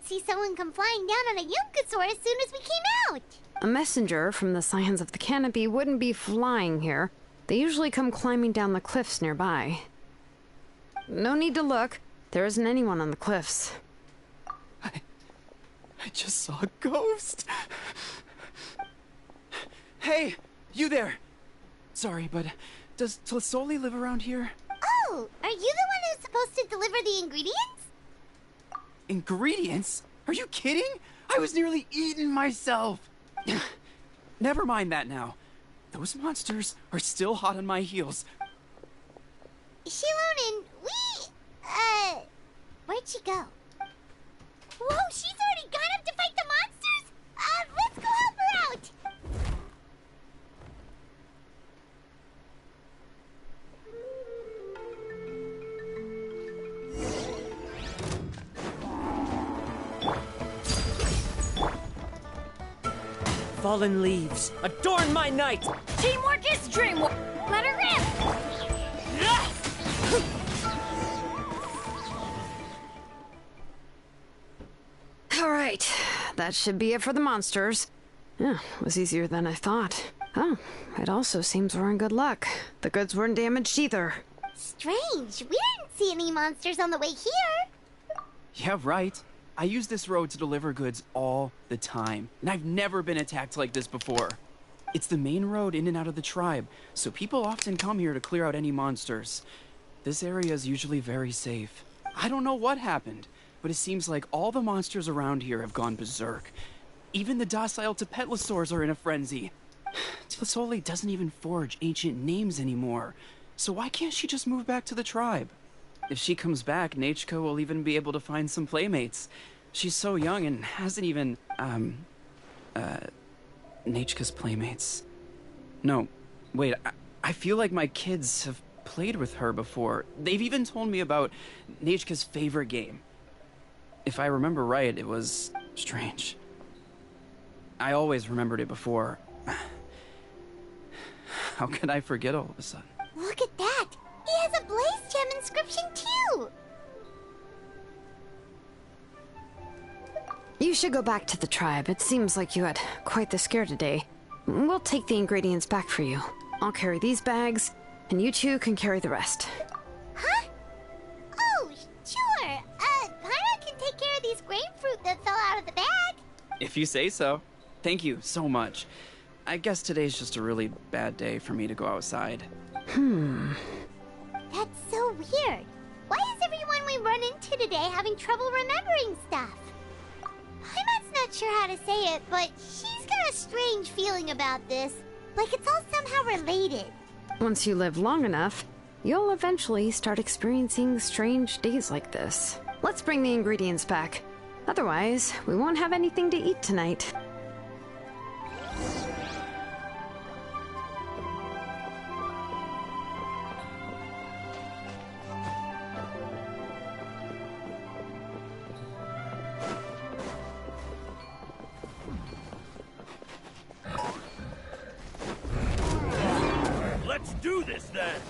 see someone come flying down on a Yunkasaur as soon as we came out. A messenger from the Scions of the Canopy wouldn't be flying here. They usually come climbing down the cliffs nearby. No need to look. There isn't anyone on the cliffs. I just saw a ghost. Hey, you there. Sorry, but does Tlasoli live around here? Oh, are you the one who's supposed to deliver the ingredients? Ingredients? Are you kidding? I was nearly eaten myself. Never mind that now. Those monsters are still hot on my heels. Shilonen, where'd she go? Whoa, she's already gone up to fight the monsters? Let's go help her out! Fallen leaves, adorn my night! Teamwork is dreamwork! Let her rip! Alright, that should be it for the monsters. Yeah, it was easier than I thought. Oh, it also seems we're in good luck. The goods weren't damaged either. Strange, we didn't see any monsters on the way here. Yeah, right. I use this road to deliver goods all the time, and I've never been attacked like this before. It's the main road in and out of the tribe, so people often come here to clear out any monsters. This area is usually very safe. I don't know what happened, but it seems like all the monsters around here have gone berserk. Even the docile Tepetlosaurs are in a frenzy. Tlasoli doesn't even forge ancient names anymore, so why can't she just move back to the tribe? If she comes back, Nachko will even be able to find some playmates. She's so young and hasn't even, Nachka's playmates. No, wait, I feel like my kids have played with her before. They've even told me about Nachka's favorite game. If I remember right, it was strange. I always remembered it before. How could I forget all of a sudden? Look at that! He has a Blaze Gem inscription too! You should go back to the tribe. It seems like you had quite the scare today. We'll take the ingredients back for you. I'll carry these bags, and you two can carry the rest. Huh? Oh, sure. Paimon can take care of these grapefruit that fell out of the bag. If you say so. Thank you so much. I guess today's just a really bad day for me to go outside. That's so weird. Why is everyone we run into today having trouble remembering stuff? Paimon's not sure how to say it, but she's got a strange feeling about this. Like it's all somehow related. Once you live long enough, you'll eventually start experiencing strange days like this. Let's bring the ingredients back. Otherwise, we won't have anything to eat tonight. Let's do this then!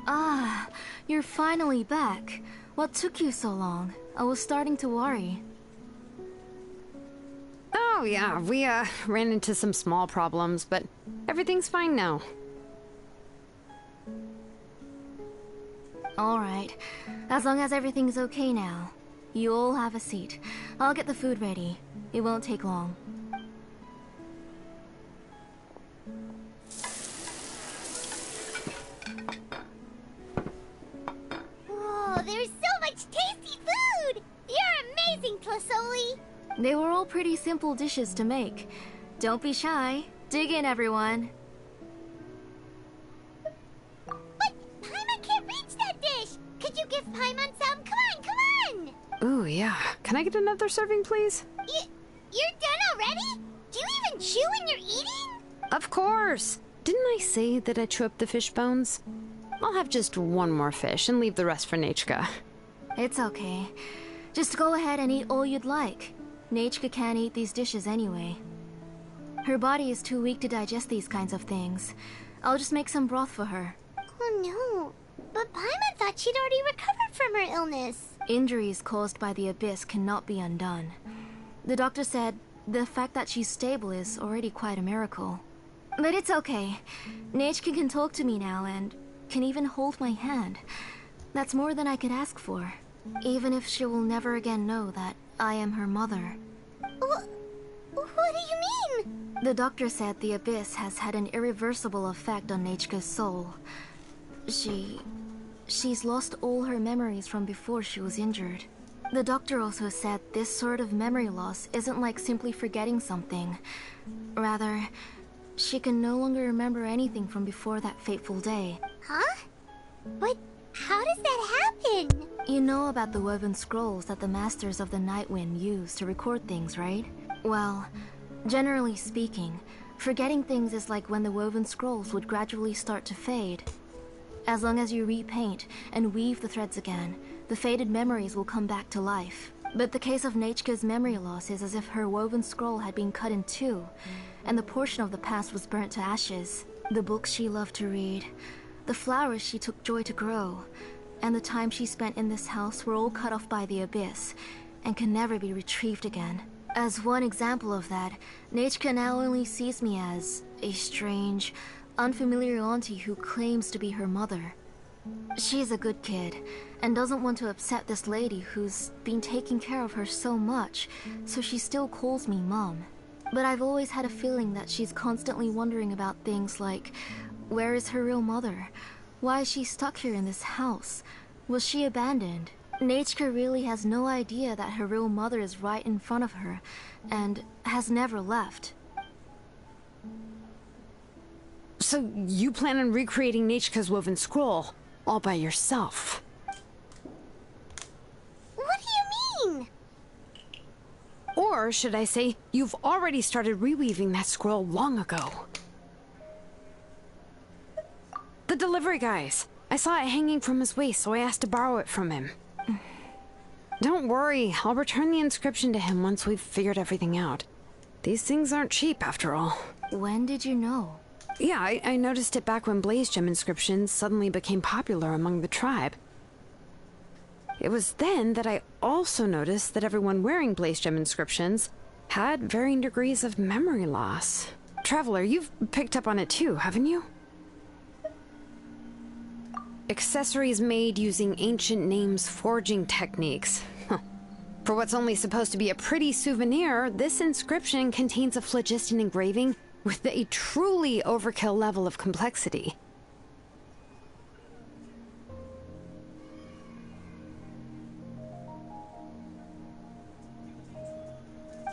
Ah, you're finally back. What took you so long? I was starting to worry. Oh yeah, we ran into some small problems, but everything's fine now. Alright, as long as everything's okay now. You all have a seat. I'll get the food ready. It won't take long. They were all pretty simple dishes to make. Don't be shy. Dig in, everyone. But Paimon can't reach that dish! Could you give Paimon some? Come on! Ooh, yeah. Can I get another serving, please? You're done already? Do you even chew when you're eating? Of course! Didn't I say that I chew up the fish bones? I'll have just one more fish and leave the rest for Nachka. It's okay. Just go ahead and eat all you'd like. Nachka can't eat these dishes anyway. Her body is too weak to digest these kinds of things. I'll just make some broth for her. Oh no. But Paimon thought she'd already recovered from her illness. Injuries caused by the Abyss cannot be undone. The doctor said the fact that she's stable is already quite a miracle. But it's okay. Nachka can talk to me now and can even hold my hand. That's more than I could ask for. Even if she will never again know that I am her mother. What do you mean? The doctor said the Abyss has had an irreversible effect on Nachka's soul. She's lost all her memories from before she was injured. The doctor also said this sort of memory loss isn't like simply forgetting something. Rather, she can no longer remember anything from before that fateful day. Huh? But how does that happen? You know about the woven scrolls that the Masters of the Night Wind use to record things, right? Well, generally speaking, forgetting things is like when the woven scrolls would gradually start to fade. As long as you repaint and weave the threads again, the faded memories will come back to life. But the case of Nachka's memory loss is as if her woven scroll had been cut in two, and the portion of the past was burnt to ashes. The books she loved to read, the flowers she took joy to grow, and the time she spent in this house were all cut off by the Abyss, and can never be retrieved again. As one example of that, Nachka now only sees me as a strange, unfamiliar auntie who claims to be her mother. She's a good kid, and doesn't want to upset this lady who's been taking care of her so much, so she still calls me Mom. But I've always had a feeling that she's constantly wondering about things like, where is her real mother? Why is she stuck here in this house? Was she abandoned? Nachka really has no idea that her real mother is right in front of her, and has never left. So you plan on recreating Nachka's woven scroll, all by yourself? What do you mean? Or should I say, you've already started reweaving that scroll long ago. The delivery guys. I saw it hanging from his waist, so I asked to borrow it from him. Don't worry, I'll return the inscription to him once we've figured everything out. These things aren't cheap, after all. When did you know? Yeah, I noticed it back when Blaze Gem inscriptions suddenly became popular among the tribe. It was then that I also noticed that everyone wearing Blaze Gem inscriptions had varying degrees of memory loss. Traveler, you've picked up on it too, haven't you? Accessories made using ancient names forging techniques. Huh. For what's only supposed to be a pretty souvenir, this inscription contains a phlogiston engraving with a truly overkill level of complexity.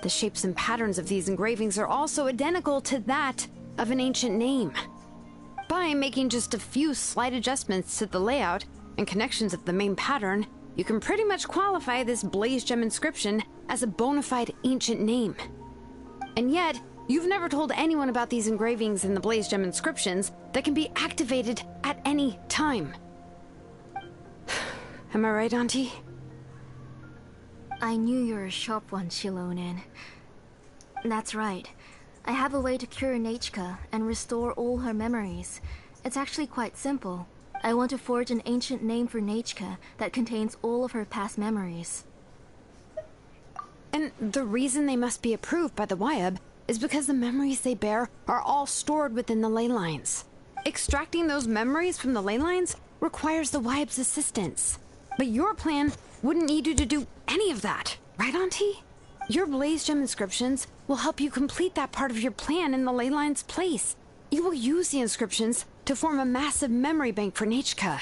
The shapes and patterns of these engravings are also identical to that of an ancient name. By making just a few slight adjustments to the layout and connections of the main pattern, you can pretty much qualify this Blaze Gem inscription as a bona fide ancient name. And yet, you've never told anyone about these engravings in the Blaze Gem inscriptions that can be activated at any time. Am I right, Auntie? I knew you were a sharp one, Shilonin. That's right. I have a way to cure Nachka and restore all her memories. It's actually quite simple. I want to forge an ancient name for Nachka that contains all of her past memories. And the reason they must be approved by the Wyab is because the memories they bear are all stored within the ley lines. Extracting those memories from the ley lines requires the Wyab's assistance. But your plan wouldn't need you to do any of that, right, Auntie? Your Blaze Gem inscriptions will help you complete that part of your plan in the ley line's place. You will use the inscriptions to form a massive memory bank for Nachka.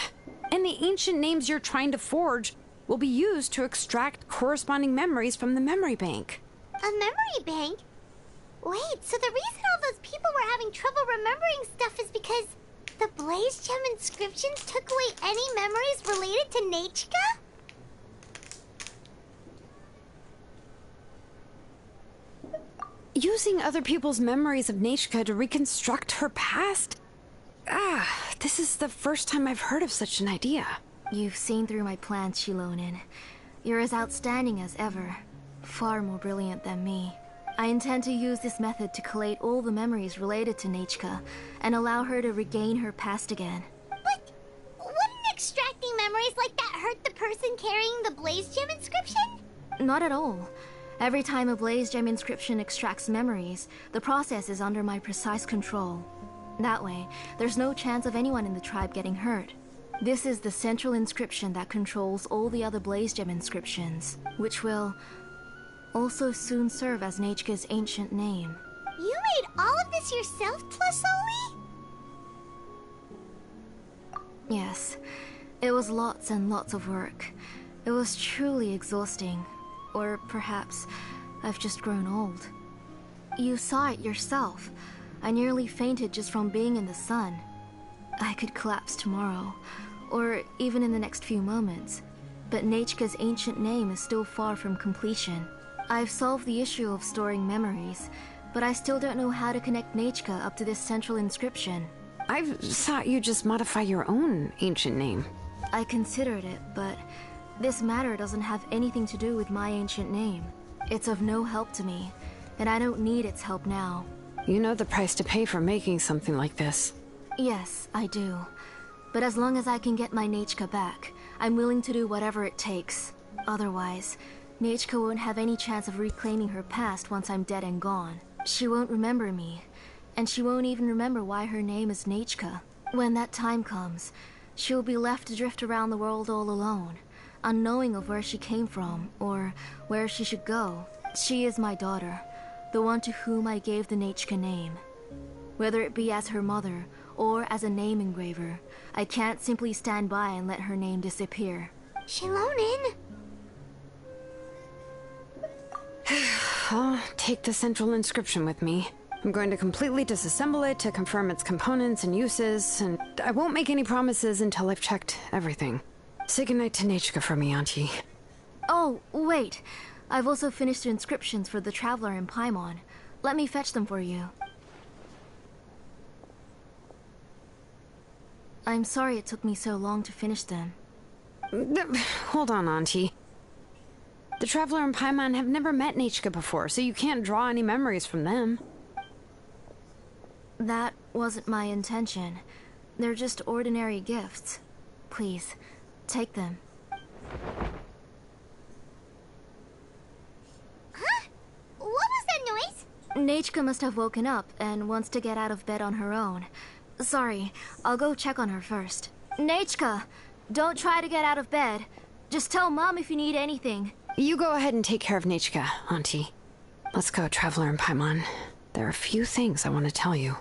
And the ancient names you're trying to forge will be used to extract corresponding memories from the memory bank. A memory bank? Wait, so the reason all those people were having trouble remembering stuff is because the Blaze Gem inscriptions took away any memories related to Nachka? Using other people's memories of Nachka to reconstruct her past? This is the first time I've heard of such an idea. You've seen through my plans, Shilonin. You're as outstanding as ever. Far more brilliant than me. I intend to use this method to collate all the memories related to Nachka and allow her to regain her past again. But wouldn't extracting memories like that hurt the person carrying the Blaze Gem inscription? Not at all. Every time a Blaze Gem inscription extracts memories, the process is under my precise control. That way, there's no chance of anyone in the tribe getting hurt. This is the central inscription that controls all the other Blaze Gem inscriptions, which will also soon serve as Nachka's ancient name. You made all of this yourself, Tlasoli? Yes. It was lots and lots of work. It was truly exhausting. Or perhaps I've just grown old. You saw it yourself. I nearly fainted just from being in the sun. I could collapse tomorrow, or even in the next few moments. But Nachka's ancient name is still far from completion. I've solved the issue of storing memories, but I still don't know how to connect Nachka up to this central inscription. I thought you'd just modify your own ancient name. I considered it, but this matter doesn't have anything to do with my ancient name. It's of no help to me, and I don't need its help now. You know the price to pay for making something like this. Yes, I do. But as long as I can get my Nachka back, I'm willing to do whatever it takes. Otherwise, Nachka won't have any chance of reclaiming her past once I'm dead and gone. She won't remember me, and she won't even remember why her name is Nachka. When that time comes, she'll be left to drift around the world all alone, unknowing of where she came from, or where she should go. She is my daughter, the one to whom I gave the Nachka name. Whether it be as her mother, or as a name engraver, I can't simply stand by and let her name disappear. Shilonin! I'll take the central inscription with me. I'm going to completely disassemble it to confirm its components and uses, and I won't make any promises until I've checked everything. Say goodnight to Nachka for me, Auntie. Oh, wait. I've also finished the inscriptions for the Traveler in Paimon. Let me fetch them for you. I'm sorry it took me so long to finish them. Hold on, Auntie. The Traveler and Paimon have never met Nachka before, so you can't draw any memories from them. That wasn't my intention. They're just ordinary gifts. Please, take them. Huh? What was that noise? Nachka must have woken up and wants to get out of bed on her own. Sorry, I'll go check on her first. Nachka, don't try to get out of bed. Just tell Mom if you need anything. You go ahead and take care of Nachka, Auntie. Let's go, Traveler and Paimon. There are a few things I want to tell you.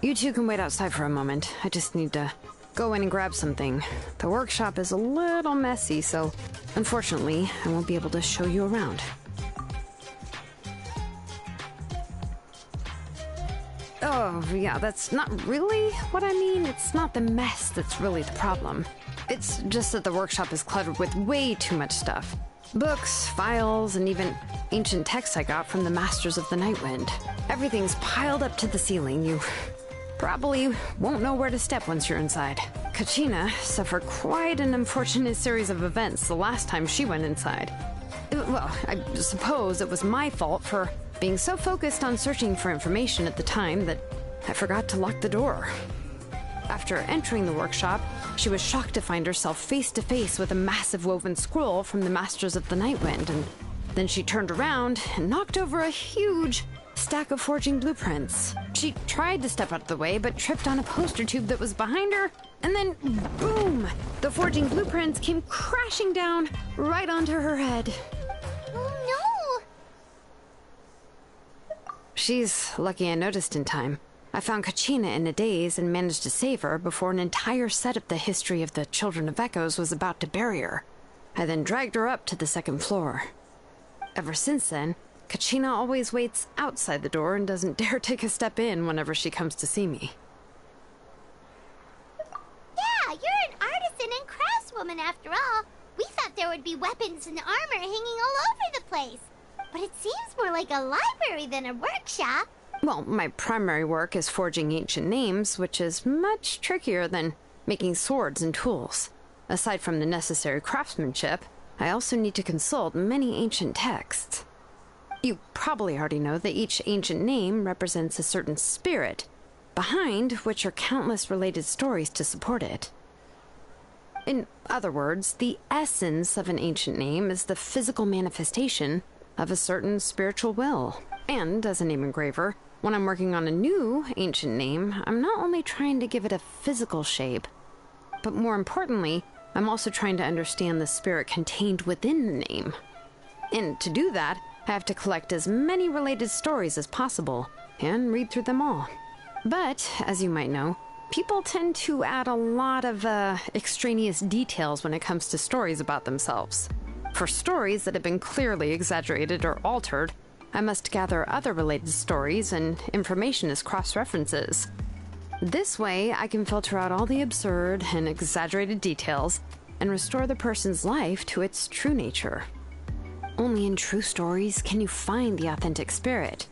You two can wait outside for a moment. I just need to go in and grab something. The workshop is a little messy, so unfortunately, I won't be able to show you around. Oh, yeah, that's not really what I mean. It's not the mess that's really the problem. It's just that the workshop is cluttered with way too much stuff. Books, files, and even ancient texts I got from the Masters of the Nightwind. Everything's piled up to the ceiling. You probably won't know where to step once you're inside. Kachina suffered quite an unfortunate series of events the last time she went inside. Well, I suppose it was my fault for being so focused on searching for information at the time that I forgot to lock the door. After entering the workshop, she was shocked to find herself face to face with a massive woven scroll from the Masters of the Nightwind, and then she turned around and knocked over a huge stack of forging blueprints. She tried to step out of the way, but tripped on a poster tube that was behind her, and then boom! The forging blueprints came crashing down right onto her head. Oh no! She's lucky I noticed in time. I found Kachina in a daze and managed to save her before an entire set of the history of the Children of Echoes was about to bury her. I then dragged her up to the second floor. Ever since then, Kachina always waits outside the door and doesn't dare take a step in whenever she comes to see me. Yeah, you're an artisan and craftswoman after all. We thought there would be weapons and armor hanging all over the place. But it seems more like a library than a workshop. Well, my primary work is forging ancient names, which is much trickier than making swords and tools. Aside from the necessary craftsmanship, I also need to consult many ancient texts. You probably already know that each ancient name represents a certain spirit, behind which are countless related stories to support it. In other words, the essence of an ancient name is the physical manifestation of a certain spiritual will. And as a name engraver, when I'm working on a new ancient name, I'm not only trying to give it a physical shape, but more importantly, I'm also trying to understand the spirit contained within the name. And to do that, I have to collect as many related stories as possible, and read through them all. But, as you might know, people tend to add a lot of extraneous details when it comes to stories about themselves. For stories that have been clearly exaggerated or altered, I must gather other related stories and information as cross-references. This way, I can filter out all the absurd and exaggerated details and restore the person's life to its true nature. Only in true stories can you find the authentic spirit.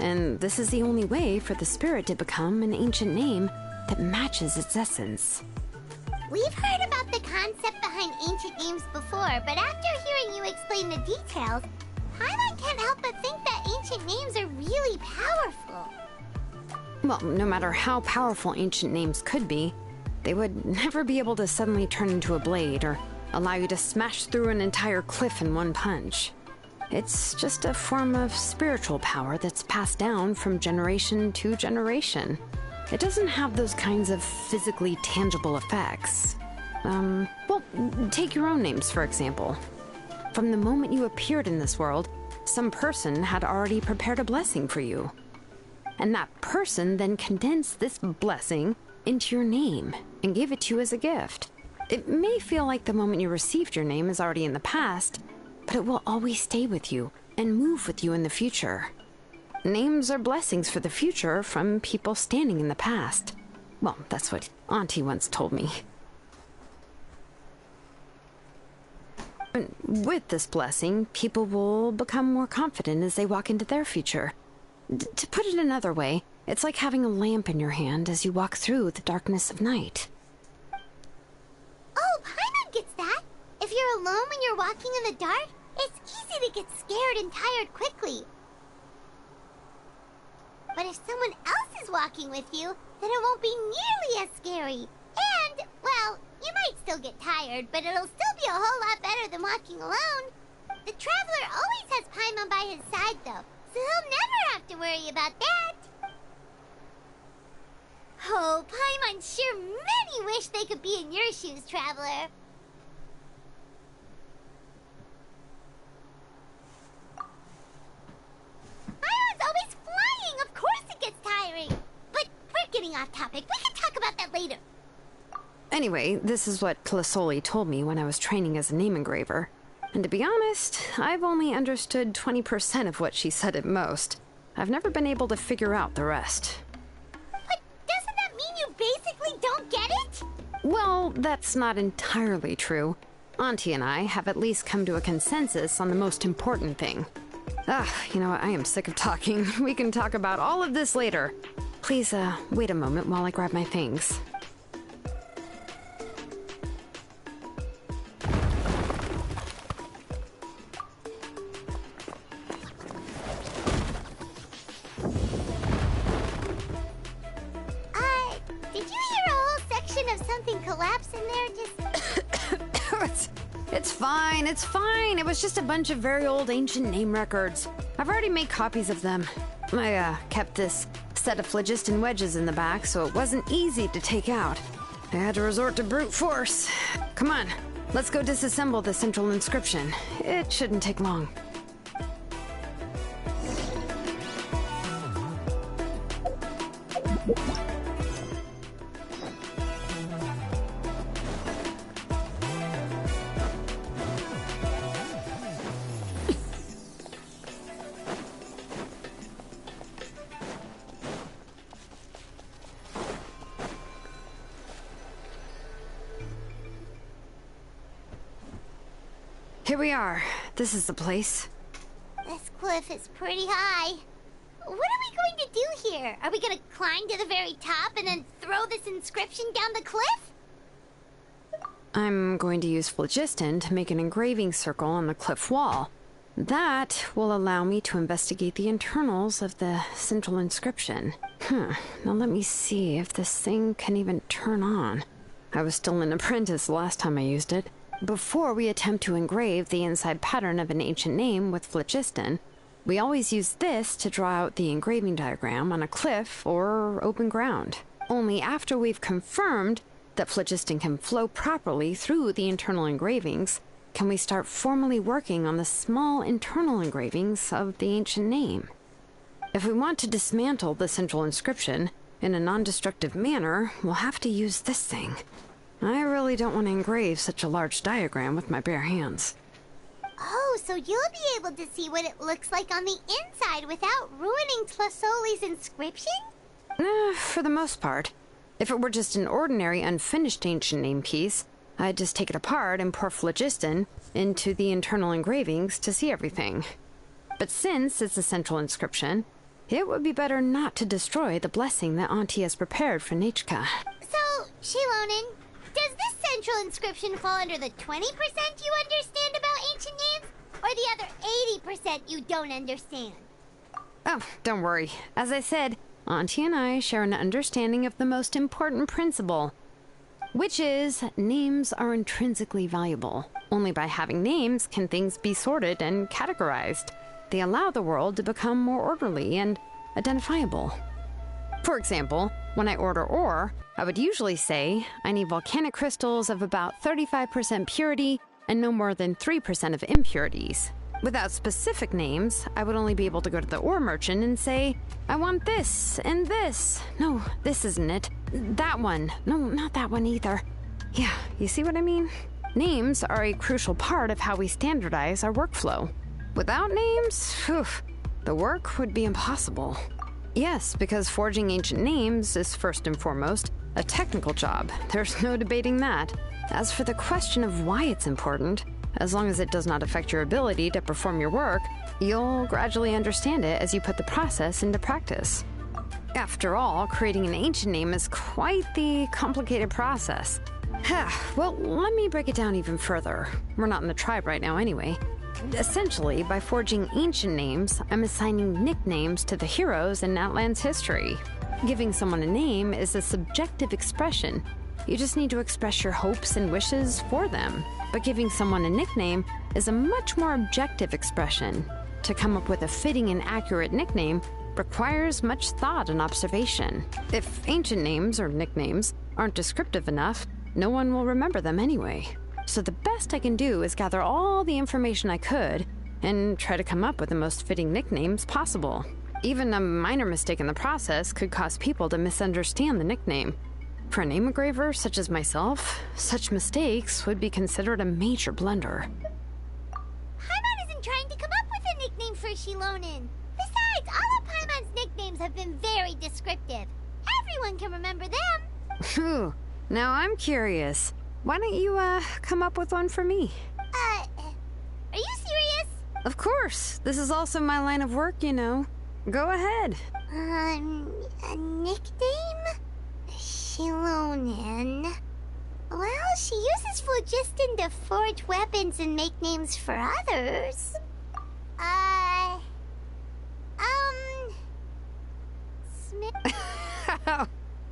And this is the only way for the spirit to become an ancient name that matches its essence. We've heard about the concept behind ancient names before, but after hearing you explain the details, Paimon can't help but think that ancient names are really powerful. Well, no matter how powerful ancient names could be, they would never be able to suddenly turn into a blade or allow you to smash through an entire cliff in one punch. It's just a form of spiritual power that's passed down from generation to generation. It doesn't have those kinds of physically tangible effects. Well, take your own names, for example. From the moment you appeared in this world, some person had already prepared a blessing for you. And that person then condensed this blessing into your name and gave it to you as a gift. It may feel like the moment you received your name is already in the past, but it will always stay with you and move with you in the future. Names are blessings for the future from people standing in the past. Well, that's what Auntie once told me. With this blessing, people will become more confident as they walk into their future. To put it another way, it's like having a lamp in your hand as you walk through the darkness of night. Oh, Paimon gets that. If you're alone when you're walking in the dark, it's easy to get scared and tired quickly. But if someone else is walking with you, then it won't be nearly as scary. And, well, you might still get tired, but it'll still be a whole lot better than walking alone. The Traveler always has Paimon by his side, though, so he'll never have to worry about that. Oh, Paimon sure many wish they could be in your shoes, Traveler. Paimon's always flying, of course it gets tiring. But we're getting off topic. We can talk about that later. Anyway, this is what Tlasoli told me when I was training as a name engraver. And to be honest, I've only understood 20% of what she said at most. I've never been able to figure out the rest. But doesn't that mean you basically don't get it? Well, that's not entirely true. Auntie and I have at least come to a consensus on the most important thing. You know what? I am sick of talking. We can talk about all of this later. Please, wait a moment while I grab my things. Did you hear a whole section of something collapse in there? It's fine, it's fine. It was just a bunch of very old ancient name records. I've already made copies of them. I, kept this set of phlogiston wedges in the back, so it wasn't easy to take out. I had to resort to brute force. Come on, let's go disassemble the central inscription. It shouldn't take long. Here we are. This is the place. This cliff is pretty high. What are we going to do here? Are we going to climb to the very top and then throw this inscription down the cliff? I'm going to use phlogiston to make an engraving circle on the cliff wall. That will allow me to investigate the internals of the central inscription. Now let me see if this thing can even turn on. I was still an apprentice the last time I used it. Before we attempt to engrave the inside pattern of an ancient name with phlogiston, we always use this to draw out the engraving diagram on a cliff or open ground. Only after we've confirmed that phlogiston can flow properly through the internal engravings can we start formally working on the small internal engravings of the ancient name. If we want to dismantle the central inscription in a non-destructive manner, we'll have to use this thing. I really don't want to engrave such a large diagram with my bare hands. Oh, so you'll be able to see what it looks like on the inside without ruining Tlasoli's inscription? For the most part. If it were just an ordinary unfinished ancient name piece, I'd just take it apart and pour phlogiston into the internal engravings to see everything. But since it's a central inscription, it would be better not to destroy the blessing that Auntie has prepared for Nechka. So, Shilonin, does this central inscription fall under the 20% you understand about ancient names, or the other 80% you don't understand? Oh, don't worry. As I said, Auntie and I share an understanding of the most important principle, which is names are intrinsically valuable. Only by having names can things be sorted and categorized. They allow the world to become more orderly and identifiable. For example, when I order ore, I would usually say I need volcanic crystals of about 35% purity and no more than 3% of impurities. Without specific names, I would only be able to go to the ore merchant and say, I want this and this. No, this isn't it. That one. No, not that one either. Yeah, you see what I mean? Names are a crucial part of how we standardize our workflow. Without names, the work would be impossible. Yes, because forging ancient names is first and foremost a technical job. There's no debating that. As for the question of why it's important, as long as it does not affect your ability to perform your work, you'll gradually understand it as you put the process into practice. After all, creating an ancient name is quite the complicated process. Well, let me break it down even further. We're not in the tribe right now anyway. Essentially, by forging ancient names, I'm assigning nicknames to the heroes in Natlan's history. Giving someone a name is a subjective expression. You just need to express your hopes and wishes for them. But giving someone a nickname is a much more objective expression. To come up with a fitting and accurate nickname requires much thought and observation. If ancient names or nicknames aren't descriptive enough, no one will remember them anyway. So the best I can do is gather all the information I could and try to come up with the most fitting nicknames possible. Even a minor mistake in the process could cause people to misunderstand the nickname. For a name engraver such as myself, such mistakes would be considered a major blunder. Paimon isn't trying to come up with a nickname for Shilonen. Besides, all of Paimon's nicknames have been very descriptive. Everyone can remember them. Phew. Now I'm curious. Why don't you, come up with one for me? Are you serious? Of course. This is also my line of work, you know. Go ahead. A nickname? Shilonen. Well, she uses phlogiston to forge weapons and make names for others. Smith.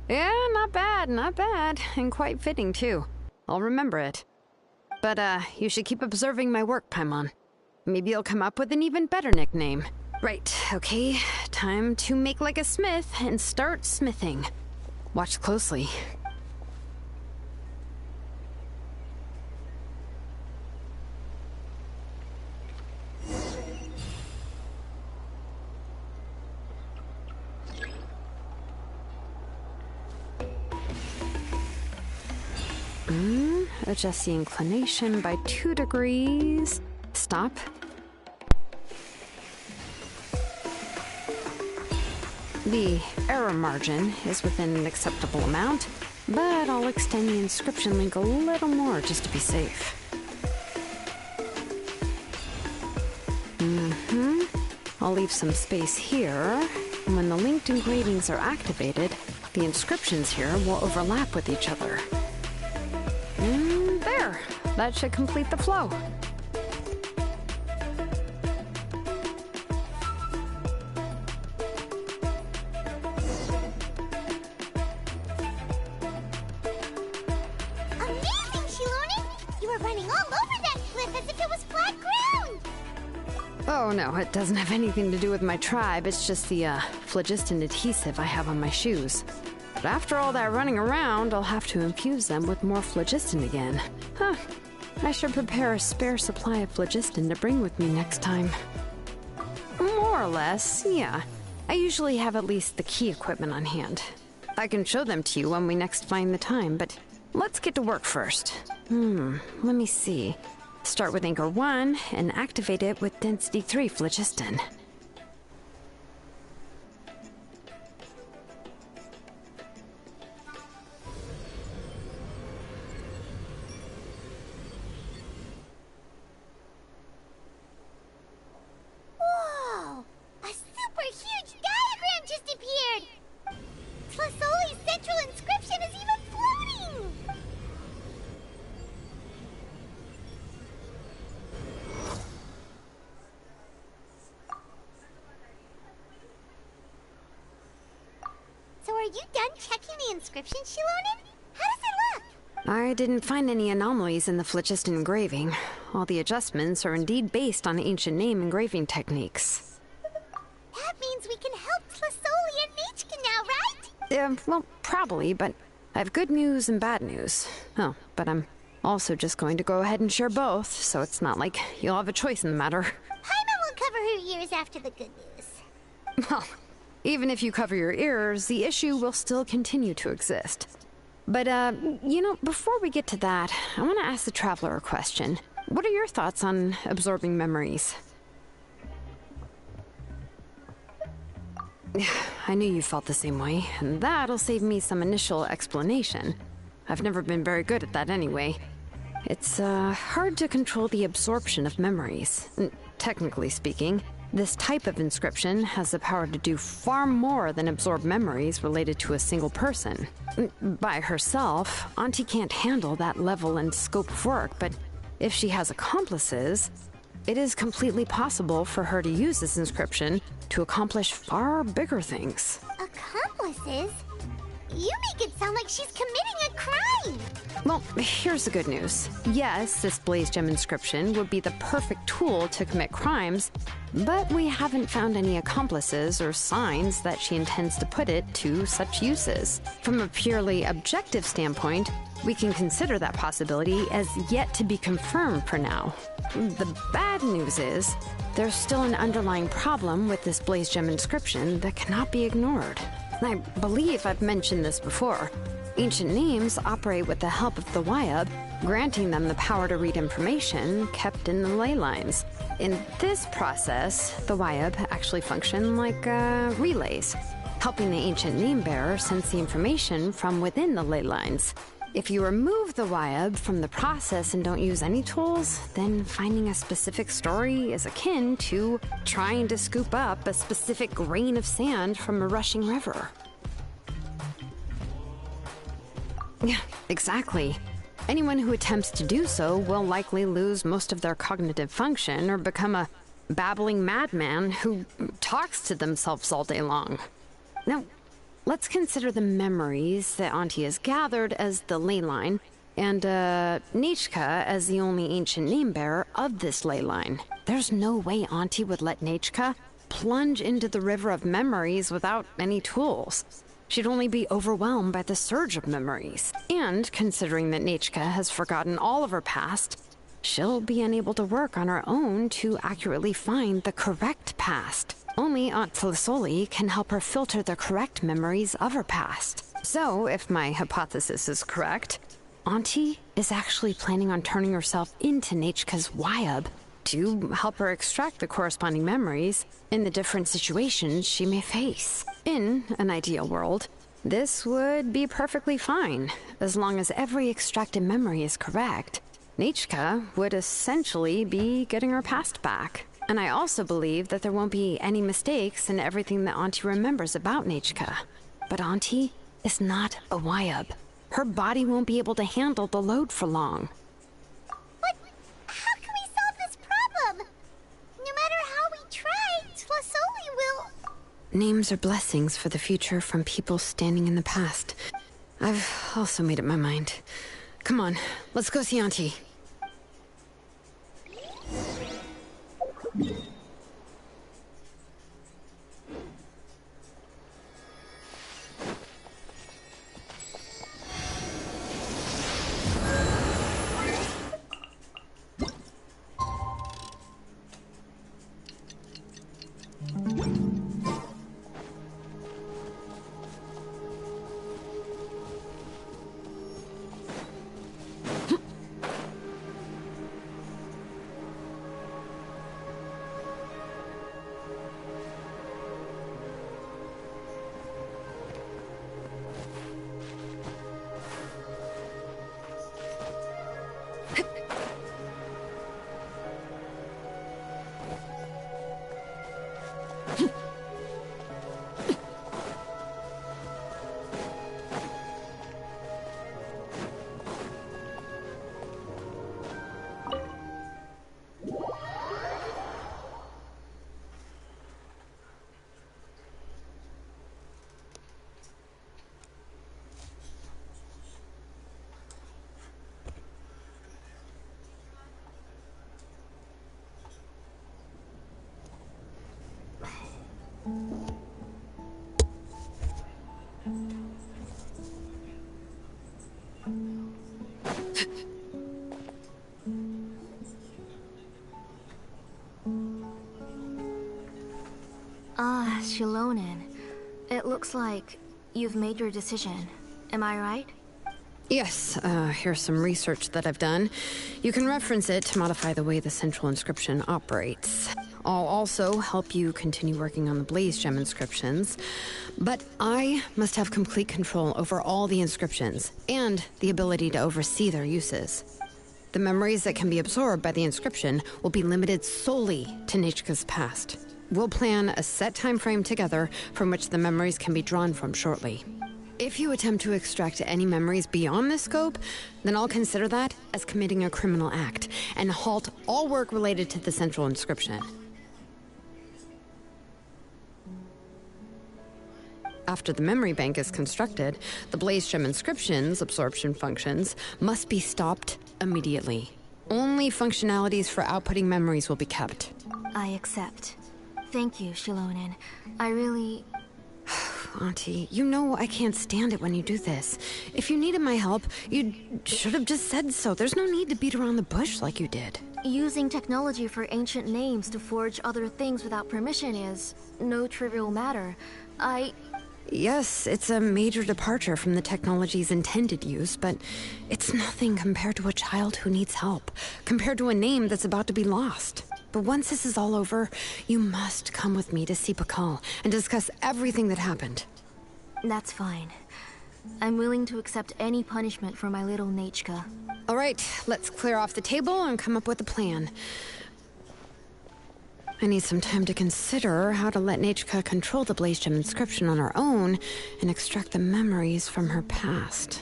Yeah, not bad, not bad. And quite fitting, too. I'll remember it. But, you should keep observing my work, Paimon. Maybe you'll come up with an even better nickname. Right, okay. Time to make like a smith and start smithing. Watch closely. Adjust the inclination by 2 degrees. Stop. The error margin is within an acceptable amount, but I'll extend the inscription link a little more just to be safe. I'll leave some space here. When the linked engravings are activated, the inscriptions here will overlap with each other. There! That should complete the flow. Amazing, Shilonen! You were running all over that cliff as if it was flat ground! Oh no, it doesn't have anything to do with my tribe. It's just the, phlogiston adhesive I have on my shoes. But after all that running around, I'll have to infuse them with more phlogiston again. Huh. I should prepare a spare supply of phlogiston to bring with me next time. More or less, yeah. I usually have at least the key equipment on hand. I can show them to you when we next find the time, but let's get to work first. Let me see. Start with Anchor 1 and activate it with Density 3 phlogiston. Whoa! A super huge diagram just appeared! Tlasoli's central inscription is even floating! So are you done checking the inscription, Shilonen? How does it look? I didn't find any anomalies in the phlogiston engraving. All the adjustments are indeed based on ancient name engraving techniques. That means we can help Tlasoli and Machka now, right? Well, probably, but I have good news and bad news. Oh, but I'm also just going to go ahead and share both, so it's not like you'll have a choice in the matter. Paimon will cover her ears after the good news. Well, even if you cover your ears, the issue will still continue to exist. But, you know, before we get to that, I want to ask the Traveler a question. What are your thoughts on absorbing memories? I knew you felt the same way, and that'll save me some initial explanation. I've never been very good at that anyway. It's, hard to control the absorption of memories. Technically speaking, this type of inscription has the power to do far more than absorb memories related to a single person. By herself, Auntie can't handle that level and scope of work, but if she has accomplices, it is completely possible for her to use this inscription to accomplish far bigger things. Accomplices? You make it sound like she's committing a crime! Well, here's the good news. Yes, this Blaze Gem inscription would be the perfect tool to commit crimes, but we haven't found any accomplices or signs that she intends to put it to such uses. From a purely objective standpoint, we can consider that possibility as yet to be confirmed for now. The bad news is, there's still an underlying problem with this Blaze Gem inscription that cannot be ignored. I believe I've mentioned this before. Ancient names operate with the help of the Wyab, granting them the power to read information kept in the ley lines. In this process, the Wyab actually function like relays, helping the ancient name bearer sense the information from within the ley lines. If you remove the Wyab from the process and don't use any tools, then finding a specific story is akin to trying to scoop up a specific grain of sand from a rushing river. Yeah, exactly. Anyone who attempts to do so will likely lose most of their cognitive function or become a babbling madman who talks to themselves all day long. Now, let's consider the memories that Auntie has gathered as the ley line, and Nechka as the only ancient name bearer of this ley line. There's no way Auntie would let Nechka plunge into the river of memories without any tools. She'd only be overwhelmed by the surge of memories. And considering that Nechka has forgotten all of her past, she'll be unable to work on her own to accurately find the correct past. Only Aunt Felisoli can help her filter the correct memories of her past. So, if my hypothesis is correct, Auntie is actually planning on turning herself into Nechka's Wyab to help her extract the corresponding memories in the different situations she may face. In an ideal world, this would be perfectly fine, as long as every extracted memory is correct. Nechka would essentially be getting her past back. And I also believe that there won't be any mistakes in everything that Auntie remembers about Nechka. But Auntie is not a Wyab. Her body won't be able to handle the load for long. But how can we solve this problem? No matter how we try, Tlasoli will... Names are blessings for the future from people standing in the past. I've also made up my mind. Come on, let's go see Auntie. Shilonen, it looks like you've made your decision. Am I right? Yes, here's some research that I've done. You can reference it to modify the way the central inscription operates. I'll also help you continue working on the Blaze Gem inscriptions, but I must have complete control over all the inscriptions, and the ability to oversee their uses. The memories that can be absorbed by the inscription will be limited solely to Nechka's past. We'll plan a set time frame together from which the memories can be drawn from shortly. If you attempt to extract any memories beyond this scope, then I'll consider that as committing a criminal act and halt all work related to the central inscription. After the memory bank is constructed, the Blaze Gem inscription's absorption functions must be stopped immediately. Only functionalities for outputting memories will be kept. I accept. Thank you, Shilonen. I really... Auntie, you know I can't stand it when you do this. If you needed my help, you should have just said so. There's no need to beat around the bush like you did. Using technology for ancient names to forge other things without permission is no trivial matter. Yes, it's a major departure from the technology's intended use, but it's nothing compared to a child who needs help, compared to a name that's about to be lost. But once this is all over, you must come with me to see Pakal and discuss everything that happened. That's fine. I'm willing to accept any punishment for my little Nechka. All right, let's clear off the table and come up with a plan. I need some time to consider how to let Nechka control the Blaze Gem inscription on her own and extract the memories from her past.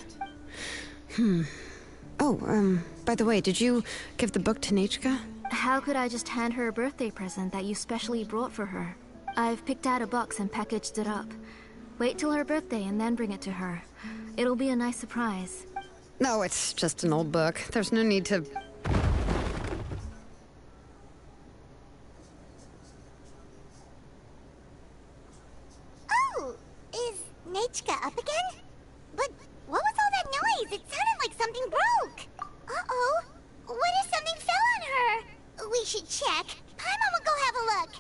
Oh, by the way, did you give the book to Nechka? How could I just hand her a birthday present that you specially brought for her? I've picked out a box and packaged it up. Wait till her birthday and then bring it to her. It'll be a nice surprise. No, it's just an old book. There's no need to... Oh! Is Nechka up again? But what was all that noise? It sounded like something broke. Uh-oh. What if something fell on her? We should check. Paimon will go have a look.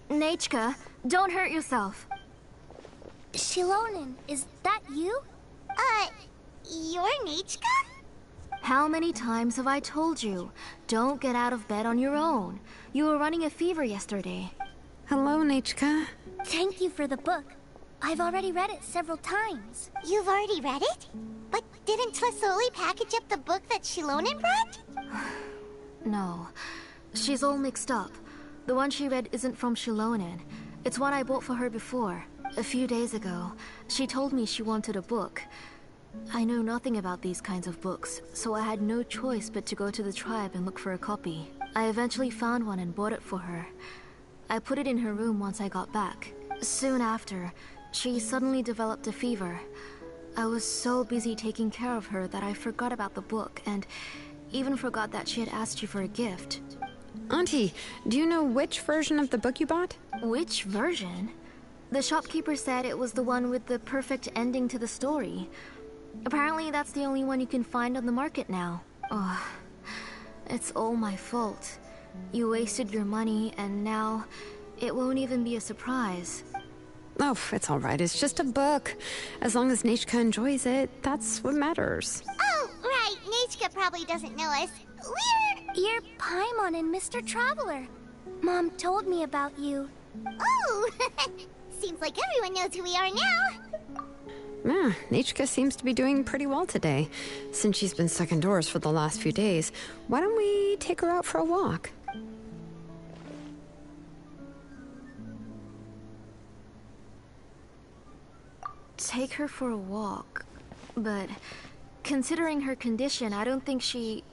Nechka, don't hurt yourself. Shilonen, is that you? You're Nechka? How many times have I told you? Don't get out of bed on your own. You were running a fever yesterday. Hello, Nechka. Thank you for the book. I've already read it several times. You've already read it? But didn't Tlasoli package up the book that Shilonen brought? No. She's all mixed up. The one she read isn't from Shilonen. It's one I bought for her before. A few days ago, she told me she wanted a book. I know nothing about these kinds of books, so I had no choice but to go to the tribe and look for a copy. I eventually found one and bought it for her. I put it in her room once I got back. Soon after, she suddenly developed a fever. I was so busy taking care of her that I forgot about the book, and even forgot that she had asked you for a gift. Auntie, do you know which version of the book you bought? Which version? The shopkeeper said it was the one with the perfect ending to the story. Apparently that's the only one you can find on the market now. Oh, it's all my fault. You wasted your money, and now it won't even be a surprise. Oh, it's all right. It's just a book. As long as Nechka enjoys it, that's what matters. Oh, right. Nechka probably doesn't know us. You're Paimon and Mr. Traveler. Mom told me about you. Oh, seems like everyone knows who we are now. Yeah, Nechka seems to be doing pretty well today. Since she's been stuck indoors for the last few days, why don't we take her out for a walk? Take her for a walk. But considering her condition, I don't think she...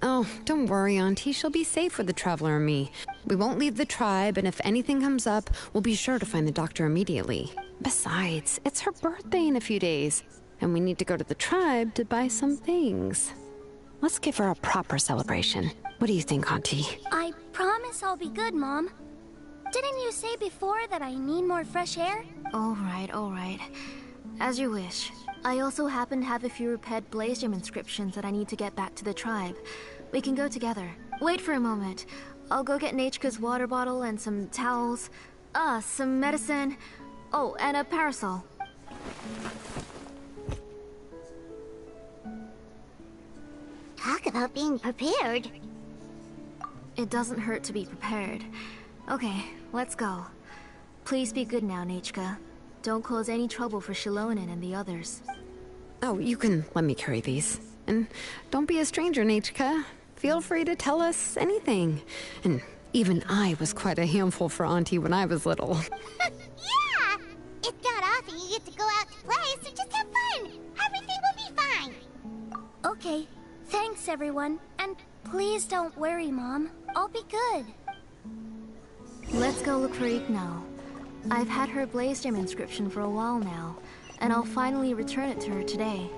Oh, don't worry, Auntie. She'll be safe with the Traveler and me. We won't leave the tribe, and if anything comes up, we'll be sure to find the doctor immediately. Besides, it's her birthday in a few days, and we need to go to the tribe to buy some things. Let's give her a proper celebration. What do you think, Auntie? I promise I'll be good, Mom. Didn't you say before that I need more fresh air? All right. As you wish. I also happen to have a few repaired Blaze Gem inscriptions that I need to get back to the tribe. We can go together. Wait for a moment. I'll go get Nechka's water bottle and some towels. Some medicine. Oh, and a parasol. Talk about being prepared. It doesn't hurt to be prepared. Okay, let's go. Please be good now, Nechka. Don't cause any trouble for Shilonen and the others. Oh, you can let me carry these. And don't be a stranger, Nechka. Feel free to tell us anything. And even I was quite a handful for Auntie when I was little. Yeah! It's not often you get to go out to play, so just have fun. Everything will be fine. Okay, thanks everyone. And please don't worry, Mom. I'll be good. Let's go look for Igno. I've had her Blaze Gem inscription for a while now, and I'll finally return it to her today.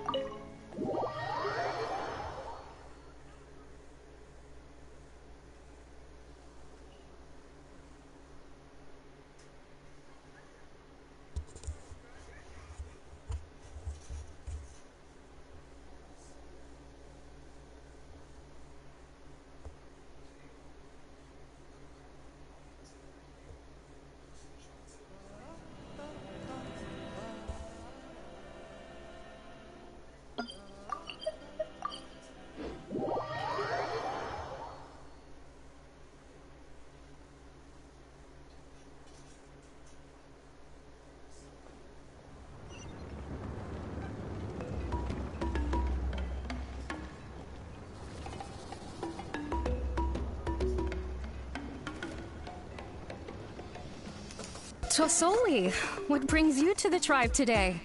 Tosoli, what brings you to the tribe today?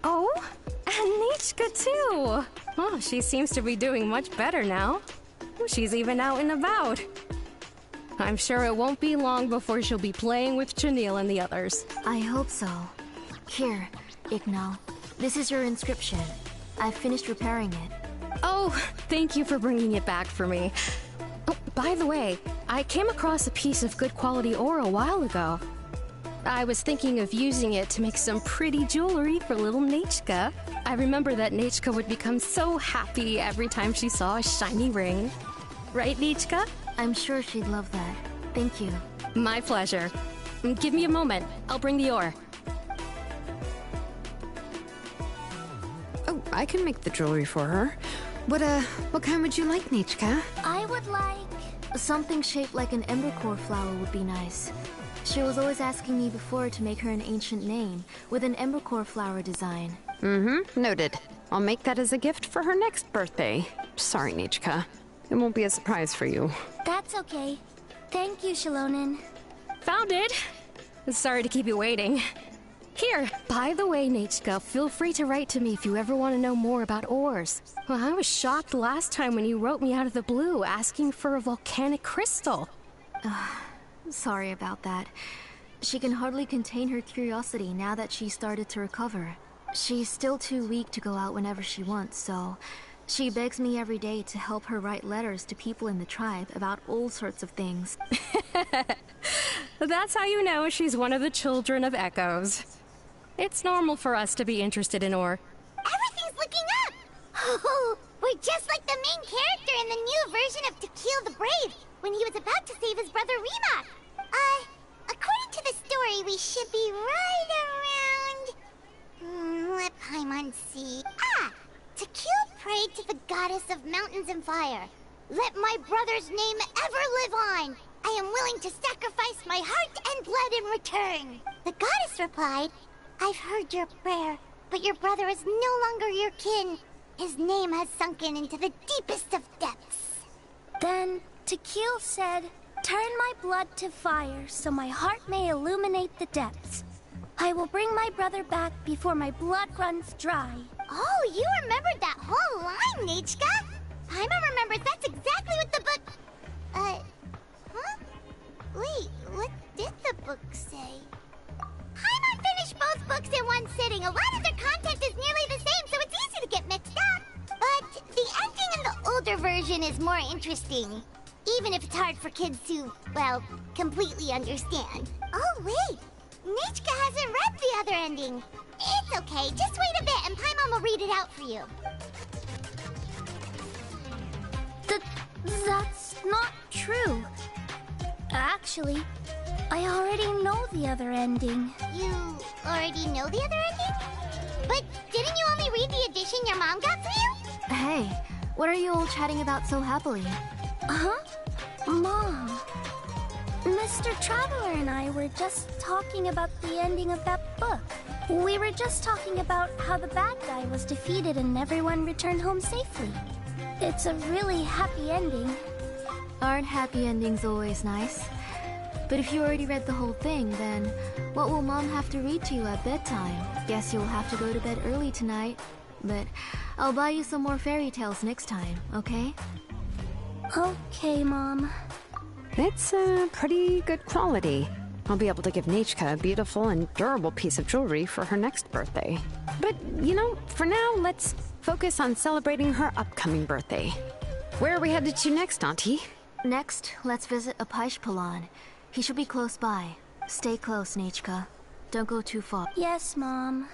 Oh, and Nichka too! Oh, she seems to be doing much better now. She's even out and about. I'm sure it won't be long before she'll be playing with Chenille and the others. I hope so. Here, Igno. This is your inscription. I've finished repairing it. Oh, thank you for bringing it back for me. Oh, by the way, I came across a piece of good quality ore a while ago. I was thinking of using it to make some pretty jewelry for little Nichka. I remember that Nichka would become so happy every time she saw a shiny ring. Right, Nichka? I'm sure she'd love that. Thank you. My pleasure. Give me a moment. I'll bring the ore. Oh, I can make the jewelry for her. What kind would you like, Nichka? I would like... something shaped like an embercore flower would be nice. She was always asking me before to make her an ancient name with an embercore flower design. Mm-hmm, noted. I'll make that as a gift for her next birthday. Sorry, Nichka. It won't be a surprise for you. That's okay. Thank you, Shalonen. Found it! Sorry to keep you waiting. Here, by the way, Nichka, feel free to write to me if you ever want to know more about ores. Well, I was shocked last time when you wrote me out of the blue asking for a volcanic crystal. Sorry about that. She can hardly contain her curiosity now that she started to recover. She's still too weak to go out whenever she wants, so she begs me every day to help her write letters to people in the tribe about all sorts of things. That's how you know she's one of the children of Echoes. It's normal for us to be interested in ore. Everything's looking up! Oh, we're just like the main character in the new version of To Kill the Brave, when he was about to save his brother Remak. According to the story, we should be right around... let Paimon see. To kill prayed to the goddess of mountains and fire. Let my brother's name ever live on. I am willing to sacrifice my heart and blood in return. The goddess replied, I've heard your prayer, but your brother is no longer your kin. His name has sunken into the deepest of depths. Then Tequil said, turn my blood to fire so my heart may illuminate the depths. I will bring my brother back before my blood runs dry. Oh, you remembered that whole line, Nichka? Paimon remembers that's exactly what the book... Huh? Wait, what did the book say? Paimon finished both books in one sitting. A lot of their content is nearly the same, so it's easy to get mixed up. But the ending in the older version is more interesting. Even if it's hard for kids to, well, completely understand. Oh, wait. Nichka hasn't read the other ending. It's okay. Just wait a bit and Paimon will read it out for you. That's not true. Actually, I already know the other ending. You already know the other ending? But didn't you only read the edition your mom got for you? Hey, what are you all chatting about so happily? Huh? Mom. Mr. Traveler and I were just talking about the ending of that book. We were just talking about how the bad guy was defeated and everyone returned home safely. It's a really happy ending. Aren't happy endings always nice? But if you already read the whole thing, then what will Mom have to read to you at bedtime? Guess you'll have to go to bed early tonight. But I'll buy you some more fairy tales next time, okay? Okay, Mom. It's a pretty good quality. I'll be able to give Nichka a beautiful and durable piece of jewelry for her next birthday. But, you know, for now, let's focus on celebrating her upcoming birthday. Where are we headed to next, Auntie? Next, let's visit Apaish. He should be close by. Stay close, Nichka. Don't go too far. Yes, Mom.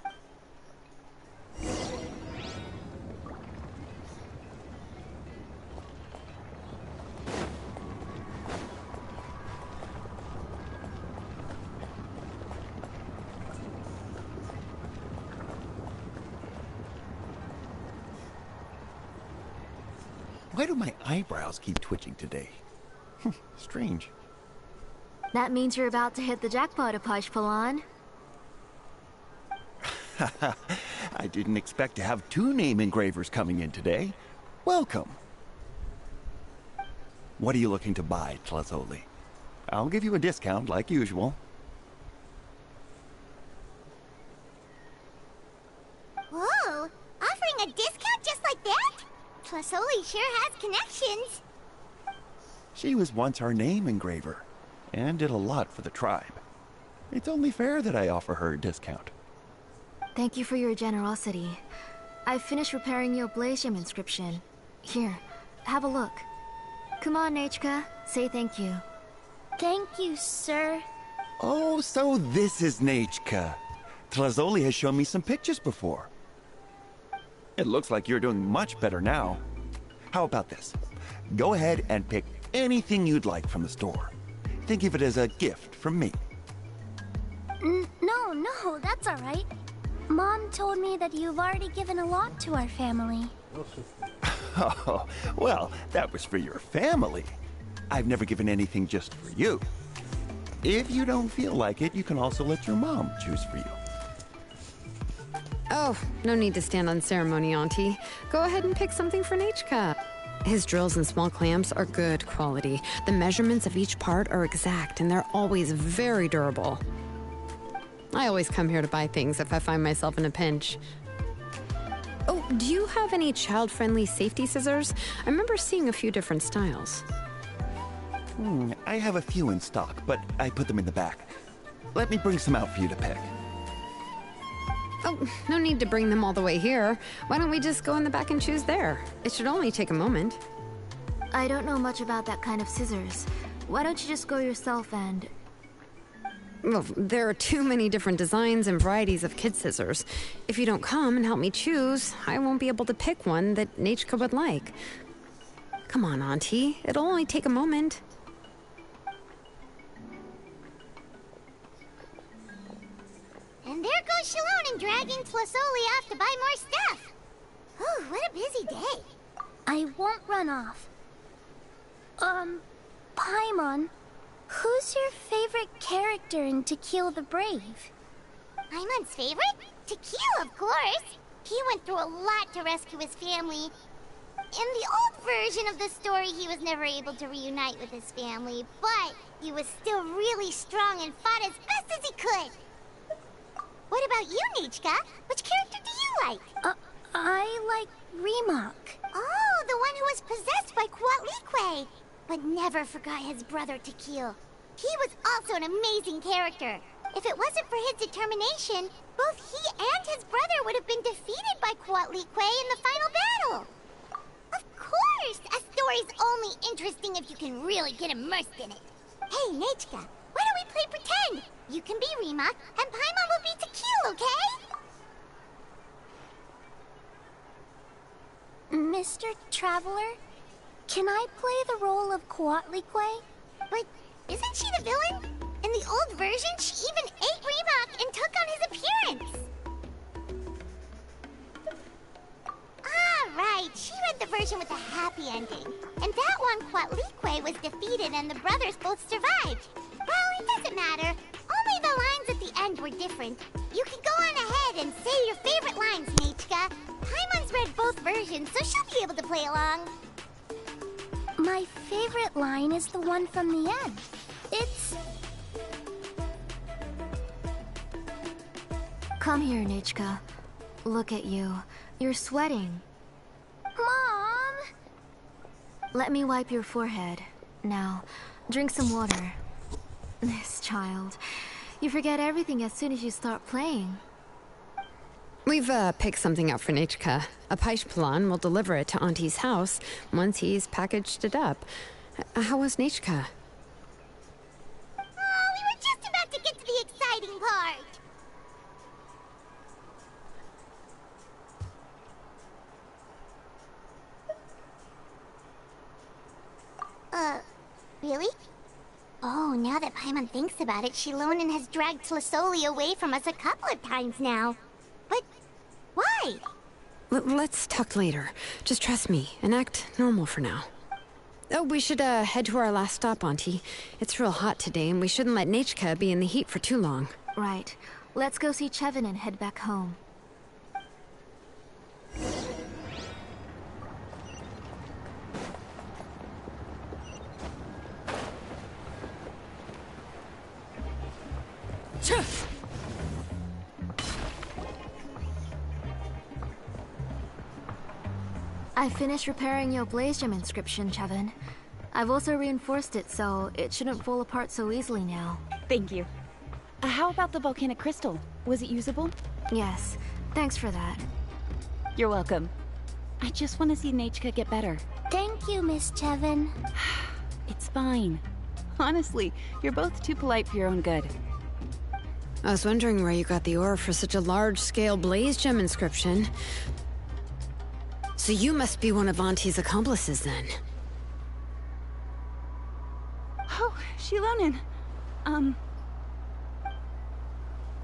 Why do my eyebrows keep twitching today? Strange. That means you're about to hit the jackpot, Apaish. I didn't expect to have 2 name engravers coming in today. Welcome. What are you looking to buy, Tlazoli? I'll give you a discount like usual. sure has connections. She was once our name engraver, and did a lot for the tribe. It's only fair that I offer her a discount. Thank you for your generosity. I've finished repairing your blaze gem inscription. Here, have a look. Come on, Nechka, say thank you. Thank you, sir. Oh, so this is Nechka. Tlazoli has shown me some pictures before. It looks like you're doing much better now. How about this? Go ahead and pick anything you'd like from the store. Think of it as a gift from me. No, that's all right. Mom told me that you've already given a lot to our family. Oh, well, that was for your family. I've never given anything just for you. If you don't feel like it, you can also let your mom choose for you. Oh, no need to stand on ceremony, Auntie. Go ahead and pick something for Nechka. His drills and small clamps are good quality. The measurements of each part are exact, and they're always very durable. I always come here to buy things if I find myself in a pinch. Oh, do you have any child-friendly safety scissors? I remember seeing a few different styles. I have a few in stock, but I put them in the back. Let me bring some out for you to pick. Oh, no need to bring them all the way here. Why don't we just go in the back and choose there? It should only take a moment. I don't know much about that kind of scissors. Why don't you just go yourself and... Well, there are too many different designs and varieties of kid scissors. If you don't come and help me choose, I won't be able to pick one that Nechka would like. Come on, Auntie. It'll only take a moment. And there goes Shalone dragging Tlazoli off to buy more stuff. Ooh, what a busy day. I won't run off. Paimon, who's your favorite character in To Kill the Brave? Paimon's favorite? To Kill, of course. He went through a lot to rescue his family. In the old version of the story, he was never able to reunite with his family, but he was still really strong and fought as best as he could. What about you, Nechka? Which character do you like? I like Remak. Oh, the one who was possessed by Kuatlique, but never forgot his brother Tequil. He was also an amazing character. If it wasn't for his determination, both he and his brother would have been defeated by Kuatlique in the final battle. Of course! A story's only interesting if you can really get immersed in it. Hey, Nechka, why don't we play pretend? You can be Remak, and Paimon will be Tequil, okay? Mr. Traveler, can I play the role of Kuatlique? But isn't she the villain? In the old version, she even ate Remak and took on his appearance. Ah, right. She read the version with a happy ending. And that one, Kuatlique was defeated and the brothers both survived. Well, it doesn't matter. Only the lines at the end were different. You can go on ahead and say your favorite lines, Nechka. Paimon's read both versions, so she'll be able to play along. My favorite line is the one from the end. It's... Come here, Nechka. Look at you. You're sweating. Mom! Let me wipe your forehead. Now, drink some water. This child. You forget everything as soon as you start playing. We've picked something up for Nechka. A Paishpalan will deliver it to Auntie's house once he's packaged it up. How was Nechka? Oh, we were just about to get to the exciting part. Really? Oh, now that Paimon thinks about it, Shilonen has dragged Tlazoli away from us a couple of times now. But why? Let's talk later. Just trust me and act normal for now. Oh, we should head to our last stop, Auntie. It's real hot today, and we shouldn't let Nechka be in the heat for too long. Right. Let's go see Chevin and head back home. I finished repairing your blaze gem inscription, Chevin. I've also reinforced it so it shouldn't fall apart so easily now. Thank you. How about the volcanic crystal? Was it usable? Yes, thanks for that. You're welcome. I just want to see Nachka get better. Thank you, Miss Chevin. It's fine. Honestly, you're both too polite for your own good. I was wondering where you got the ore for such a large-scale blaze gem inscription. So you must be one of Auntie's accomplices, then. Oh, Shilonen.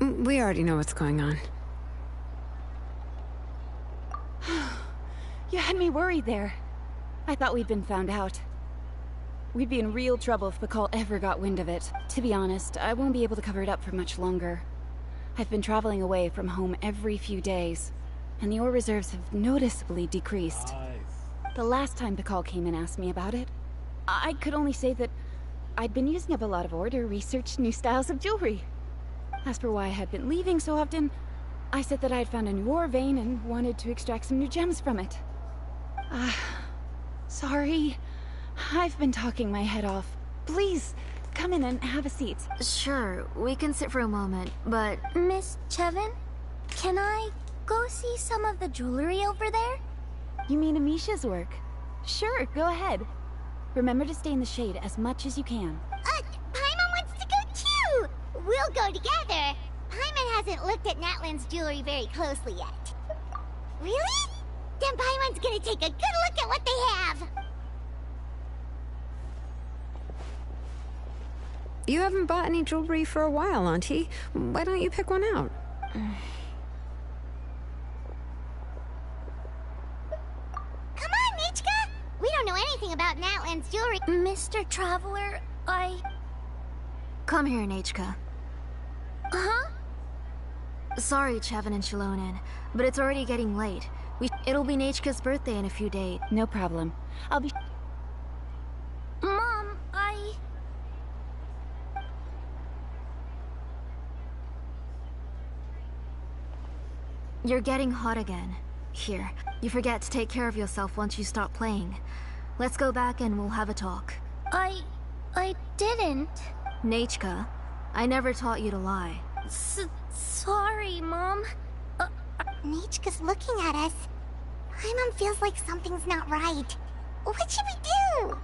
We already know what's going on. You had me worried there. I thought we'd been found out. We'd be in real trouble if Bakal ever got wind of it. To be honest, I won't be able to cover it up for much longer. I've been traveling away from home every few days, and the ore reserves have noticeably decreased. The last time Bakal came and asked me about it, I could only say that I'd been using up a lot of ore to research new styles of jewelry. As for why I had been leaving so often, I said that I'd found a new ore vein and wanted to extract some new gems from it. Sorry. I've been talking my head off. Please, come in and have a seat. Sure, we can sit for a moment, but... Miss Chevin, can I go see some of the jewelry over there? You mean Amisha's work? Sure, go ahead. Remember to stay in the shade as much as you can. Paimon wants to go too! We'll go together. Paimon hasn't looked at Natlan's jewelry very closely yet. Really? Then Paimon's gonna take a good look at what they have. You haven't bought any jewelry for a while, Auntie. Why don't you pick one out? Come on, Nichka! We don't know anything about Natlan's jewelry. Mr. Traveler, Come here, Nachka. Huh? Sorry, Chevin and Shilonen, but it's already getting late. It'll be Nachka's birthday in a few days. No problem. I'll be... Mom, You're getting hot again. Here, you forget to take care of yourself once you start playing. Let's go back and we'll have a talk. I didn't. Nachka, I never taught you to lie. Sorry, Mom. Nachka's looking at us. Paimon feels like something's not right. What should we do?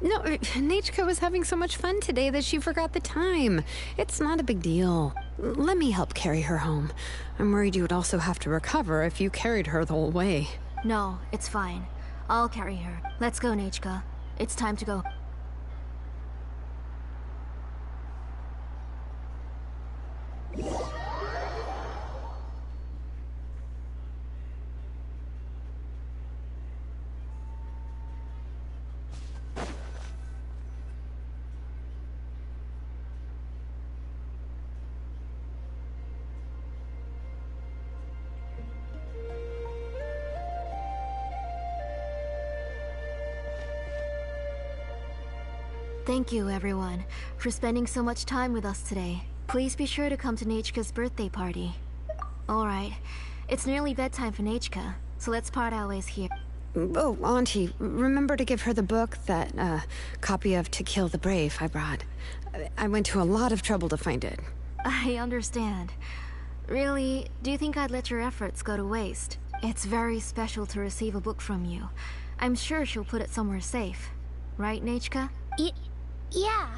No, Nachka was having so much fun today that she forgot the time. It's not a big deal. Let me help carry her home. I'm worried you would also have to recover if you carried her the whole way. No, it's fine. I'll carry her. Let's go, Nachka. It's time to go. Thank you, everyone, for spending so much time with us today. Please be sure to come to Nachka's birthday party. Alright, it's nearly bedtime for Nachka, so let's part our ways here. Oh, Auntie, remember to give her the book, that copy of To Kill the Brave I brought. I went to a lot of trouble to find it. I understand. Really, do you think I'd let your efforts go to waste? It's very special to receive a book from you. I'm sure she'll put it somewhere safe. Right, Nachka? Yeah.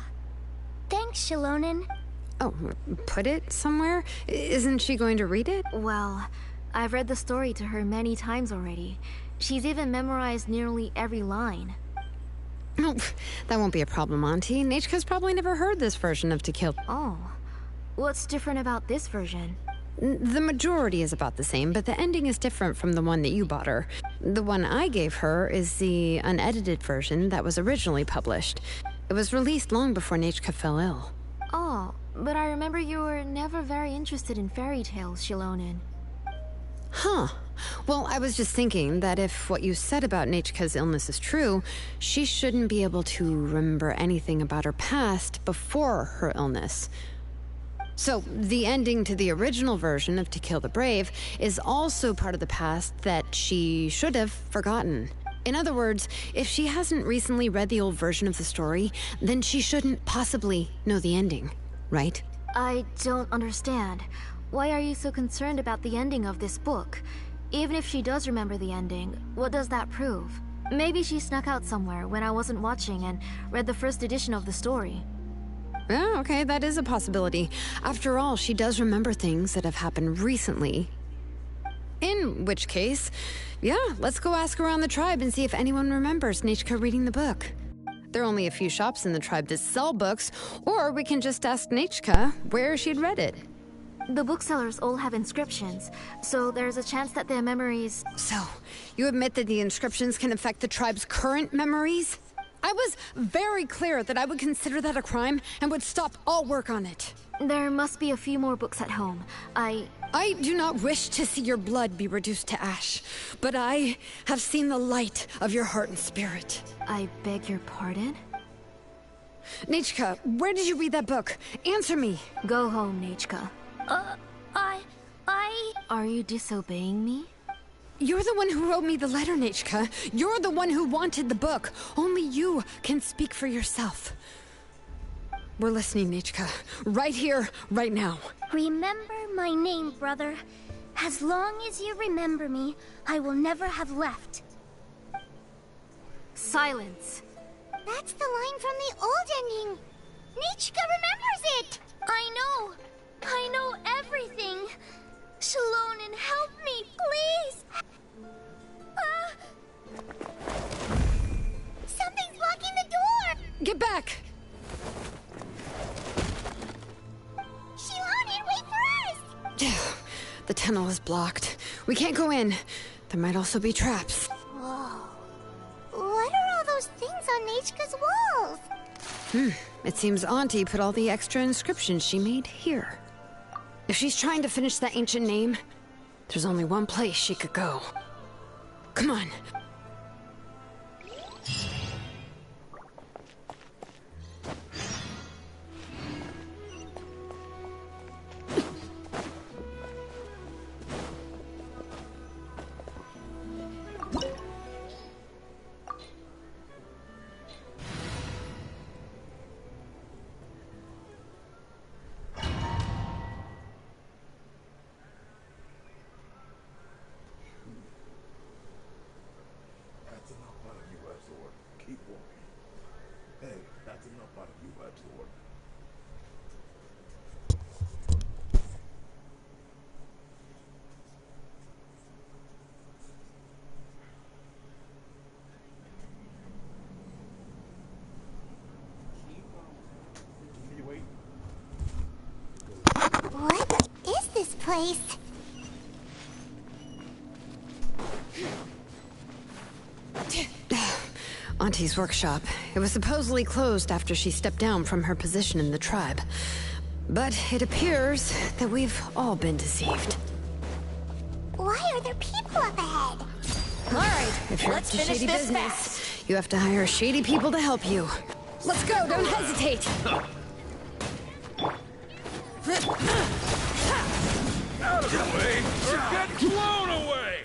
Thanks, Shilonen. Oh, put it somewhere? Isn't she going to read it? Well, I've read the story to her many times already. She's even memorized nearly every line. Oh, that won't be a problem, Auntie. Nachka's probably never heard this version of To Kill. Oh. What's different about this version? The majority is about the same, but the ending is different from the one that you bought her. The one I gave her is the unedited version that was originally published. It was released long before Nachka fell ill. Oh, but I remember you were never very interested in fairy tales, Shilonen. Huh. Well, I was just thinking that if what you said about Nachka's illness is true, she shouldn't be able to remember anything about her past before her illness. So, the ending to the original version of To Kill the Brave is also part of the past that she should have forgotten. In other words, if she hasn't recently read the old version of the story, then she shouldn't possibly know the ending, right? I don't understand. Why are you so concerned about the ending of this book? Even if she does remember the ending, what does that prove? Maybe she snuck out somewhere when I wasn't watching and read the first edition of the story. Oh, okay, that is a possibility. After all, she does remember things that have happened recently. In which case, yeah, let's go ask around the tribe and see if anyone remembers Nechka reading the book. There are only a few shops in the tribe that sell books, or we can just ask Nechka where she'd read it. The booksellers all have inscriptions, so there's a chance that their memories... So, you admit that the inscriptions can affect the tribe's current memories? I was very clear that I would consider that a crime and would stop all work on it. There must be a few more books at home. I do not wish to see your blood be reduced to ash, but I have seen the light of your heart and spirit. I beg your pardon? Nechka, where did you read that book? Answer me. Go home, Nechka. I... Are you disobeying me? You're the one who wrote me the letter, Nechka. You're the one who wanted the book. Only you can speak for yourself. We're listening, Nechka. Right here, right now. Remember my name, brother. As long as you remember me, I will never have left. Silence. That's the line from the old ending. Nechka remembers it! I know everything. Shalonen, help me, please! Something's blocking the door! Get back! Shalonen, wait for us! The tunnel is blocked. We can't go in. There might also be traps. Whoa. What are all those things on Nechka's walls? It seems Auntie put all the extra inscriptions she made here. If she's trying to finish that ancient name, there's only one place she could go. Come on. What is this place? Auntie's workshop. It was supposedly closed after she stepped down from her position in the tribe. But it appears that we've all been deceived. Why are there people up ahead? All right, if you're up to shady business, you have to hire shady people to help you. Let's go, don't hesitate! Out of the way! Or get blown away!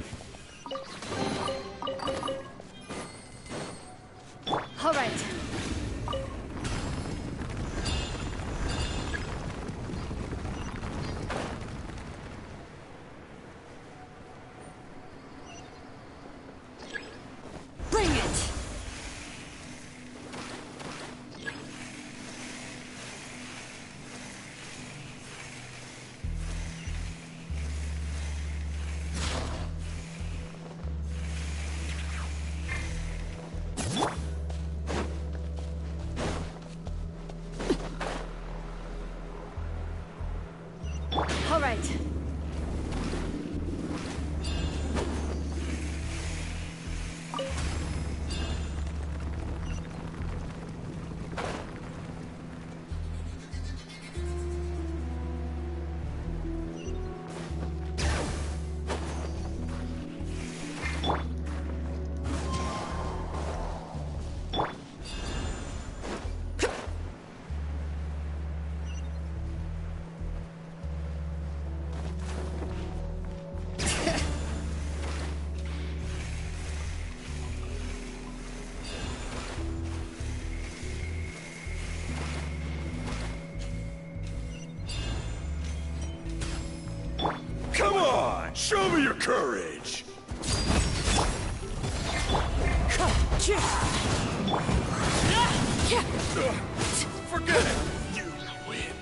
All right. Bring it! All right. Show me your courage! Forget it! You win.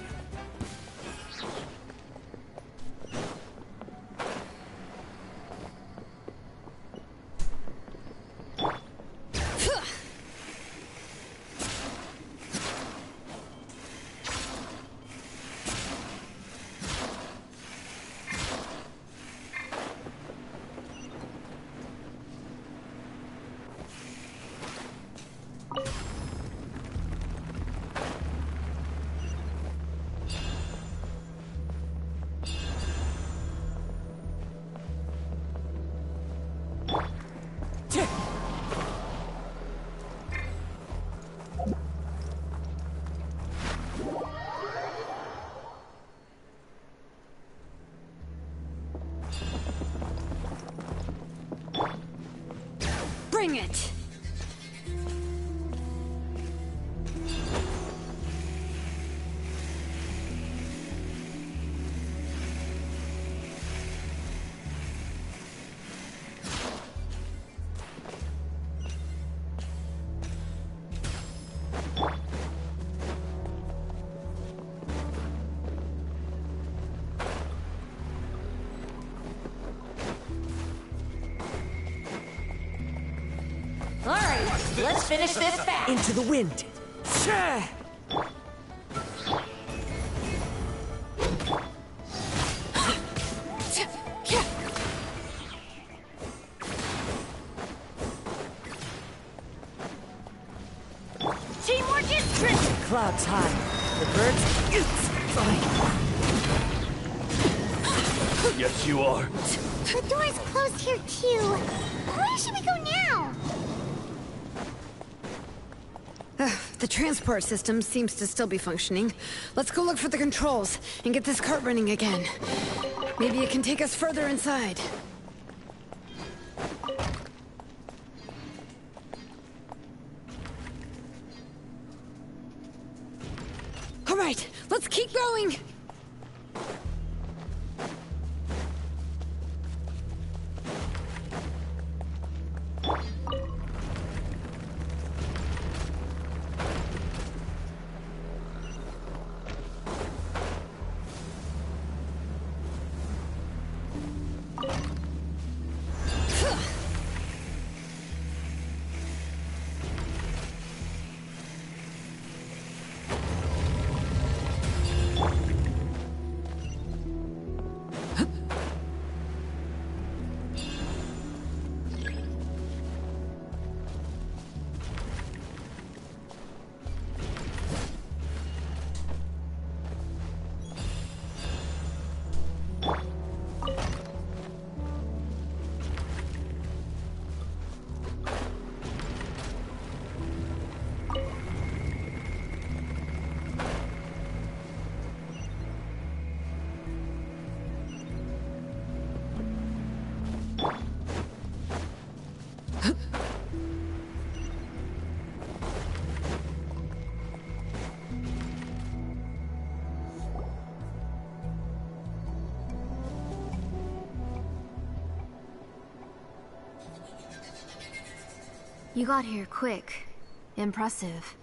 Bring it! Let's finish this fast. Into the wind. Teamwork is tricky. Clouds high. The birds. Yes, you are. The door's closed here too. Where should we go now? The transport system seems to still be functioning. Let's go look for the controls and get this cart running again. Maybe it can take us further inside. All right, let's keep going. You got here quick. Impressive.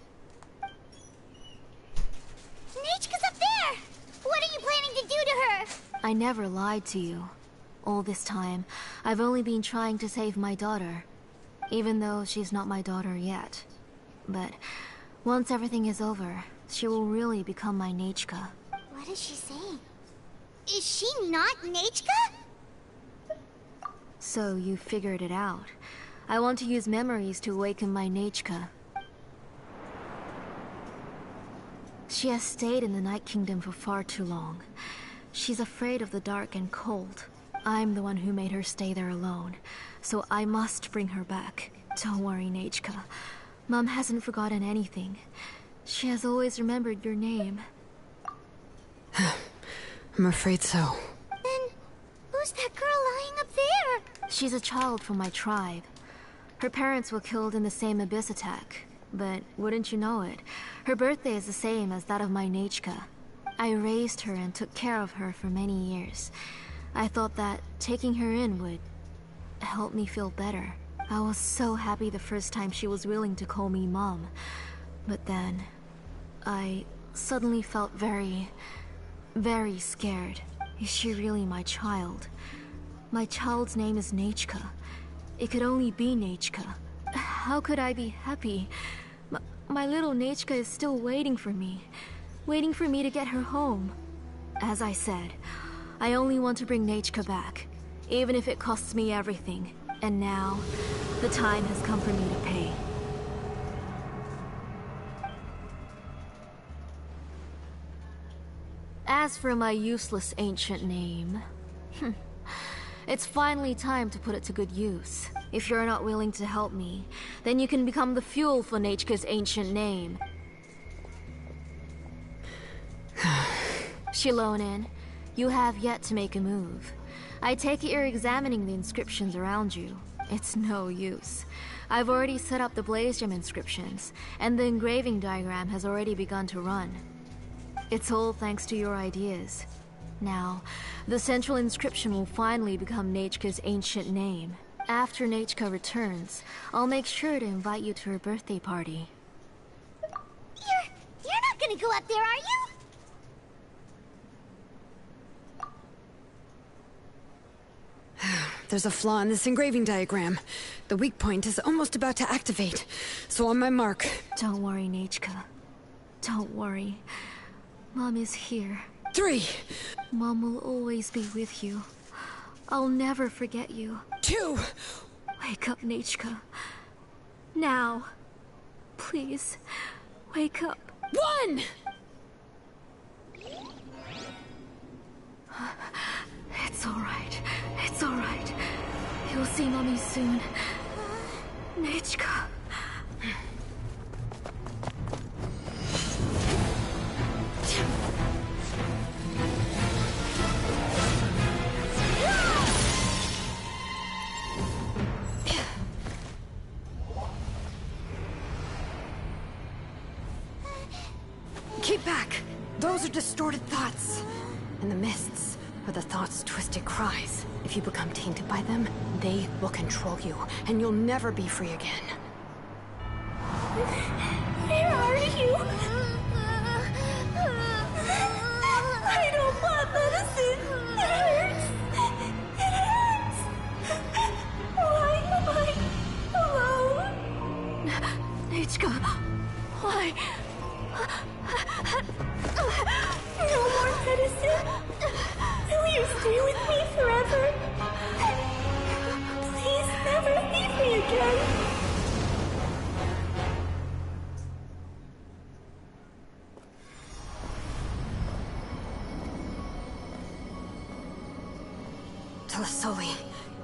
Nechka's up there! What are you planning to do to her? I never lied to you. All this time, I've only been trying to save my daughter. Even though she's not my daughter yet. But once everything is over, she will really become my Nechka. What is she saying? Is she not Nechka? So you figured it out. I want to use memories to awaken my Nechka. She has stayed in the Night Kingdom for far too long. She's afraid of the dark and cold. I'm the one who made her stay there alone, so I must bring her back. Don't worry, Nechka. Mom hasn't forgotten anything. She has always remembered your name. I'm afraid so. Then, who's that girl lying up there? She's a child from my tribe. Her parents were killed in the same abyss attack. But wouldn't you know it, her birthday is the same as that of my Nechka. I raised her and took care of her for many years. I thought that taking her in would help me feel better. I was so happy the first time she was willing to call me Mom. But then, I suddenly felt very scared. Is she really my child? My child's name is Nechka. It could only be Nechka. How could I be happy? My little Nechka is still waiting for me to get her home. As I said, I only want to bring Nechka back, even if it costs me everything. And now, the time has come for me to pay. As for my useless ancient name, it's finally time to put it to good use. If you're not willing to help me, then you can become the fuel for Nechka's ancient name. Shilonen, you have yet to make a move. I take it you're examining the inscriptions around you. It's no use. I've already set up the blaze gem inscriptions, and the engraving diagram has already begun to run. It's all thanks to your ideas. Now, the central inscription will finally become Nechka's ancient name. After Nechka returns, I'll make sure to invite you to her birthday party. You're not gonna go up there, are you? There's a flaw in this engraving diagram. The weak point is almost about to activate. So on my mark. Don't worry, Nechka. Don't worry. Mom is here. 3. Mom will always be with you. I'll never forget you. 2. Wake up, Nechka. Now. Please, wake up. 1! It's alright. It's alright. You'll see Mommy soon. Nechka. Keep back! Those are distorted thoughts. In the mists are the thoughts' twisted cries. If you become tainted by them, they will control you, and you'll never be free again. Where are you? I don't want medicine. It hurts. It hurts. Why am I alone? Nechka, why? No more medicine. Will you stay with me forever? Please never leave me again. Telasoli,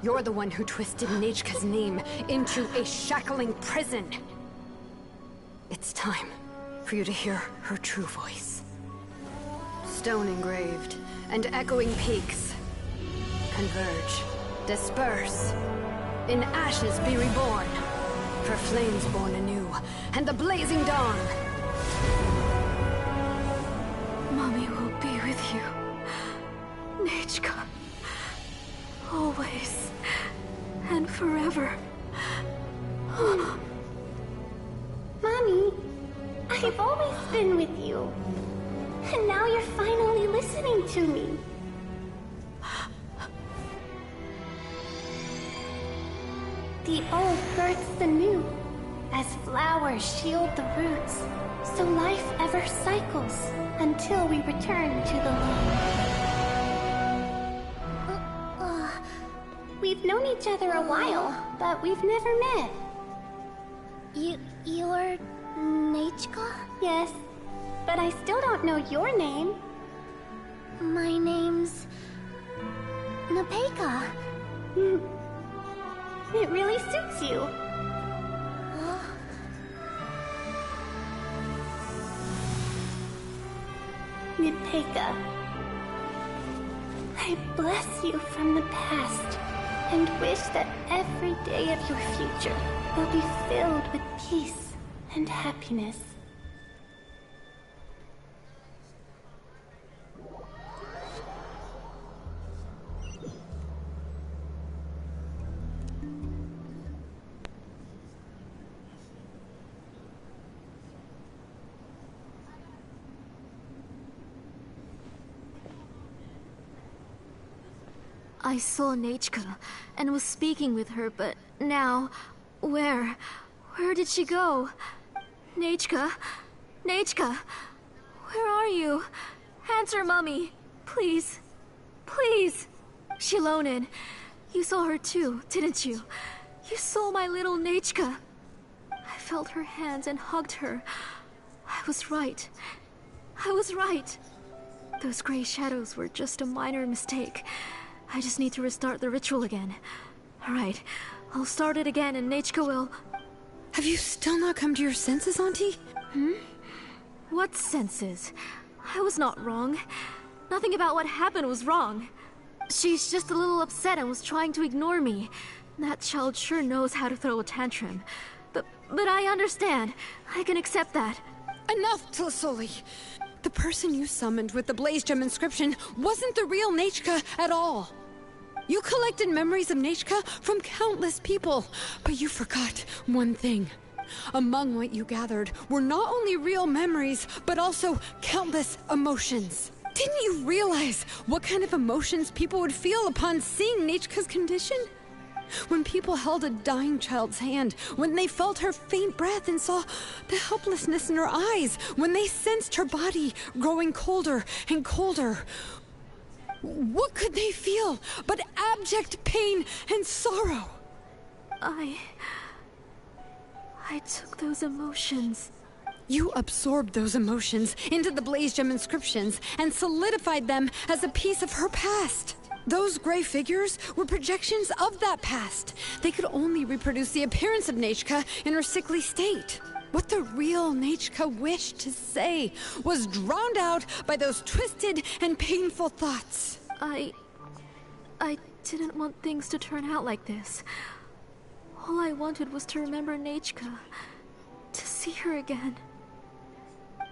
you're the one who twisted Nechka's name into a shackling prison. It's time for you to hear her true voice. Stone engraved and echoing peaks. Converge, disperse. In ashes be reborn. For flames born anew, and the blazing dawn. Mommy will be with you. Nechka. Always. And forever. Mommy, I've always been with you. And now you're finally listening to me. The old births the new, as flowers shield the roots, so life ever cycles until we return to the loam. We've known each other a while, but we've never met. You're Nechka? Yes, but I still don't know your name. My name's Nepeka. It really suits you. Nepeka, I bless you from the past and wish that every day of your future will be filled with peace and happiness. I saw Nechka and was speaking with her, but now... Where did she go? Nechka? Nechka? Where are you? Answer, Mummy. Please. Please. Shilonen, you saw her too, didn't you? You saw my little Nechka. I felt her hands and hugged her. I was right. I was right. Those gray shadows were just a minor mistake. I just need to restart the ritual again. Alright, I'll start it again and Nechka will... Have you still not come to your senses, Auntie? What senses? I was not wrong. Nothing about what happened was wrong. She's just a little upset and was trying to ignore me. That child sure knows how to throw a tantrum. But I understand. I can accept that. Enough, Tlasoli! The person you summoned with the Blaze Gem inscription wasn't the real Nechka at all. You collected memories of Nechka from countless people, but you forgot one thing. Among what you gathered were not only real memories, but also countless emotions. Didn't you realize what kind of emotions people would feel upon seeing Nechka's condition? When people held a dying child's hand, when they felt her faint breath and saw the helplessness in her eyes, when they sensed her body growing colder and colder, what could they feel but abject pain and sorrow? I took those emotions. You absorbed those emotions into the Blaze Gem inscriptions and solidified them as a piece of her past. Those gray figures were projections of that past. They could only reproduce the appearance of Nechka in her sickly state. What the real Nechka wished to say was drowned out by those twisted and painful thoughts. I didn't want things to turn out like this. All I wanted was to remember Nechka, to see her again.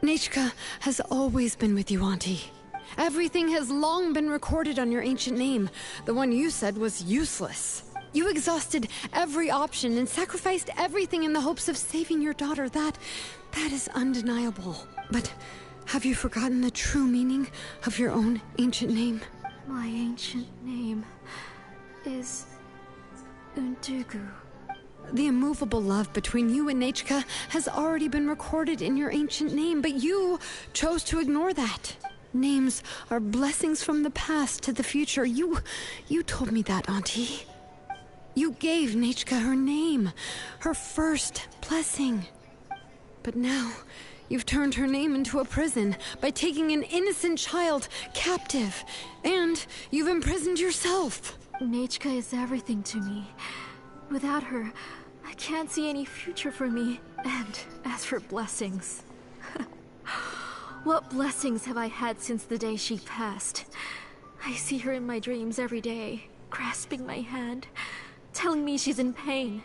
Nechka has always been with you, Auntie. Everything has long been recorded on your ancient name. The one you said was useless. You exhausted every option and sacrificed everything in the hopes of saving your daughter. That is undeniable. But have you forgotten the true meaning of your own ancient name? My ancient name is Undugu. The immovable love between you and Nechka has already been recorded in your ancient name, but you chose to ignore that. Names are blessings from the past to the future. You told me that, Auntie. You gave Nechka her name, her first blessing. But now, you've turned her name into a prison by taking an innocent child captive, and you've imprisoned yourself. Nechka is everything to me. Without her, I can't see any future for me. And as for blessings... What blessings have I had since the day she passed? I see her in my dreams every day, grasping my hand, telling me she's in pain,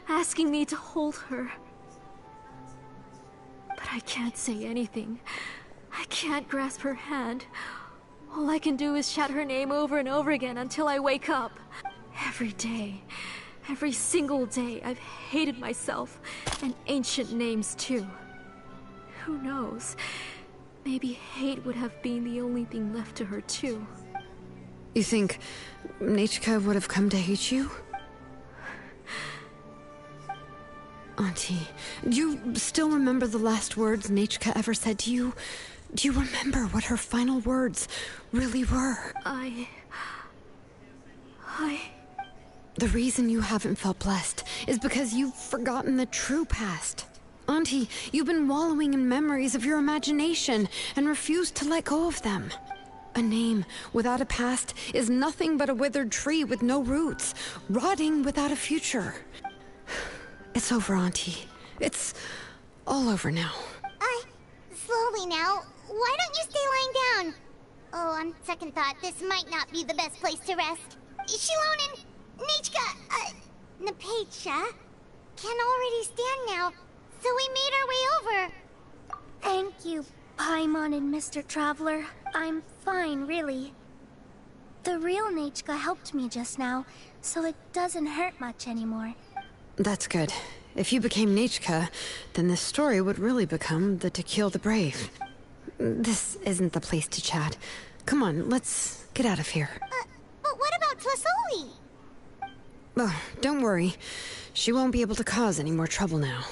asking me to hold her. But I can't say anything. I can't grasp her hand. All I can do is shout her name over and over again until I wake up. Every day, every single day, I've hated myself, and ancient names too. Who knows? Maybe hate would have been the only thing left to her, too. You think Nechka would have come to hate you? Auntie, do you still remember the last words Nechka ever said to you? Do you remember what her final words really were? The reason you haven't felt blessed is because you've forgotten the true past. Auntie, you've been wallowing in memories of your imagination and refused to let go of them. A name without a past is nothing but a withered tree with no roots, rotting without a future. It's over, Auntie. It's all over now. Slowly now. Why don't you stay lying down? Oh, on second thought, this might not be the best place to rest. Shilonen, Nechka, Napecha can already stand now. So we made our way over. Thank you, Paimon and Mr. Traveler. I'm fine, really. The real Nechka helped me just now, so it doesn't hurt much anymore. That's good. If you became Nechka, then this story would really become the To Kill the Brave. This isn't the place to chat. Come on, let's get out of here. But what about Tlasoli. Oh, don't worry. She won't be able to cause any more trouble now.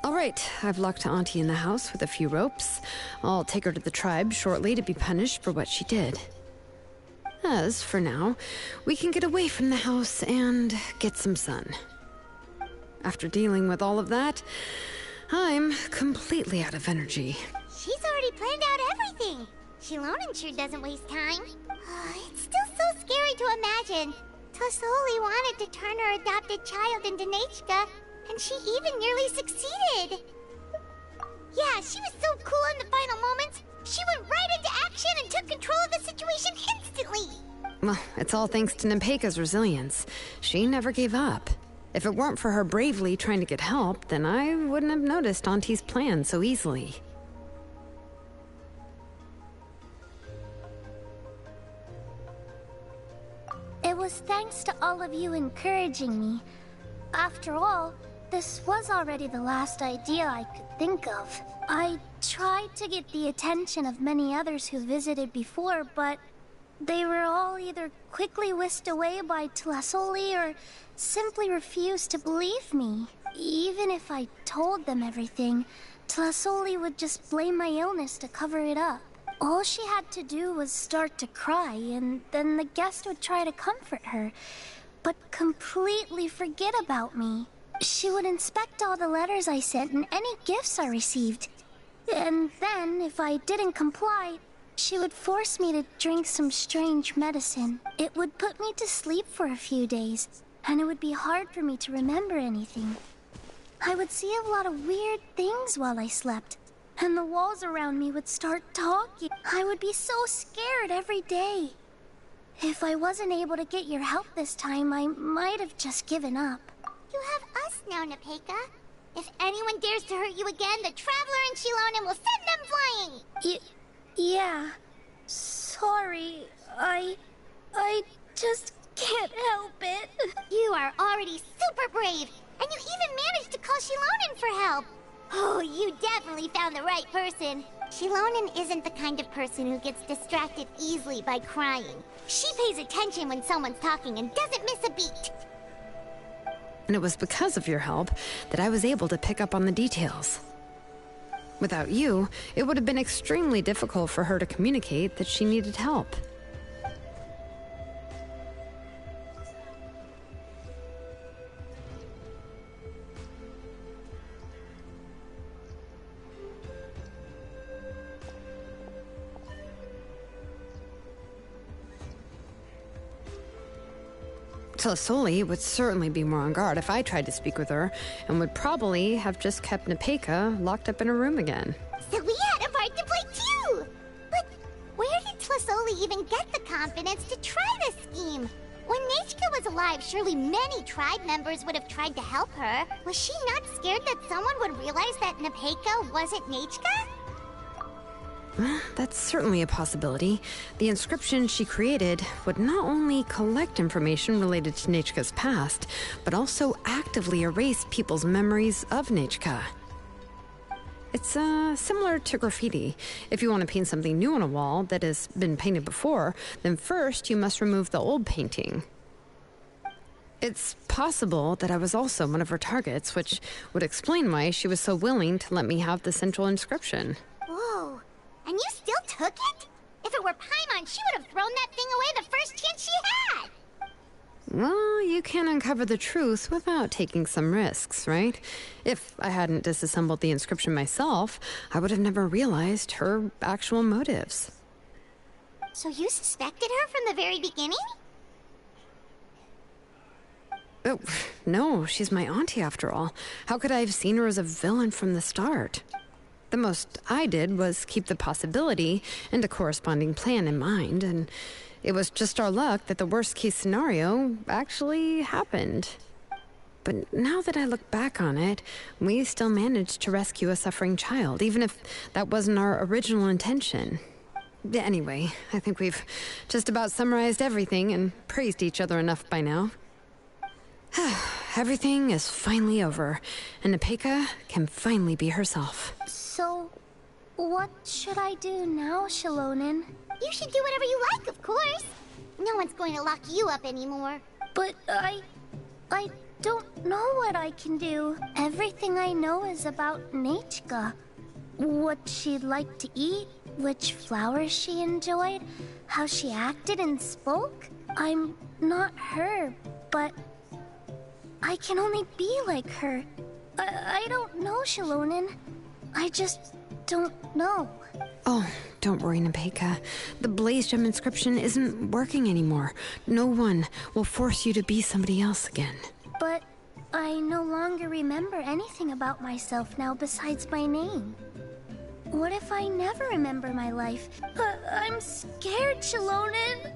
All right, I've locked Auntie in the house with a few ropes. I'll take her to the tribe shortly to be punished for what she did. As for now, we can get away from the house and get some sun. After dealing with all of that, I'm completely out of energy. She's already planned out everything. Shilonen sure doesn't waste time. It's still so scary to imagine. Tlasoli wanted to turn her adopted child into Nechka, and she even nearly succeeded. Yeah, she was so cool in the final moments. She went right into action and took control of the situation instantly. Well, it's all thanks to Nepeka's resilience. She never gave up. If it weren't for her bravely trying to get help, then I wouldn't have noticed Auntie's plan so easily. It was thanks to all of you encouraging me. After all, this was already the last idea I could think of. I tried to get the attention of many others who visited before, but they were all either quickly whisked away by Tlasoli or simply refused to believe me. Even if I told them everything, Tlasoli would just blame my illness to cover it up. All she had to do was start to cry, and then the guest would try to comfort her, but completely forget about me. She would inspect all the letters I sent and any gifts I received. And then, if I didn't comply, she would force me to drink some strange medicine. It would put me to sleep for a few days, and it would be hard for me to remember anything. I would see a lot of weird things while I slept, and the walls around me would start talking. I would be so scared every day. If I wasn't able to get your help this time, I might have just given up. You have us now, Nepeka. If anyone dares to hurt you again, the Traveler and Shilonen will send them flying! Yeah. Sorry. I just can't help it. You are already super brave, and you even managed to call Shilonen for help. Oh, you definitely found the right person. Shilonen isn't the kind of person who gets distracted easily by crying. She pays attention when someone's talking and doesn't miss a beat. And it was because of your help that I was able to pick up on the details. Without you, it would have been extremely difficult for her to communicate that she needed help. Tlasoli would certainly be more on guard if I tried to speak with her, and would probably have just kept Nepeka locked up in a room again. So we had a part to play too! But where did Tlasoli even get the confidence to try this scheme? When Nechka was alive, surely many tribe members would have tried to help her. Was she not scared that someone would realize that Nepeka wasn't Nechka? That's certainly a possibility. The inscription she created would not only collect information related to Nechka's past, but also actively erase people's memories of Nechka. It's similar to graffiti. If you want to paint something new on a wall that has been painted before, then first you must remove the old painting. It's possible that I was also one of her targets, which would explain why she was so willing to let me have the central inscription. Whoa. And you still took it? If it were Paimon, she would have thrown that thing away the first chance she had! Well, you can uncover the truth without taking some risks, right? If I hadn't disassembled the inscription myself, I would have never realized her actual motives. So you suspected her from the very beginning? Oh, no, she's my auntie after all. How could I have seen her as a villain from the start? The most I did was keep the possibility and a corresponding plan in mind, and it was just our luck that the worst-case scenario actually happened. But now that I look back on it, we still managed to rescue a suffering child, even if that wasn't our original intention. Anyway, I think we've just about summarized everything and praised each other enough by now. Everything is finally over, and Nepeka can finally be herself. So, what should I do now, Shalonen? You should do whatever you like, of course. No one's going to lock you up anymore. But I don't know what I can do. Everything I know is about Nachka. What she'd like to eat, which flowers she enjoyed, how she acted and spoke. I'm not her, but I can only be like her. I don't know, Shalonen. I just don't know. Oh, don't worry, Nepeka. The Blaze Gem inscription isn't working anymore. No one will force you to be somebody else again. But I no longer remember anything about myself now besides my name. What if I never remember my life? I'm scared, Shalonen.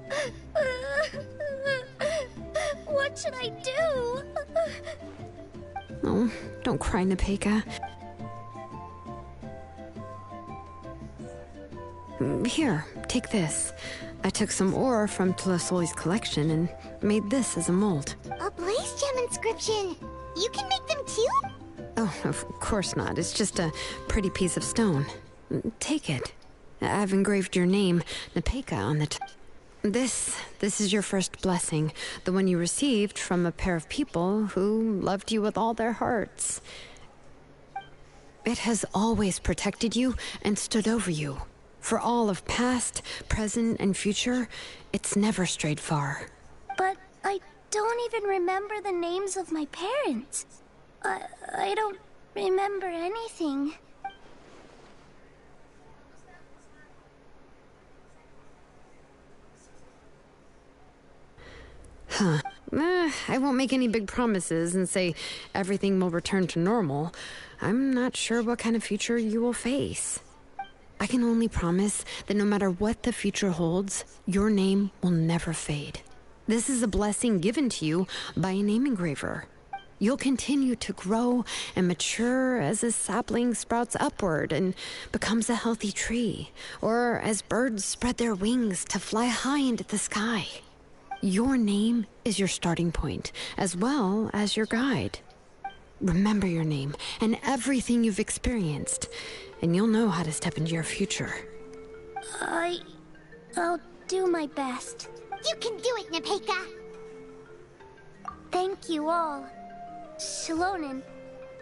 What should I do? Oh, don't cry, Nepeka. Here, take this. I took some ore from Tlasoli's collection and made this as a mold. A Blaze Gem inscription! You can make them too? Oh, of course not. It's just a pretty piece of stone. Take it. I've engraved your name, Nepeka, on the top. This is your first blessing, the one you received from a pair of people who loved you with all their hearts. It has always protected you and stood over you. For all of past, present, and future, it's never strayed far. But I don't even remember the names of my parents. I don't remember anything. Huh. I won't make any big promises and say everything will return to normal. I'm not sure what kind of future you will face. I can only promise that no matter what the future holds, your name will never fade. This is a blessing given to you by a name engraver. You'll continue to grow and mature as a sapling sprouts upward and becomes a healthy tree, or as birds spread their wings to fly high into the sky. Your name is your starting point, as well as your guide. Remember your name and everything you've experienced, and you'll know how to step into your future. I'll do my best. You can do it, Nepeka! Thank you all. Shalonen,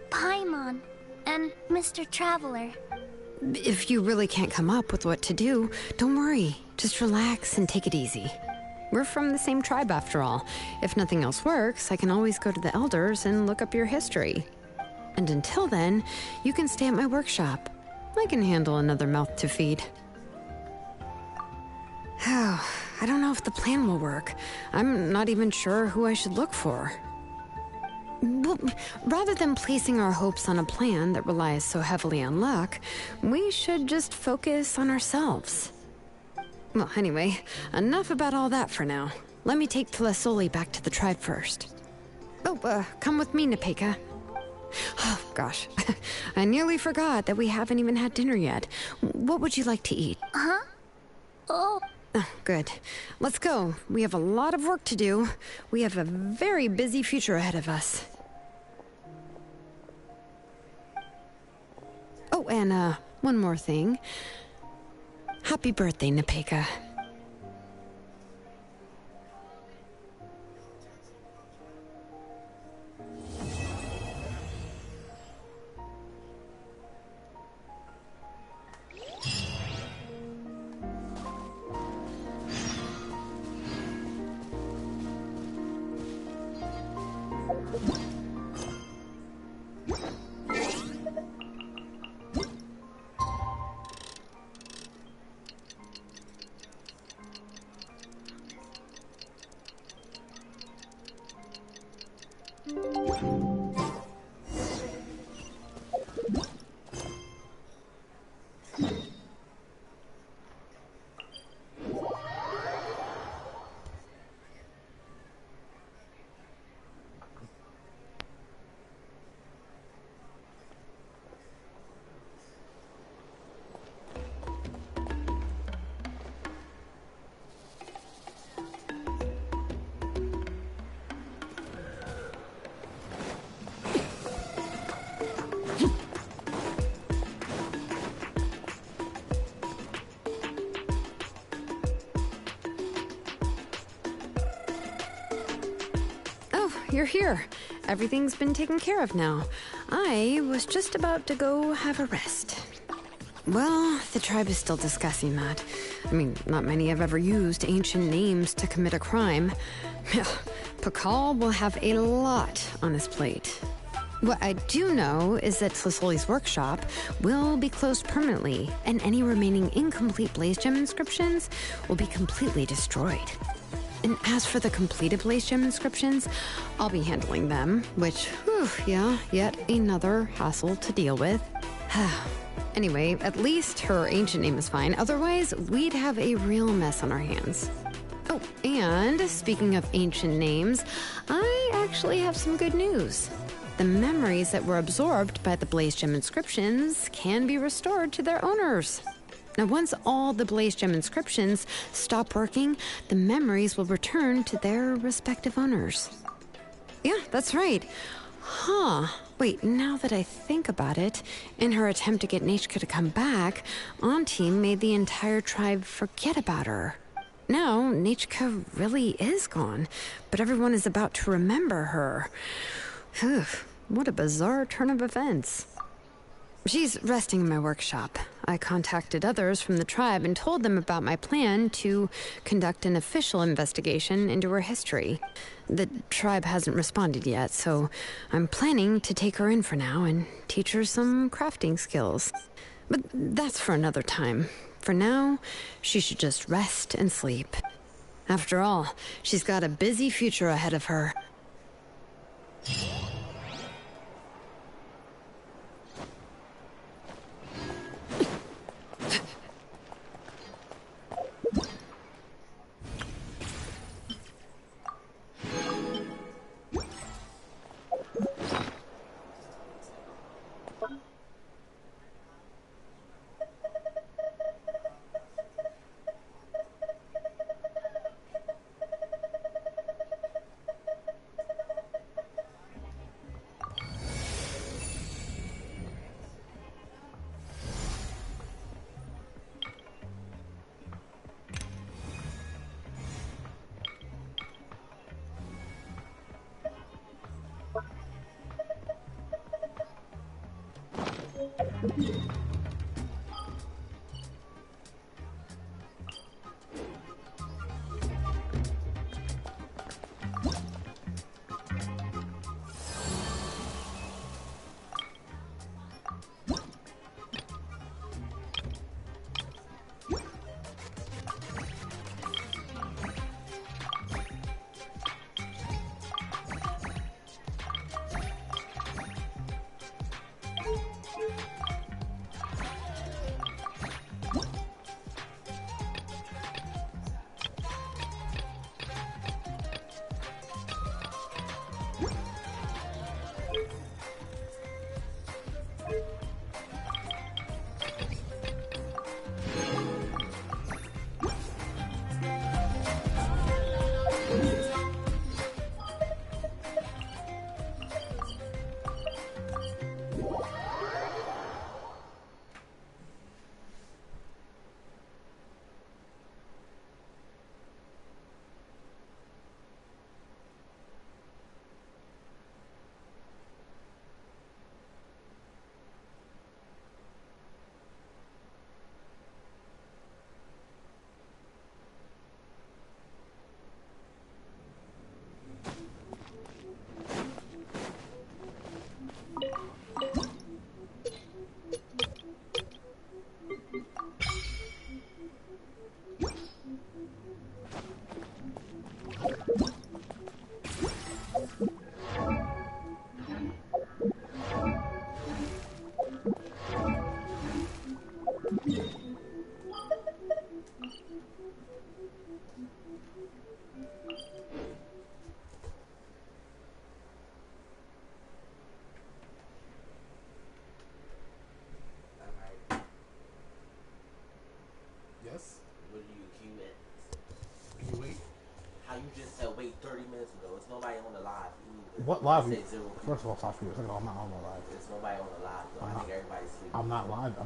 Paimon, and Mr. Traveler. If you really can't come up with what to do, don't worry. Just relax and take it easy. We're from the same tribe after all. If nothing else works, I can always go to the elders and look up your history. And until then, you can stay at my workshop. I can handle another mouth to feed. Oh, I don't know if the plan will work. I'm not even sure who I should look for. Well, rather than placing our hopes on a plan that relies so heavily on luck, we should just focus on ourselves. Well, anyway, enough about all that for now. Let me take Tlasoli back to the tribe first. Oh, come with me, Nepeka. Oh, gosh. I nearly forgot that we haven't even had dinner yet. What would you like to eat? Huh? Oh. Good. Let's go. We have a lot of work to do. We have a very busy future ahead of us. Oh, and, one more thing. Happy birthday, Nepeka. You're here. Everything's been taken care of now. I was just about to go have a rest. Well, the tribe is still discussing that. I mean, not many have ever used ancient names to commit a crime. Pakal will have a lot on his plate. What I do know is that Tlisoli's workshop will be closed permanently, and any remaining incomplete Blaze Gem inscriptions will be completely destroyed. And as for the completed Blaze Gem inscriptions, I'll be handling them, which, whew, yeah, yet another hassle to deal with. Anyway, at least her ancient name is fine. Otherwise, we'd have a real mess on our hands. Oh, and speaking of ancient names, I actually have some good news. The memories that were absorbed by the Blaze Gem inscriptions can be restored to their owners. Now, once all the Blaze Gem inscriptions stop working, the memories will return to their respective owners. Yeah, that's right. Huh. Wait, now that I think about it, in her attempt to get Nechka to come back, Auntie made the entire tribe forget about her. Now, Nechka really is gone, but everyone is about to remember her. Whew, what a bizarre turn of events. She's resting in my workshop. I contacted others from the tribe and told them about my plan to conduct an official investigation into her history. The tribe hasn't responded yet, so I'm planning to take her in for now and teach her some crafting skills. But that's for another time. For now, she should just rest and sleep. After all, she's got a busy future ahead of her. Yes? What do you accuse it? Can you wait? How you just said wait 30 minutes ago? It's nobody on the live. What live? Say zero. First of all, stop screwing. Second of all, I'm not on the live. There's nobody on the live. So I think everybody's sleeping. I'm not live.